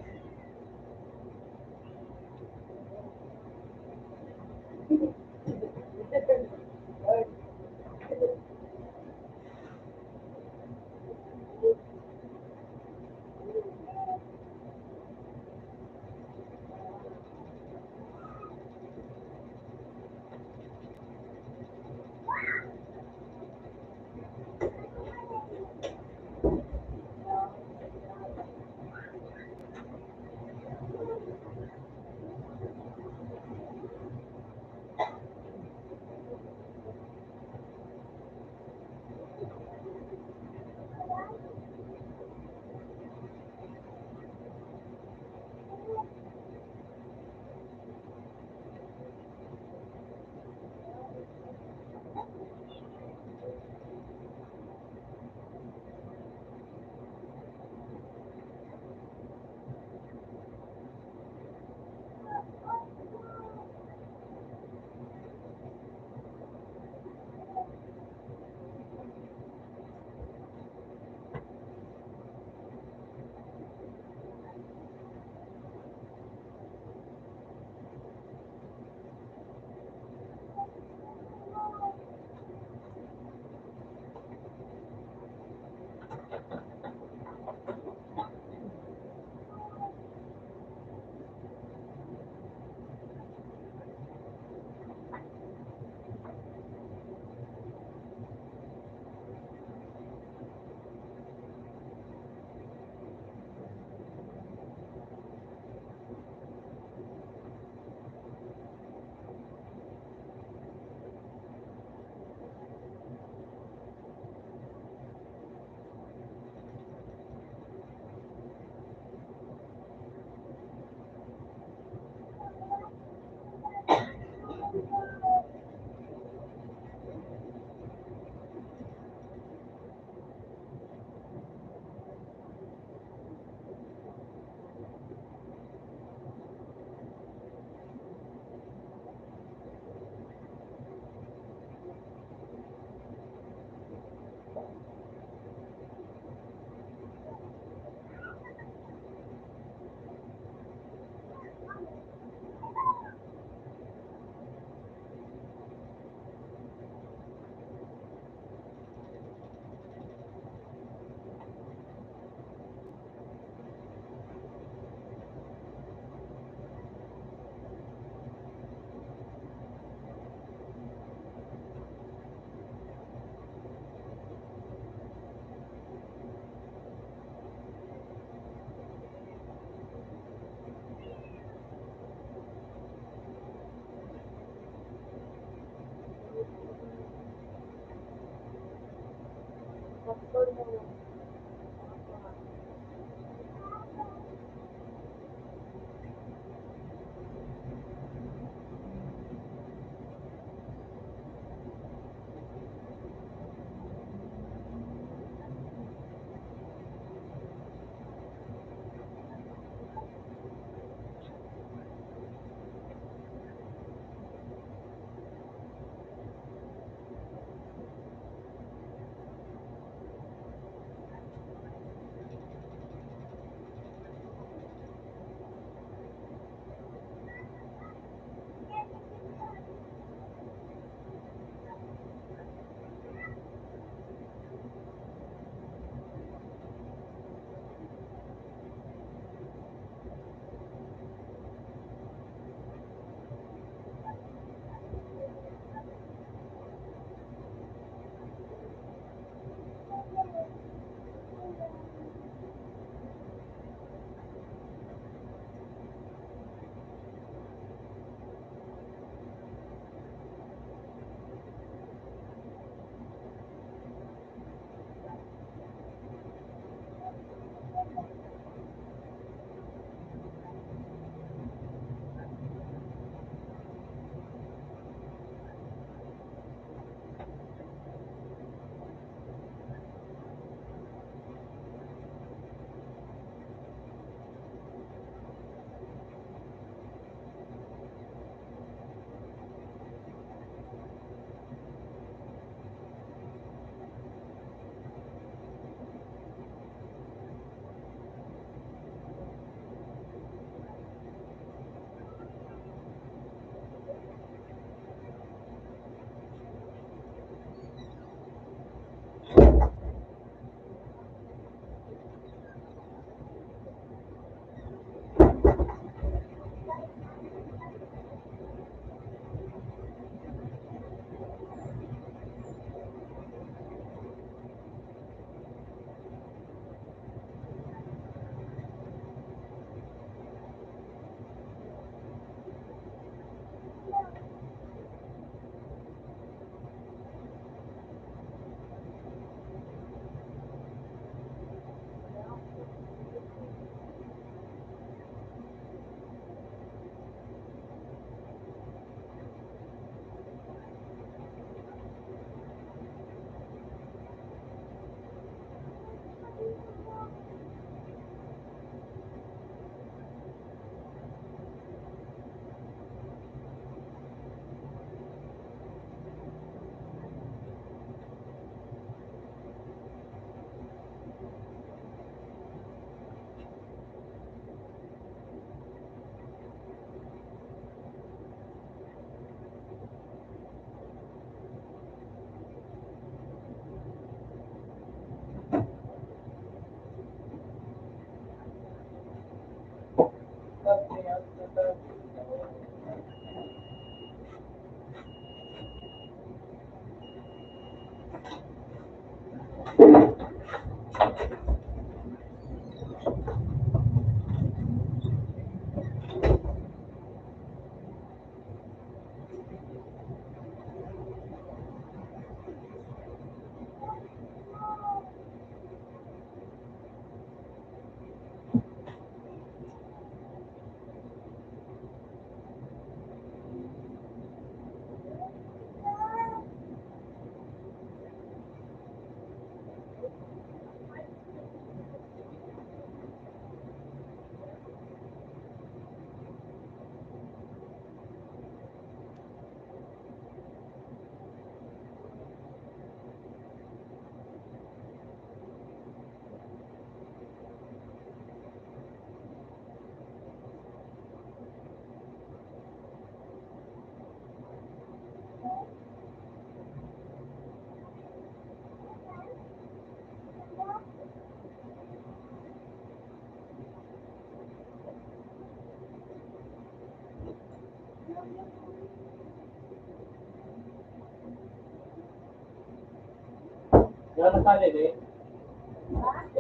Yan ang sali, eh.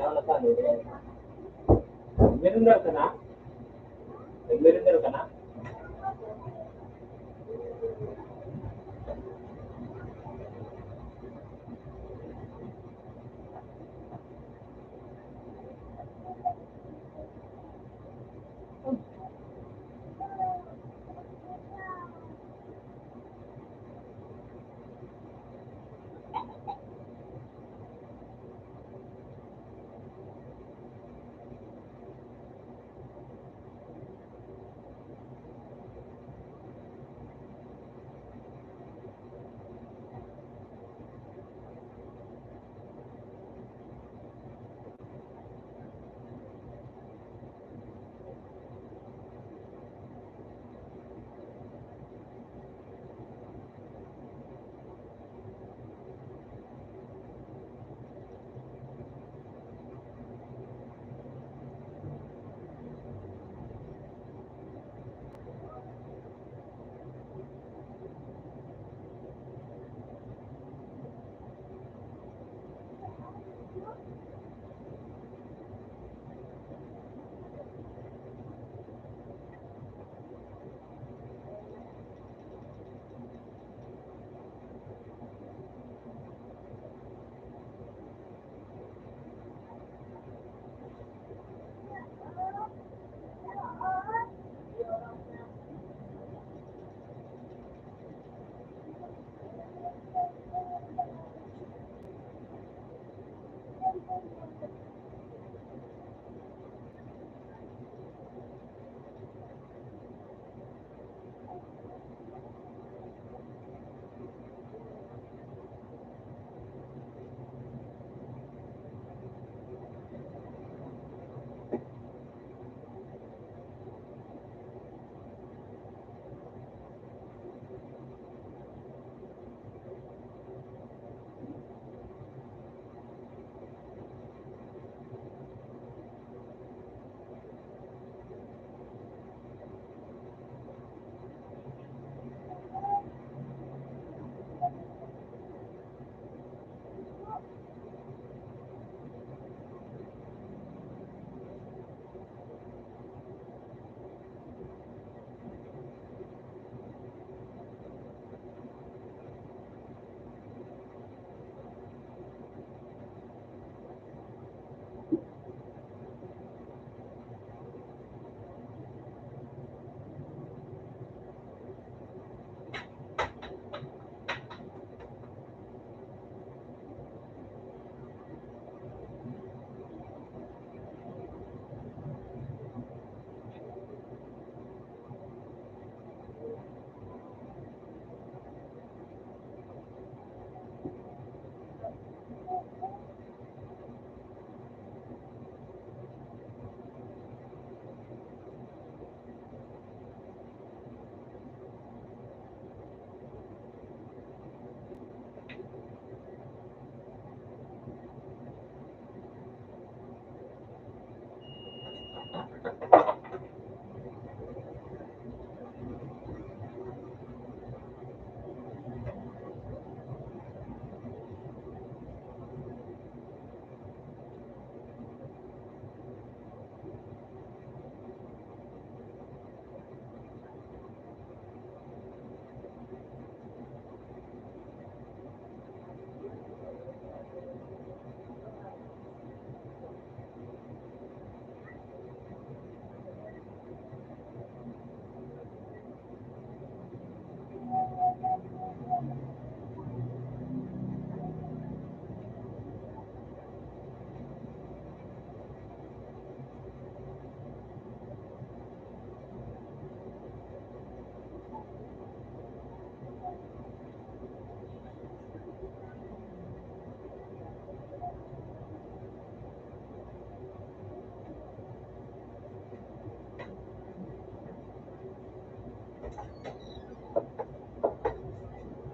Yan ang sali. Merindar ka na? Nag-merindar ka na?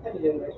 Ano yun, bro?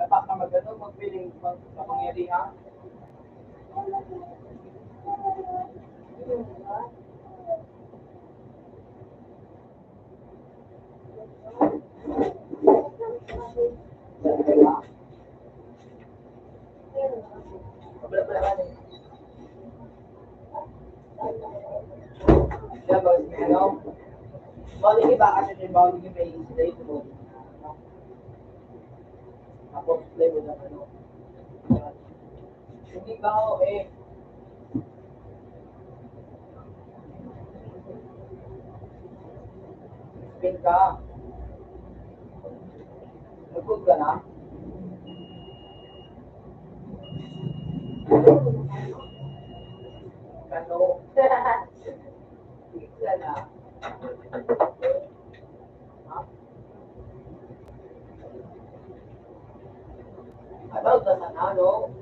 Dapat ka mag-ano, magpiling sa pangyarihan. Diba? Wala ka din. Diba, ano? Bawal iba kasi yung bawal yung may sila yung bawal. Tapos play mo na ano. Hindi ba ako spin ka. Nag-good ka na? Ano? Pizza na. Ha? About the Sanado,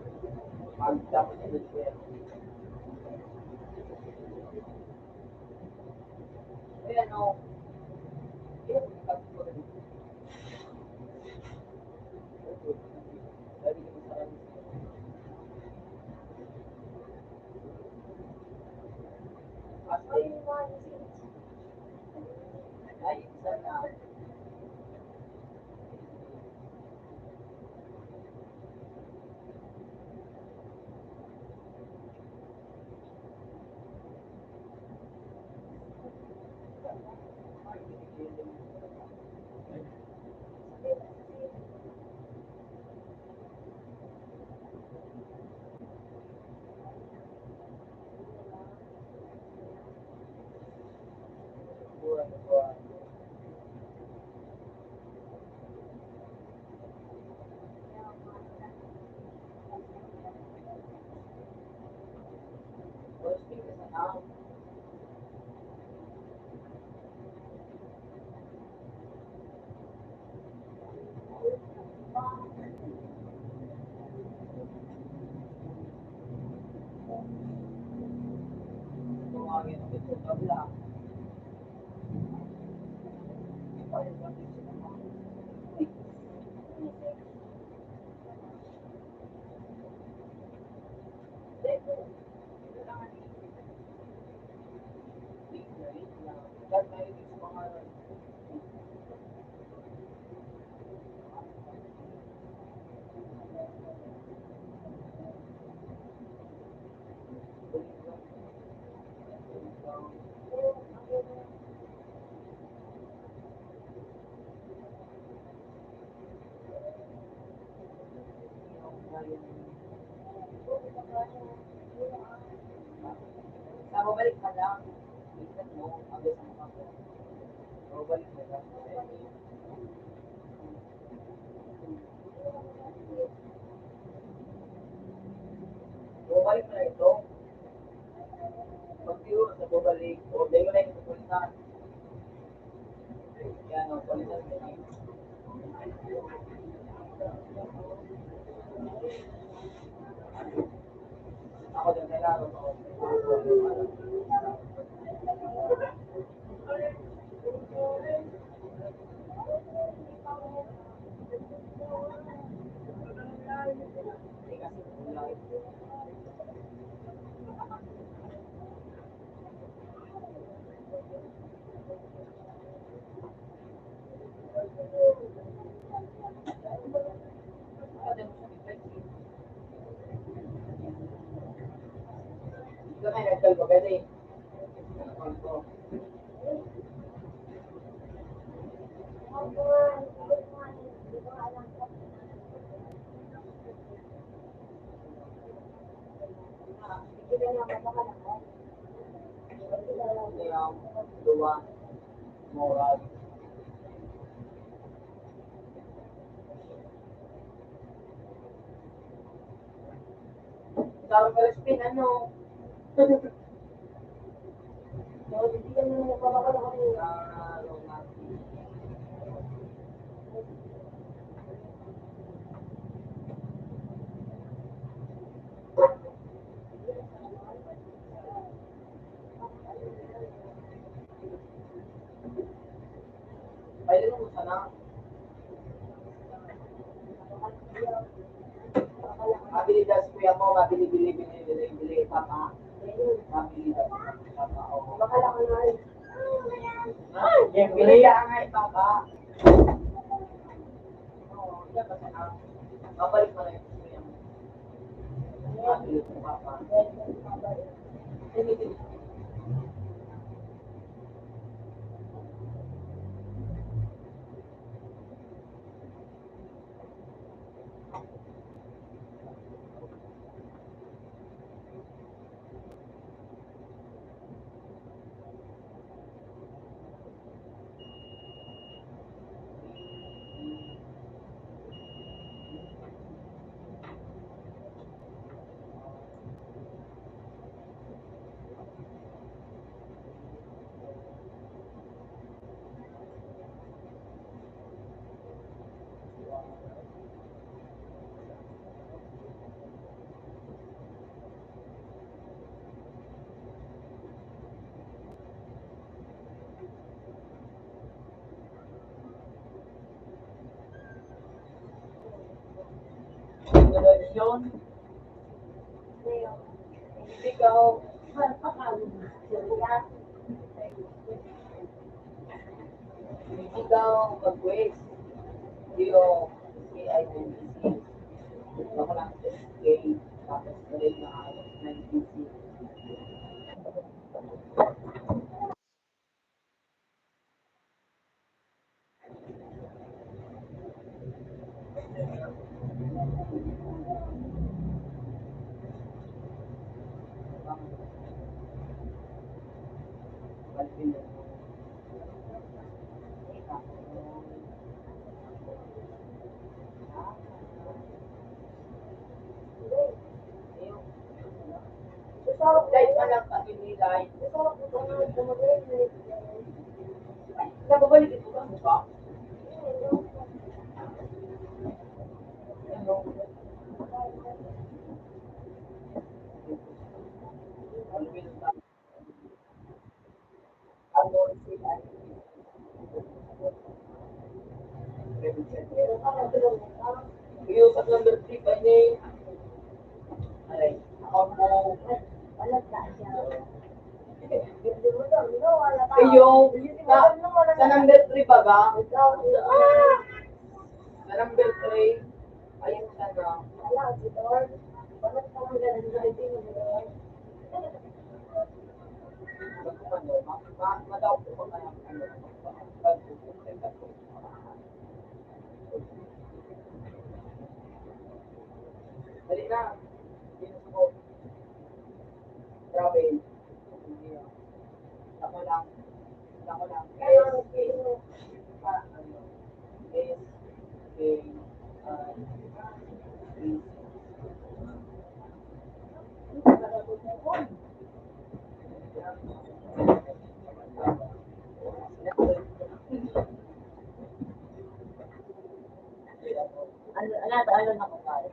mag-tapos na siya. Ayan o. Ay, isa na. lang. Tumawagin ako ito, tabla. Balik ka lang. Minsan mo, abis ang mga ko. Balik ka lang. Balik na ito. Pag-tiro sa bubalik, o dahil mo na yung pupuntahan. Yan, o, palitan mo na. Ako din kailangan ako. Ito na yung nagdal ko, pwede. Dua, moral. Sarang Palestine, ano? Hindi ka nung mabakal ako yung Pwede mo sana. Mabilidad kuya mo, mabili, papa. Mabilidad, papa. Bakala ko na rin. Yung bilihan nga ito, papa. Oo, yan ba sana? Babalik mo na yung kuya mo. Mabilid mo, papa. Sige. Introduction. Ikaw. Ikaw, mag-wait. Yung CIMC. Ako lang sa SK. Tapos ulit na ako ng DC. kilay. Ito, ito nga, tumagay. Nababalik ito ang mukha. Ano? Ano sila? Iusap number 3 pa niya eh. Aray, ako mo. Walang siya. Eh yung, sa number 3 ba ba? Sa number 3, ayun siya na. Madaw ko pa kaya dali na. Grabe. Ako lang. Ako lang. S, K, I, Ano na ko tayo?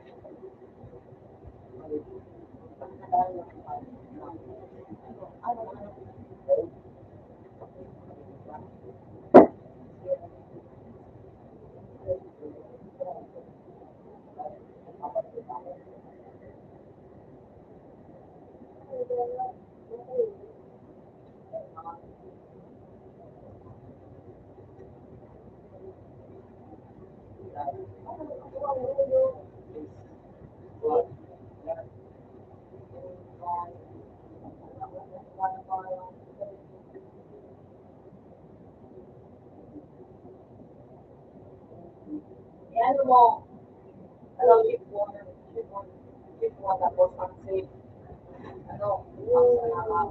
ano mo, alam, ship mo, tapos ang save, ano, ang sanaka,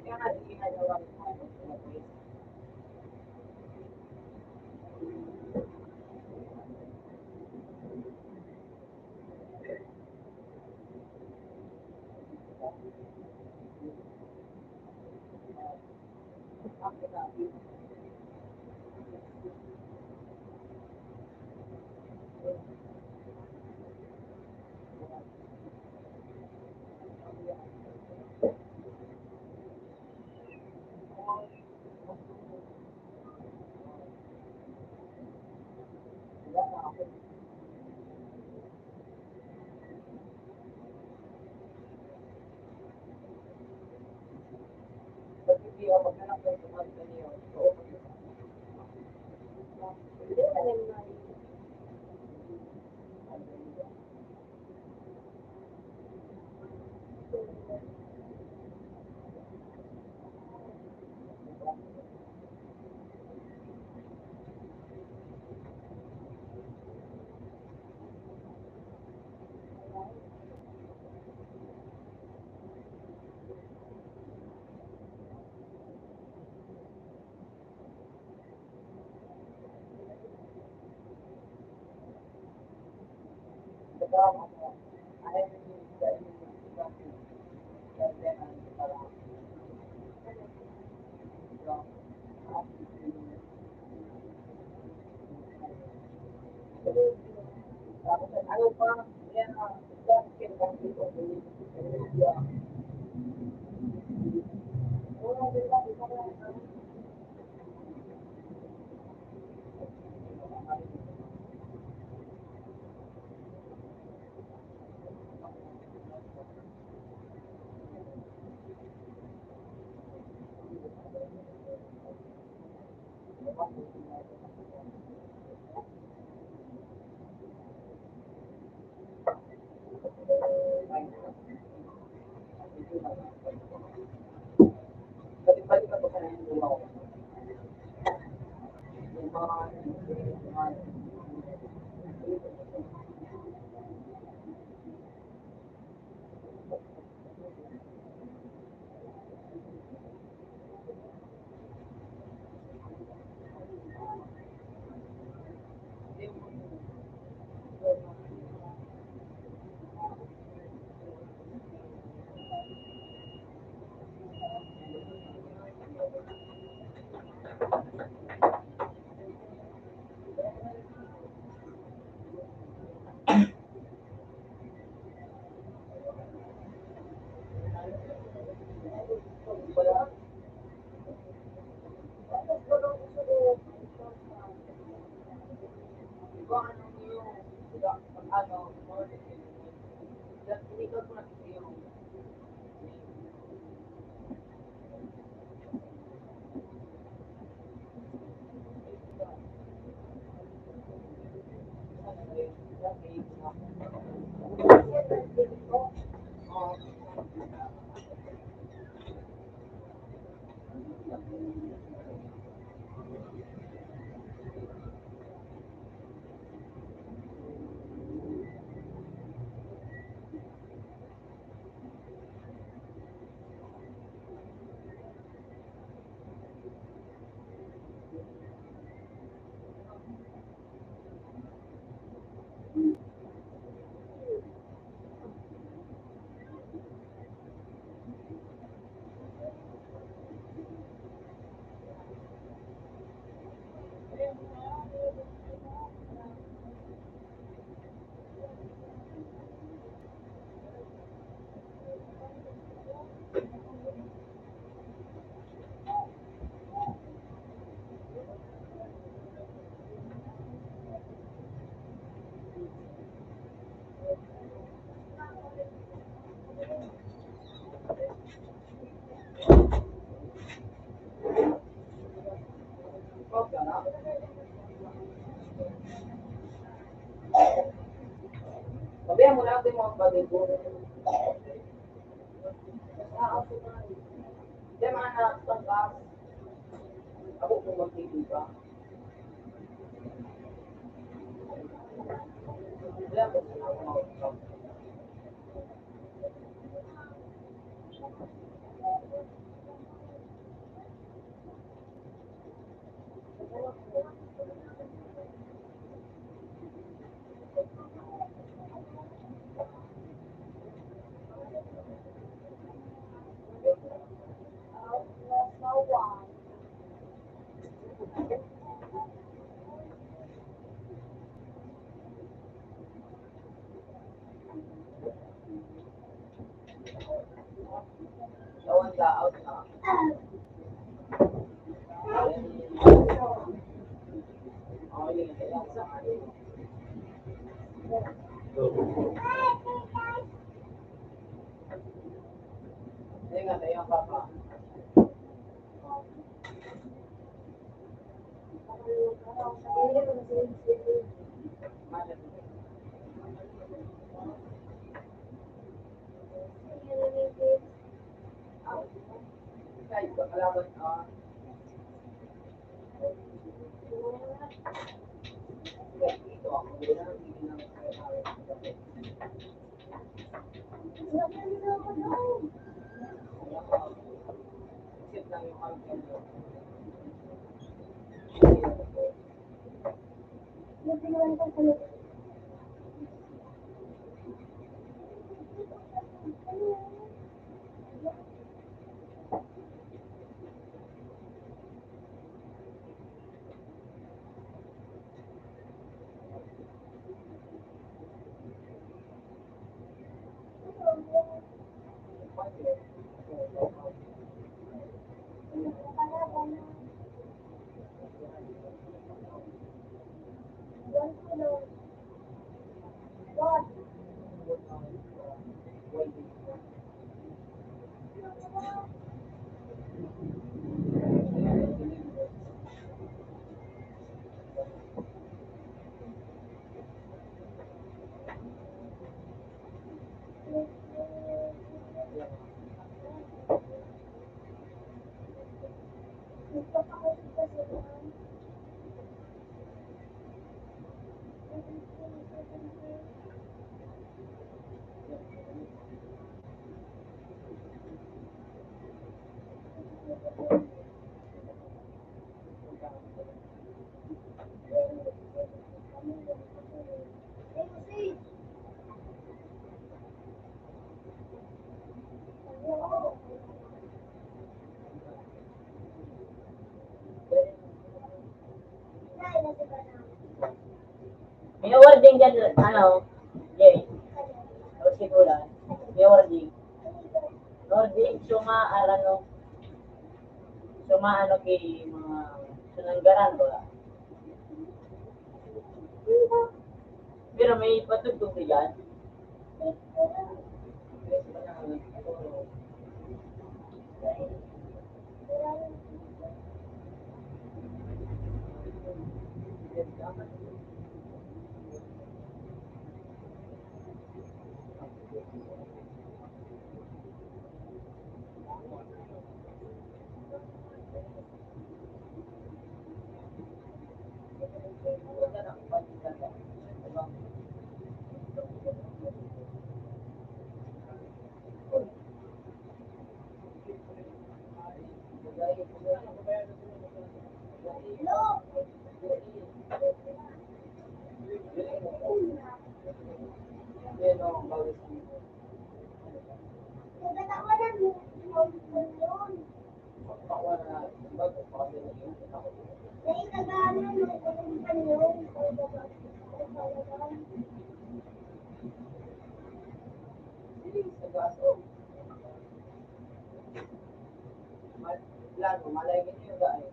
Kaya nga, hindi ginagawa ko. Pag hindi ako maghanap ng tumalik na niyo, oo, ano pa, yan, basket, balik-balik ako sa yung mga Sabihan mo lang din mga baligo. Diyan mga nakatangkas. Ako kung mag-TV ka. Wala ko sa ako. Lawan ka out na. Ako yun ang kailangan sa akin. Hindi nga tayo ang papa. Kahit ba kalaban ka, dito ako wala hindi na isip lang yung content mo. May awarding dyan, ano, Jay, tapos sikulan, may awarding. Awarding, suma ano kay mga sunanggaran, wala. Pero may patugtog na dyan. Malay ganyan yung dahil.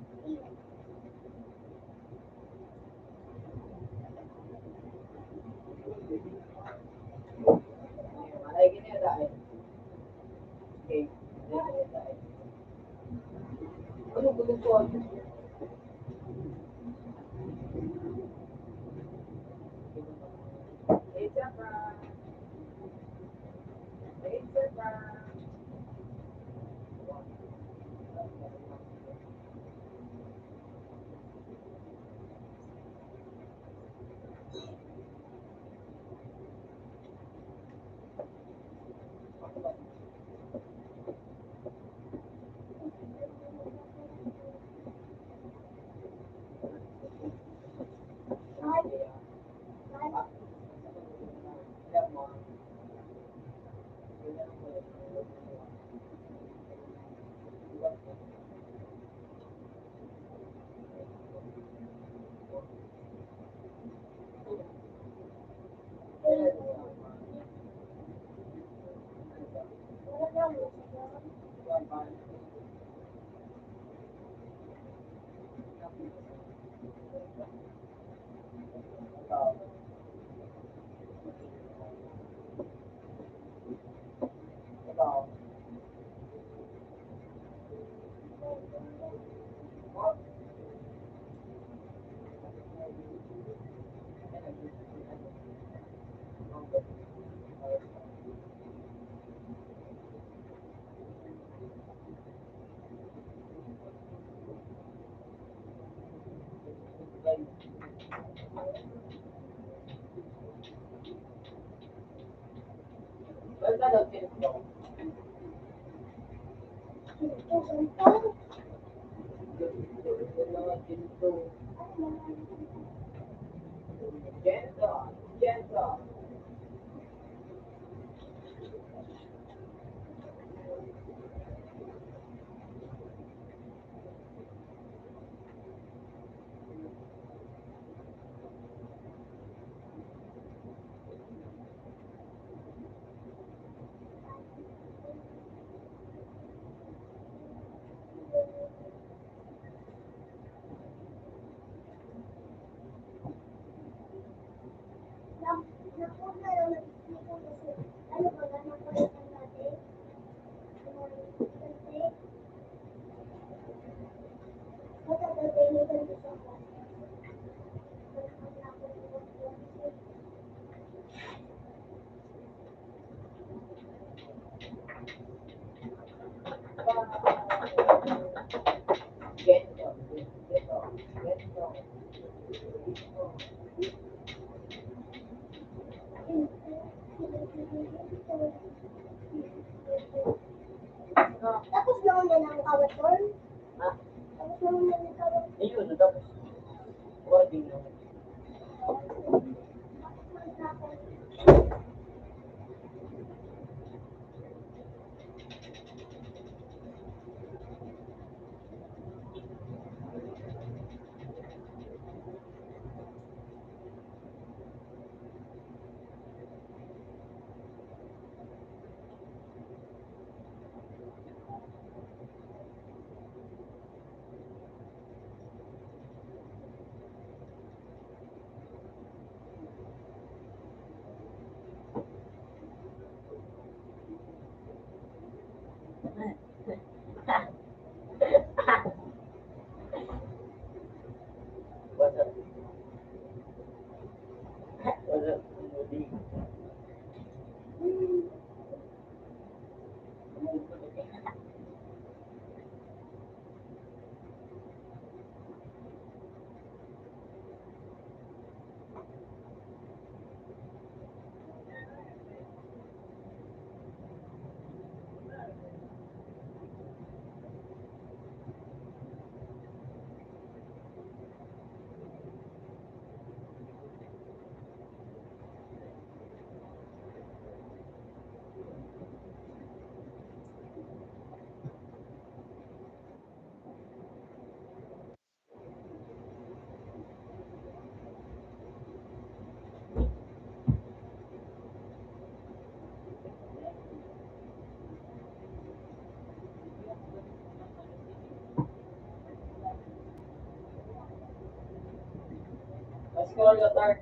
Malay ganyan yung dahil. Okay. Ano gusto ko? Isa pa. Isa pa. Basta daw, tinito. Ito, ganito. Gento, gento. Napunta yung nag-isip kasi, ano ba, ganun palitan natin? Kasi, matagal tayo nito sa Gento, gento, gento. Tapos naman na ng kawat doon. Ha? Tapos naman na ng kawat. Ayun, tapos. Wording lang. What's up? What's up? Scroll your turn.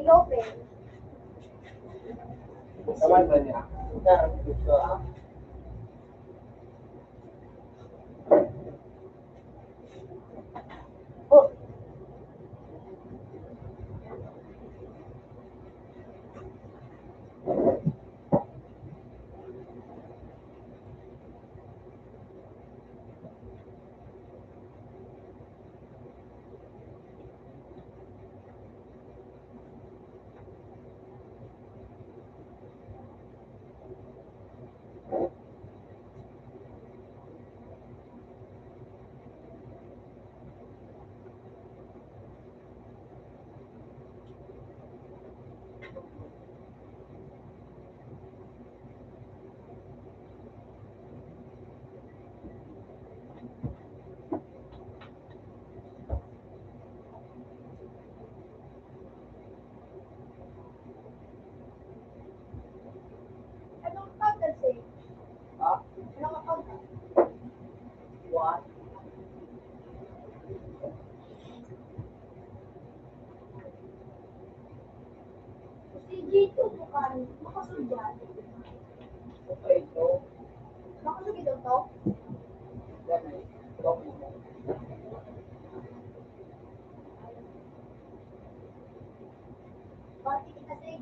open. Naman ba niya? Darang gusto ah. Oh, Anong pagkat sa'yo? Ha? Anong pagkat? What? Si G2 mukhang makasugyan. Okay, so, Makasugyan daw to? ganun. Okay. Bakit kita say?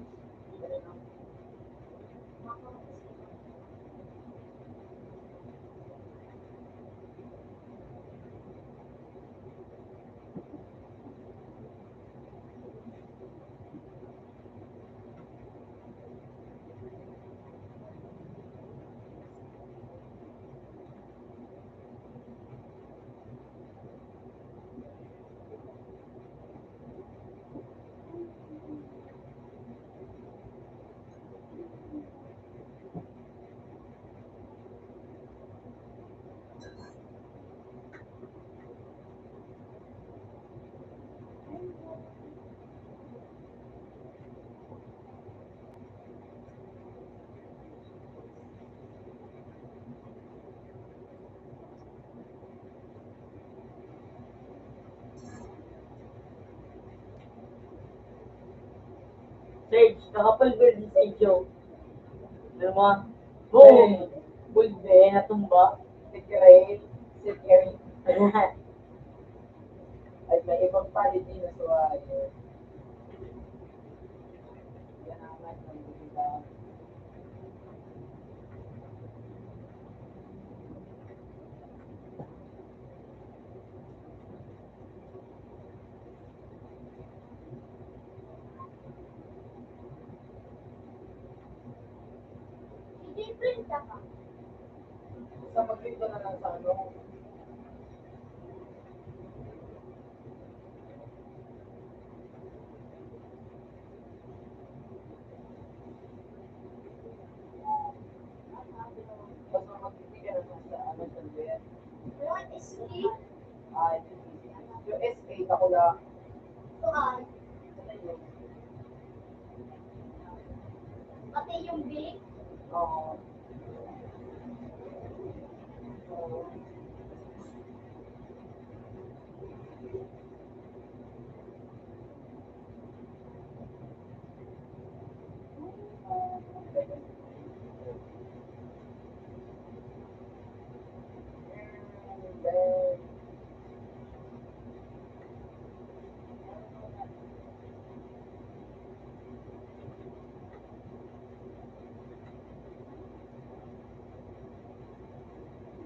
Serge, nakapalbir din sa Joe. Ano mo? Boom! Bulbe, natumba. Secret. Secret. Ay, may ibang palit din na suwayo. Yan naman ang bigla. Si J-Print ka pa. Basta mag-read ka na lang sa ano. Basta mag-read ka na lang sa ano sa web. What is T? Ay, yung S8 ako lang. Tuan. Ano yun? Pati yung B. Oo. Then,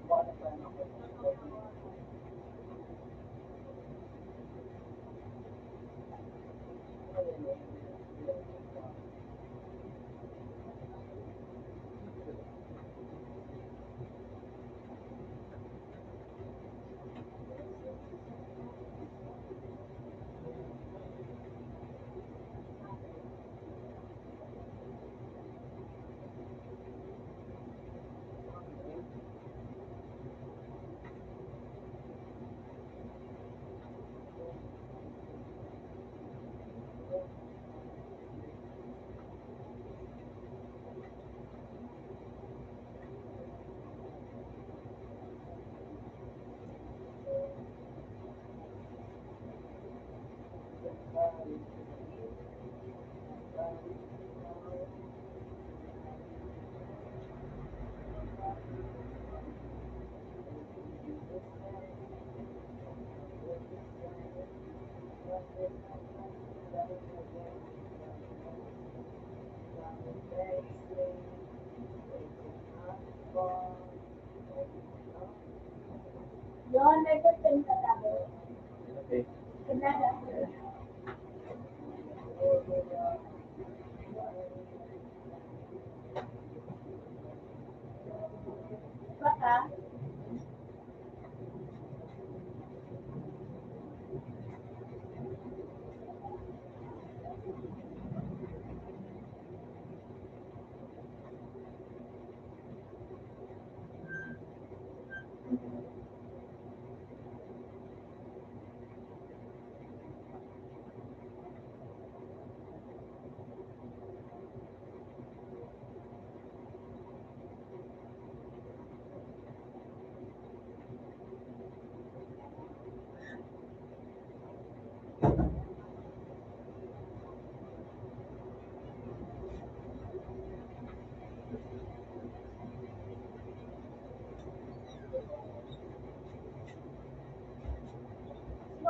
baka na ako. Doon, may question ka tabi. Okay. Kanada. Baka,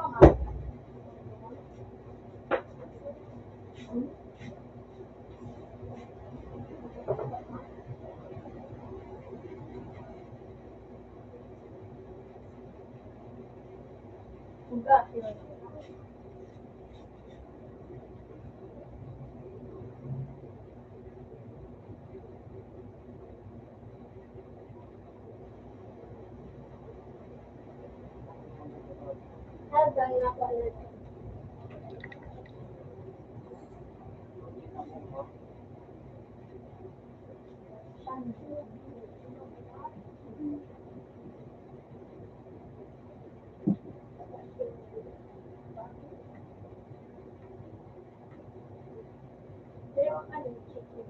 mga. Ugat, yun. Habang nako ulit. Pero ano, chicken.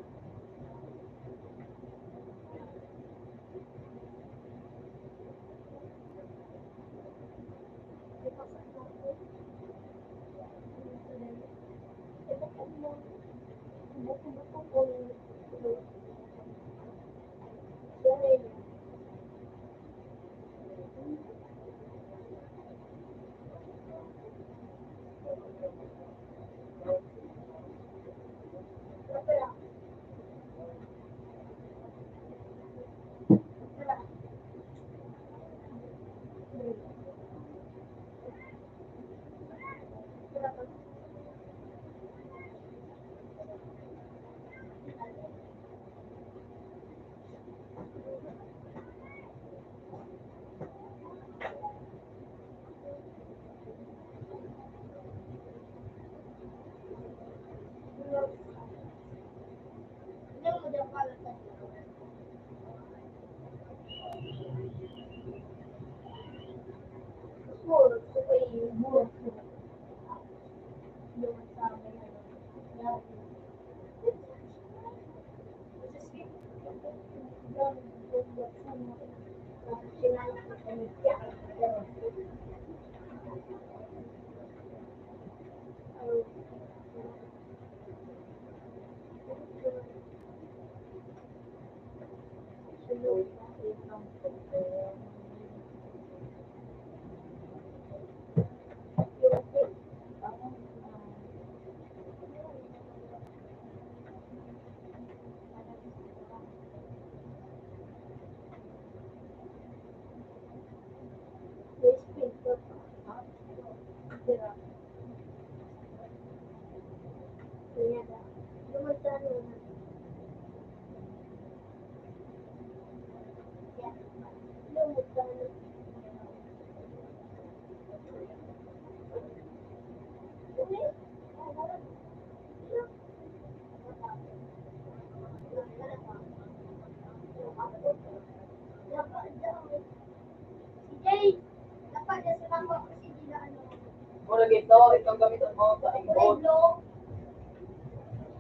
Mura gito, itong gamiton mo sa inbox.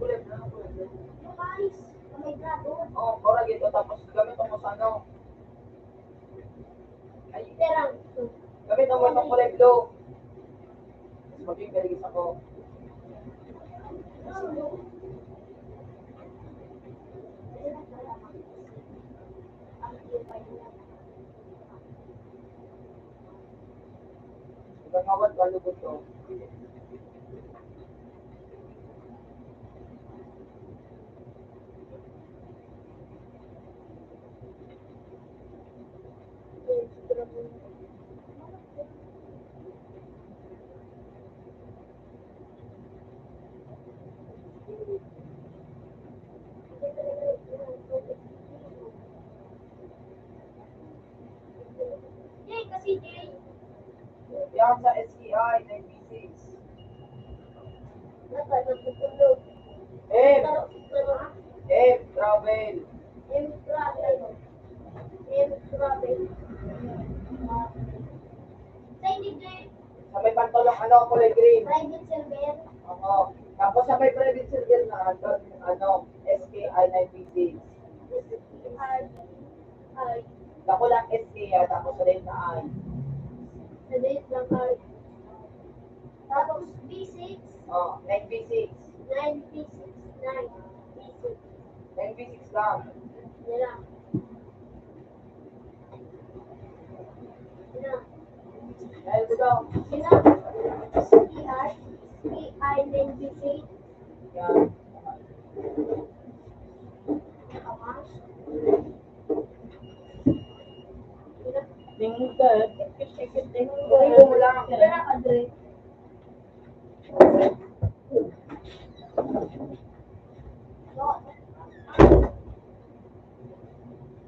Kulit na, kulit na. Oh, mura gito, tapos gamiton mo sa ano. Ay, gamiton mo itong kulay blue. Maging galigis ako. Gangawat, balubot ko. travel. M travel. M travel. Sa hindi green. Sa may pantolong ano, kulay green. Private server. Oo. Tapos sa may private server na ano, SKI 96. I. I. Ako lang SKI, tapos sa rin na I. Sa date ng I. Tapos B6. Oh, 9B6. 9B6. 9B6. 9B6 lang. Yan lang. Yan lang. Dahil ko daw. Yan lang. SPI. SPI 9B6. Yan. Nakamas. Yan lang. Tingkat. Tingko mo lang. Yan lang, Andre.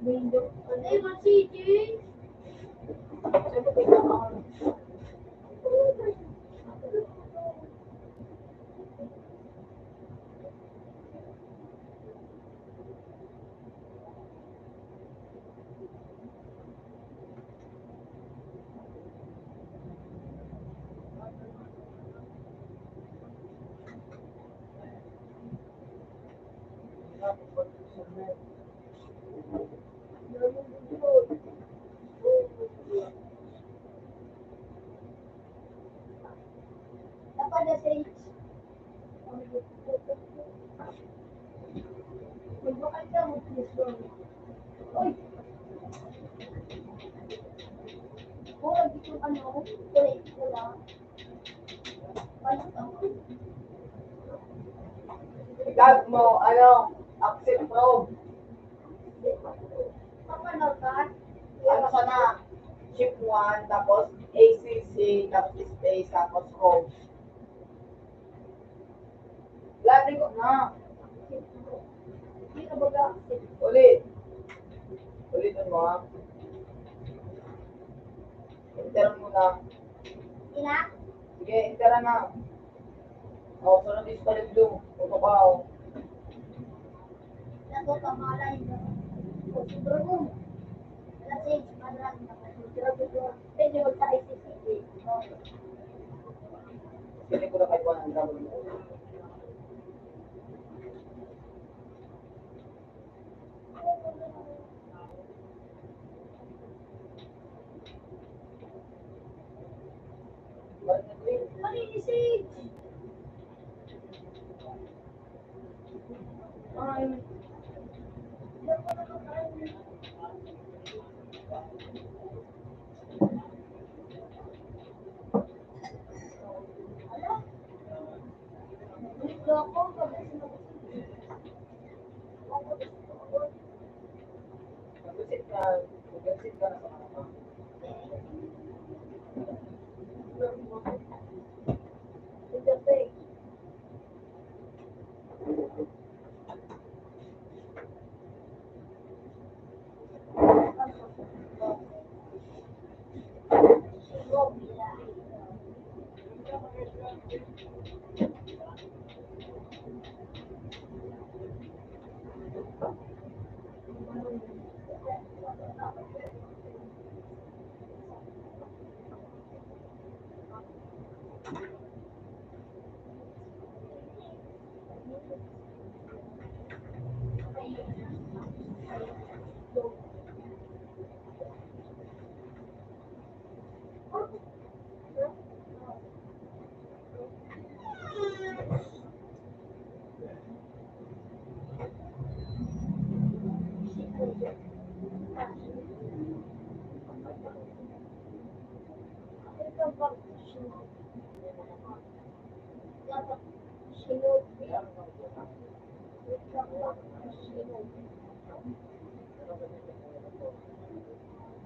Window. Ay, masiji. Siyempre, tingnan mo. Dapat na sage. Magbukal ka mo, please. Uy! Oh, dito ano, kulay pula. Paano ako? Tag mo, ano, accept mo. Paano ka? Ano ka na? Shift 1, tapos ACC, tapos space, tapos home. Lati ko na. Hindi ka baga. Ulit. Ulitin mo ha. Enter mo na. Ina? Sige, enter na. O, sunod is palit blue. Puto ka o. Nato ka malay. O, siguro mo. Wala sage, madrag na. Pwede mo sa ICC. Pili ko na kayo ng drama mo. Balik na green. Malinisig! Ay. Loko, Mag-sit ka. Mag-sit ka na sa kanama.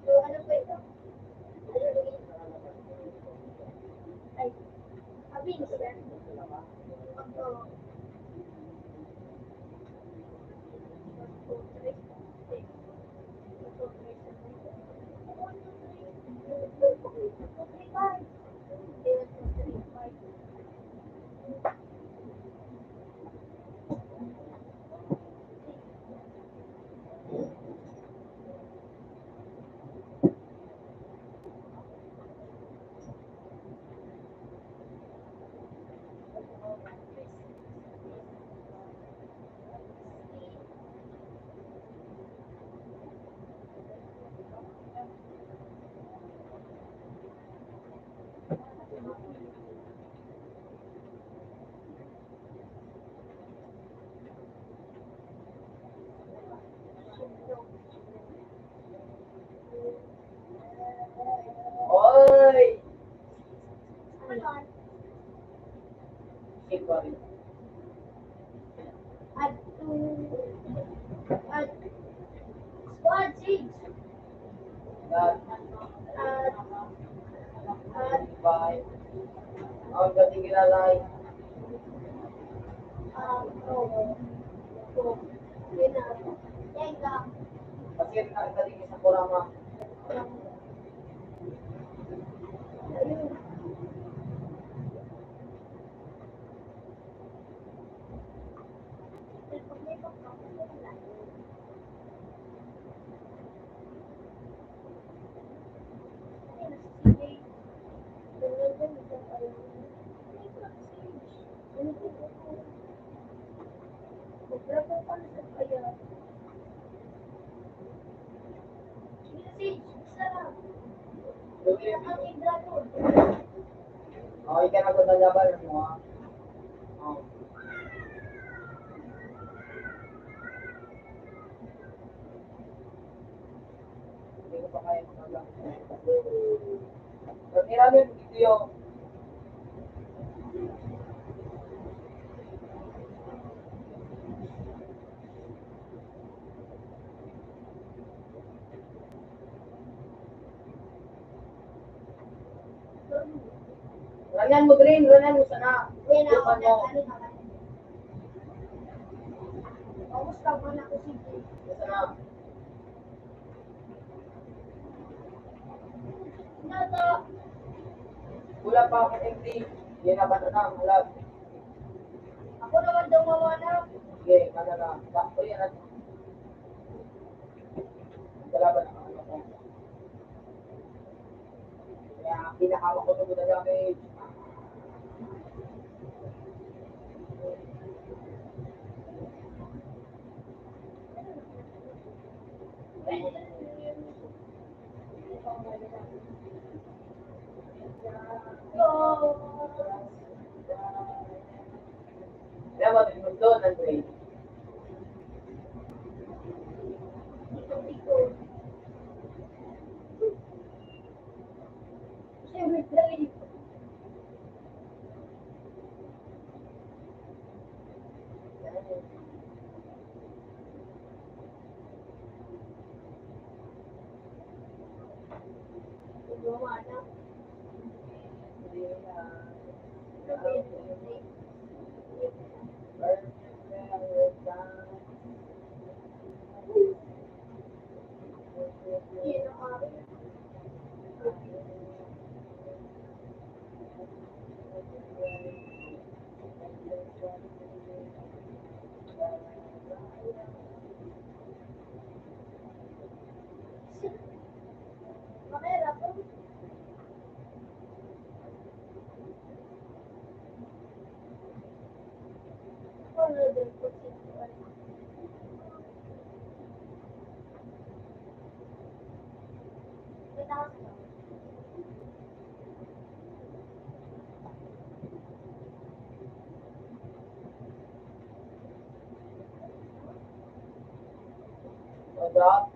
Ano ba ito? Ay, abin sila. Oy! Ano yun? Shit, sorry. Add to... Add... Squad 6. That, Add... bye. Ang dating ilalay. Oo. Oo. Yun na. Yan ka. Kasi ang dating isang kurama. Ayun. Okay ka na sa laban mo, ha? Oh. Hindi ko pa kaya magawa. Natira mo yung video. Ranyan mo, Green. Ranyan mo sana. Ipan mo. Kamusta mo na ko si Jay? Sana. Nata. Wala pa akong MD. Hindi na ba na? Wala. Ako naman daw mawala. Sige, kada na. Sakto yan. At kalaban na ako. Kaya pinakawak ko sa damage. Kaya mo, tingnan doon, Andre. Drop.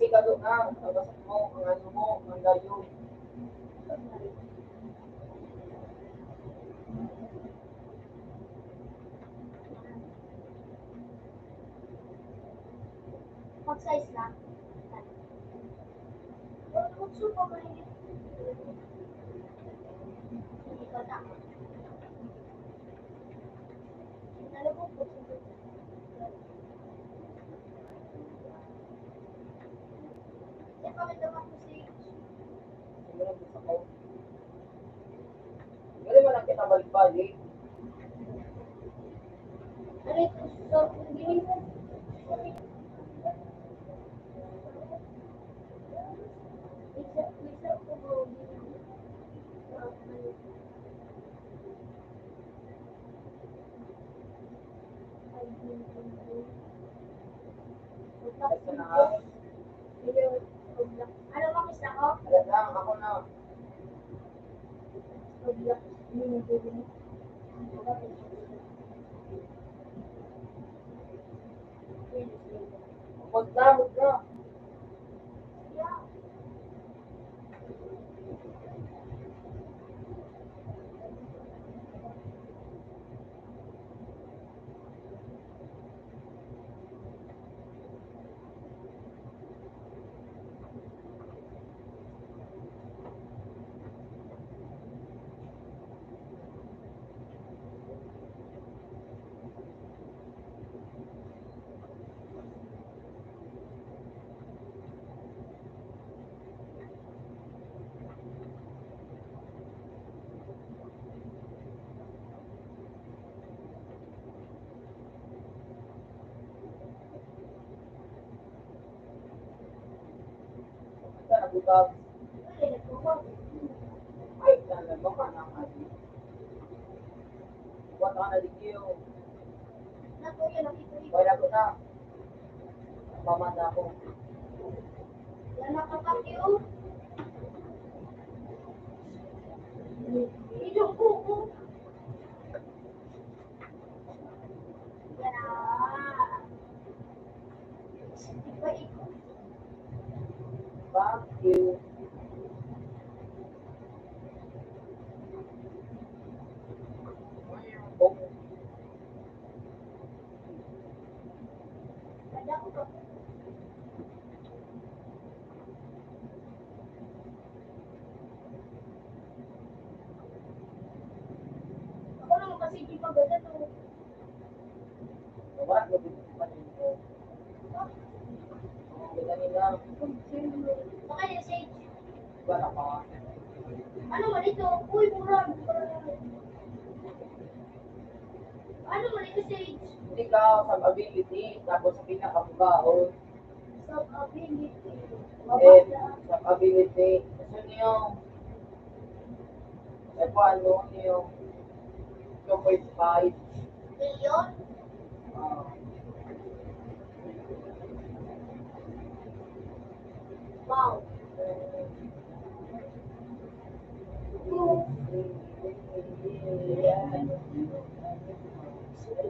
Sigado na, nabasat mo, ang ano mo, ang layo. Mag-size lang. Magsupa mo yun. Hindi ko na. Nalabog ko. Kaya kami naman ko si... Siguro gusto ko. Galing mo lang kita balik-balik. Ano ito? So, hindi mo. Isa ko mo. Basta na nga. Ano makis ako? Alam lang, ako na. Huwag na, huwag na. Sana butag. Ay, talaga ka na kasi. Buwan ka na di kayo. Wala ko na. Pamanda ako. Fuck you. Oh, Ako naman kasi di pa ganun to. wala ko dito pa rin ko. Ganun lang. Baka yung sage. Wala pa. Ano man ito? Uy, murag. Ano man ito, sage? Hindi ka sa ability, tapos pinakabaon. Sub-ability. Eh, sa ability. Gusto niyo, eh paano yung 2.5? Million? Ah, Wow.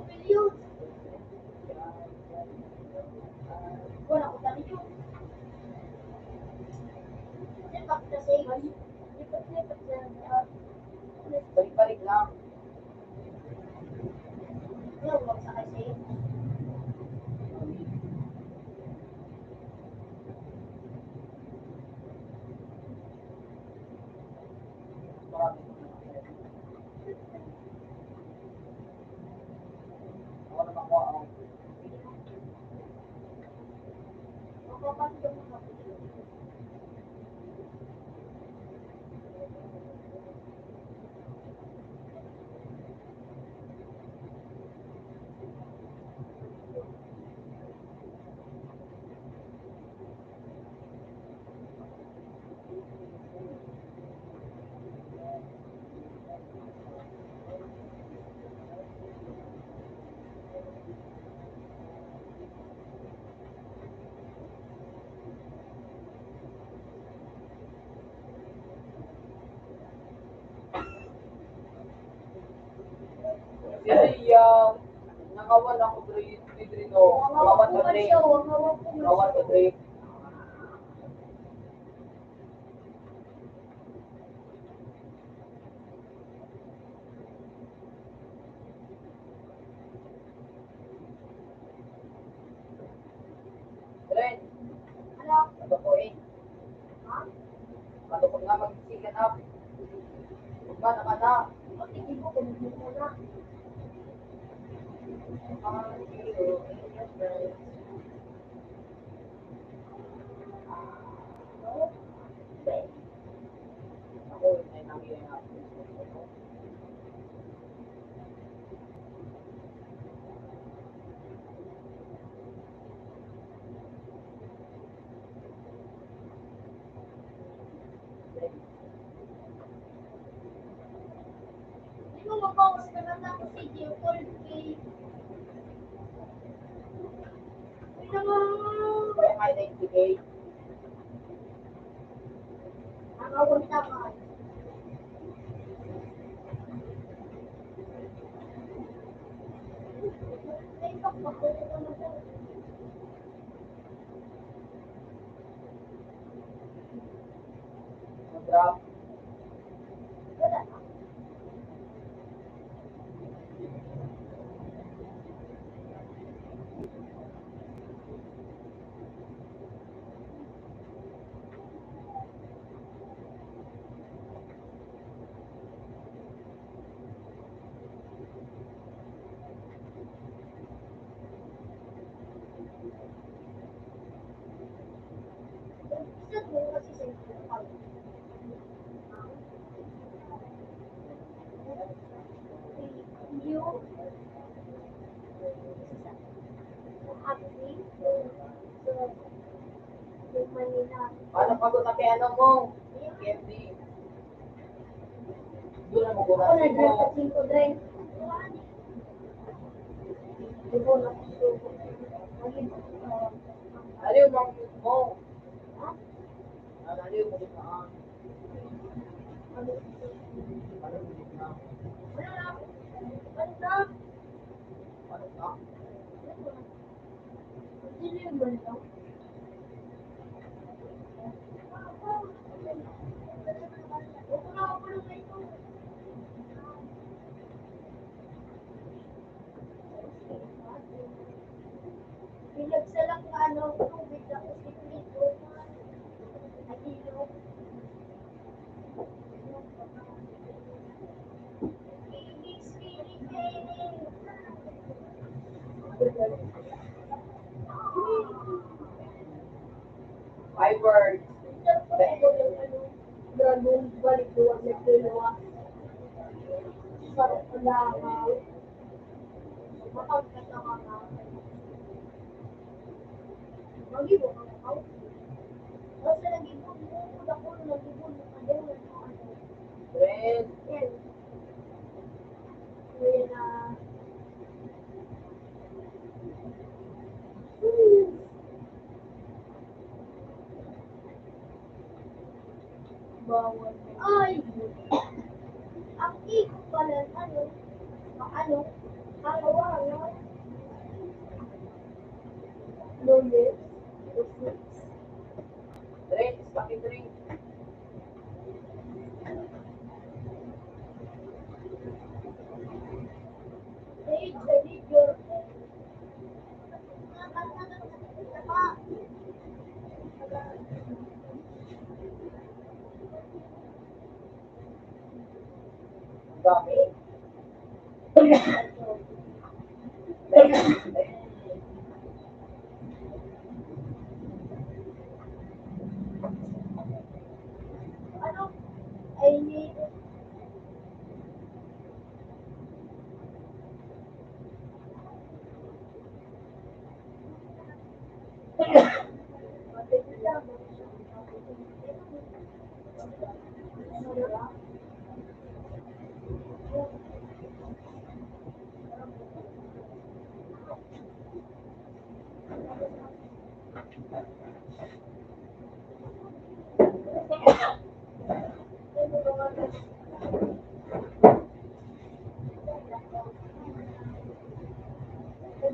Million. Wala ko dami yun. Lipat na sage. Lipat na. balik-balik lang. Wala ko sa kay sage. Marami. Ako naman ko ang Mapapasok mo. Kasi nakawan ako Drino. Kawan ka Drake. Kawan ka Drake. Dren, Ano? ano ko eh? Ha? Ano ko nga mag-sigan up? Huwag ba na ka na? Tingin ko kung mo na. Ako, may nangyayari ako. Hindi mo mabawas ka na ng sige, 4K. Uy naman. Kaya nga 90K. Ang awang tama. Drop. Paano pagod na piano mo? Candy. Doon na Ako magulasi na mo. sa 5 dren. Di ko na Aliw mo ang mute mo. Aliw mo din na. Aliw mo din na. Ano ka? Pinagsalang ano, tubig tapos iplito. Agilo. Five words. Dragon, balik luwag na kiluwa. Sarap lang. Makagkat na mga. Magibo ka na ako. Kasi nag-ibon mo, ako nag-ibon mo ka din. Friend. Yan. Kaya na. Bawal. Ay! Ang ikot pala, ano? Ano? Ang gawa, ano? Lunes. Drink. Staki drink. Hey, I need your... Ang dami. Ano? I need...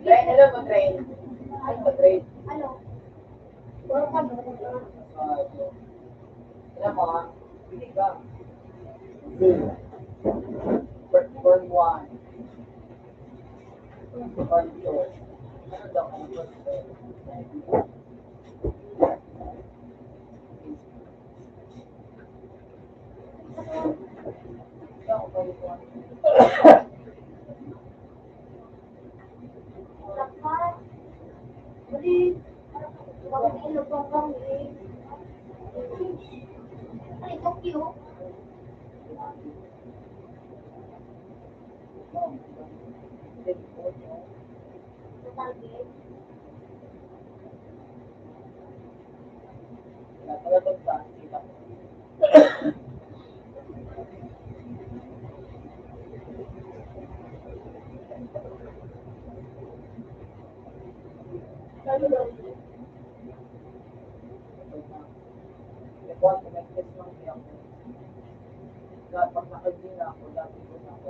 Train. Hello mo, train. Ano mo, train? Ano? Welcome. Alam mo, pili ka. Burn one. Burn two. Ano daw ang burn two? Ikaw, burn one. Dapat. Jadi, kalau ini potong ini. Ay, Tokyo. Target. Talagang saan kita. Lalu dong. Ikaw, connected lang niya ako. Dahil pag nakagina ako, dati ko na ako.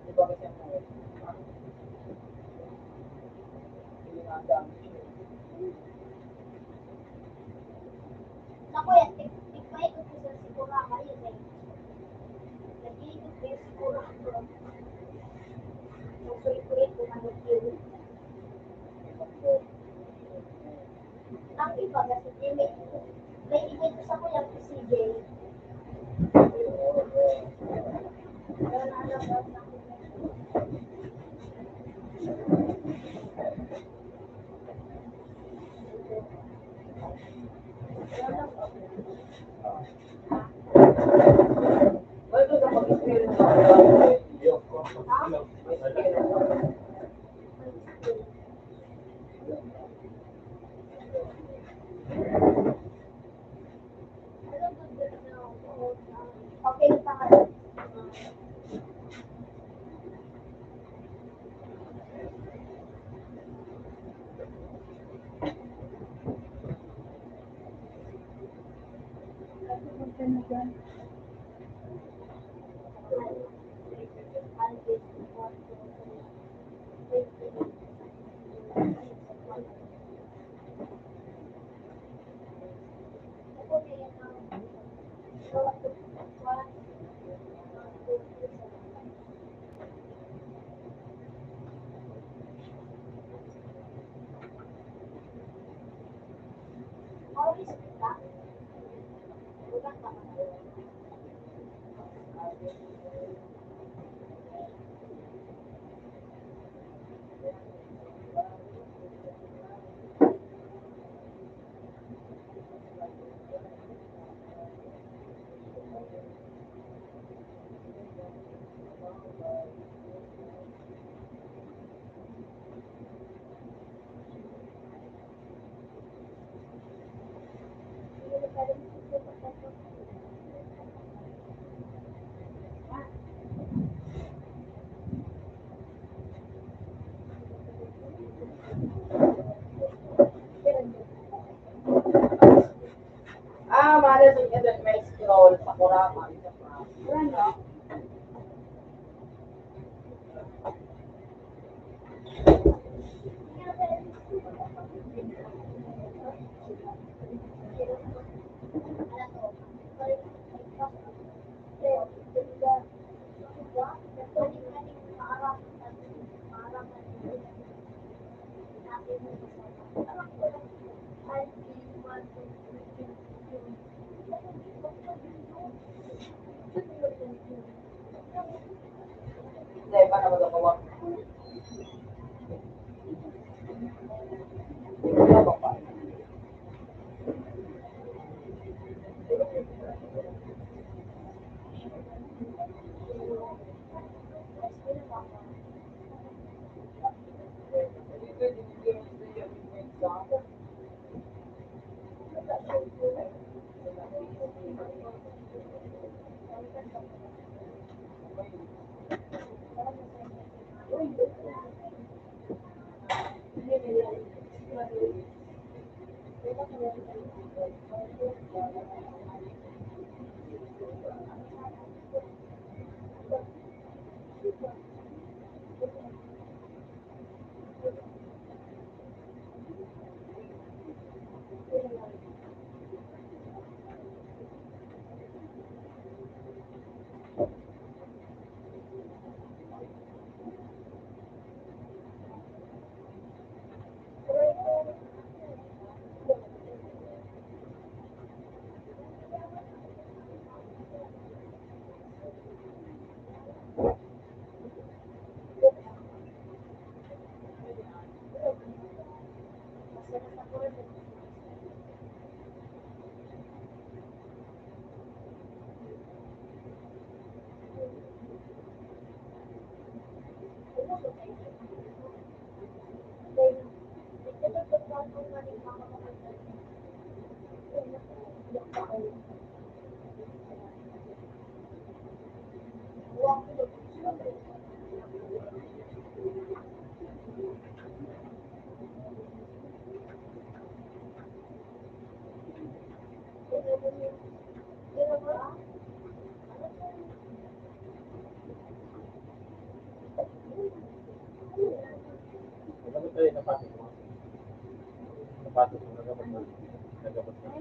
Di ba kasi ang mga pinadami siya. Naku yan, tigpaikot ko sa sigura kayo eh. Nag-iikot ko yung sigura ko. Nagsulit-sulit ko manigil. Ang iba kasi may image sa ko yung CJ. Pero naalabas na ko. Well, doon ang mag-experience ako. May experience ako. Okay, pangalan. Always back. Bukan pangalan. Malas yung edad may scroll sa kurama. Isa pa. Ano? Hindi, pa na magagawa. Wala pa pa. Dapat tayo sapatos mo. Sapatos mo, nagabot mo. Nagabot mo.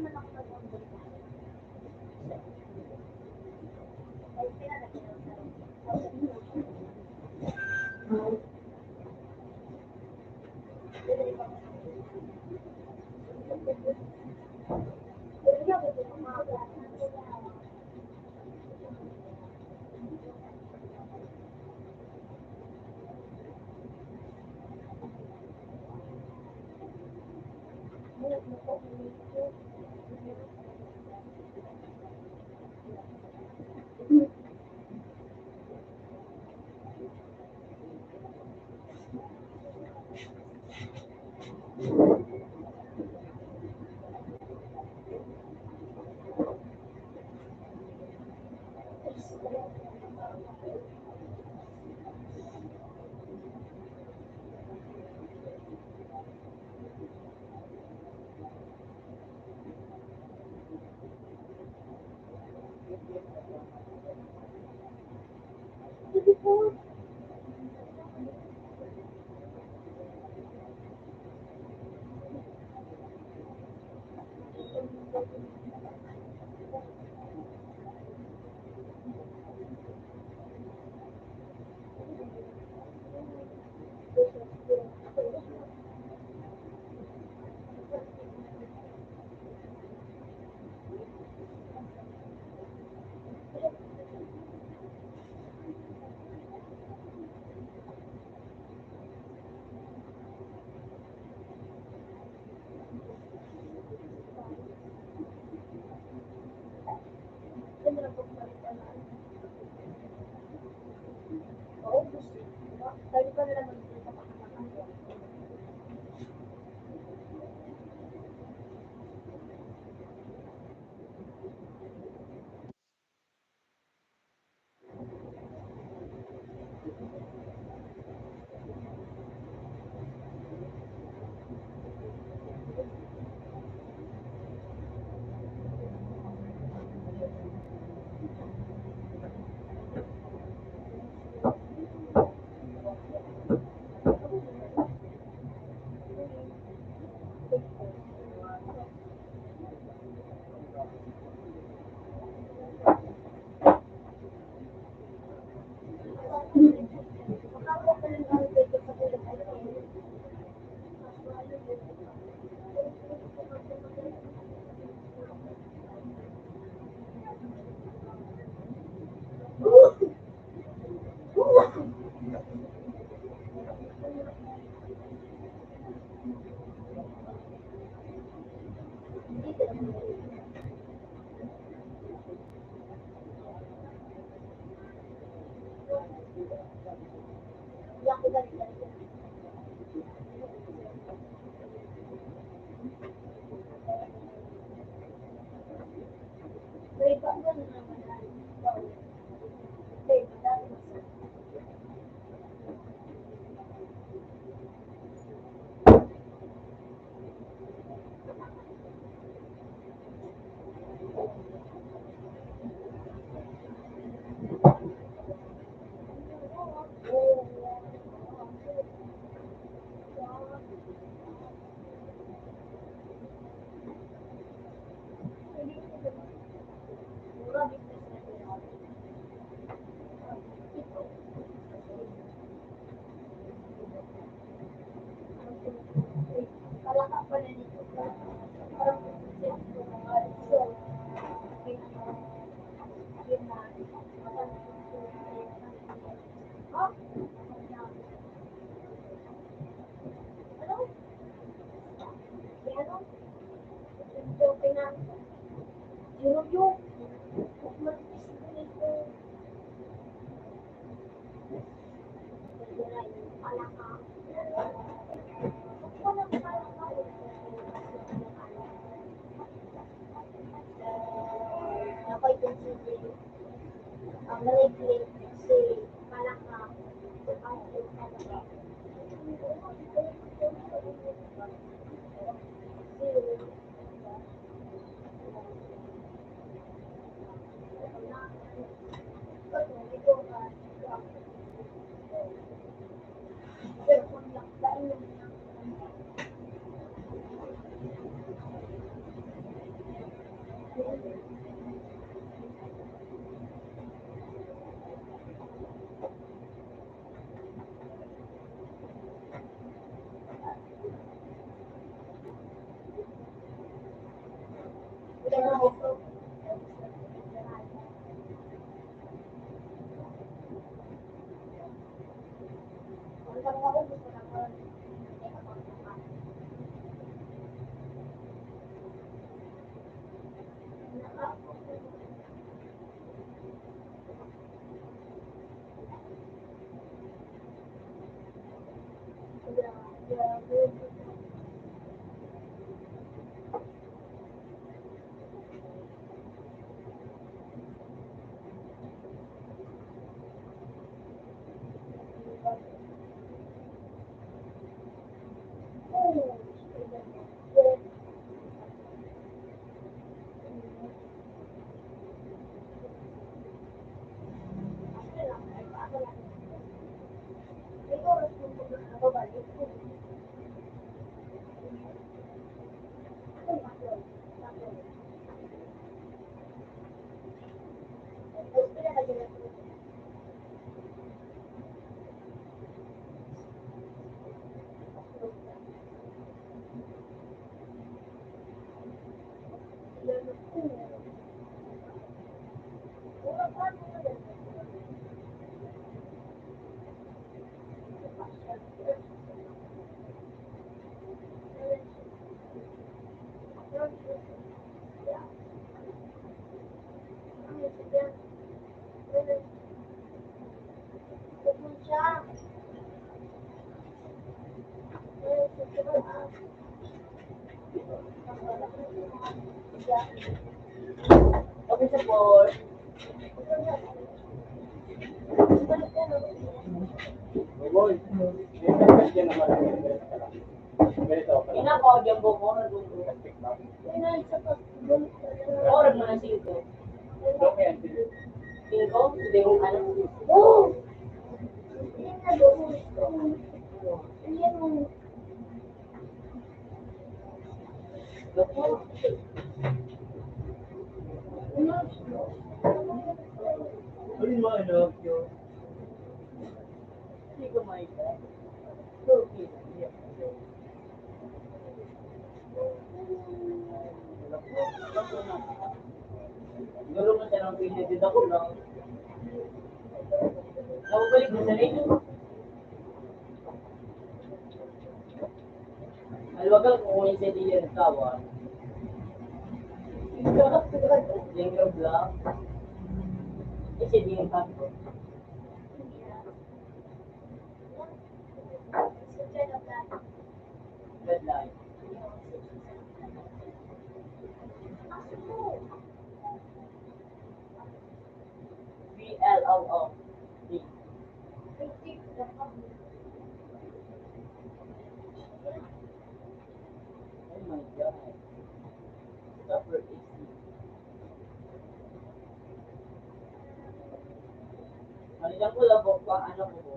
Maliglit si Malaka. Ang talaga. Okay sa board. Boy, yan naman. Ganito. Inako, dyan po ko. Oras mo na 5. Okay, yan. 5? Hindi ko ano. Alin mo, anak yun? Hindi ko maika. Siguro mo siya ng pinitid ako lang. Nakabalik mo sa rin. Alwagal kung may sa diyan ng kawan. Lingro vlog. Kasi di yung kanto. Red light. BLLO. D. Oh my God. Super easy. Palitan ko lang po pa ano ko po.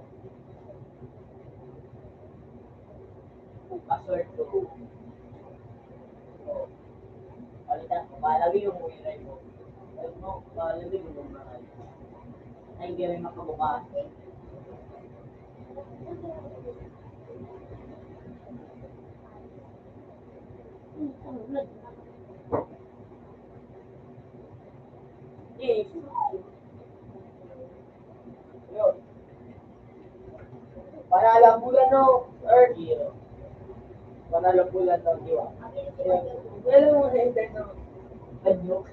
Password ko. Palitan ko. Palagi yung wifi mo. Ano, palagi yung wifi. Ay, hindi rin makabukas. Yes. Yun. Panalang bulan no, Earth. Panalang bulan no, di ba? Alam mo na internet no. Adyo.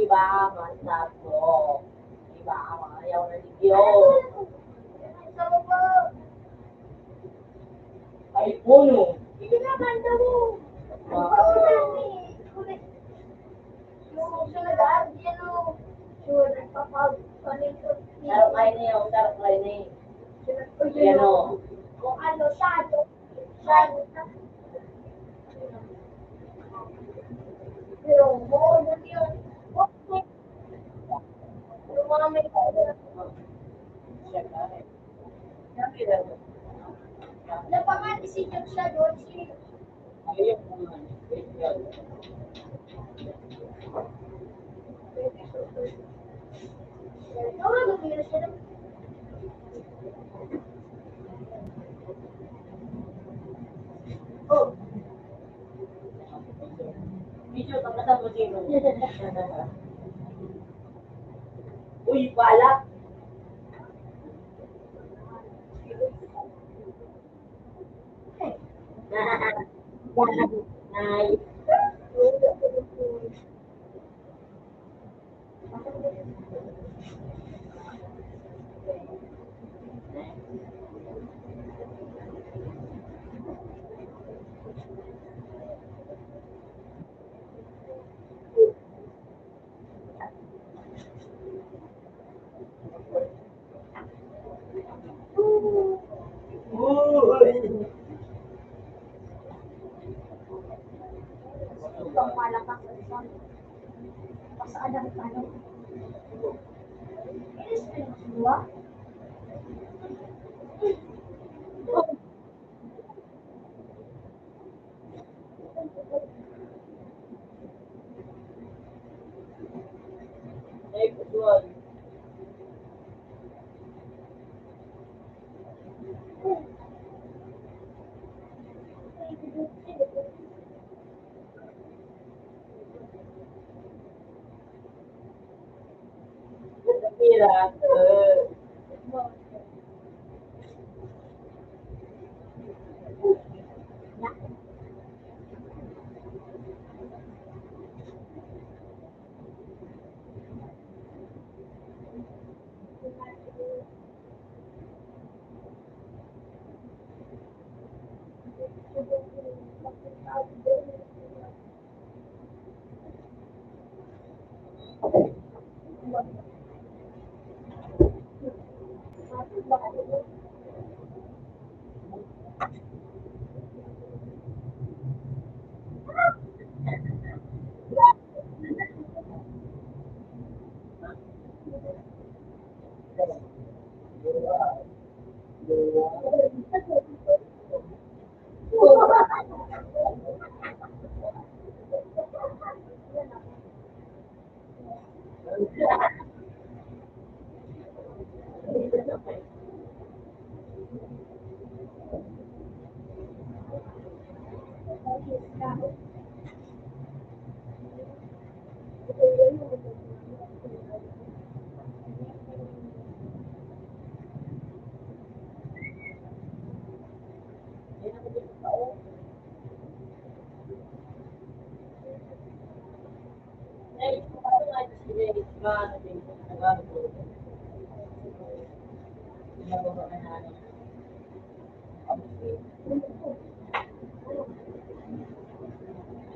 Iba man, sako. Iba man, ayaw na ligyo. Ay, puno. Hindi nga banda mo. Yung sulat, yan o. Sure, nagpapag-connect. Tarok kayo niya, tarok kayo niya. Yan o. Kung ano, shadow. Shadow. Pero mo, yun yun. Yung mga may napangati si Jung siya doon. Nawag mo yun siya. Oh, Video, pagkatapos mo sino. Uy, pala. Nice. ang malakas sa isang pasaan ang ano. Inis na yung siwa. Ay, kusuan. Kira.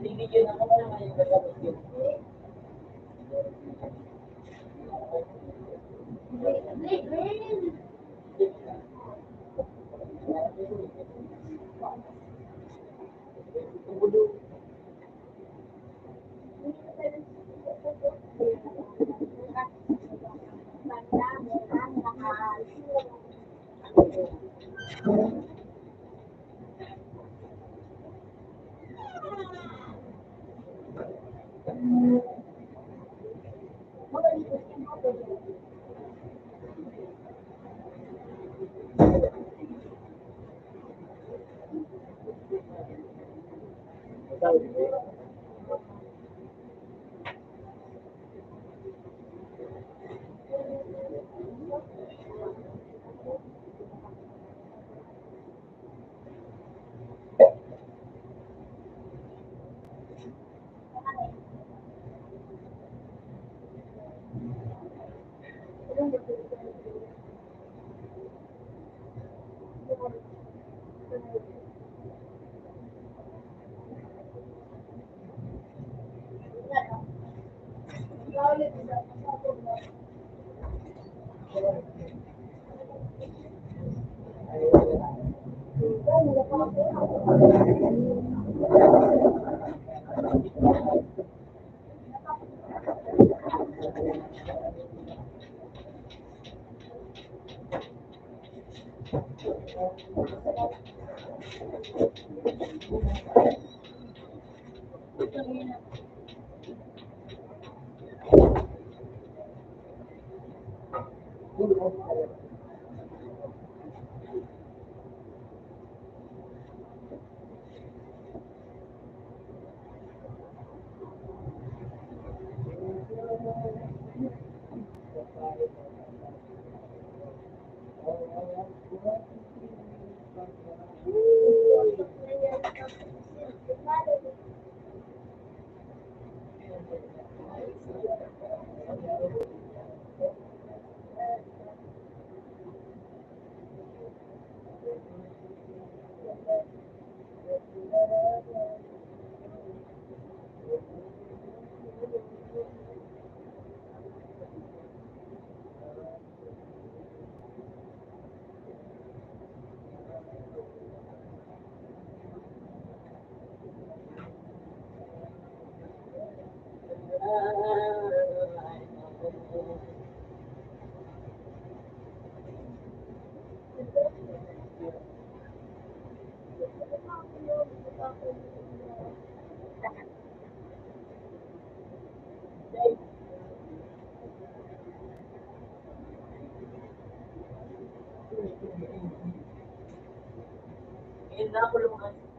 Bibigyan ako pa naman yung gagamit yun.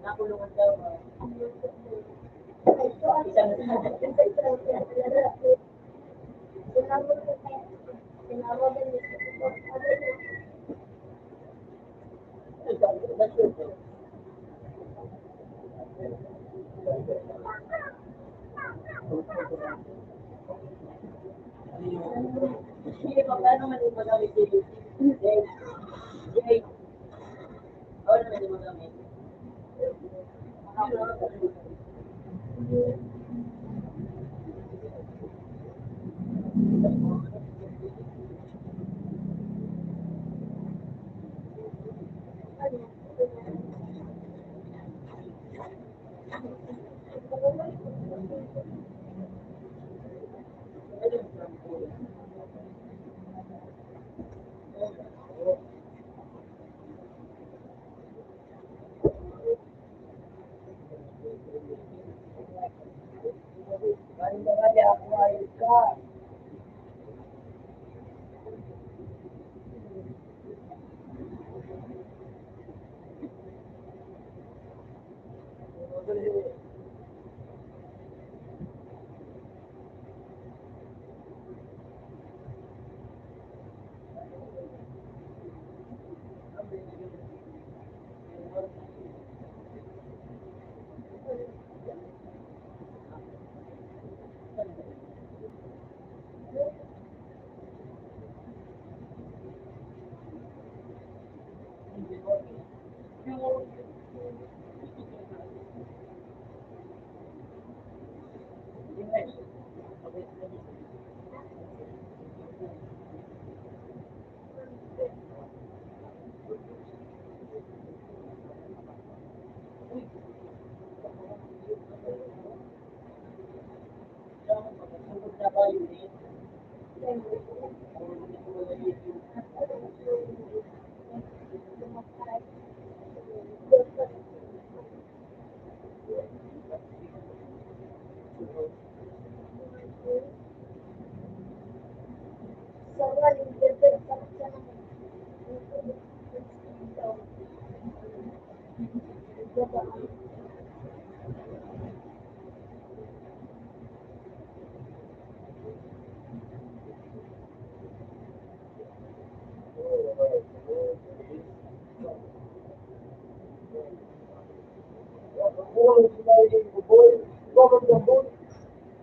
Nakulungan daw. Sige, paano man yung magamit dito? Jay. Jay. Ano naman yung magamit? Bali, ako ayos ka.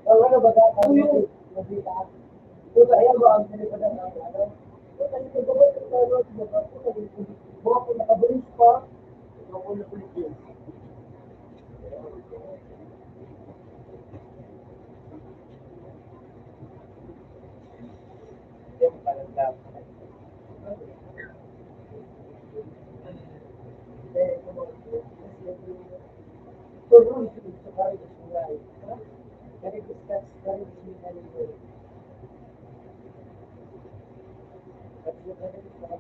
Ang ano ba dapat? Puta, ayan ba ang sinipada ng ano? Puta, ito ba ito ba ito ba ito puta, buka ko nakabalis pa. Ako na ulit yun. Yan pala lang. So, bro, ito sa kaya sa kulay. Kaya discuss, kaya discuss. Kasi yung kaya discuss,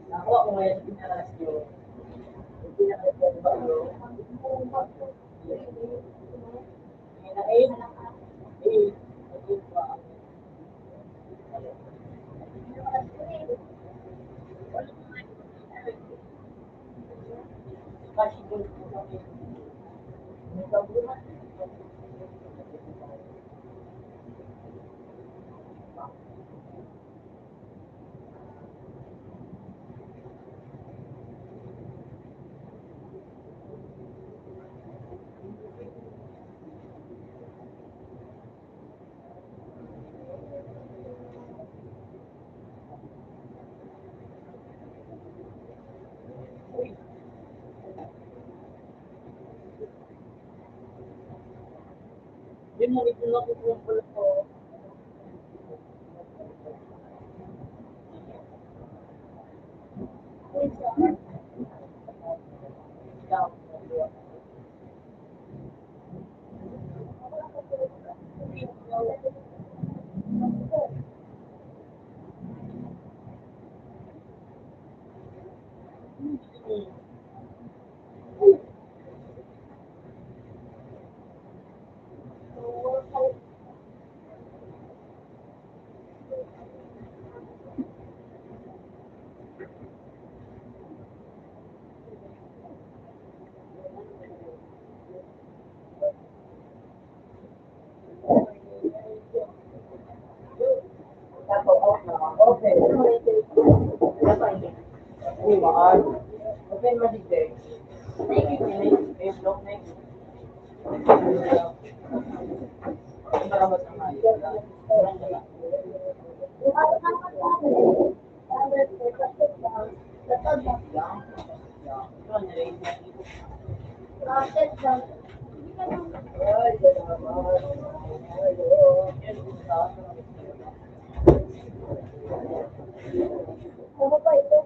Nakuha ko ngayon pinaras yun. Pinakapagbago. Kinain. Ayun pa. Kasi doon po kami. mo, ito na kukumpul ko. Okay. Uy, mahal. Open madigday. Next, next. Ano pa ito?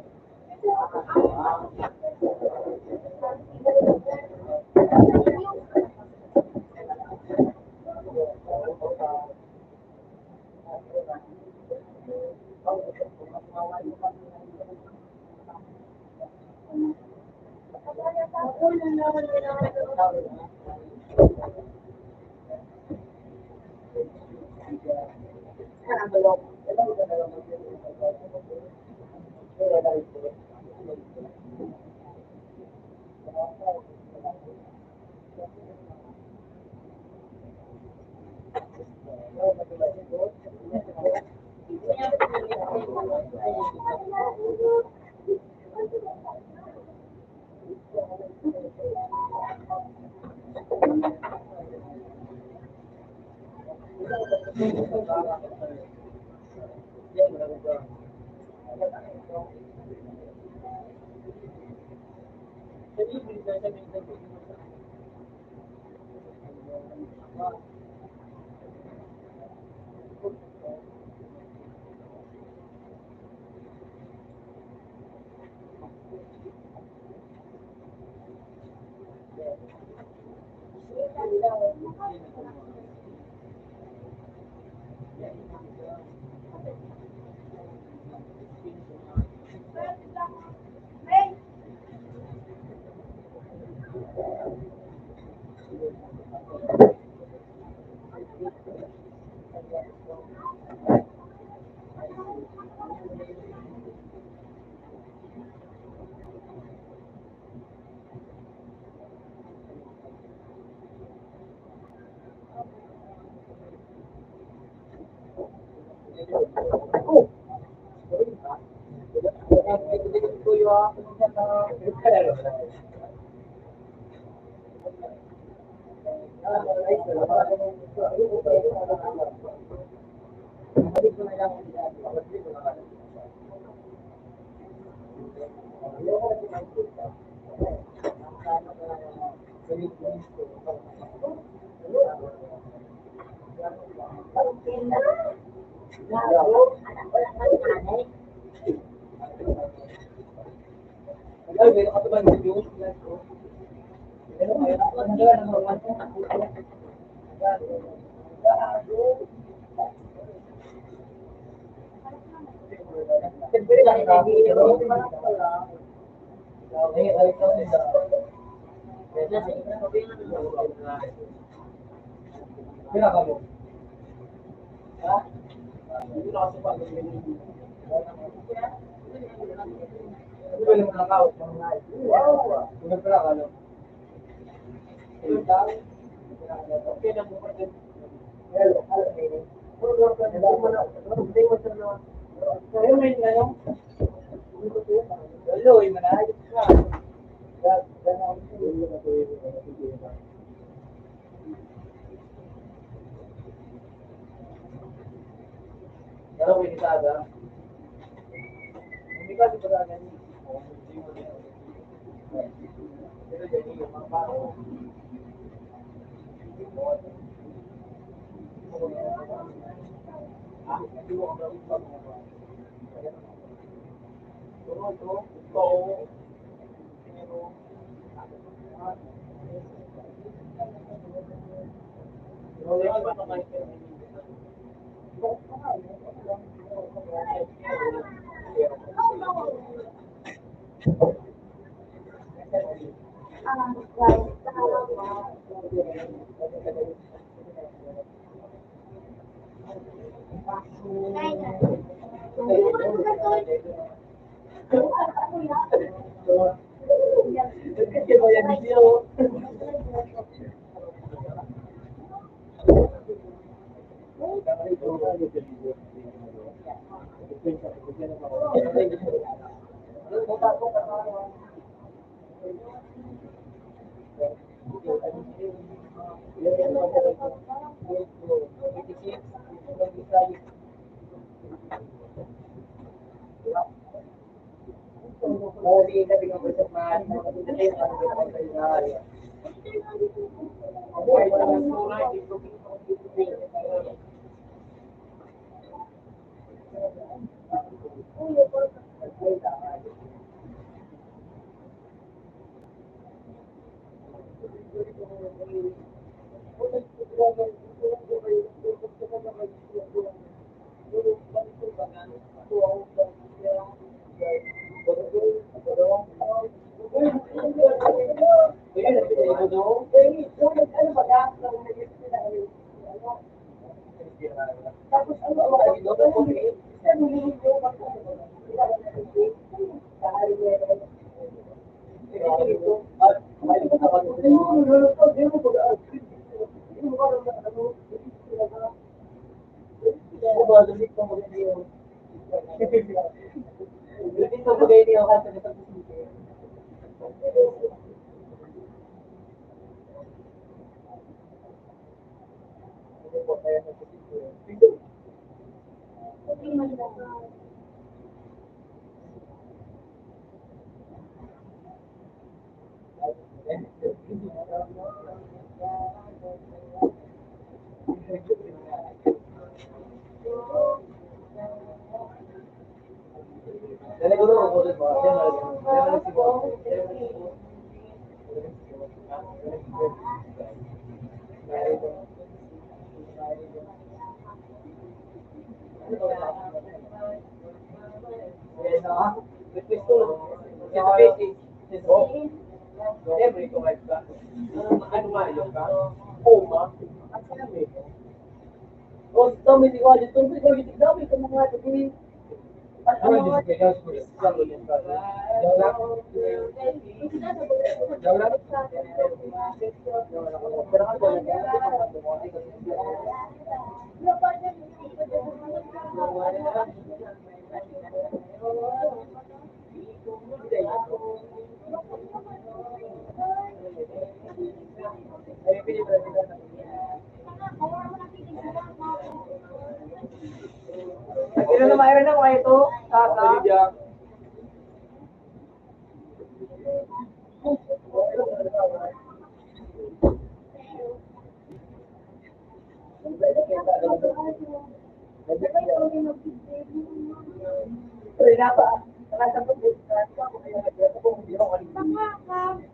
Kailan na mayroon na kaya ito? Kaka?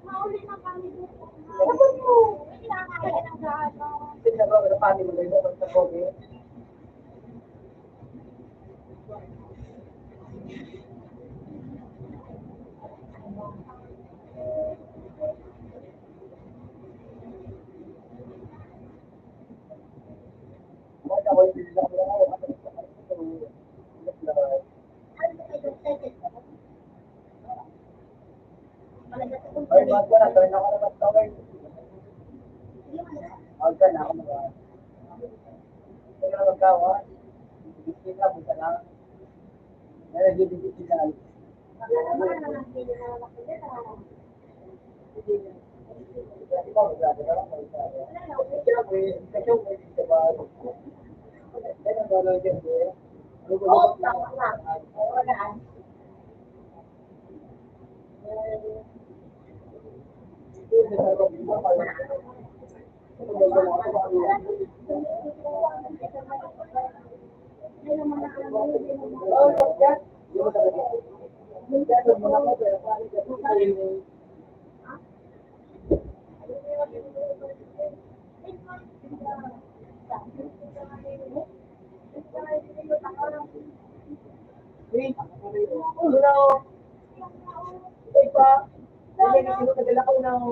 Mauli na kami dito. Sabi mo, kinakain ng gaano. Oh, yan. Yan, muna ko, pero paano ka? Hello. Ipa. Hindi na sinunod ako ng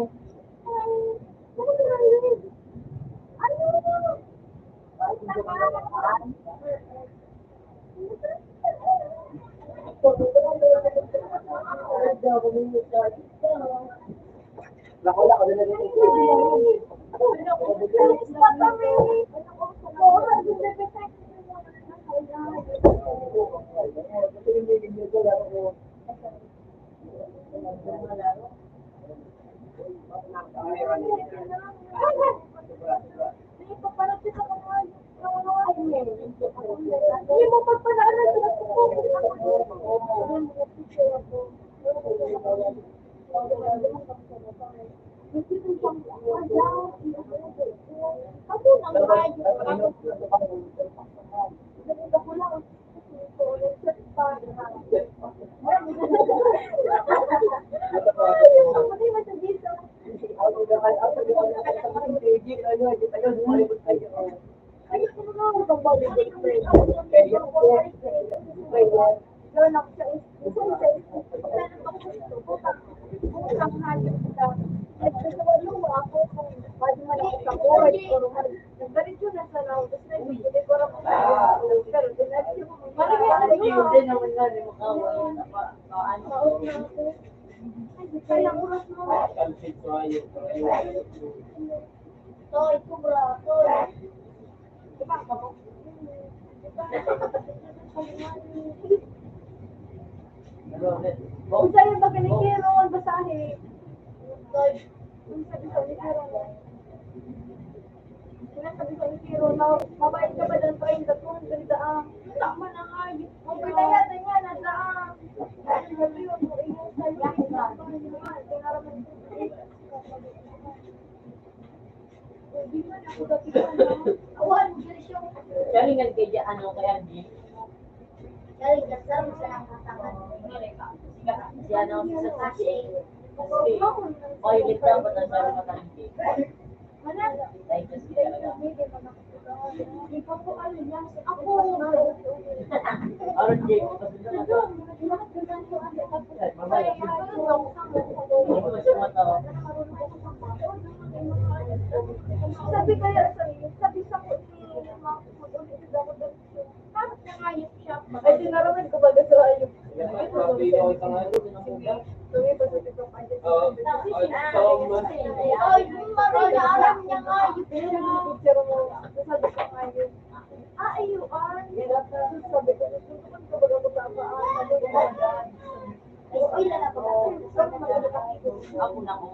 Wala ko na Hindi mo pagpanaanan sa Kung sa'yo ba kinikiro, basahin. Sinasabi sa Ikiro na mabait ka ba ng train na kung ganda tama na nga ang pinaya na nga na daan sabi mo mo iyong sayo awan Galingan kay di ano kay Andy. galing ka sa katangan Si ano sa taxi. Oy, litaw ba na sa matangki? Like this talaga. Aron di ko kasi sabi kaya sabi sa ko Ay, tinaraman ko ba sa ayun? ako na ko.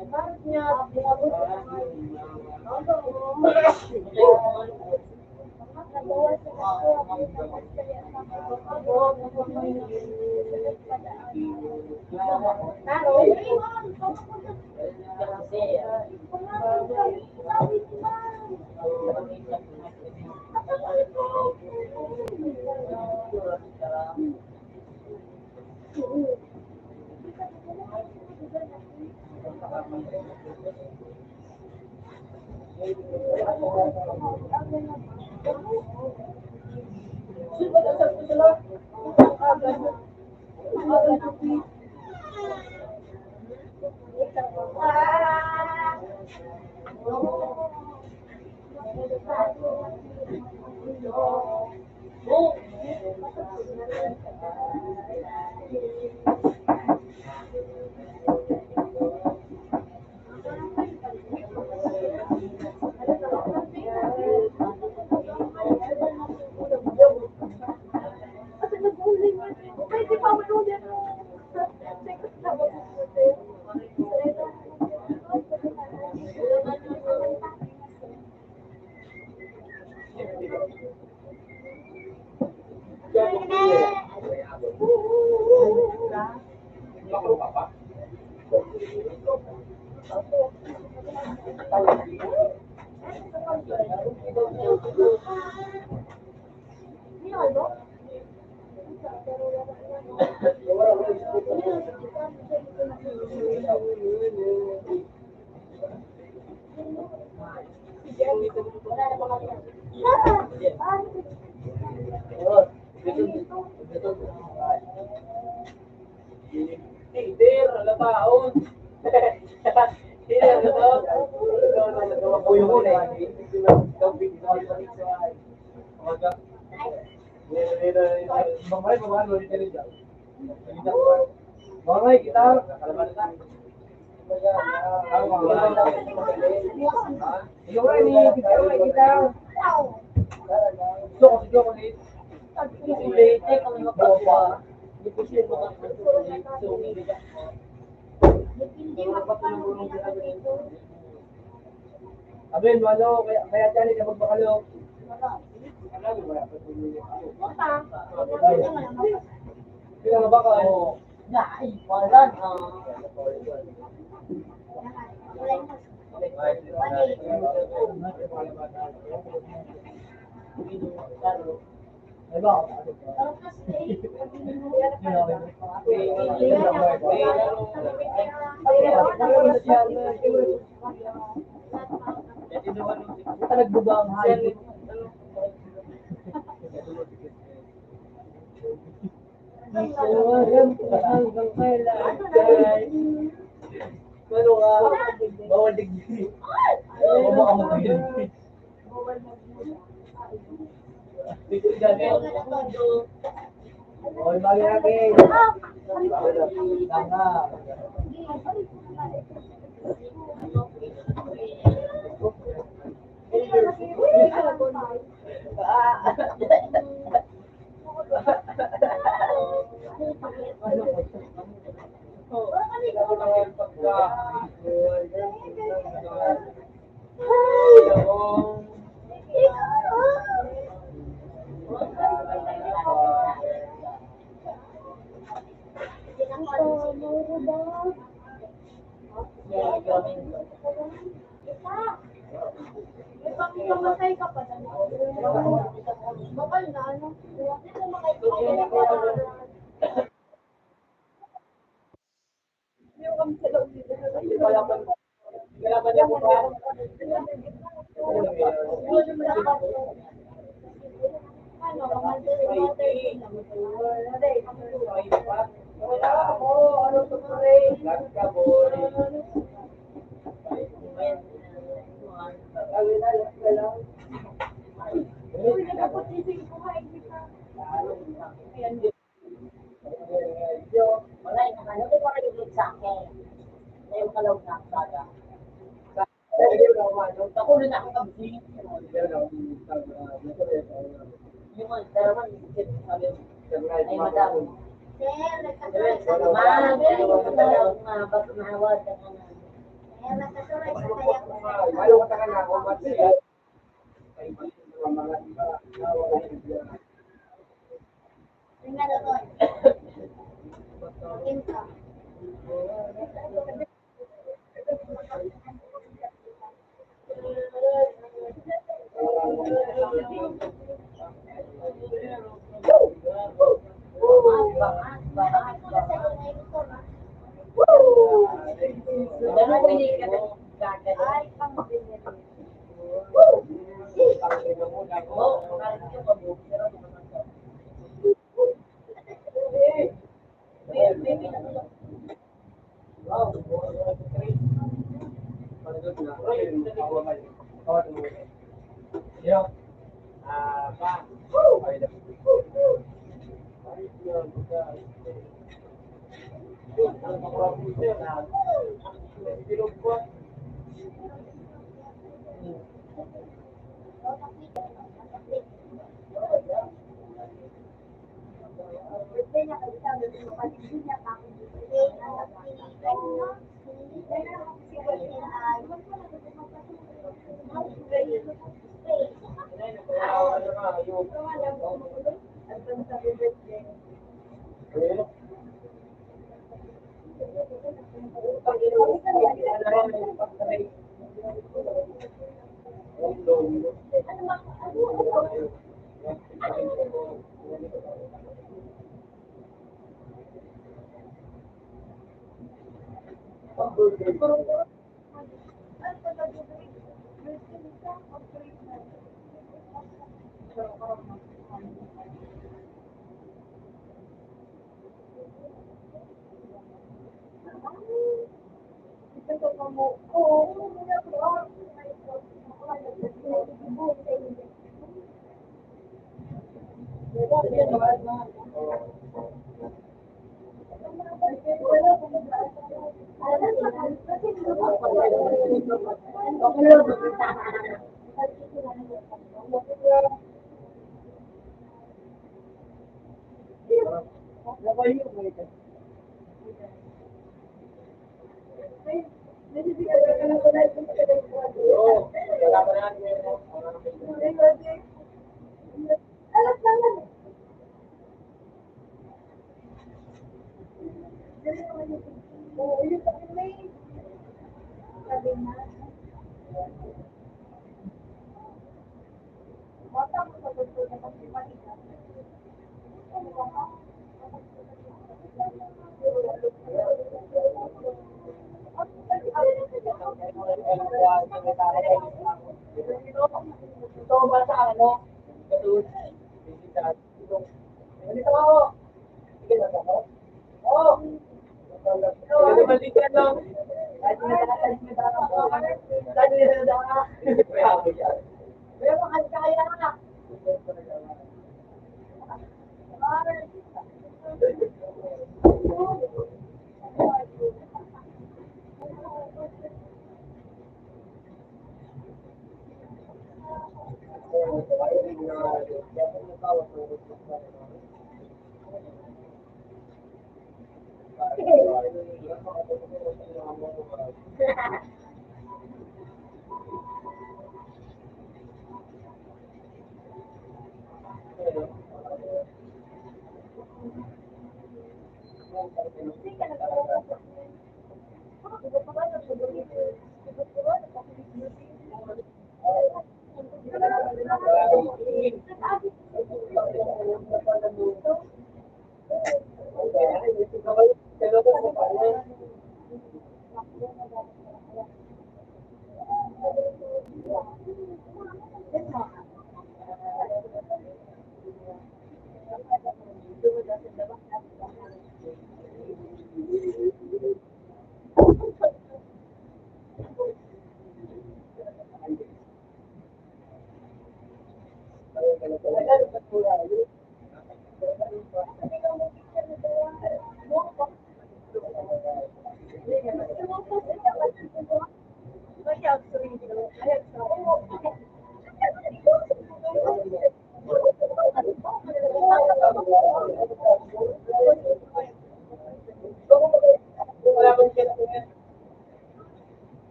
Leader, wala taon. Leader, ito. Mabuyo ko na eh. Mamay, kita. Ikaw rin, kita. Gusto ko ulit. Late kami magpagawa. Hindi ko siya makapagsulit. So, Hindi makapanood nila dito. Abel, malo, kaya tiyali ka magpakalo. Puta. Wala naman. Sila nga baka, ay, wala na. ay ba? Nagbuga ang high. Hanggang kailan, guys. Ano nga? Bawal digdi. Baka mag-digdi. Bawal bagay natin. Tama. Mamatay ka pa na. Bakal na ano? Hindi mo makikita. Yung kami sa loob dito. Ano, mamatay na. Wala ako. Ano to pare? Uy, nagkaputising ko ha. Wala yung ano, ito pa kayo sa akin. Na yung kalaw na baga. Ako rin ako kabisi. Yung mga daraman, sabi, ay madami. Sir, Ma'am, ay madami mga bago mahawad. nagkasuray sa kaya ko. Ayaw ko taka na ako, Matthew. Tingnan na to. Tinta. Dalawa pili ka ng gaga. Ay, pang binili. Oo, kakalit yung pabuk. Pero di naman siya. Ito ba sa ano? Ganito ako. Sige na ako. Oo. Ganito ba dito ano? Kahit sinadaan ako. Kahit sinadaan ako. Pero makakaya na.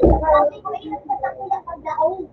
Sabi ko, ingat ka sa kulang pagdaong.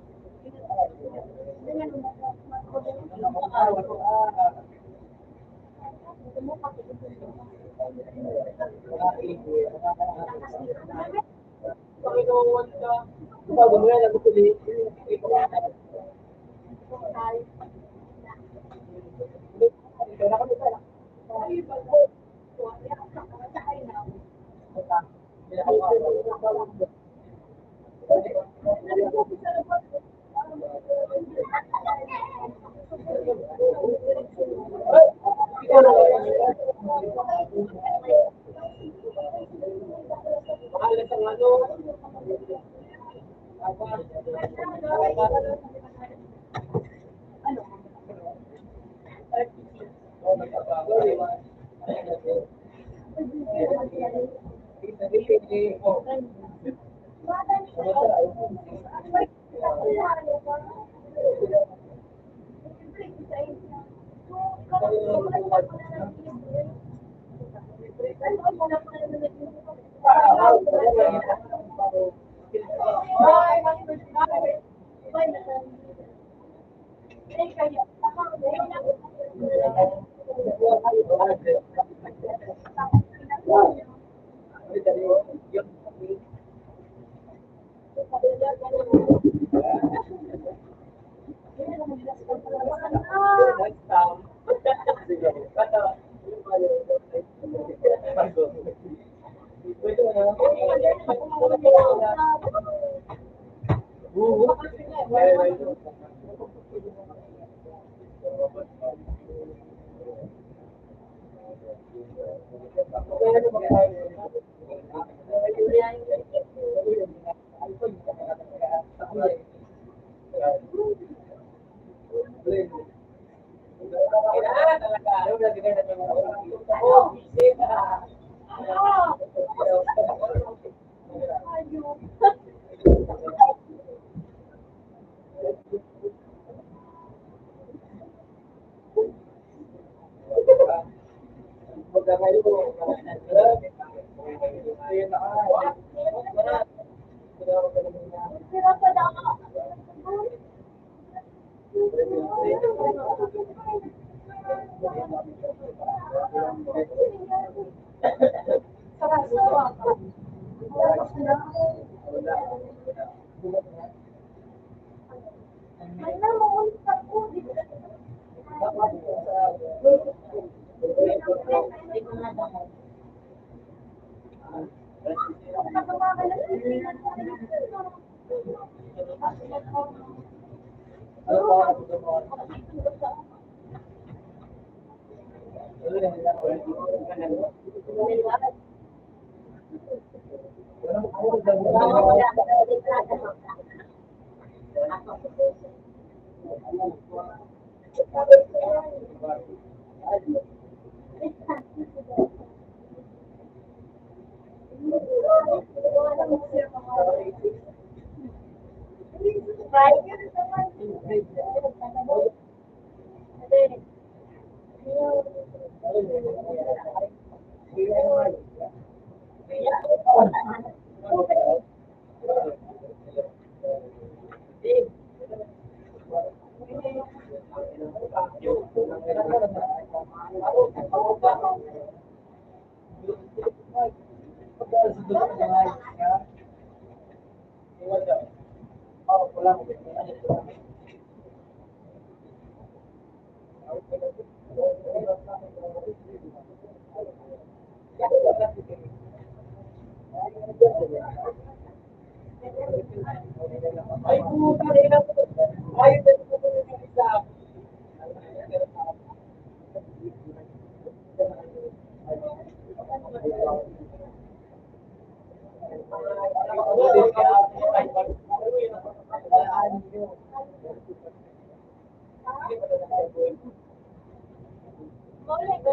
Kalaban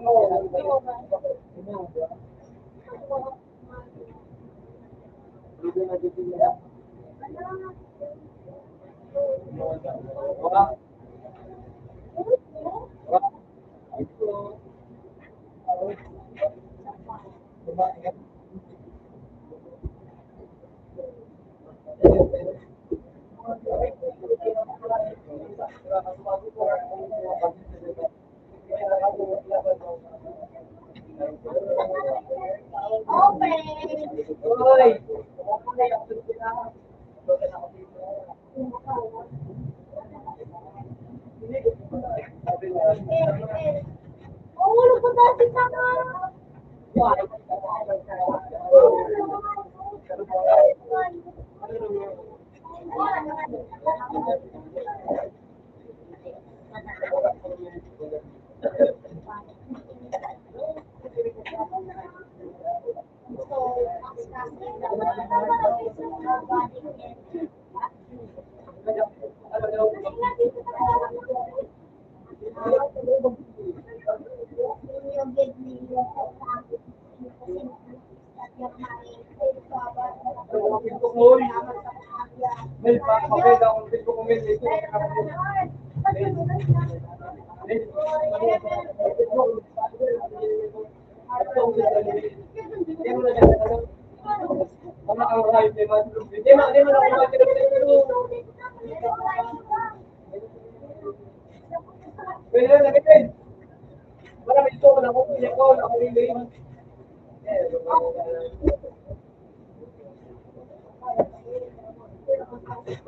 mo.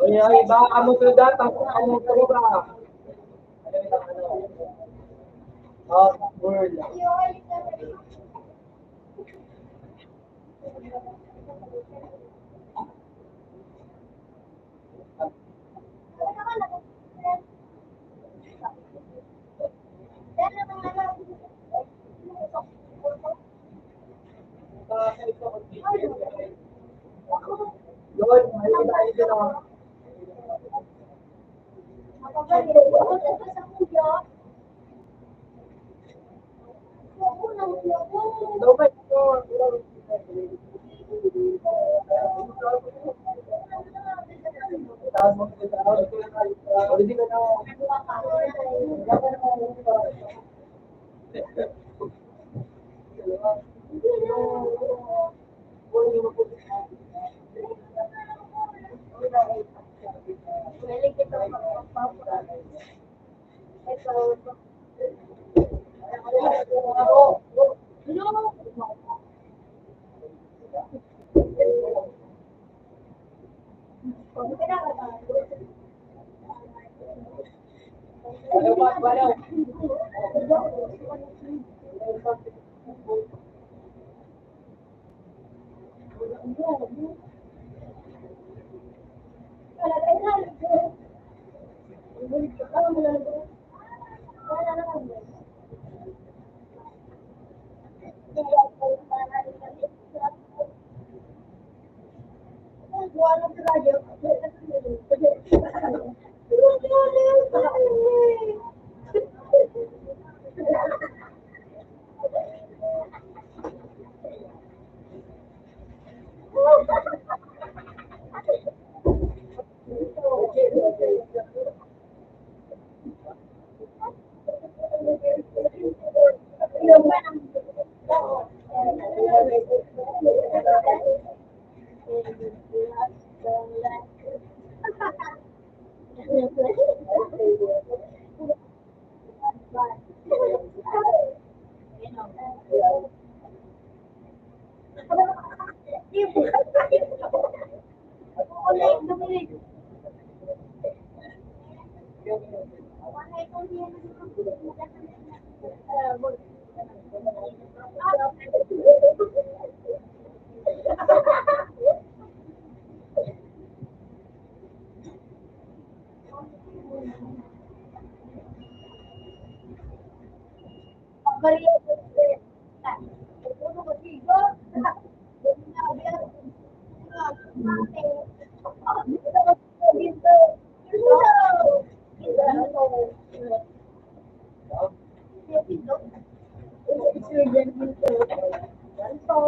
Ay, baka kamu sudah tapos kamu pura. Oh, word. Lord, may tayo dito. Dapat ito. dyan dito. Ganito.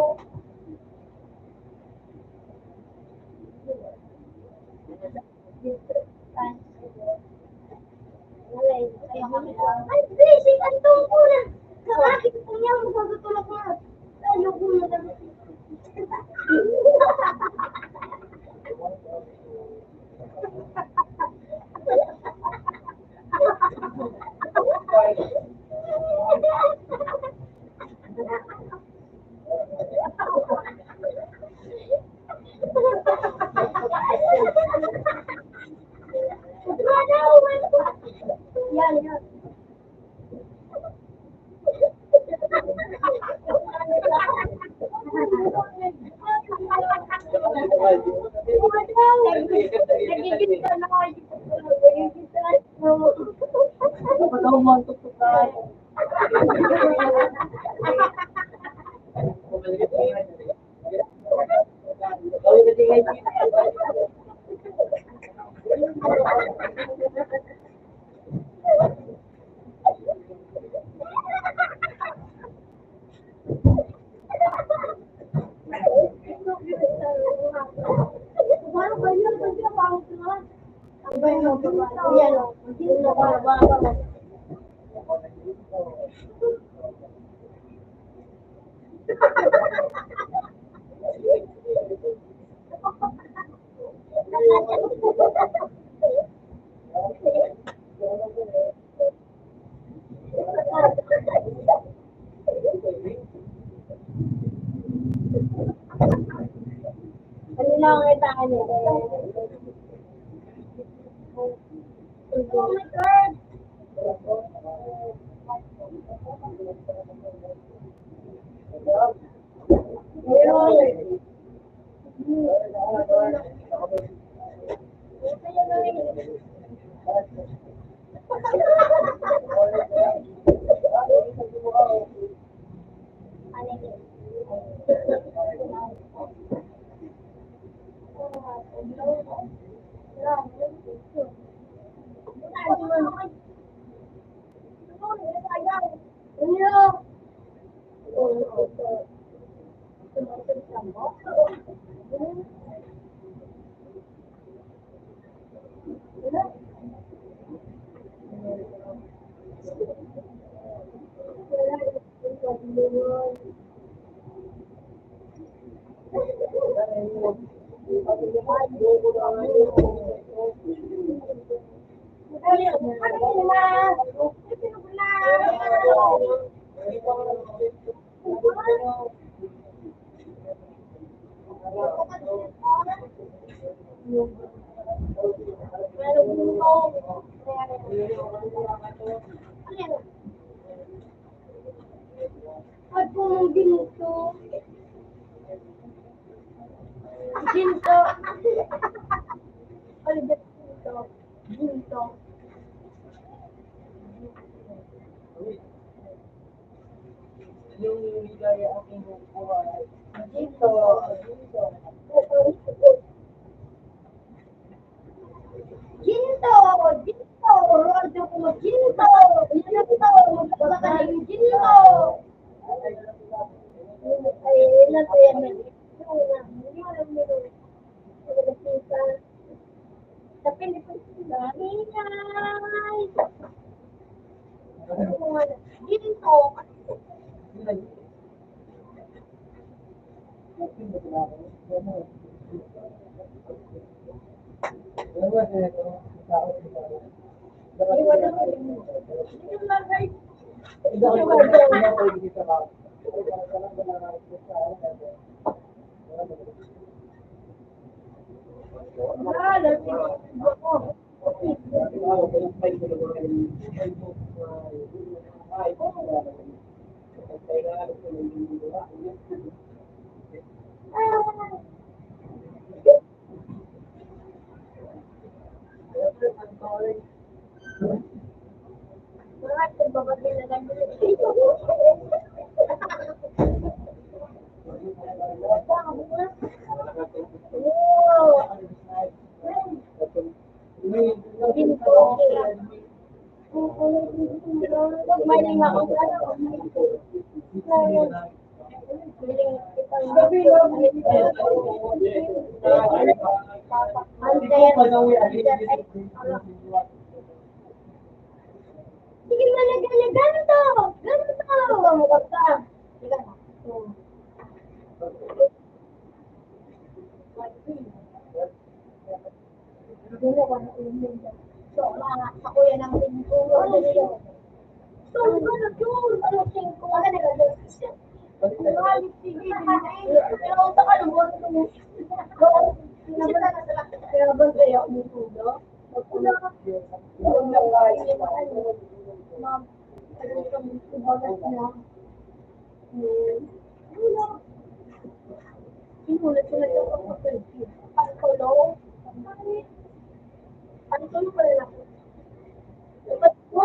Ay, blessing, ang tungkol. Kakakit po niya, magagutulog mo. Ano ko mo na. Yan, yan. Ano lang ang itaan niya? Oh my God! At kung ginto. Ginto. Ano ba ginto? Ginto. Yung ligaya aking buhay. Ginto. Ginto. Ginto. Rodyo ko mo. Ginto. Ginto. Magkakaling ginto. Ay, natin. Sa Pilipinas, ingay! Ginto! Ginto. Magmaling ako. Sige mo na ganyan. Ganito! Ganito! Mamukot ka. Sige na. So, sa kuya ng tingko. So, ano yun? Ano tingko? Ano nagagawin? Pero sa kalabot mo. Kaya ba kayo umutulo? Ma'am, ano itong ibagas na? Sinulat ko na ito ang kapatid. Ang tulong. Ang tulong pala lang. Dapat po.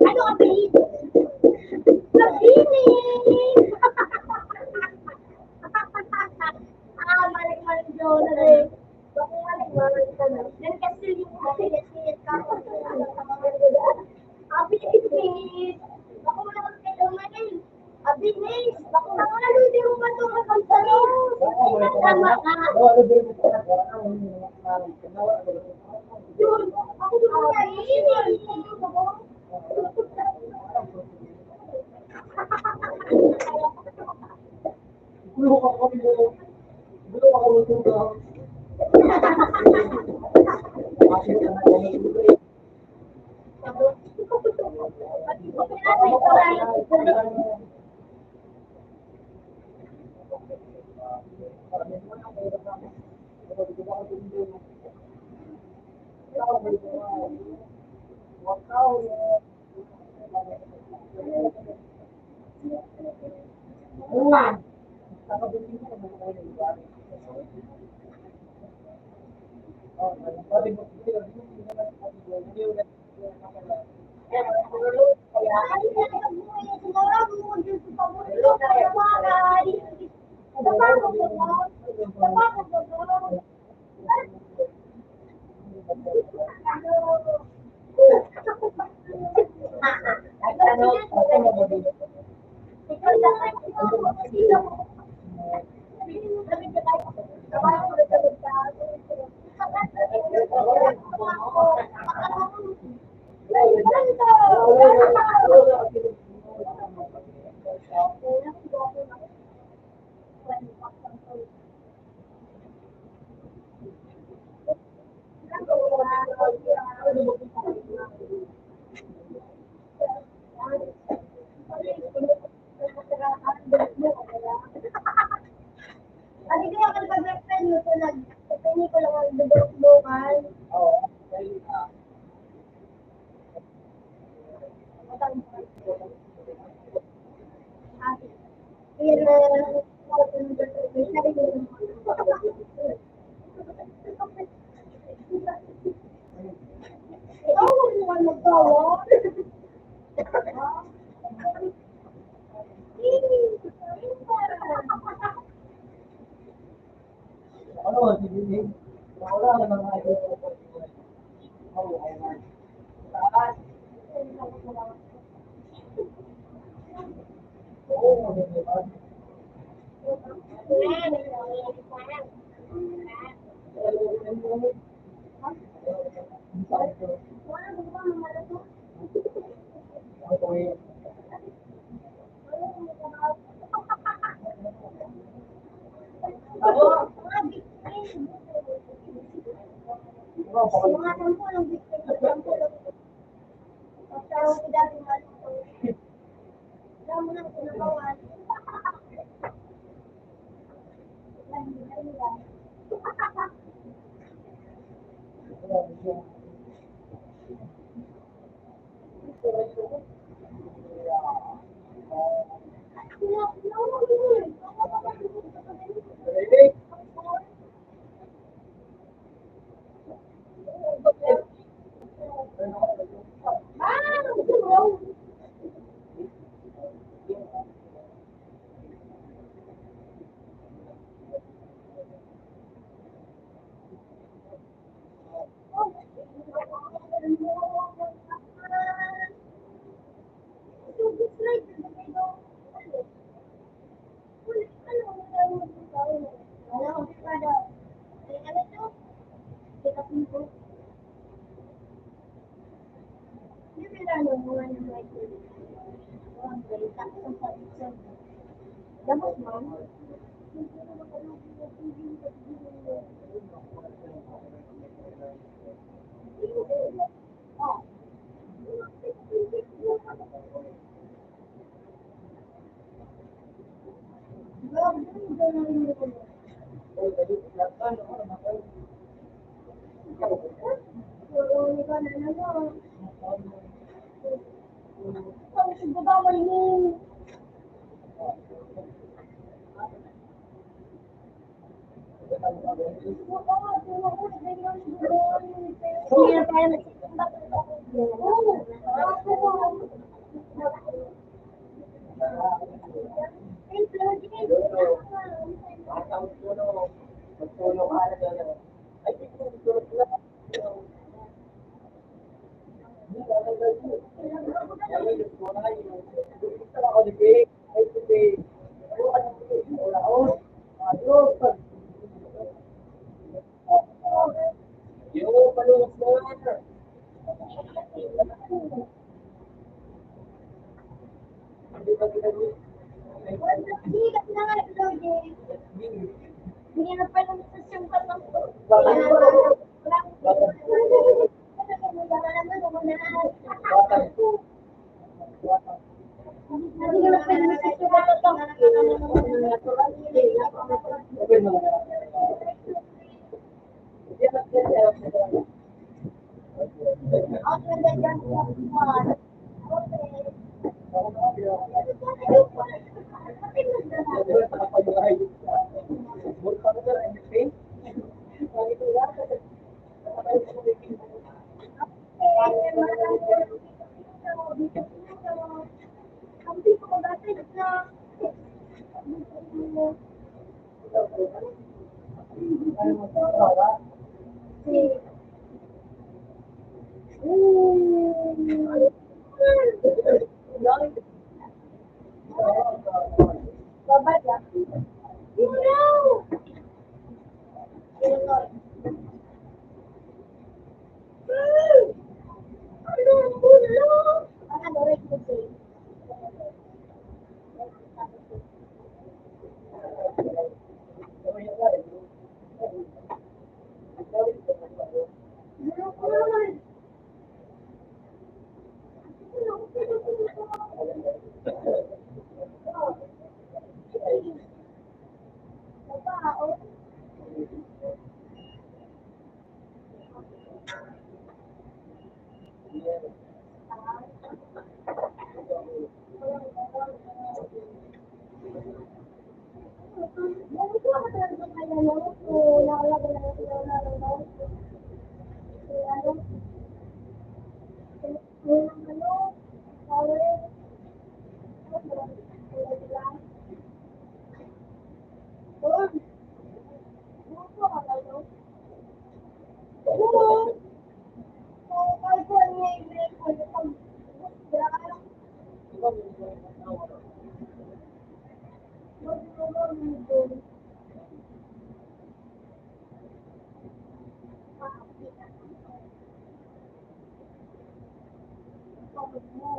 Ano ang pilit? Malik-malik yun. Malik-malik ka na. Yan kasi yung masilit-silit ka. Abilis. Bako mo naman kayo ngayon. Abilis. Bako na nga hindi mo man ito magpagsalit. Tama ka. Yun. Ako doon mo na Kasi kaya ako nag-friend mo ito, nag-tingin ko lang ang duduk-dukan. Kaya na, may sarili ng ikaw, huwag mo nga magtawa. Ano, sige. Wala na mga idol. Oo, ayun. Taas. Oo, maganda ba? Okay. Mga sampo ng biscuit ng sampo. Pagkaroon ko dati malito. Alam mo na pinagawan. Dapat man. Hindi na pala yung patang ko. pamod mo.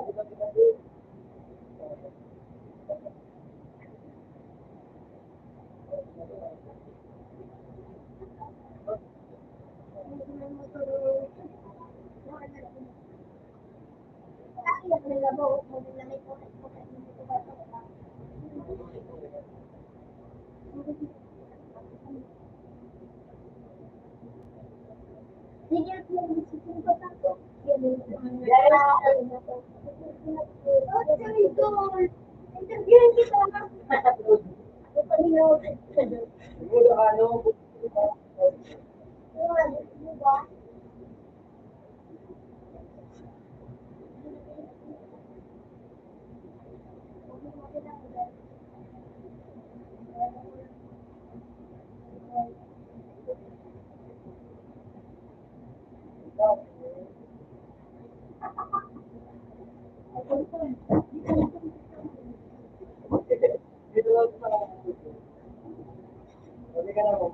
Interviewin kita. Siguro ano, dito lang sa sabi ka na mo.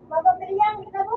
Mababilihan kita mo?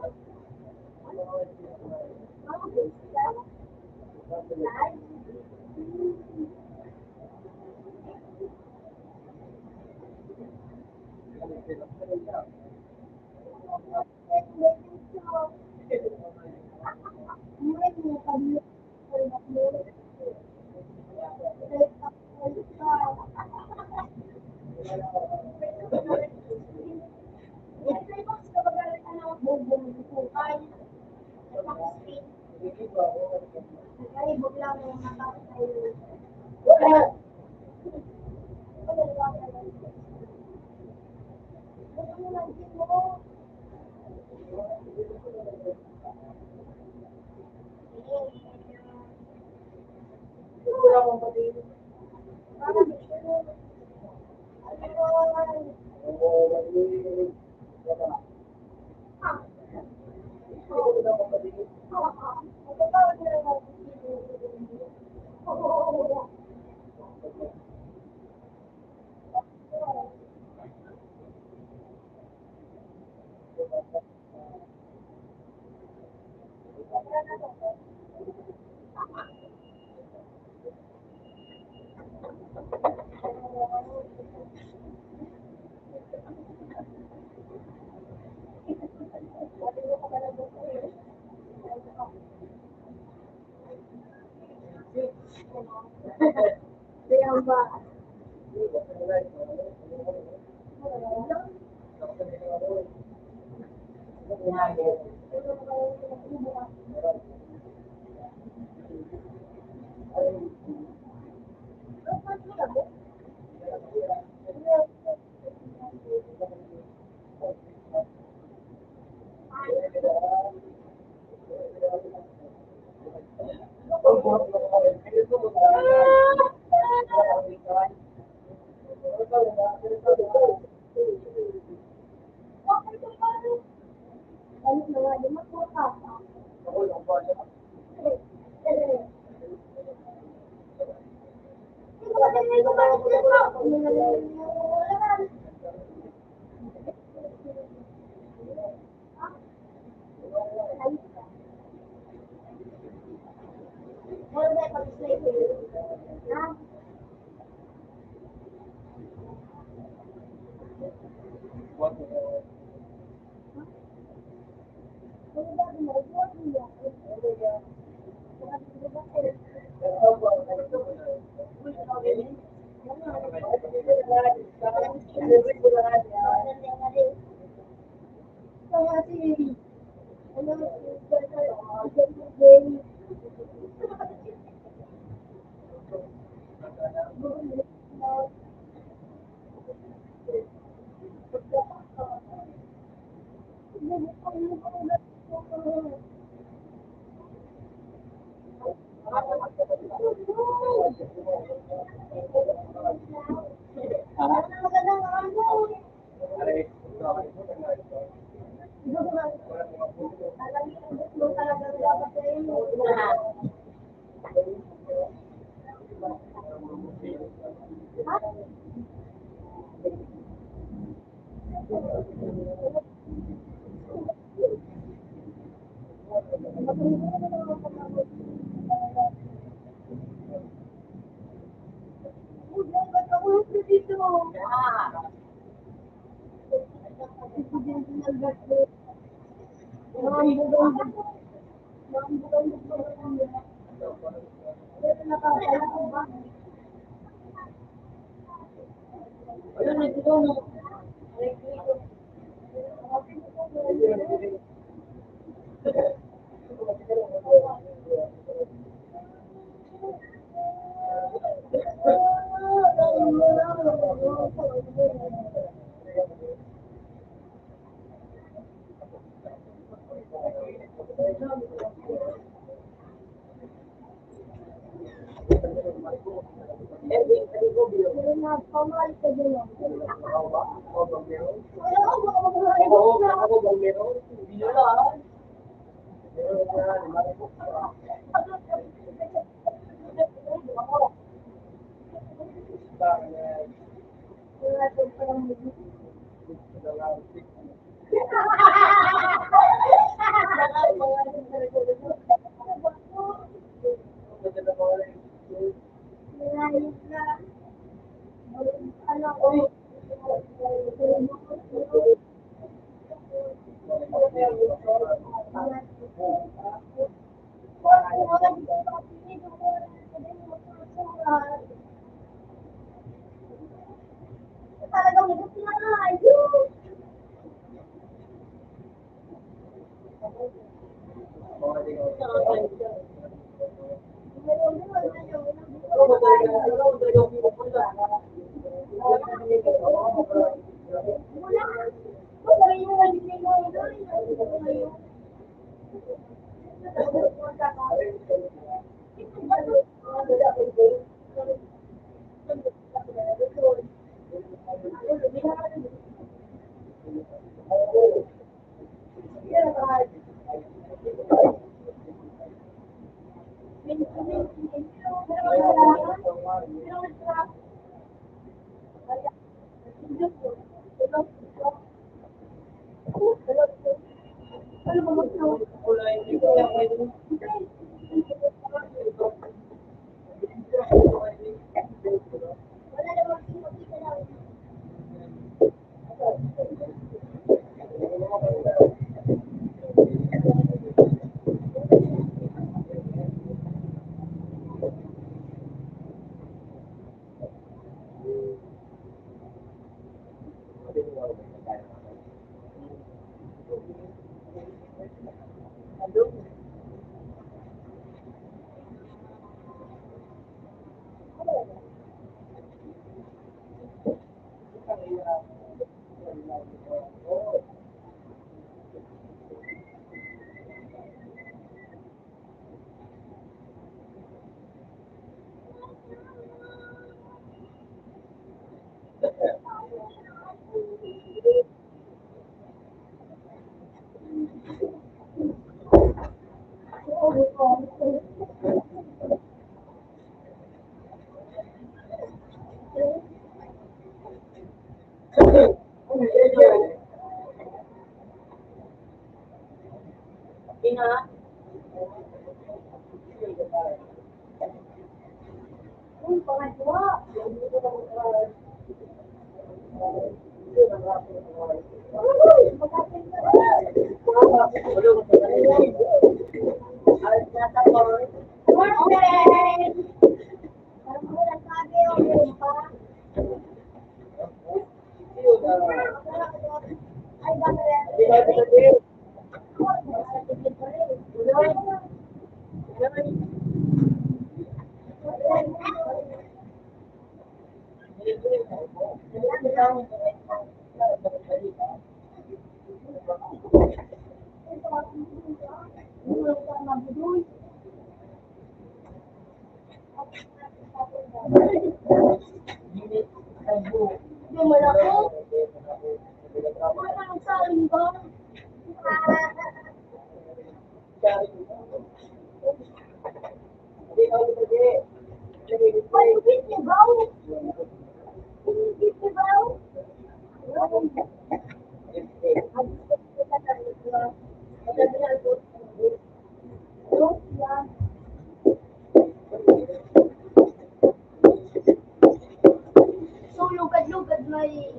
So, lugad-lugad may...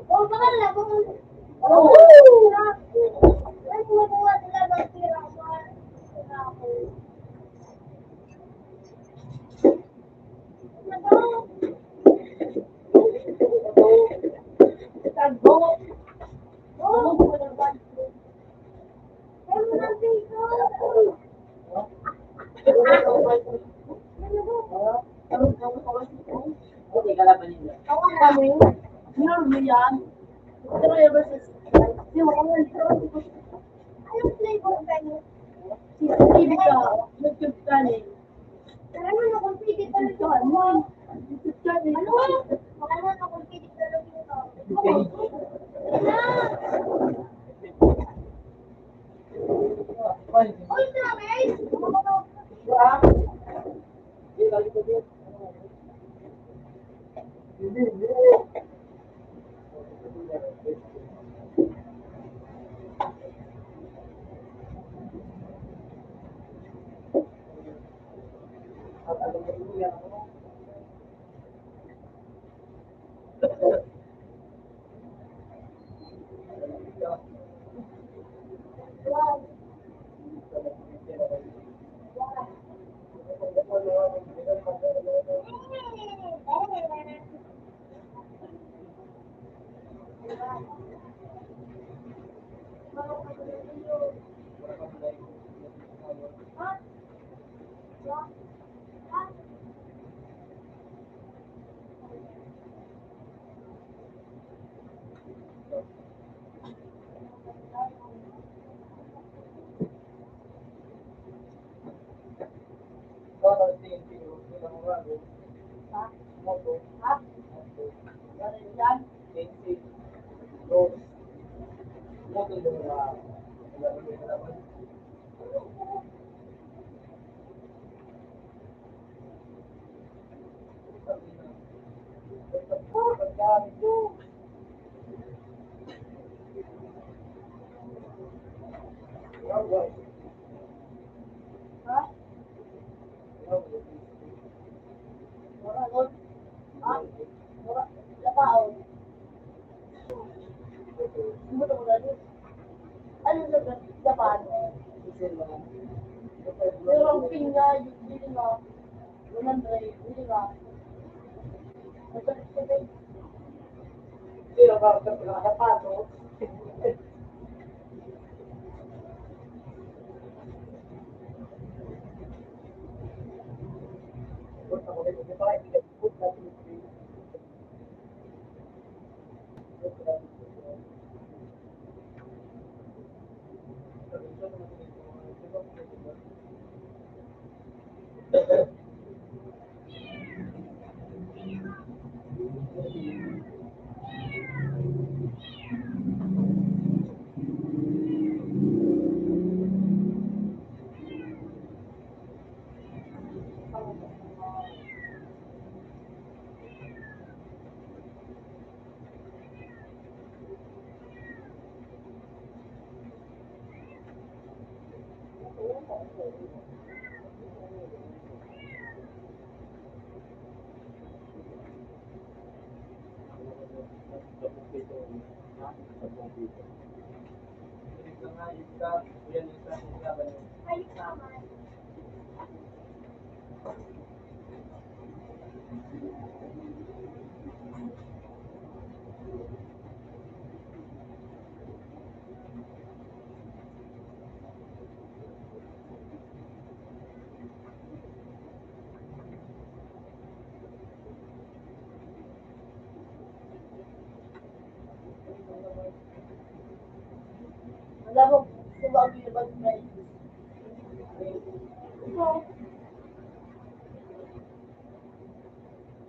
Oh, baka labang... Oh! Ay, kumukuha sila ng tiraman. Tagbo! Oh! Ay, mo ng piso! Okay, kalaban nila. Ako kami. Yun, yan. Pero versus... Yung mga anong flavor ba niyo? Sige ka. YouTube channel. Ano na kung pwede talaga ako? YouTube channel. Ano? Ano na kung pwede talaga ako? Uy, Travis! Ano na ba? Japan? Pero ang pinga, yung hindi nga. 100, hindi nga. Sino ba ang nakapato? Ay, tama. Wala mo, sumagi na ba yung friend? Ito.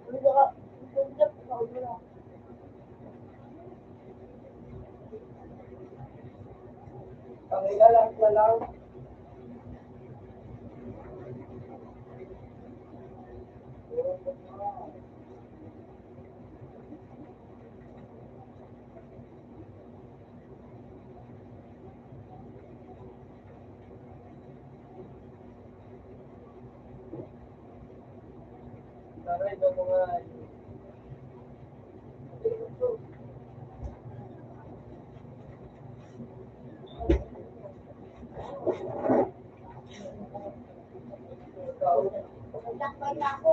Hindi ka, hindi ka, hindi ka. Ang ilalang ko lang. Taray ng mga Nagtakbay na ako.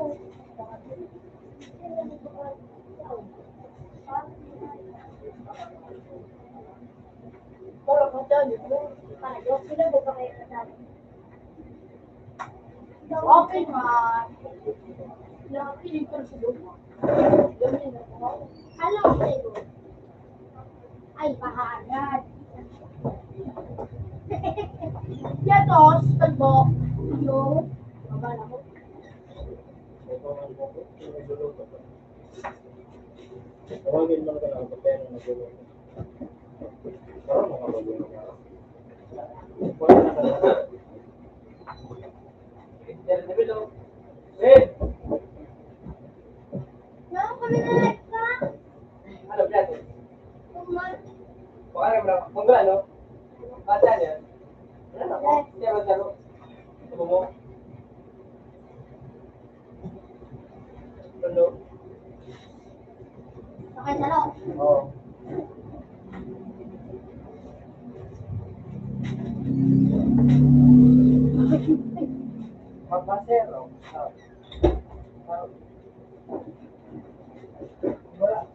Pero kung dyan, Tayo, sila ba ba kayo kasali? okay man. Nakikinig ko sa lupa. Ganyan na ako. Ano ang sa'yo? Ay, bahagad. Yan o, stag mo. Yung, Mabala mo. tawagin mo na ka lang kapatid na nagulong. Parang makapagulong ka. Wala na ka na. Eh! yung kami na live ka? Ano, Brad? Tumal. Baka na, Brad. Kung ano? Bata niya. Ano na ako? Hindi ako talo. Ito mo? Ano? Okay, salo. Oo. Mapasero. Wala.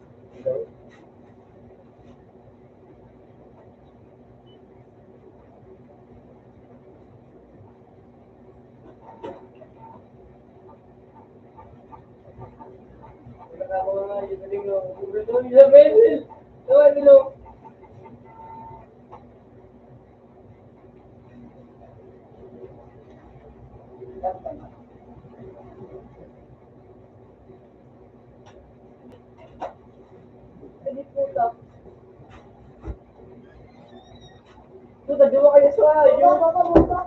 Sudah dua kali suara, Buka, buka, buka.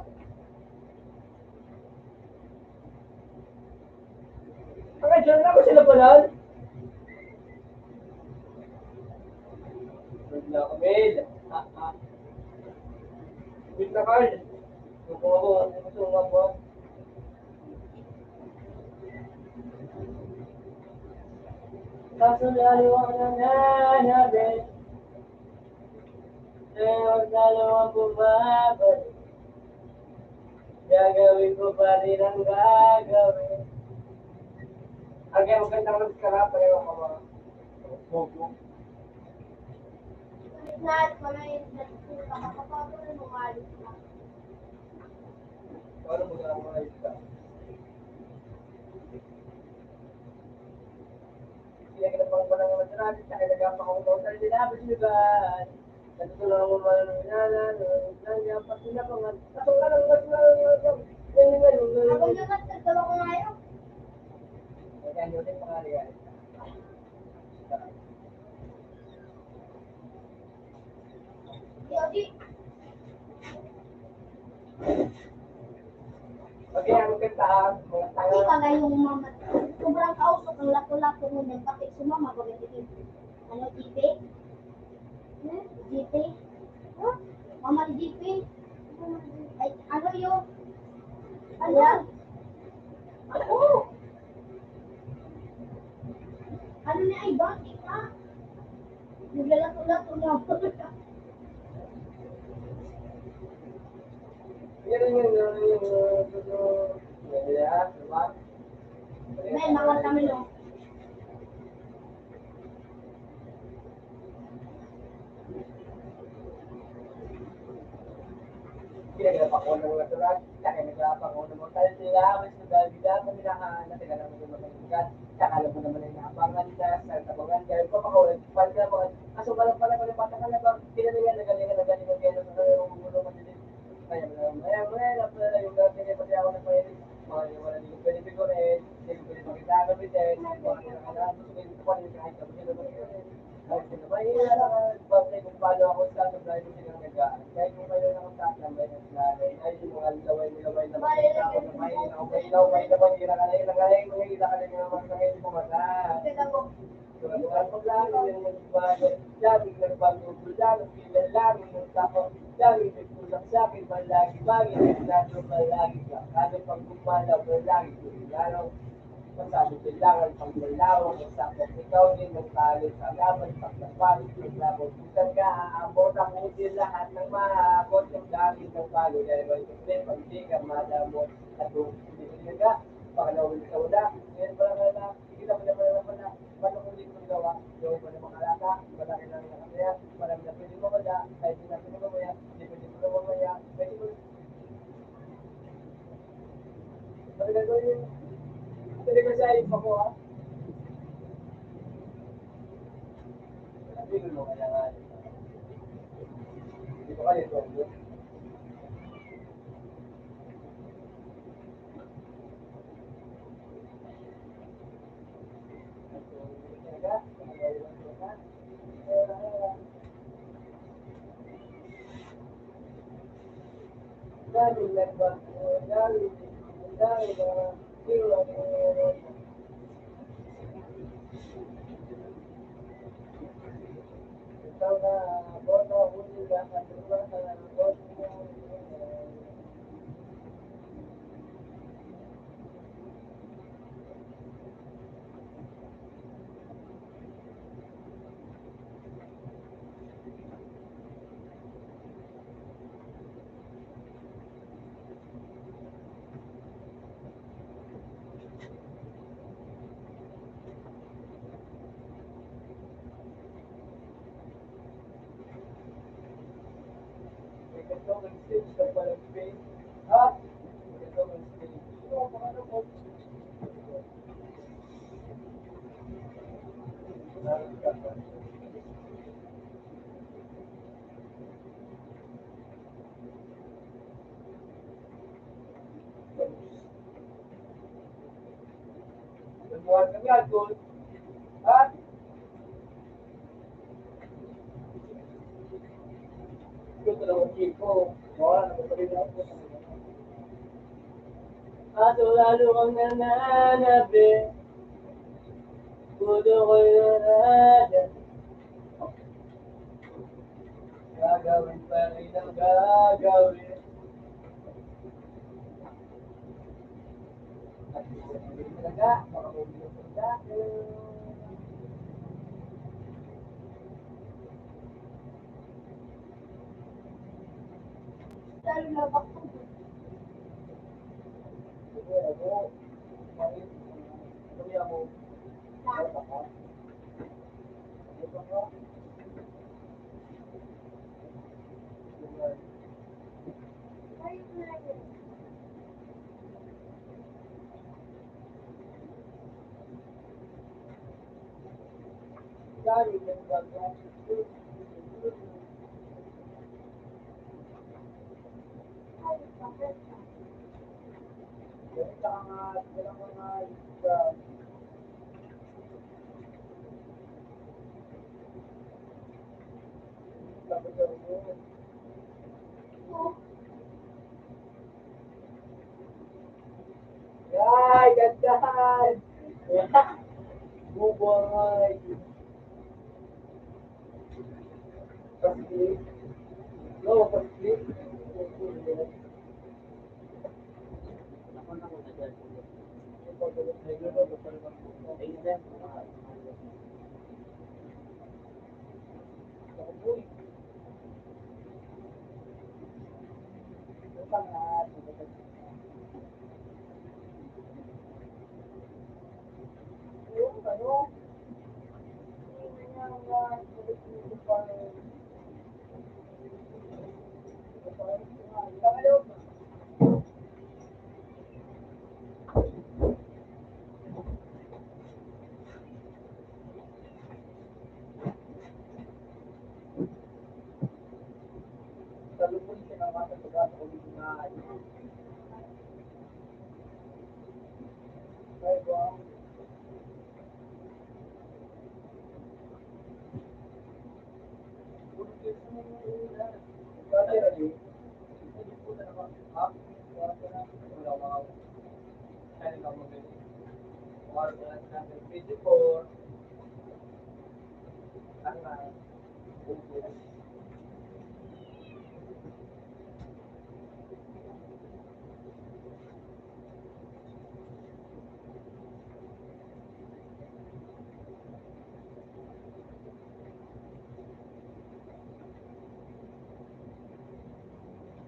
Ang dyan na ako sila pala. Wait na kami. Wait na Carl. Kung ako, gusto nga po. Kaso laliwanag na natin. Huwag na naman bumabalik. Gagawin ko pa rin ang gagawin. Agay, magandang mag-karap. Pareho ka mga. Lahat, mamay, nakakapagod na umalis na. Paano mag-amayos ka? Hindi ka na pang palang masyarabi. Sa akin nagapakong sa dinabas nyo ba? Natutulungan mo man ang inanan. Nandiyan pa sila mga. Tapos ka lang mas Ako naman, nagdala ko ngayon. Kaya yun yung pangyayari. Yodi, Okay, ang kantaan. Mga tayo. di kagay yung mama. Sobrang kausok ang lato-lato mo ng pati sumama. Pagdating, ano, GP? GP? Huh? Mama ni GP? Ay, ano yun? Ano? Ako! Ano na ay bakit ha? Naglalaro Tulang-tulang. May mga kami no. Sabi kailangan pang malawak ang sakop. Ikaw din ang talo sa laban, pagtapalit ng labot. Minsan ka aabot ang utin lahat ng maabot. Ang dami ng palo. Dahil may tumulin, pag di ka madamot. At kung hindi ka, baka nawin ka wala. Ngayon pala ka na, sige na pala. Paano kung hindi ko gawa? Yung pa na makalata, malaki na rin ang kaya, marami na pwede mo wala, kahit hindi na pwede mo mamaya, hindi pwede mo na mamaya, pwede mo. Sabi ka gawin, pwede ka sa ayos ako ha? Sabi ko mo kaya nga. Hindi ko kayo ito. Buwan kami alcohol. Ha? Ito dalawang chico. Wala, nagpapalin ako. At lalo kang nananabi, pudo ko'y narada. Gagawin pa rin ang gagawin. At hindi talaga, baka may binutong dahil. Lalo na bakit. Sige, ako. Ano niya mo? Ano ba ka? Ano ba ka? Dahil yung gagawin. Ay, gandahan! Bubangay! Paslit. No, paslit. Ako na muna dyan. Ayun, Salubun siya ng mga pagkakataon ko dito na ay, wow.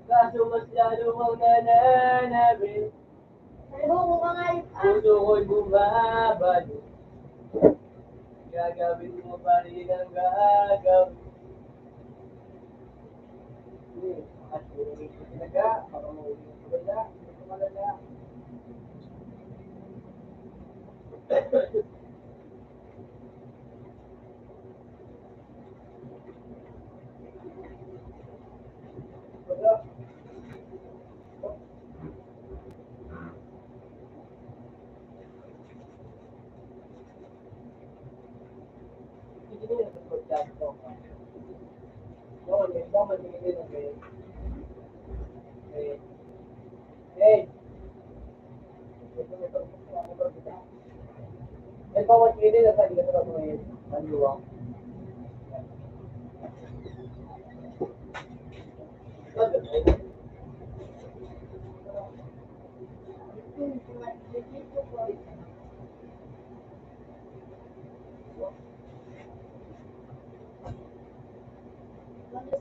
Kaso masyado ang nananabik, Ano ko mga puso ko'y bumabalik. Gagawin mo pa rin ang gagawin.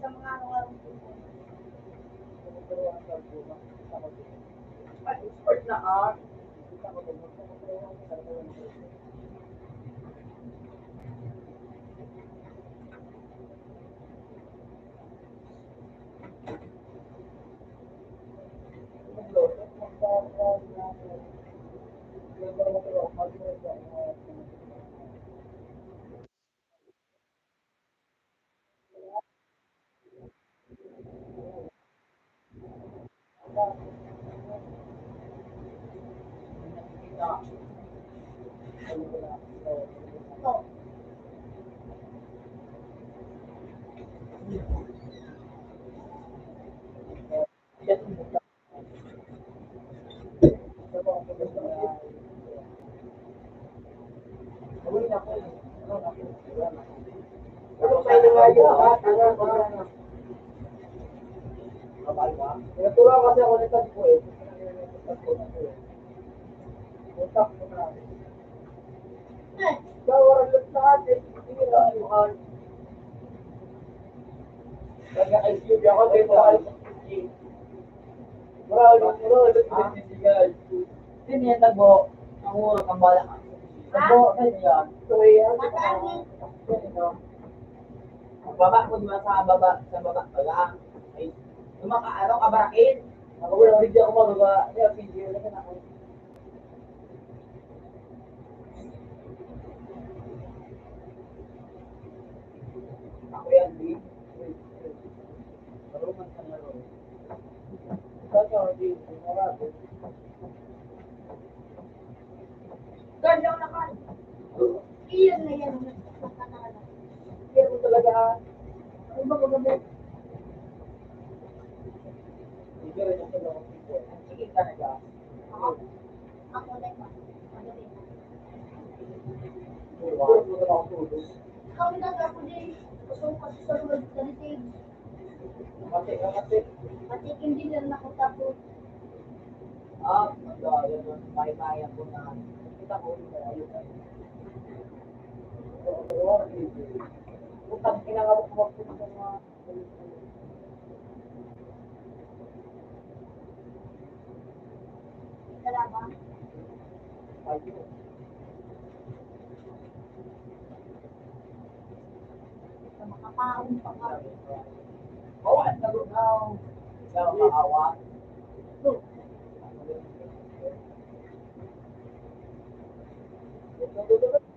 sa mga araw-araw. Sport na ah. Natural kasi ako nito po eh. Utak ko na. Kawaran lang sa atin. Hindi na ayuhan. Nag-ICU ako dito ay Sino yan tagbo? Ang muro kang bala ka. Tagbo, ano yan? Baba ko diba sa baba, wala. Ay, lumaka, ano, kabarakin. Ako wala hindi ako mababa. Kaya video na ako. Ako yan, di. Marunong ka na ron. Kaya hindi marami. Ganda ko na kan. Iyan na yan. Kaya mo talaga. Ano ba magabi? Hindi rin ako lang. Sige ka na ka. Ako na ba? Ano din? Ano ba ako tulog? Kami na ako din. Gusto ko kasi sa loob sa litig. Kasi. Patikin din lang ako tapos. Ah, ang daya doon. May-maya ko na. Kita ko ulit na ayun. Utang kinakabot mo po sa mga Wala ba? Makakaon pa ka. Oo, ang sagot na. Ikaw, maawa. Utang kinakabot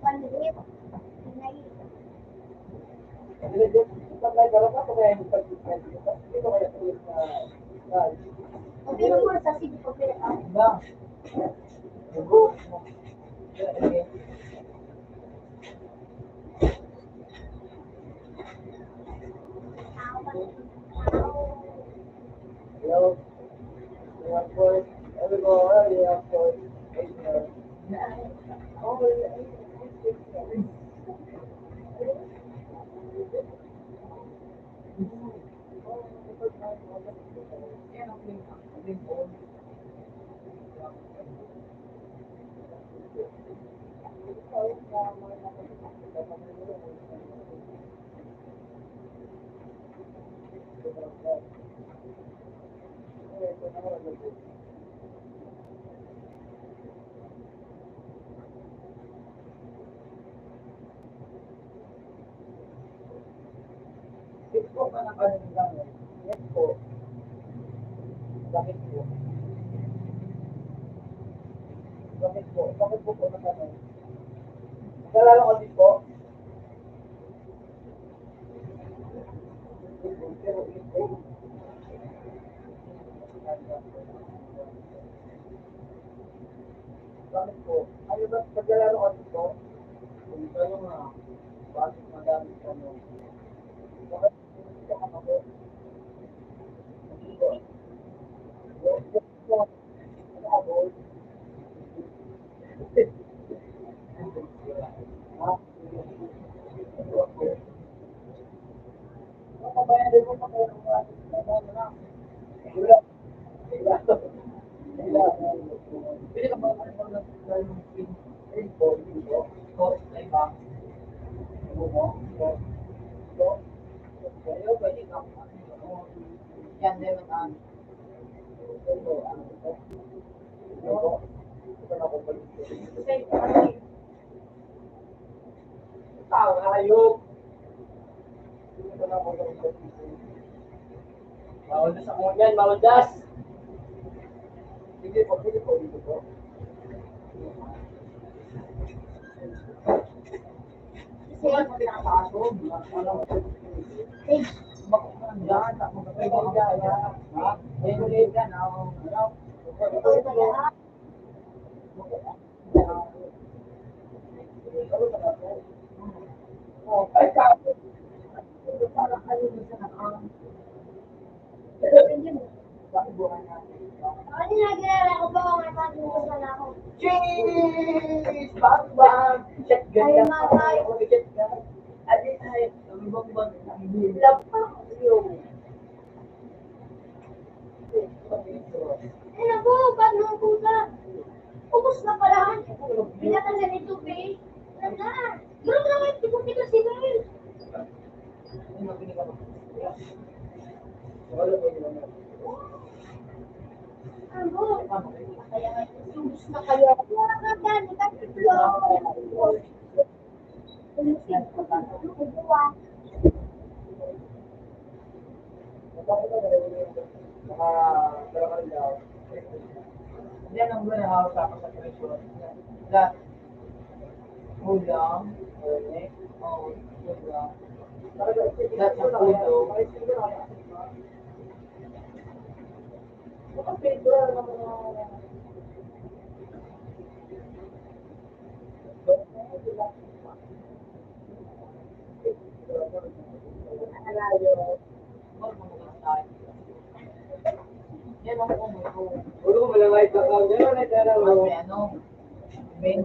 Panlip. Pinay. Pabiro mo sa sige pabiro ka. Nalala ko din po. Bakit po? Ano ba? Paglalaro ko din po. Kung kayo nga, bakit madami ka mo? Bakit hindi ka ako? Ano ako? Ha? Makabayan mo pa kayo ng mga wala. Pili ka ba ng Yan, meron ang tao, ayok. Bawal na sa kung yan, bawal das. Sige po, sige po, dito po. Kung ano pinakapasok, ano, Hey, bakit mo nandiyan, tapos kapag mo kaya, ha? Regulate yan, ano, ikaw kaya. Ay, kapo. parang kayo gusto na ang Hindi mo. bakit buhay natin. Ano naglalala ko ba kung nagpapagawa na ako? Cheese! Bang bang! Shotgun Ay, lang matay. ako, shotgun. Adi ay, lumabang ang hilap pa yun. Ano po, ba't mo puta? Ubus na pala. Binatan na nito, be. Ano na? Gano'n na kayo, tipong-tipong sila yun. Ano pinigyan mo? Wala po yun. Ano? Kaya nga, ubus na kayo. Wala ka dyan, ikatlo. Yan ang gano'n hawak ako sa presyon. That, ulam, oh, ulam. That sa pulo, huwag mo naman tayo. naman ko mo. Ulo ko malangay ka ka. Gano'n na kaya Mas lang. may ano, men.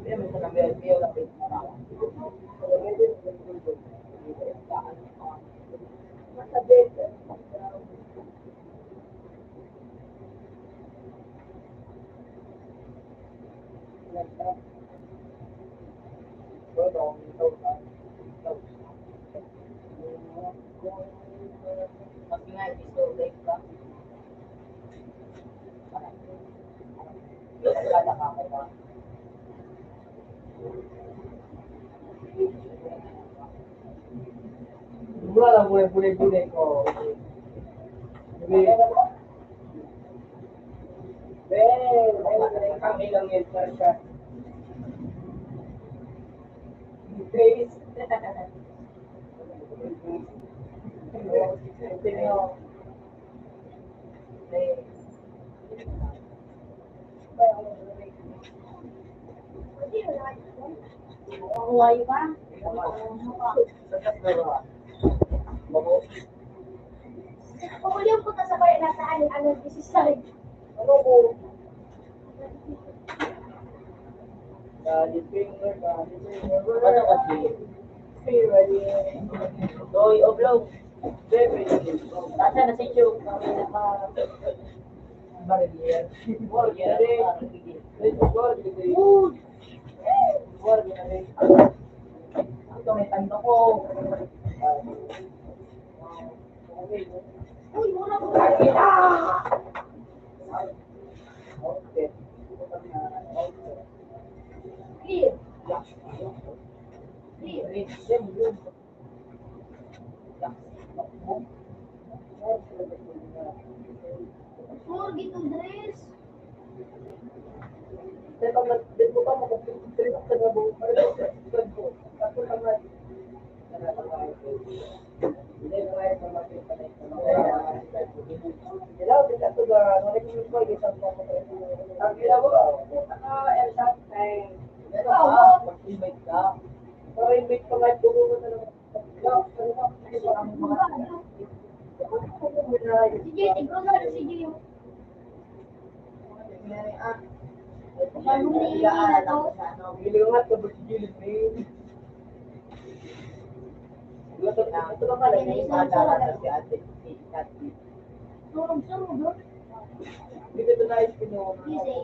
Kaya may sa number, kaya wala pwede na ako. Mas nga, gusto like ka. Kada ka mo ba? Mura lang punay-punay ko. Kami lang yun, siya. Grace. Huwag ba? Kung po sa bayan na sa ano, bisisay. Ano ko? Finger. Ano kasi? Doy, oblong. Tasa na si Chu. Barilier. Ito may tanto ko. Uy, mura ko. Okay. Clear. Mura gito dress. Sige, tigro na sige. Surog-surog doon. Easy.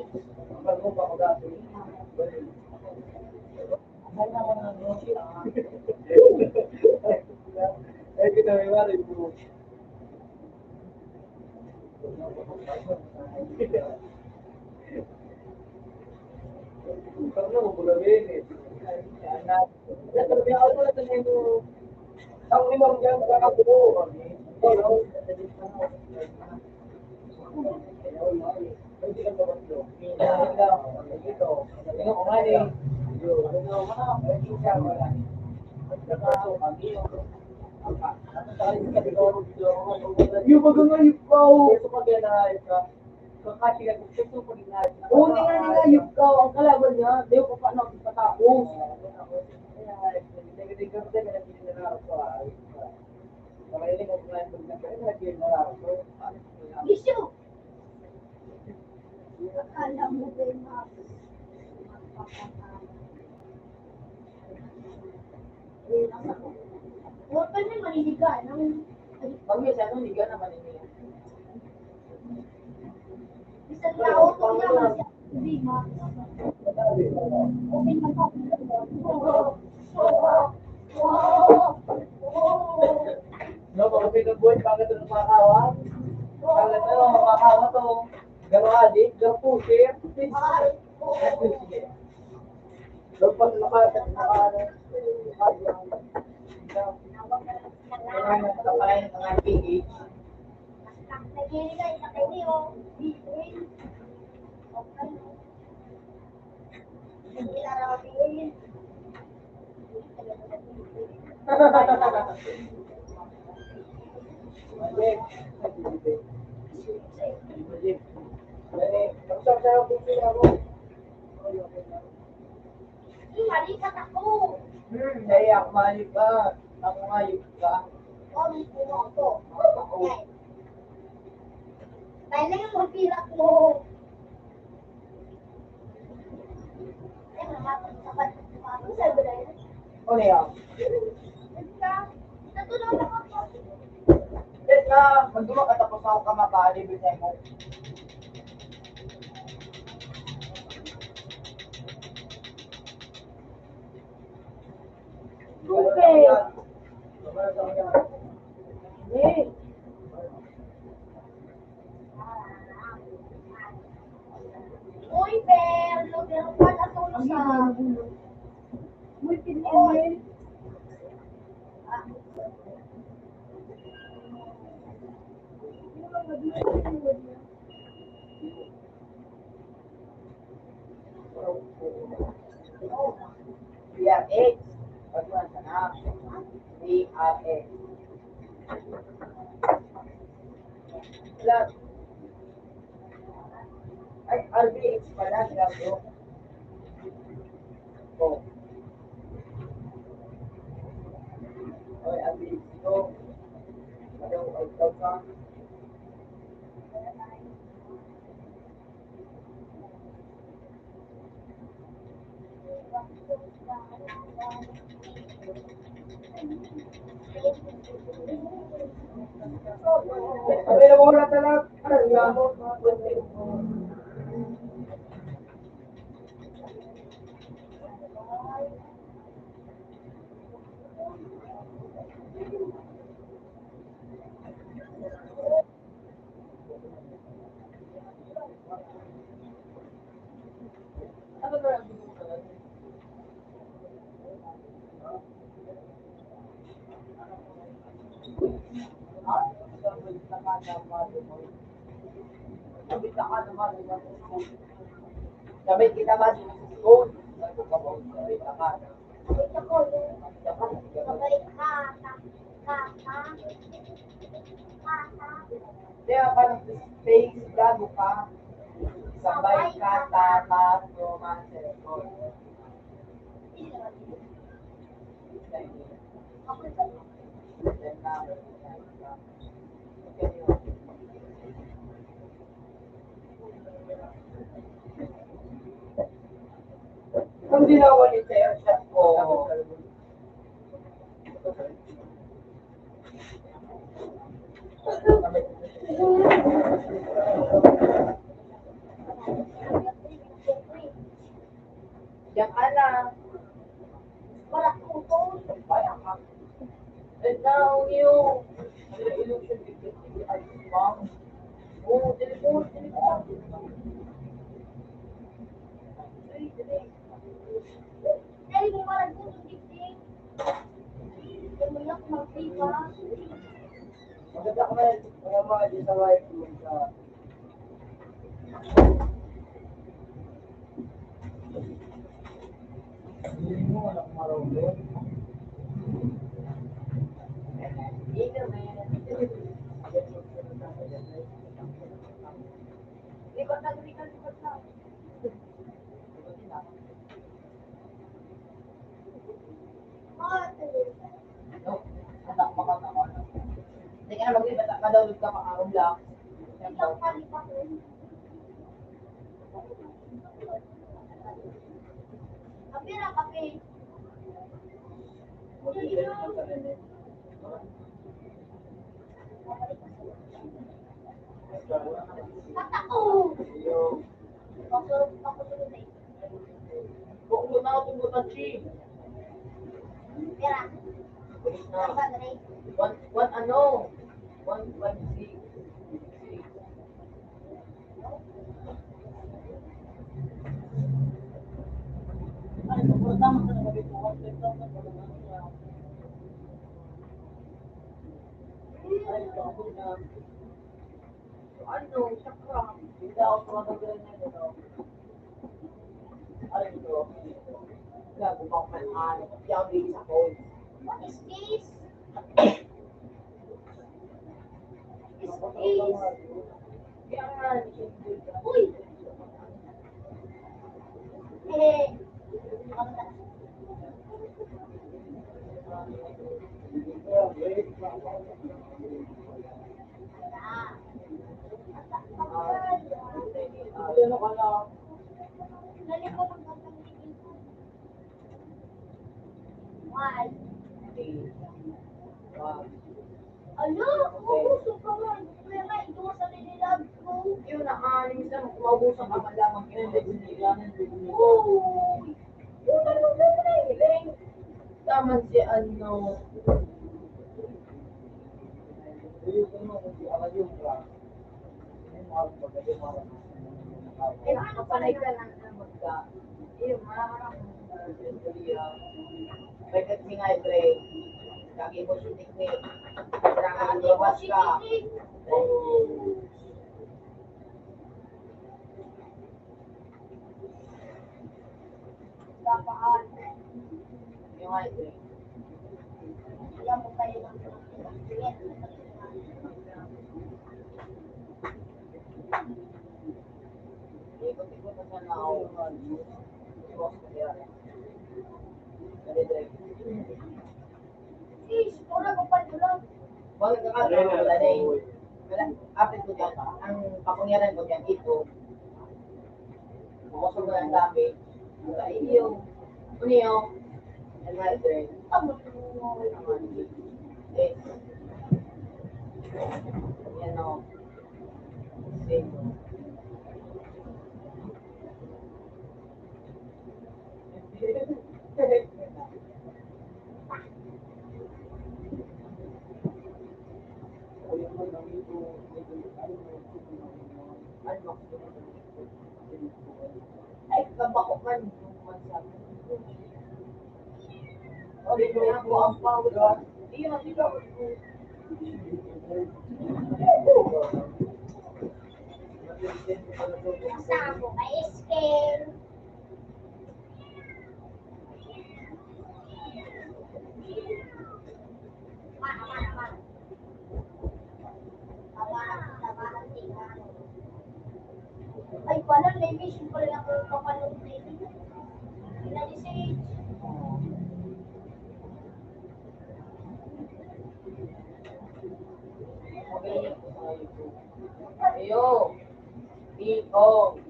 Kita may mari po. Karena mo pula bene. Terbiasa ko na tayo ang limang diyan kakabuo. Yung bagang ikaw. Uni nga nila ikaw ang kalaban niya. Di ko pa na patapos. Gisyo. Akala mo ba yung huwag ka na maniniga. Pag may sa ano, hindi ka naman niya. Isang tao ko naman siya. Hindi, ma. Okay, No, pag pinagbuhay, bakit ito makakawa? Bakit ito makakawa to? Garwadi, gapusi, dapat Kapalain ng mga PH. Nagkiriga, itakay niyo. Bitin. Okay. Hindi na nakapilin. Mali ka ako. Kaya kumayog ka. Ako ngayog ka. Oh, may puno ako. Yan. Tayo na yung magpilak mo. Ay, mahapon sa mahapon sa bread. O na yan. Natulog ako. Yes na, magduma ka tapos ako kamakali. Bisay mo. Okay. Uy, pero meron pala tulog sa... Uy. BRX. Pagkuhan ka na. BRX. Plus. Ay, RBX pala. Grabe. Oh. Ay, RBX ito. Ayaw, ikaw ka. Sabi na wala talaga. Ano na lang gusto mo talaga? Sabay kita ba sa school? Sabay ka ba? Sabay ako. Sabay ka. Kaya parang space, gago ka. Sabay ka, tama, romance. Kung ginawa ni Sir, siya ko. Yang anak, Wala kong phone. bayang ka. And now you, the illusion is the I mom. Oh, telephone. Dahil mo wala kong tigting. Umiyak mag-iba. Maganda ka man, mga di sa wife mo sa... Hindi mo, anak marunong. Likot na. No, anak makakama. Hindi ka na mag-iba, kadawid ka makaroon lang. Isang palipat rin. Kapira, kape. Kata ko. Ako sunod eh. Kung muna ako tumutan siya. Pera. Ang bagay. One ano? One six. Ano? Sakra. Hindi ako tumatagal na ito. Ano ito? Gago pa man ano. Hindi ako bigis ako. What is this? Is this? Kaya nga, Uy! Eh. Galing ko ng pagkaligin ko. Why? Ano? Uusok ka nga. Kaya nga, ito sa nililab ko. Yun na, minsan maubusan ka man lamang nila. Oo. Yun na lang Galing. Tama si ano. Eh, nakapanay ka lang na magka. Yung mga may katingay, pre. Lagi mo sa technique. Kailangan lumabas ka. Dapat. Yung ay, pre. Alam mo kayo ng pinag-create. Ikot-ikot na sana ako. Boss ko yan. Dali, dali. Sis, wala ko pa lang. Wala ka ka, wala na eh. Wala, apit ko dyan. Ang kapangyarihan ko dyan, ito. Bukosog mo ng dami. Wala, yung, ano yung, and my friend. Eh, yan o. Same. Ay, kabako man. Okay, kaya po ang power. Iyon ang ikaw. Kasama ko kay Eskel. Mana. Ay, pala, may mission pala ako kapanood na ito. Pinag-isage. Ayo. Eoblick.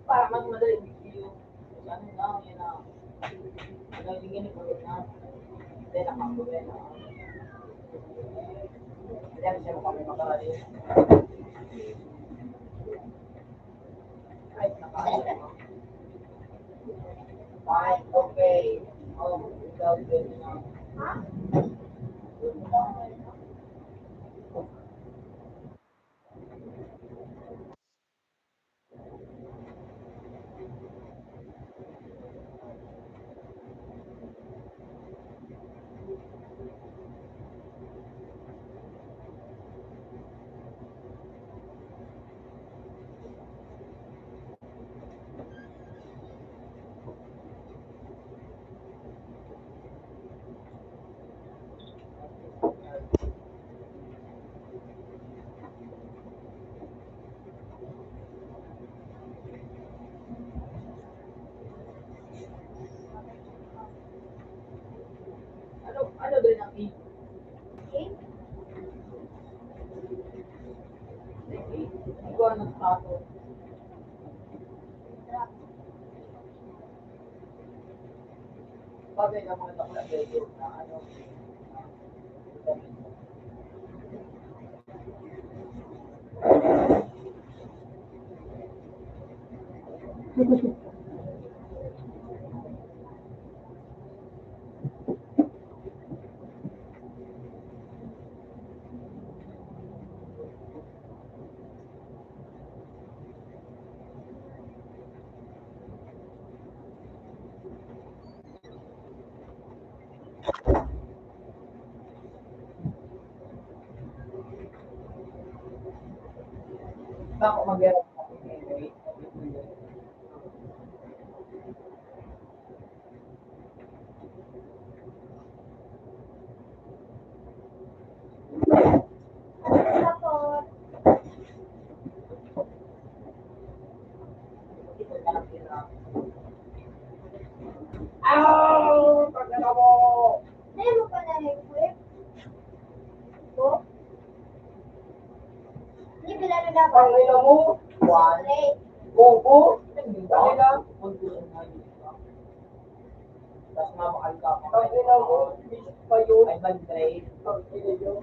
Para mas madali video. Ano na, yan na. Ano yung ganit ko na. Hindi na kakulit na. Hindi na siya kami makarali. Ay, nakaano mo. Fine, okay. Oh, without good enough. Ha? Ano din ang i? Okay? Ikaw ang nagpato. Bagay na mga takla kayo na ano. Bako mag-erap ako anyway. Tapos, Ito ka lang sila. Ow! Pagkala mo! Hindi mo pa na-equip. Ito. Hindi bila na dapat. Pangina mo! One. Gogo! Hindi Pangina! Tapos mamakal ka. Pangina mo! Visit pa yun. 500. Pangina yun.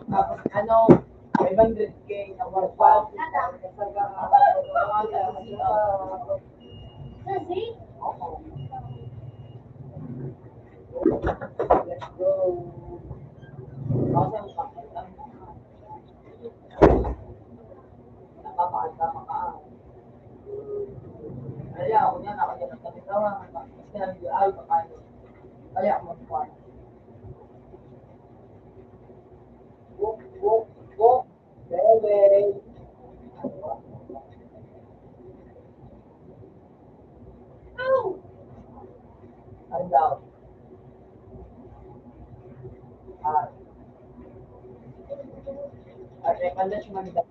Tapos ano, 500k na worth pa. Kasi, Let's go. Awesome ka. Nakapakal ka maka. Kaya ako niya, nakagyan ng kami tawa. Mas kinabi ko, ay, makain. Kaya ako magpuan. Go, go, go! Bebe! ow! Ano daw? At rekomendasyon mo nila.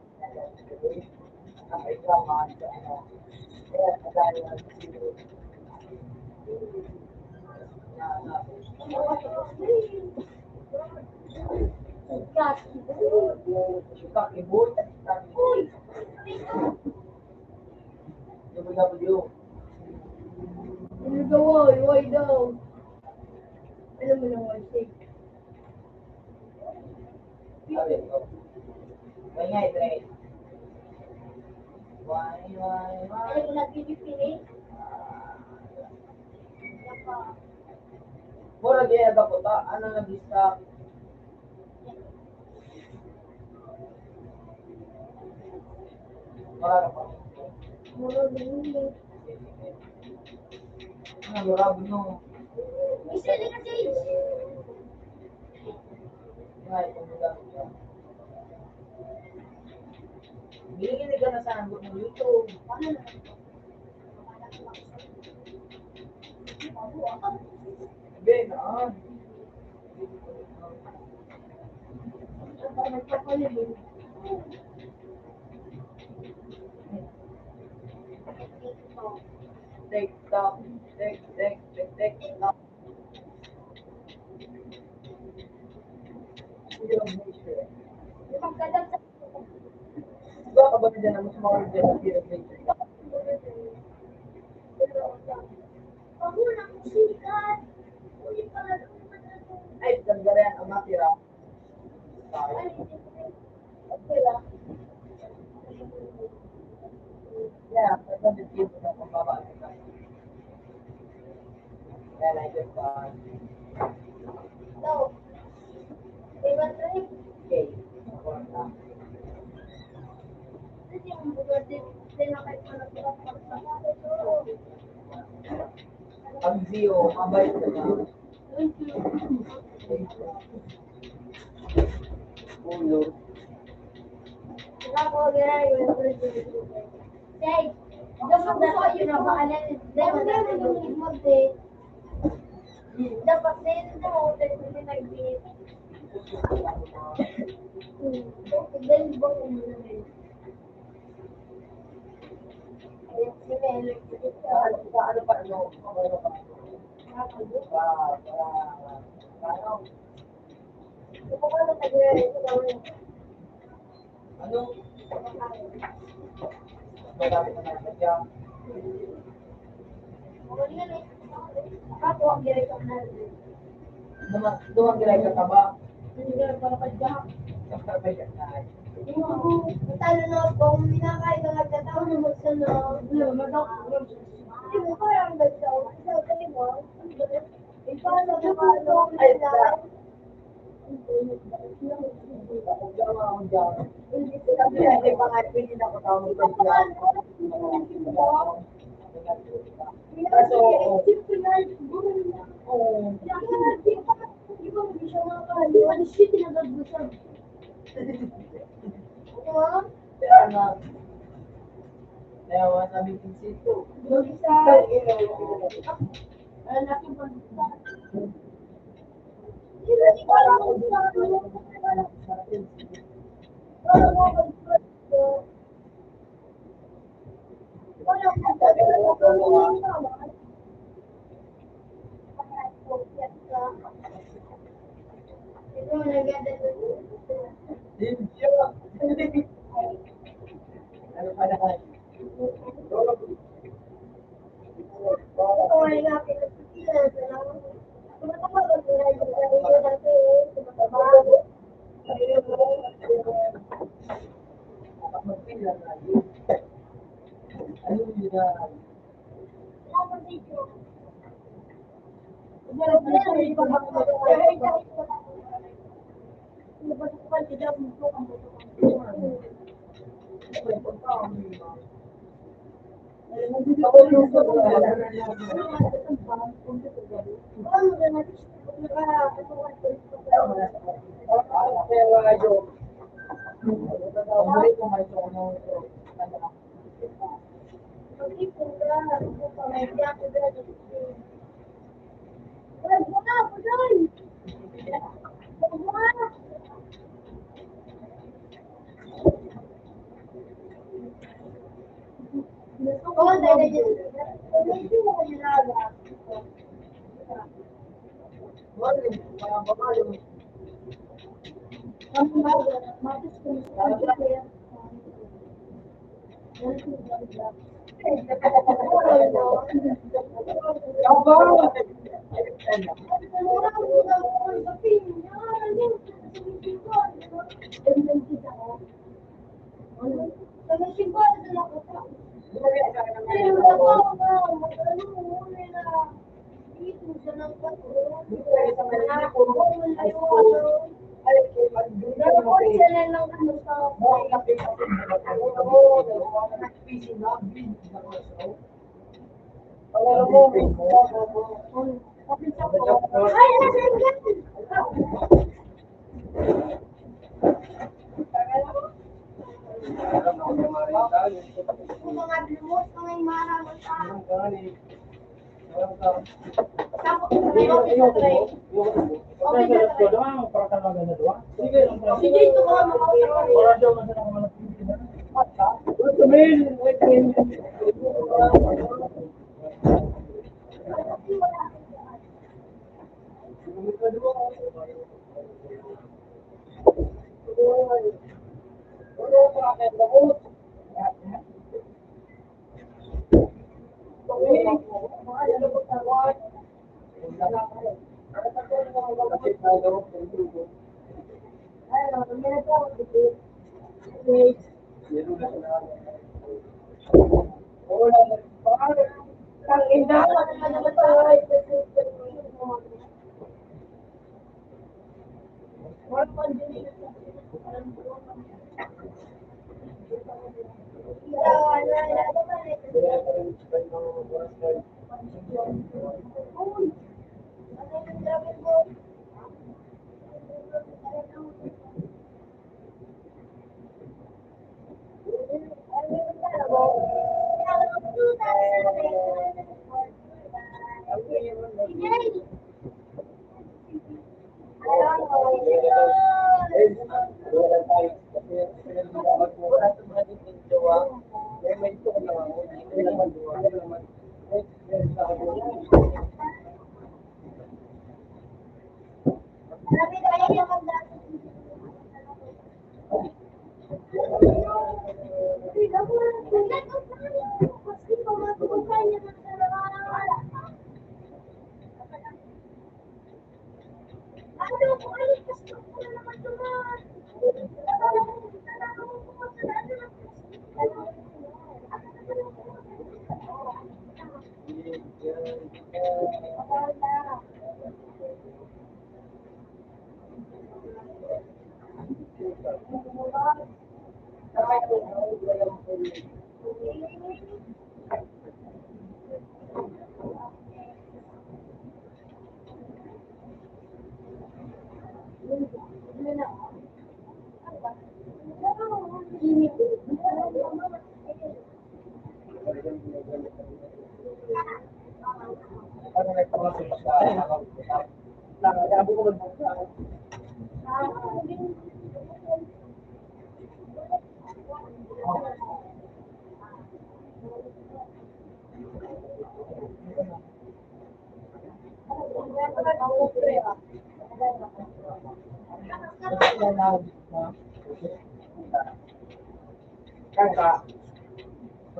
Ang reklama, ano, kaya kagaya ng silo. Kakibot, Uy! W. Ano daw, oy? Why daw? Alam mo lang, why say? Sabi ko. May nga, Dre. Why? Alam mo na, pinipili? Mura kaya ba ko ta? Ano na bisa? Wala ka pa. Muro din. Ano, mura no? Isa din na stage. Nga, itong mura. Bilingin ka na sa hanggot ng YouTube. Ano na? Hindi, naan. Nagpapalit. TikTok, TikTok. Hindi lang mo siya. Pagkadang sa Diba kapatid na naman sa mga dyan na pinag-nature? Ako na sikat. Uy, pala Ay, ganda rin ang matira. Ay, okay lang. Yeah, that's the kids na pambaba nila. Kaya like this one. So, iba na rin. Okay. Ako na. Kasi yung bugar din, tinakay ko na sila sa Ang Zio, mabait ka na. Ulo. Ako, ginay ko yung Say, dapat dapat yun ang maalan. Dapat dapat yung himod eh. Dapat din na ako tayo kasi nag-beat. Then, ba kung muna rin? Si Mel, Ano pa, ano? Ano pa? Ano? ito ko na tayo sa gawin. Ano? Marami na nasadya. Ako, ang ginay ko na rin. Dumang gilay ka ba? Hindi ka para padyak. Sabay ka na. Talo na ako, minakain ka nagkataon na magsanong. Hindi mo kaya ang nagtaon. Sabi mo, ikaw na paano Ay, na. Ako dyan. Sabi na, hindi pa nga, pwede na ako tawag sa sila. Kaso, kaya nga, kaya nga sabi ko sito. ay nga pinagpipilian. Tumatawag ang mga yung sarili natin. Tumatawag.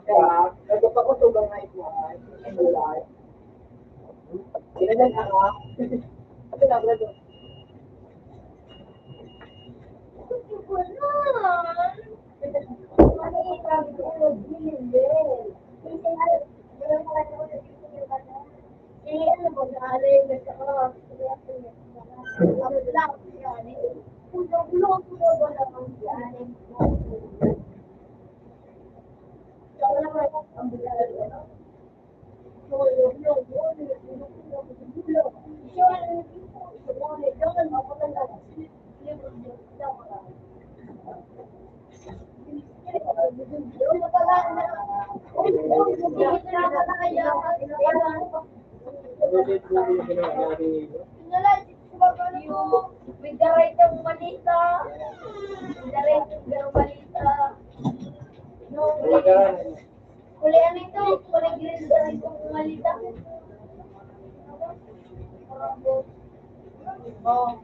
Kaya, nagpapakutulong na ito ay Ilan ako ha? Ito na, brother. With the right ng malita. With the right ng malita. No, kulay ano ito? Kulay green sa itong malita. Oh.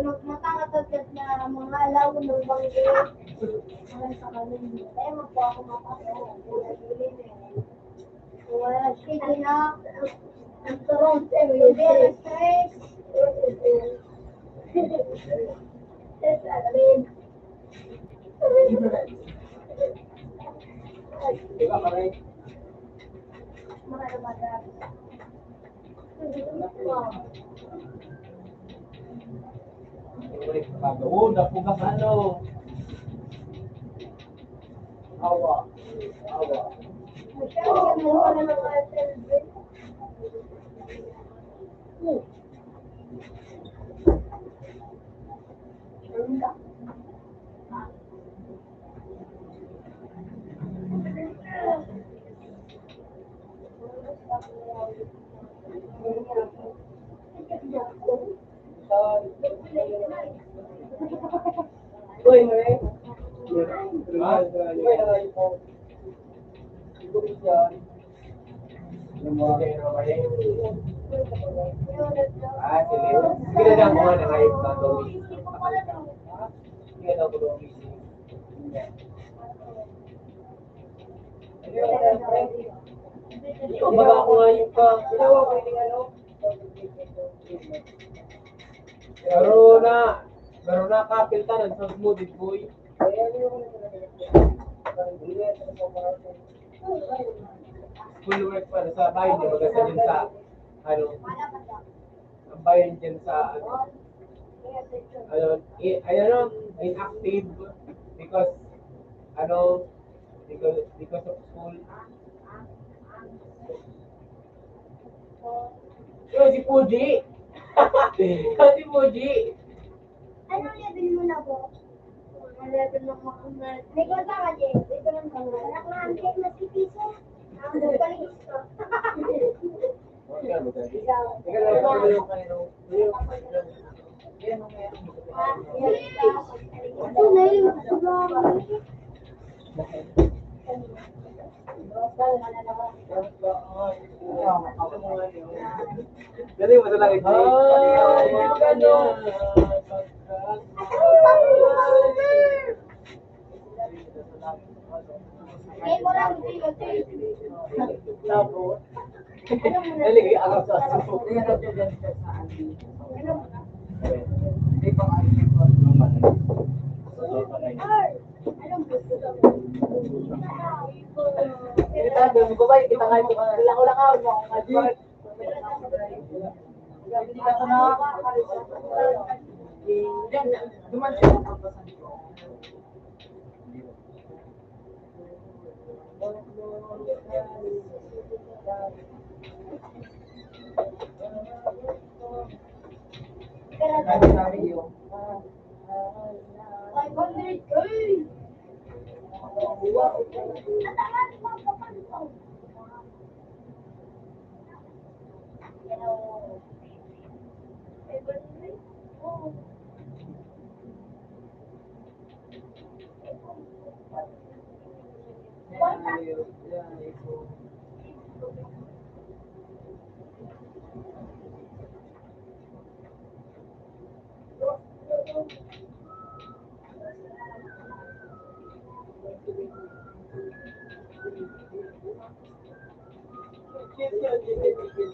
Magmatangatagad na mga alaw ng bangge. Wala sa kanila. Kaya magpo ako mapasok. Wala sige na. Ang turong sa'yo. Very stress. Stress alin. Diba, Maray? Mga madami. Oo, napugas ano. Awa. Awa. Masyadong yan wala ng mga celebrate. Uy, Maray. Ah, Uy, nakain po. Siguro yan. yung mga kayo na Maray. Ah, sige. Sige na lang mga nangayip na ito. Sige na ako doon. Kumbaga ako ngayon ka. Ginawa ko yung ano. Pero na kapil ka, nagsasmoothie boy. Ayan yung Full work pa sa bayan niya, magasa din sa, ano, ang bayan dyan sa, inactive because, because of school. Yo, si Puji! Kasi Moji. Anong level mo na po? Level ng mga may kota ka, Jay. Ito lang ba? Anak na, ang cake na si Piso. Ang paligis ko. Ikaw. Ito na yun. Galing mo talaga, Jay. Jay, ko lang, Jay. Naligay agad sa aso. Kita nga ito. Ulang-ulang mo ako nga, Jay. Duman siya ng pagpasan ko. Sabi yun. 500. Ay! Ang tagal, papapantaw.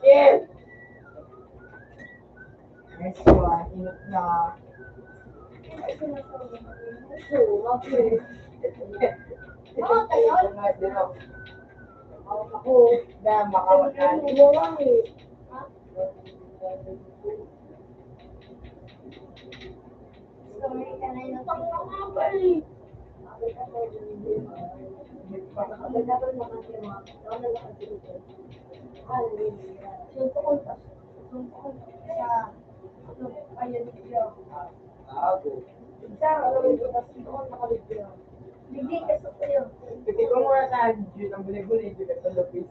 Yes! Next one, inot na. Oo, tagal. Ako, dahil makamatay. Kasi kung wala sa June, ang bulig-bulig, hindi ka sa lapis.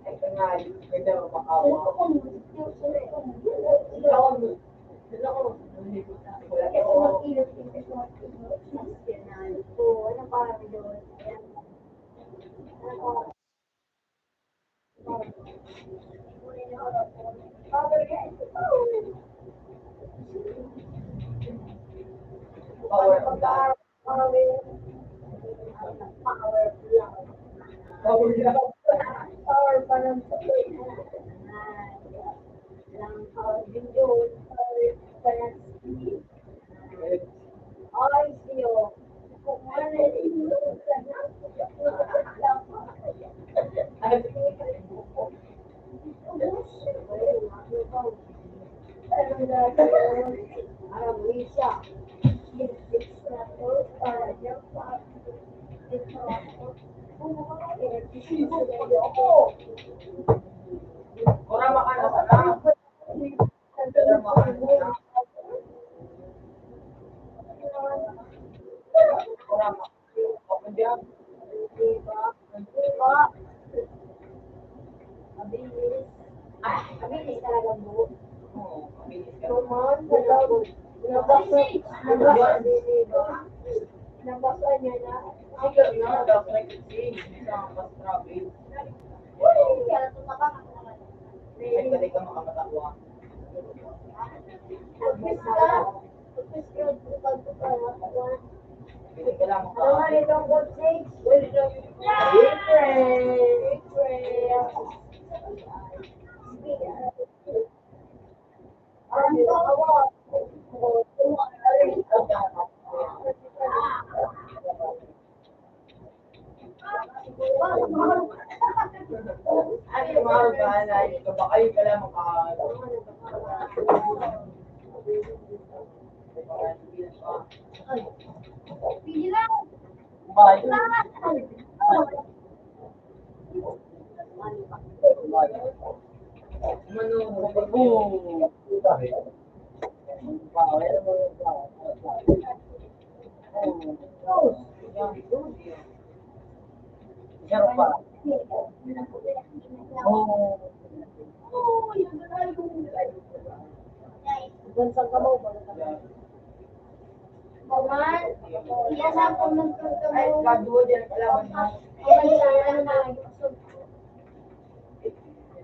Ay, kangali, ganda mapakawa. Power of God. Power pa ng ay, siyo. Kung ano yung Kurama ka na sana. Kurama ka na sana. Kurama. Okay diyan. Mabilis talaga mo. Oo, mabilis ka. Nabasa niya na. Sige na, dapat i-change. Hindi ka mas-travel. Ay, balik ka makamatakwa. Bili ka lang Ano mahal ka na ito? Baka yun ka lang Pili lang. Bye. Oo. Meron pa. Bansang kamaw ba? Baman, iya sa ako Ay, nagkakaroon. kaduwa dyan ang kalaban mo. Bansa, ano na lang yung asun.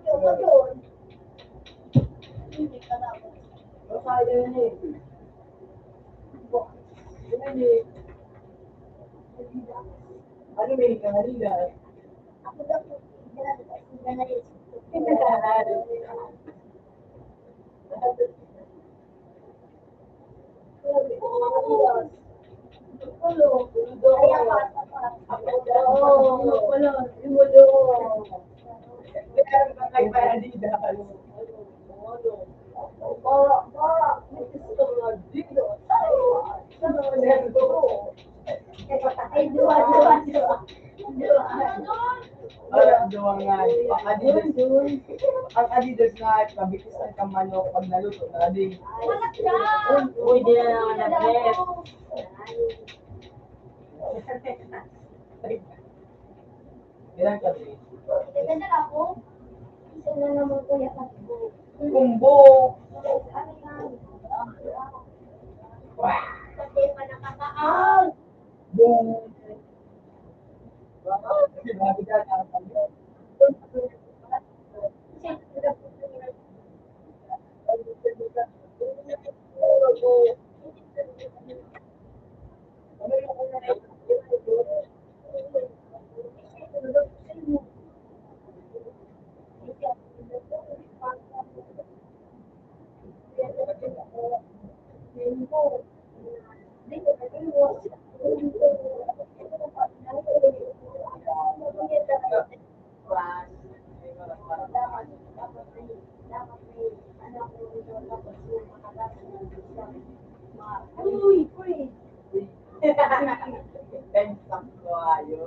Yung doon. Hindi ka dapat. Masaya yun eh. Yun eh. Ano may kanila? Ako daw po, hindi na rin. Kaya Meron pa kay Paradida. ay, dua. Ay, duwa nga. Ang Adidas nga, kabitis ng kamano pag naluto na din. Uy, di na naman nag-rep. Ilan ka din? Ganda ako. Isa na naman kuya Katbo. Kumbo! Ano yan? Kasi pa nakakaal. Boom! Sinabi ka na ang Uy, uy. Thanks ang kayo.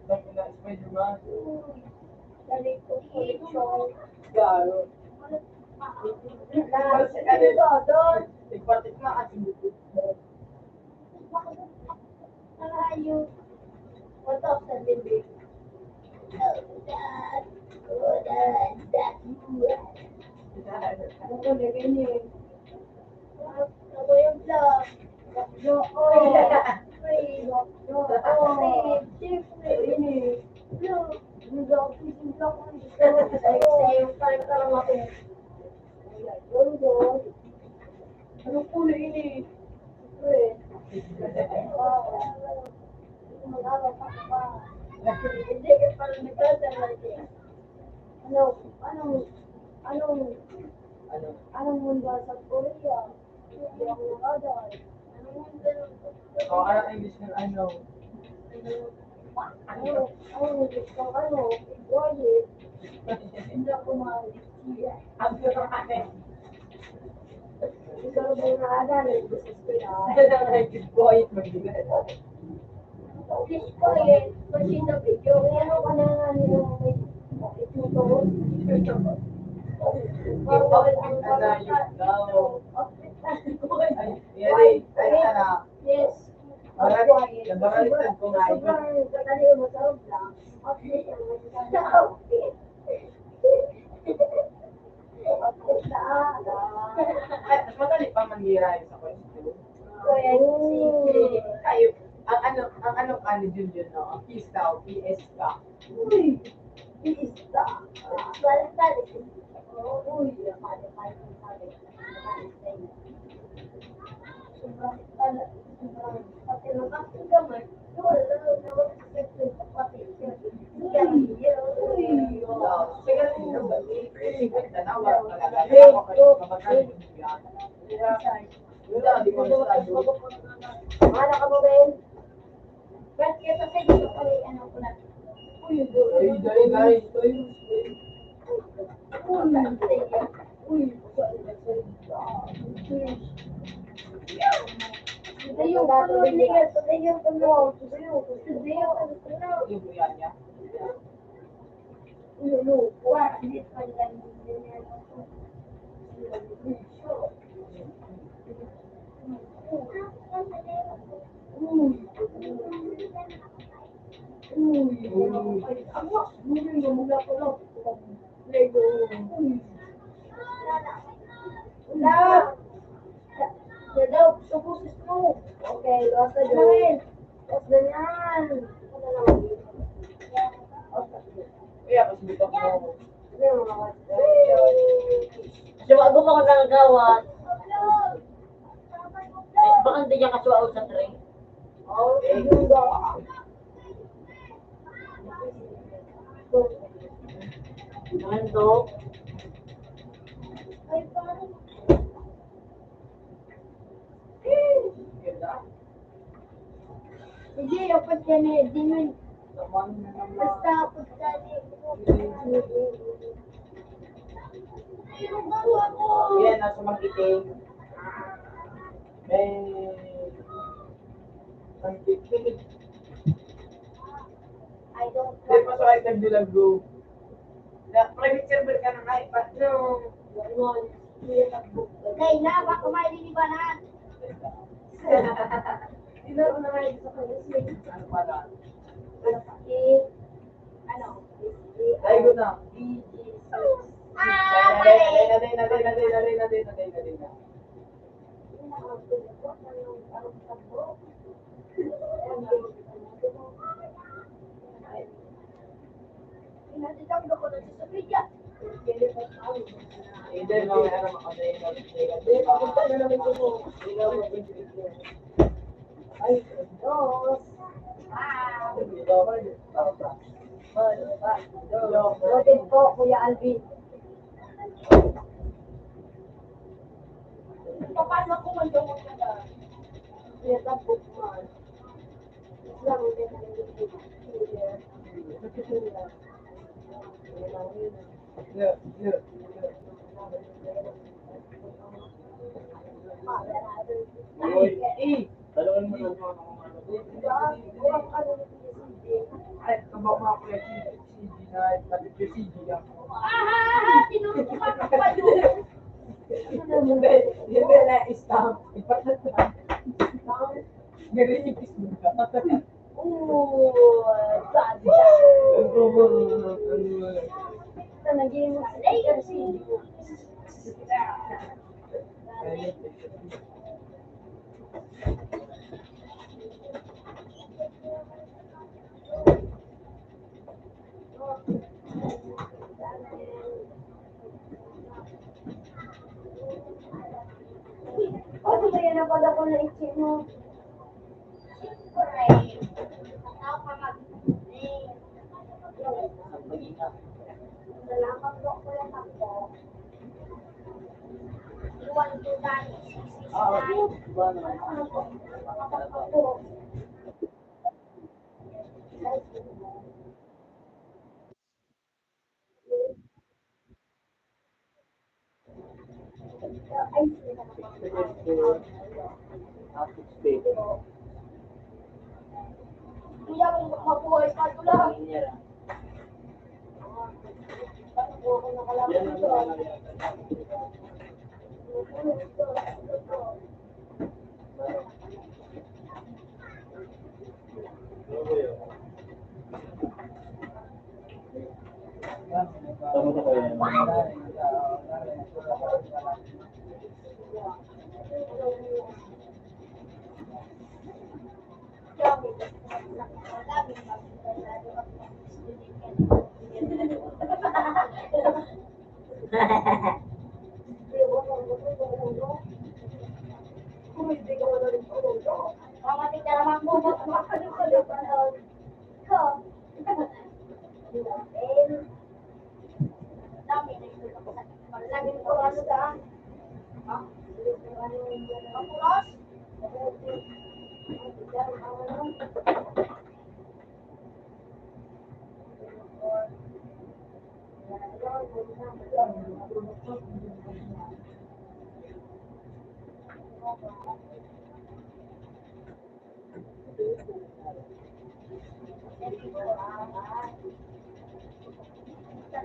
Sabi na, Spider-Man. Dali ko collection. Garo. Doon. Tigpatik na kasi Ayaw. What up, sa bibig? Ano ko na ganyan? Ako yung vlog. Ano po na ini? Hindi ka pala nagtatanong. Anong mundo sa Korea? Hindi ako nakadaan. Anong mundo? O, ano ang English ng ano? Wait, hindi ako ma-siya. Ang sarap. Ikaw ba na ada na sa eskwela? Quiet mag-ibig. Please ko eh, kasi na video. Ano ka na nga nila may itutuon? Yes. Nabaliktad ko nga ito. Sobrang kadali mo sa vlog. Outfit ang outfit. Outfit na Ay, mas madali pa mangira yun sa question. Kaya yung Kayo, ang ano Junjun, no? Ang P-Scout, P-S-Scout. uy, pista. Balik. Uy, sobrang pati ng aking gamay. Wala na mag-accept yung kapatid. Sige, sige, tanawa talaga. Ako kayo, kapag di ko masyado. Mana ka mo, Ben? Ba't kaya sa dito ko ano ko na? Uy, Guys. Yung buyan niya. Ilulupo. Hindi pa lang din yan. Okay, basta dyan. Basta yan. Kaya kasi dito ako. Kasi bago mo ako nakagawat, baka hindi niya kasuwaot sa train. Ano? Hindi, dapat yan eh. Di yun. Basta dapat yan eh. Yan, nasa magiting. May... Ang titig. I don't Hindi pa sa item bilang go. Na private server ka ng iPad. No. Nay, na, baka mailini ba na? Ano pala? Ano? Ay, go na. Ah, mali! Na. Pinatitang ko na sa Sophia. Hindi, mamaya na makasaya na. Dos. Wow. Rotin po, Kuya Alvin. Paano kung mandungon ka na? Kuya Tapos man. Islam, hindi na Talungan mo na ako kung ano. Ay, kabak mga kuya CG na, tapos yung CG lang. Tinuro ka pa doon. Hindi na stamp. Nire-repeat mo ka. Sabi sa naging kasi. Ano ba yan ang pala ko na itin mo? Nalaman ko ko lang ako. Iwan ko dahil Kuya, kung mabuhay ka ito lang. Tama na kayo. Mamating ka naman mo, makalukalog ka na. Ko. Dami na ito. Laging ko ano daan. Ang pulos? Oy,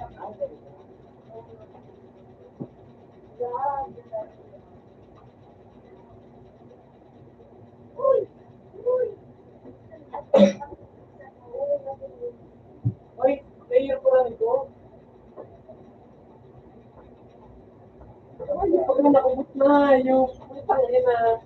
player ko lang ito. Ay, pag na nakubot na, yung putang ina.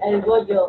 El Goyo.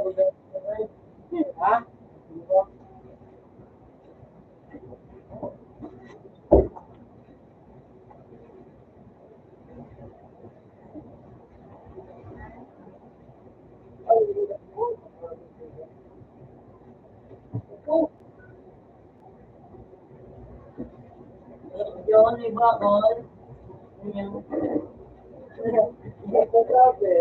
Ha? Yun, may bakol. Yun. Hindi ko sabi.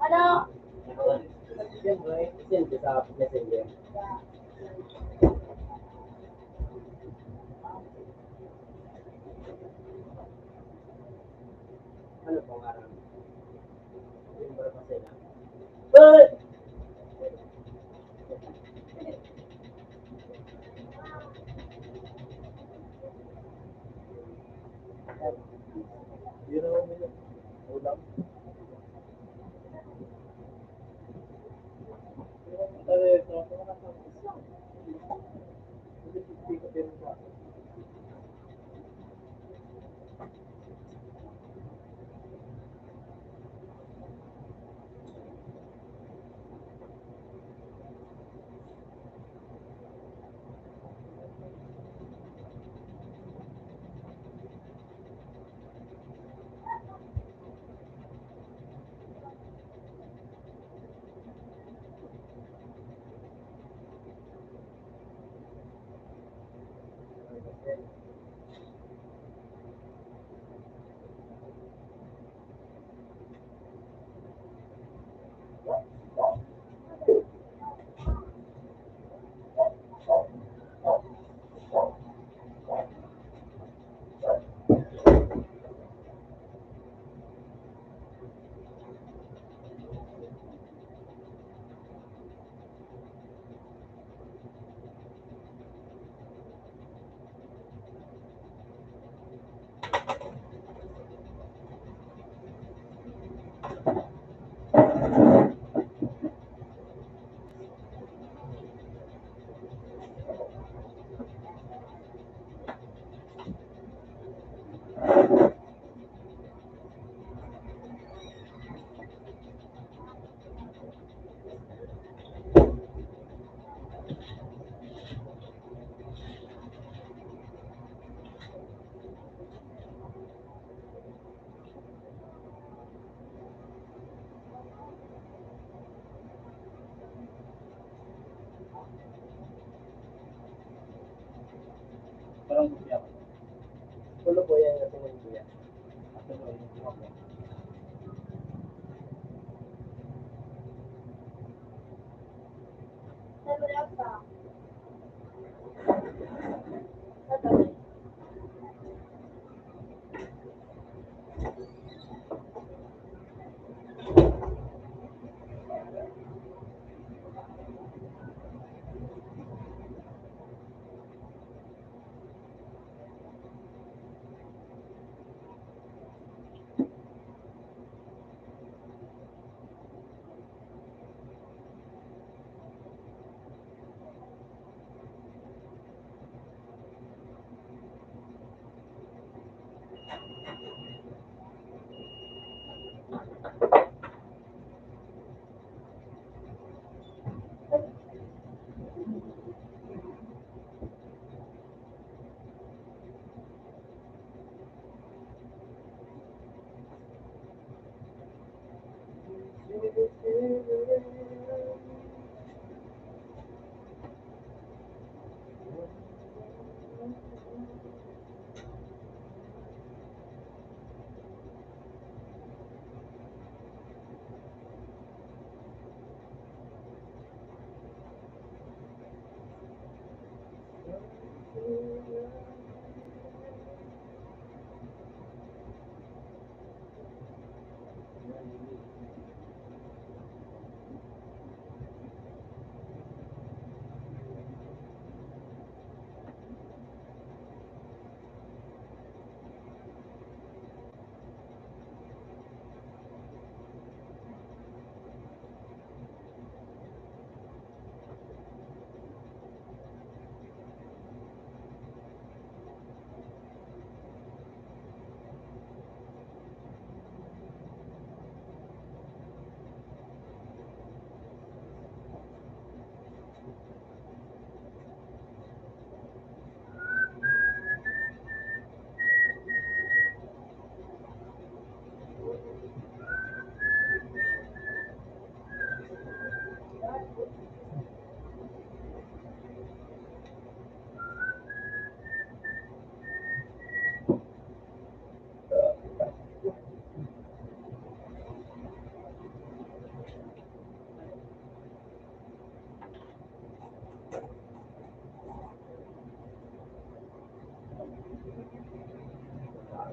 Ano? Send ko sa messenger. Ano pong araw? Yung para pa sila. But, You know, ulam.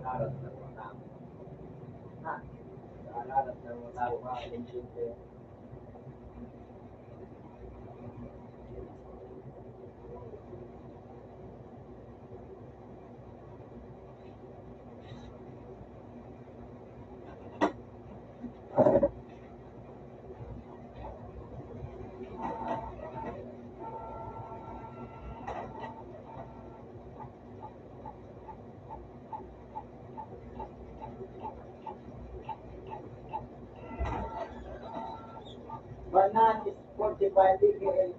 Alat ng mga tao. Ha? Alat ng mga tao, makakalimutin ko. Banan is 45 degrees.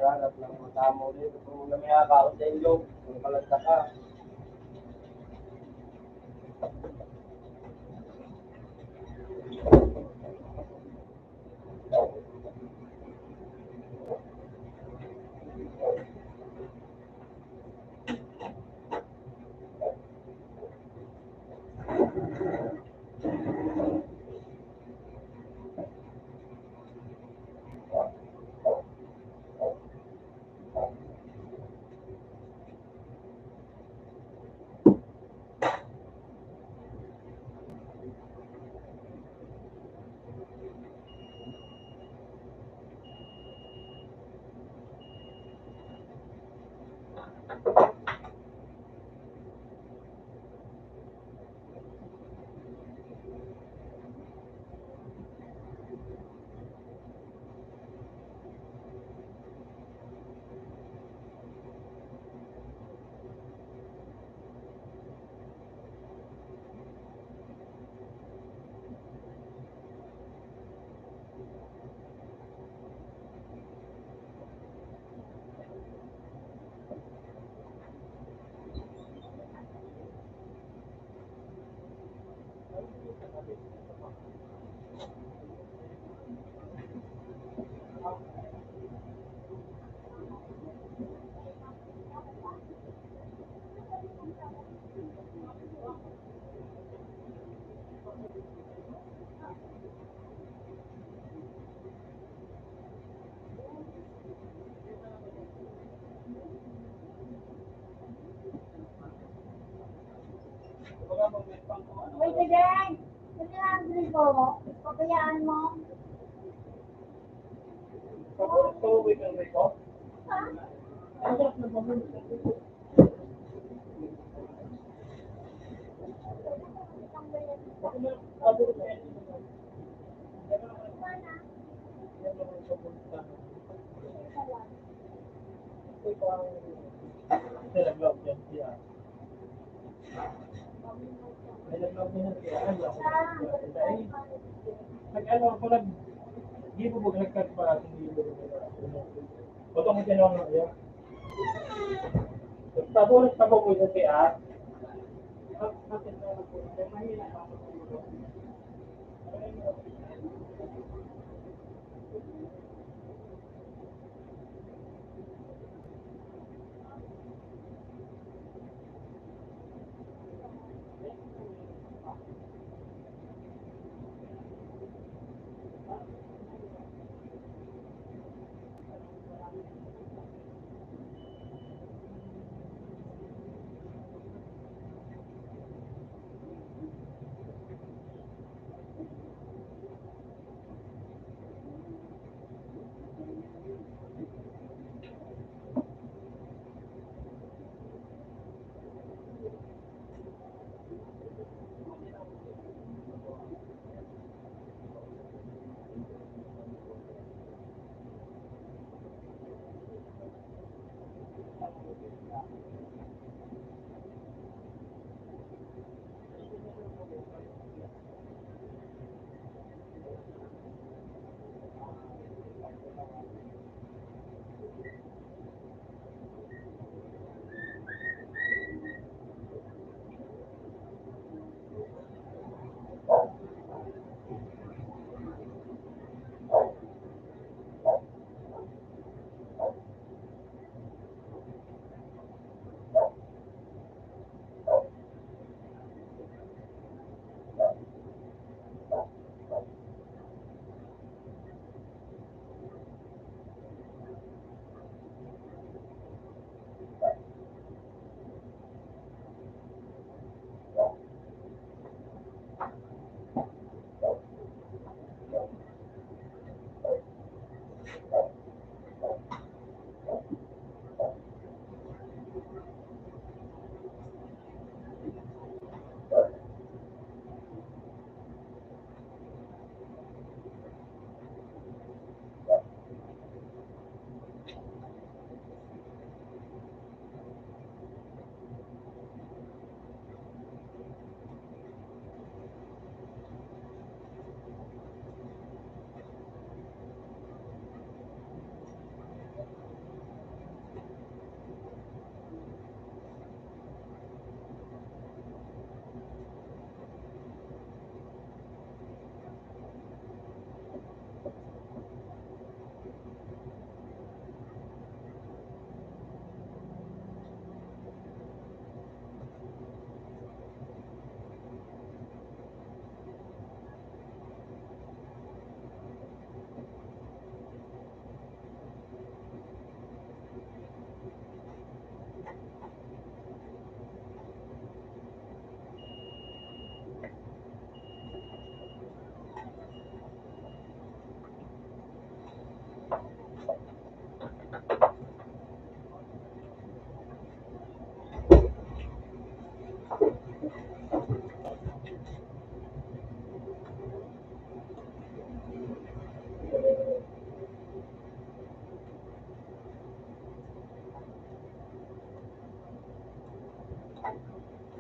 Alat ng mga tao dito. Kung namaya ka ako sa ilog, kung malagda ka. Wait, Deng! Ano lang ko? Pabayaan mo? Pauwi ka na ito? Ha? Ang sarap ng pamilya. Ako na, sabi ko sa inyo, Mana? yan naman sa punta. Isa lang. Ito parang, kasi nag-vlog yan siya. May nag-vlog yan siya. Ano ako? Dahil, nag-ano ako, hindi mo bugagkat pa, hindi mo bugagkat. Potong mo tinawag na kayo. Tabo mo sa siya. Bakit na ako? Mahina ako.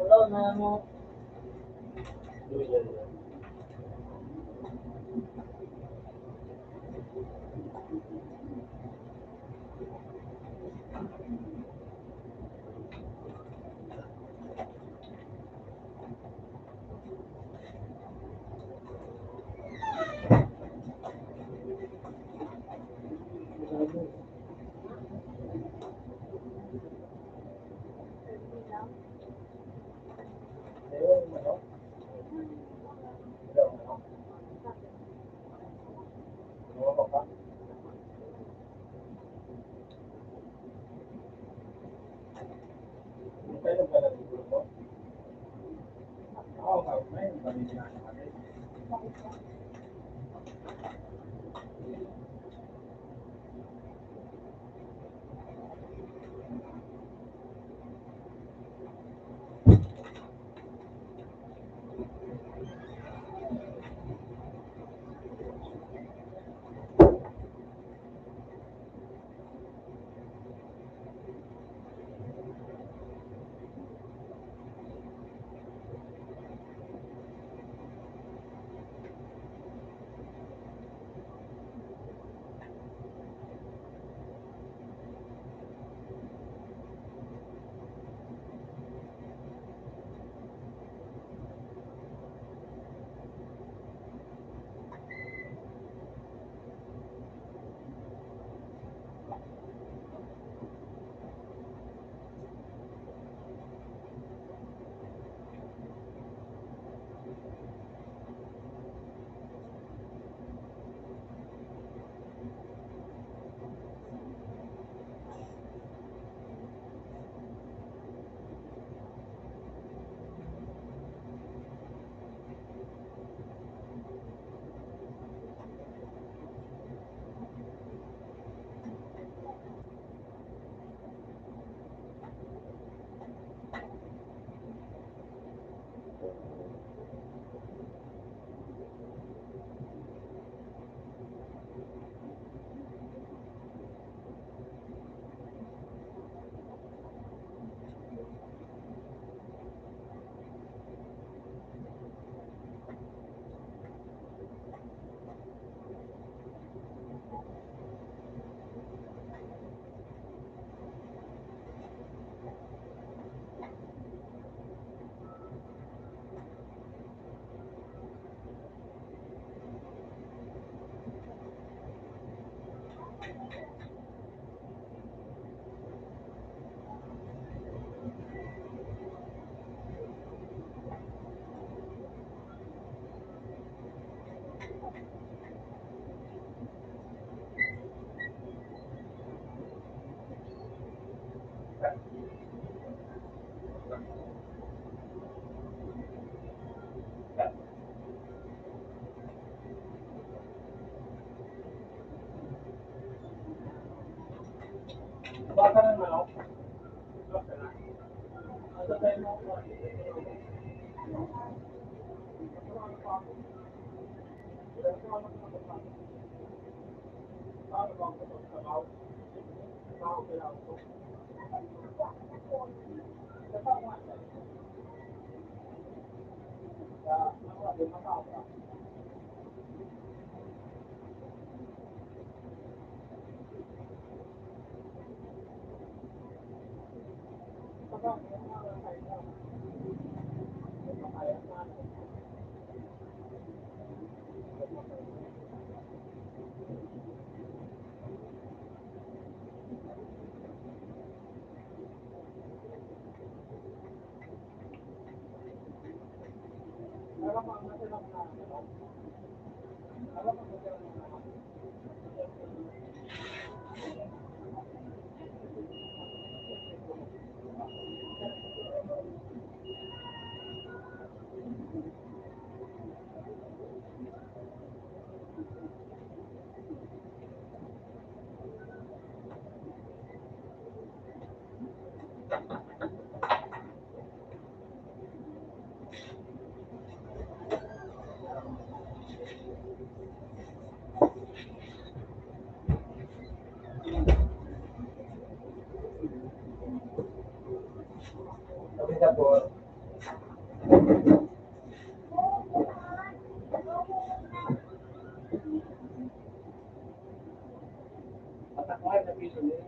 Wala na mo. Oo, kahit may balik na natin. Baka ng manok. Ano tayo mo? Sabi na po, matakay na piso niya.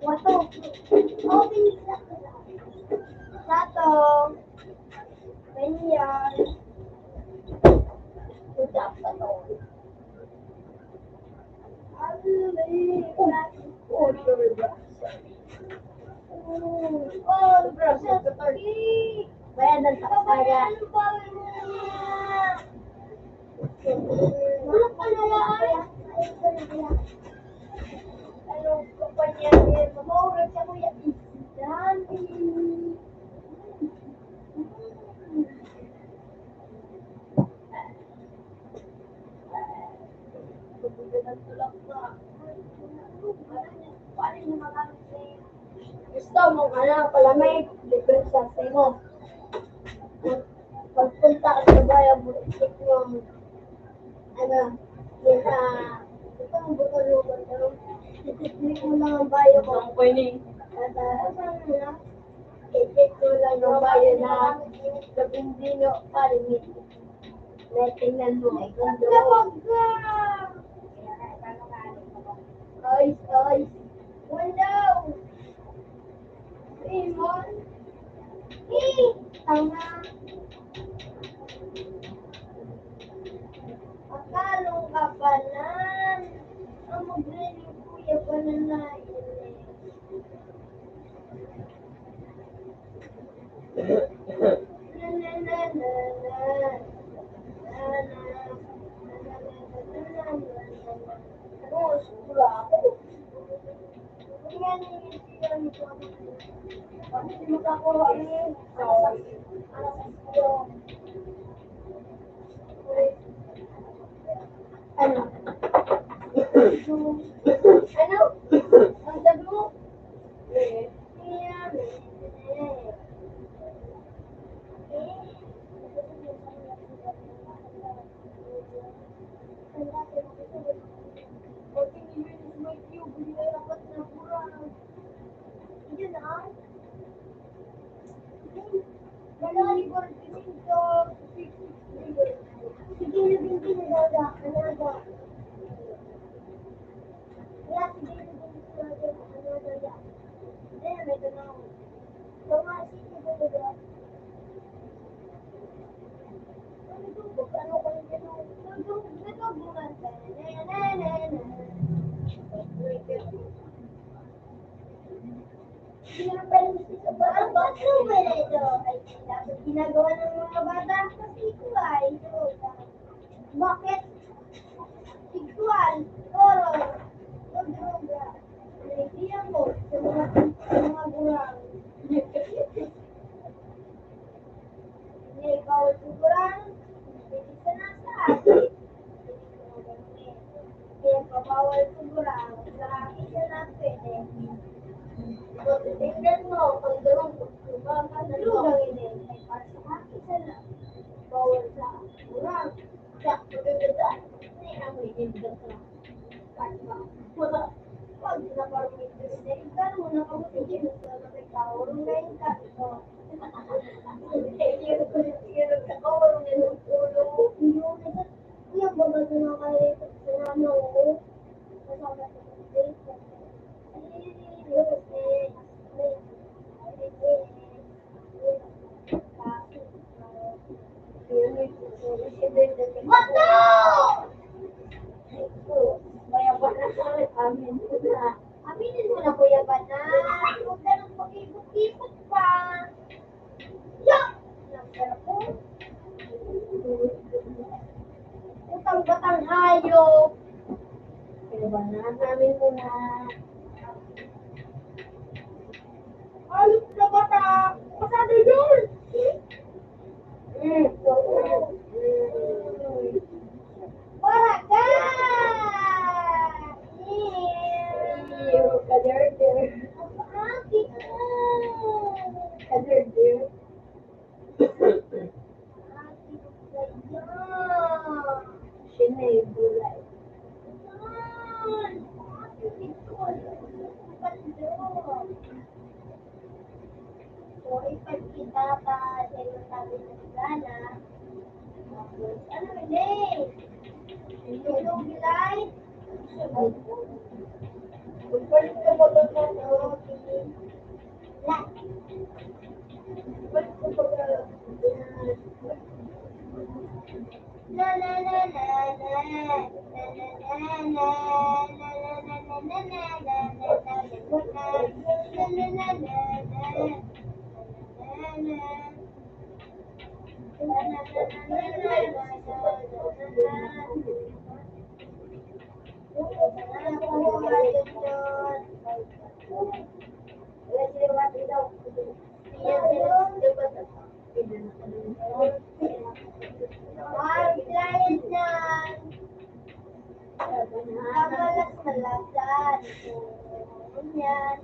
Wato. Open Sato. Ganyan. Udap sa to. Oh, bro. Bayanan sa kaya. Wala pa na lang. Ano pa niya? Mamawag siya kuya. Dami. Gusto mo ka na pala may libre sa mo. Pagpunta ka sa bayan mo, isip mo, ano, yun ito ang buto-lugan pero isip mo lang ang bayo ko. Ang pwede. Isip mo lang ang bayo na Sabindino Parimit. Tingnan mo. Kapag Oy. Window! Simon! Tanga! Akalong ka pa nan! Ang magre yung kuya pa na na Ano? Ang sabi mo? Ginagawa ng mga bata kasi ikuay. Bakit? Ikual, oro, droga. Naiiyak mo sa mga gurang. Hindi ikaw sigurang, hindi ka nasa atin. Kaya pabawal sigurang, sa akin ka na pwede. Tingnan mo, ang durong baka na lugang ini ay para sa akin ka na. Bawal sa gurang. Sa pagkaganda, hindi na mo inindag na. Pag naparumit ko na ikaw mo nakabuti sa nakitaw, ngayon ka ito. Hirap ka ko, nilong ulo. Kuya, baga doon ang kalipot sa nano ko. Kasama sa pagkita. Aminin mo na, Kuya Bana. na. Alis na bata! Masabi yun! So, ipagkita pa sa'yo sabi ng gana. Ano ulit? Yung bilay? Balik ka ba doon na? Lahat. Balik ka ba doon? La la la la la la la la la Ay, client yan. Nakalas-malasan. Yan.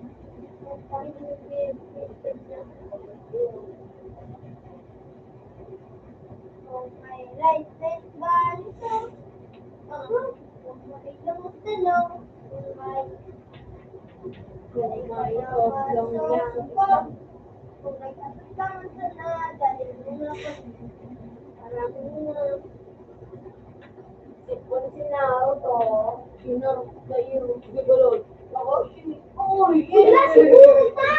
Okay, right, let's balito. Kung makikita mo tanong, kung may kasama sa na, dahil muna ko, parang muna. Kung sinaw to, sinarap kayo, gagulod. Ako, uy! Wala siguro pa!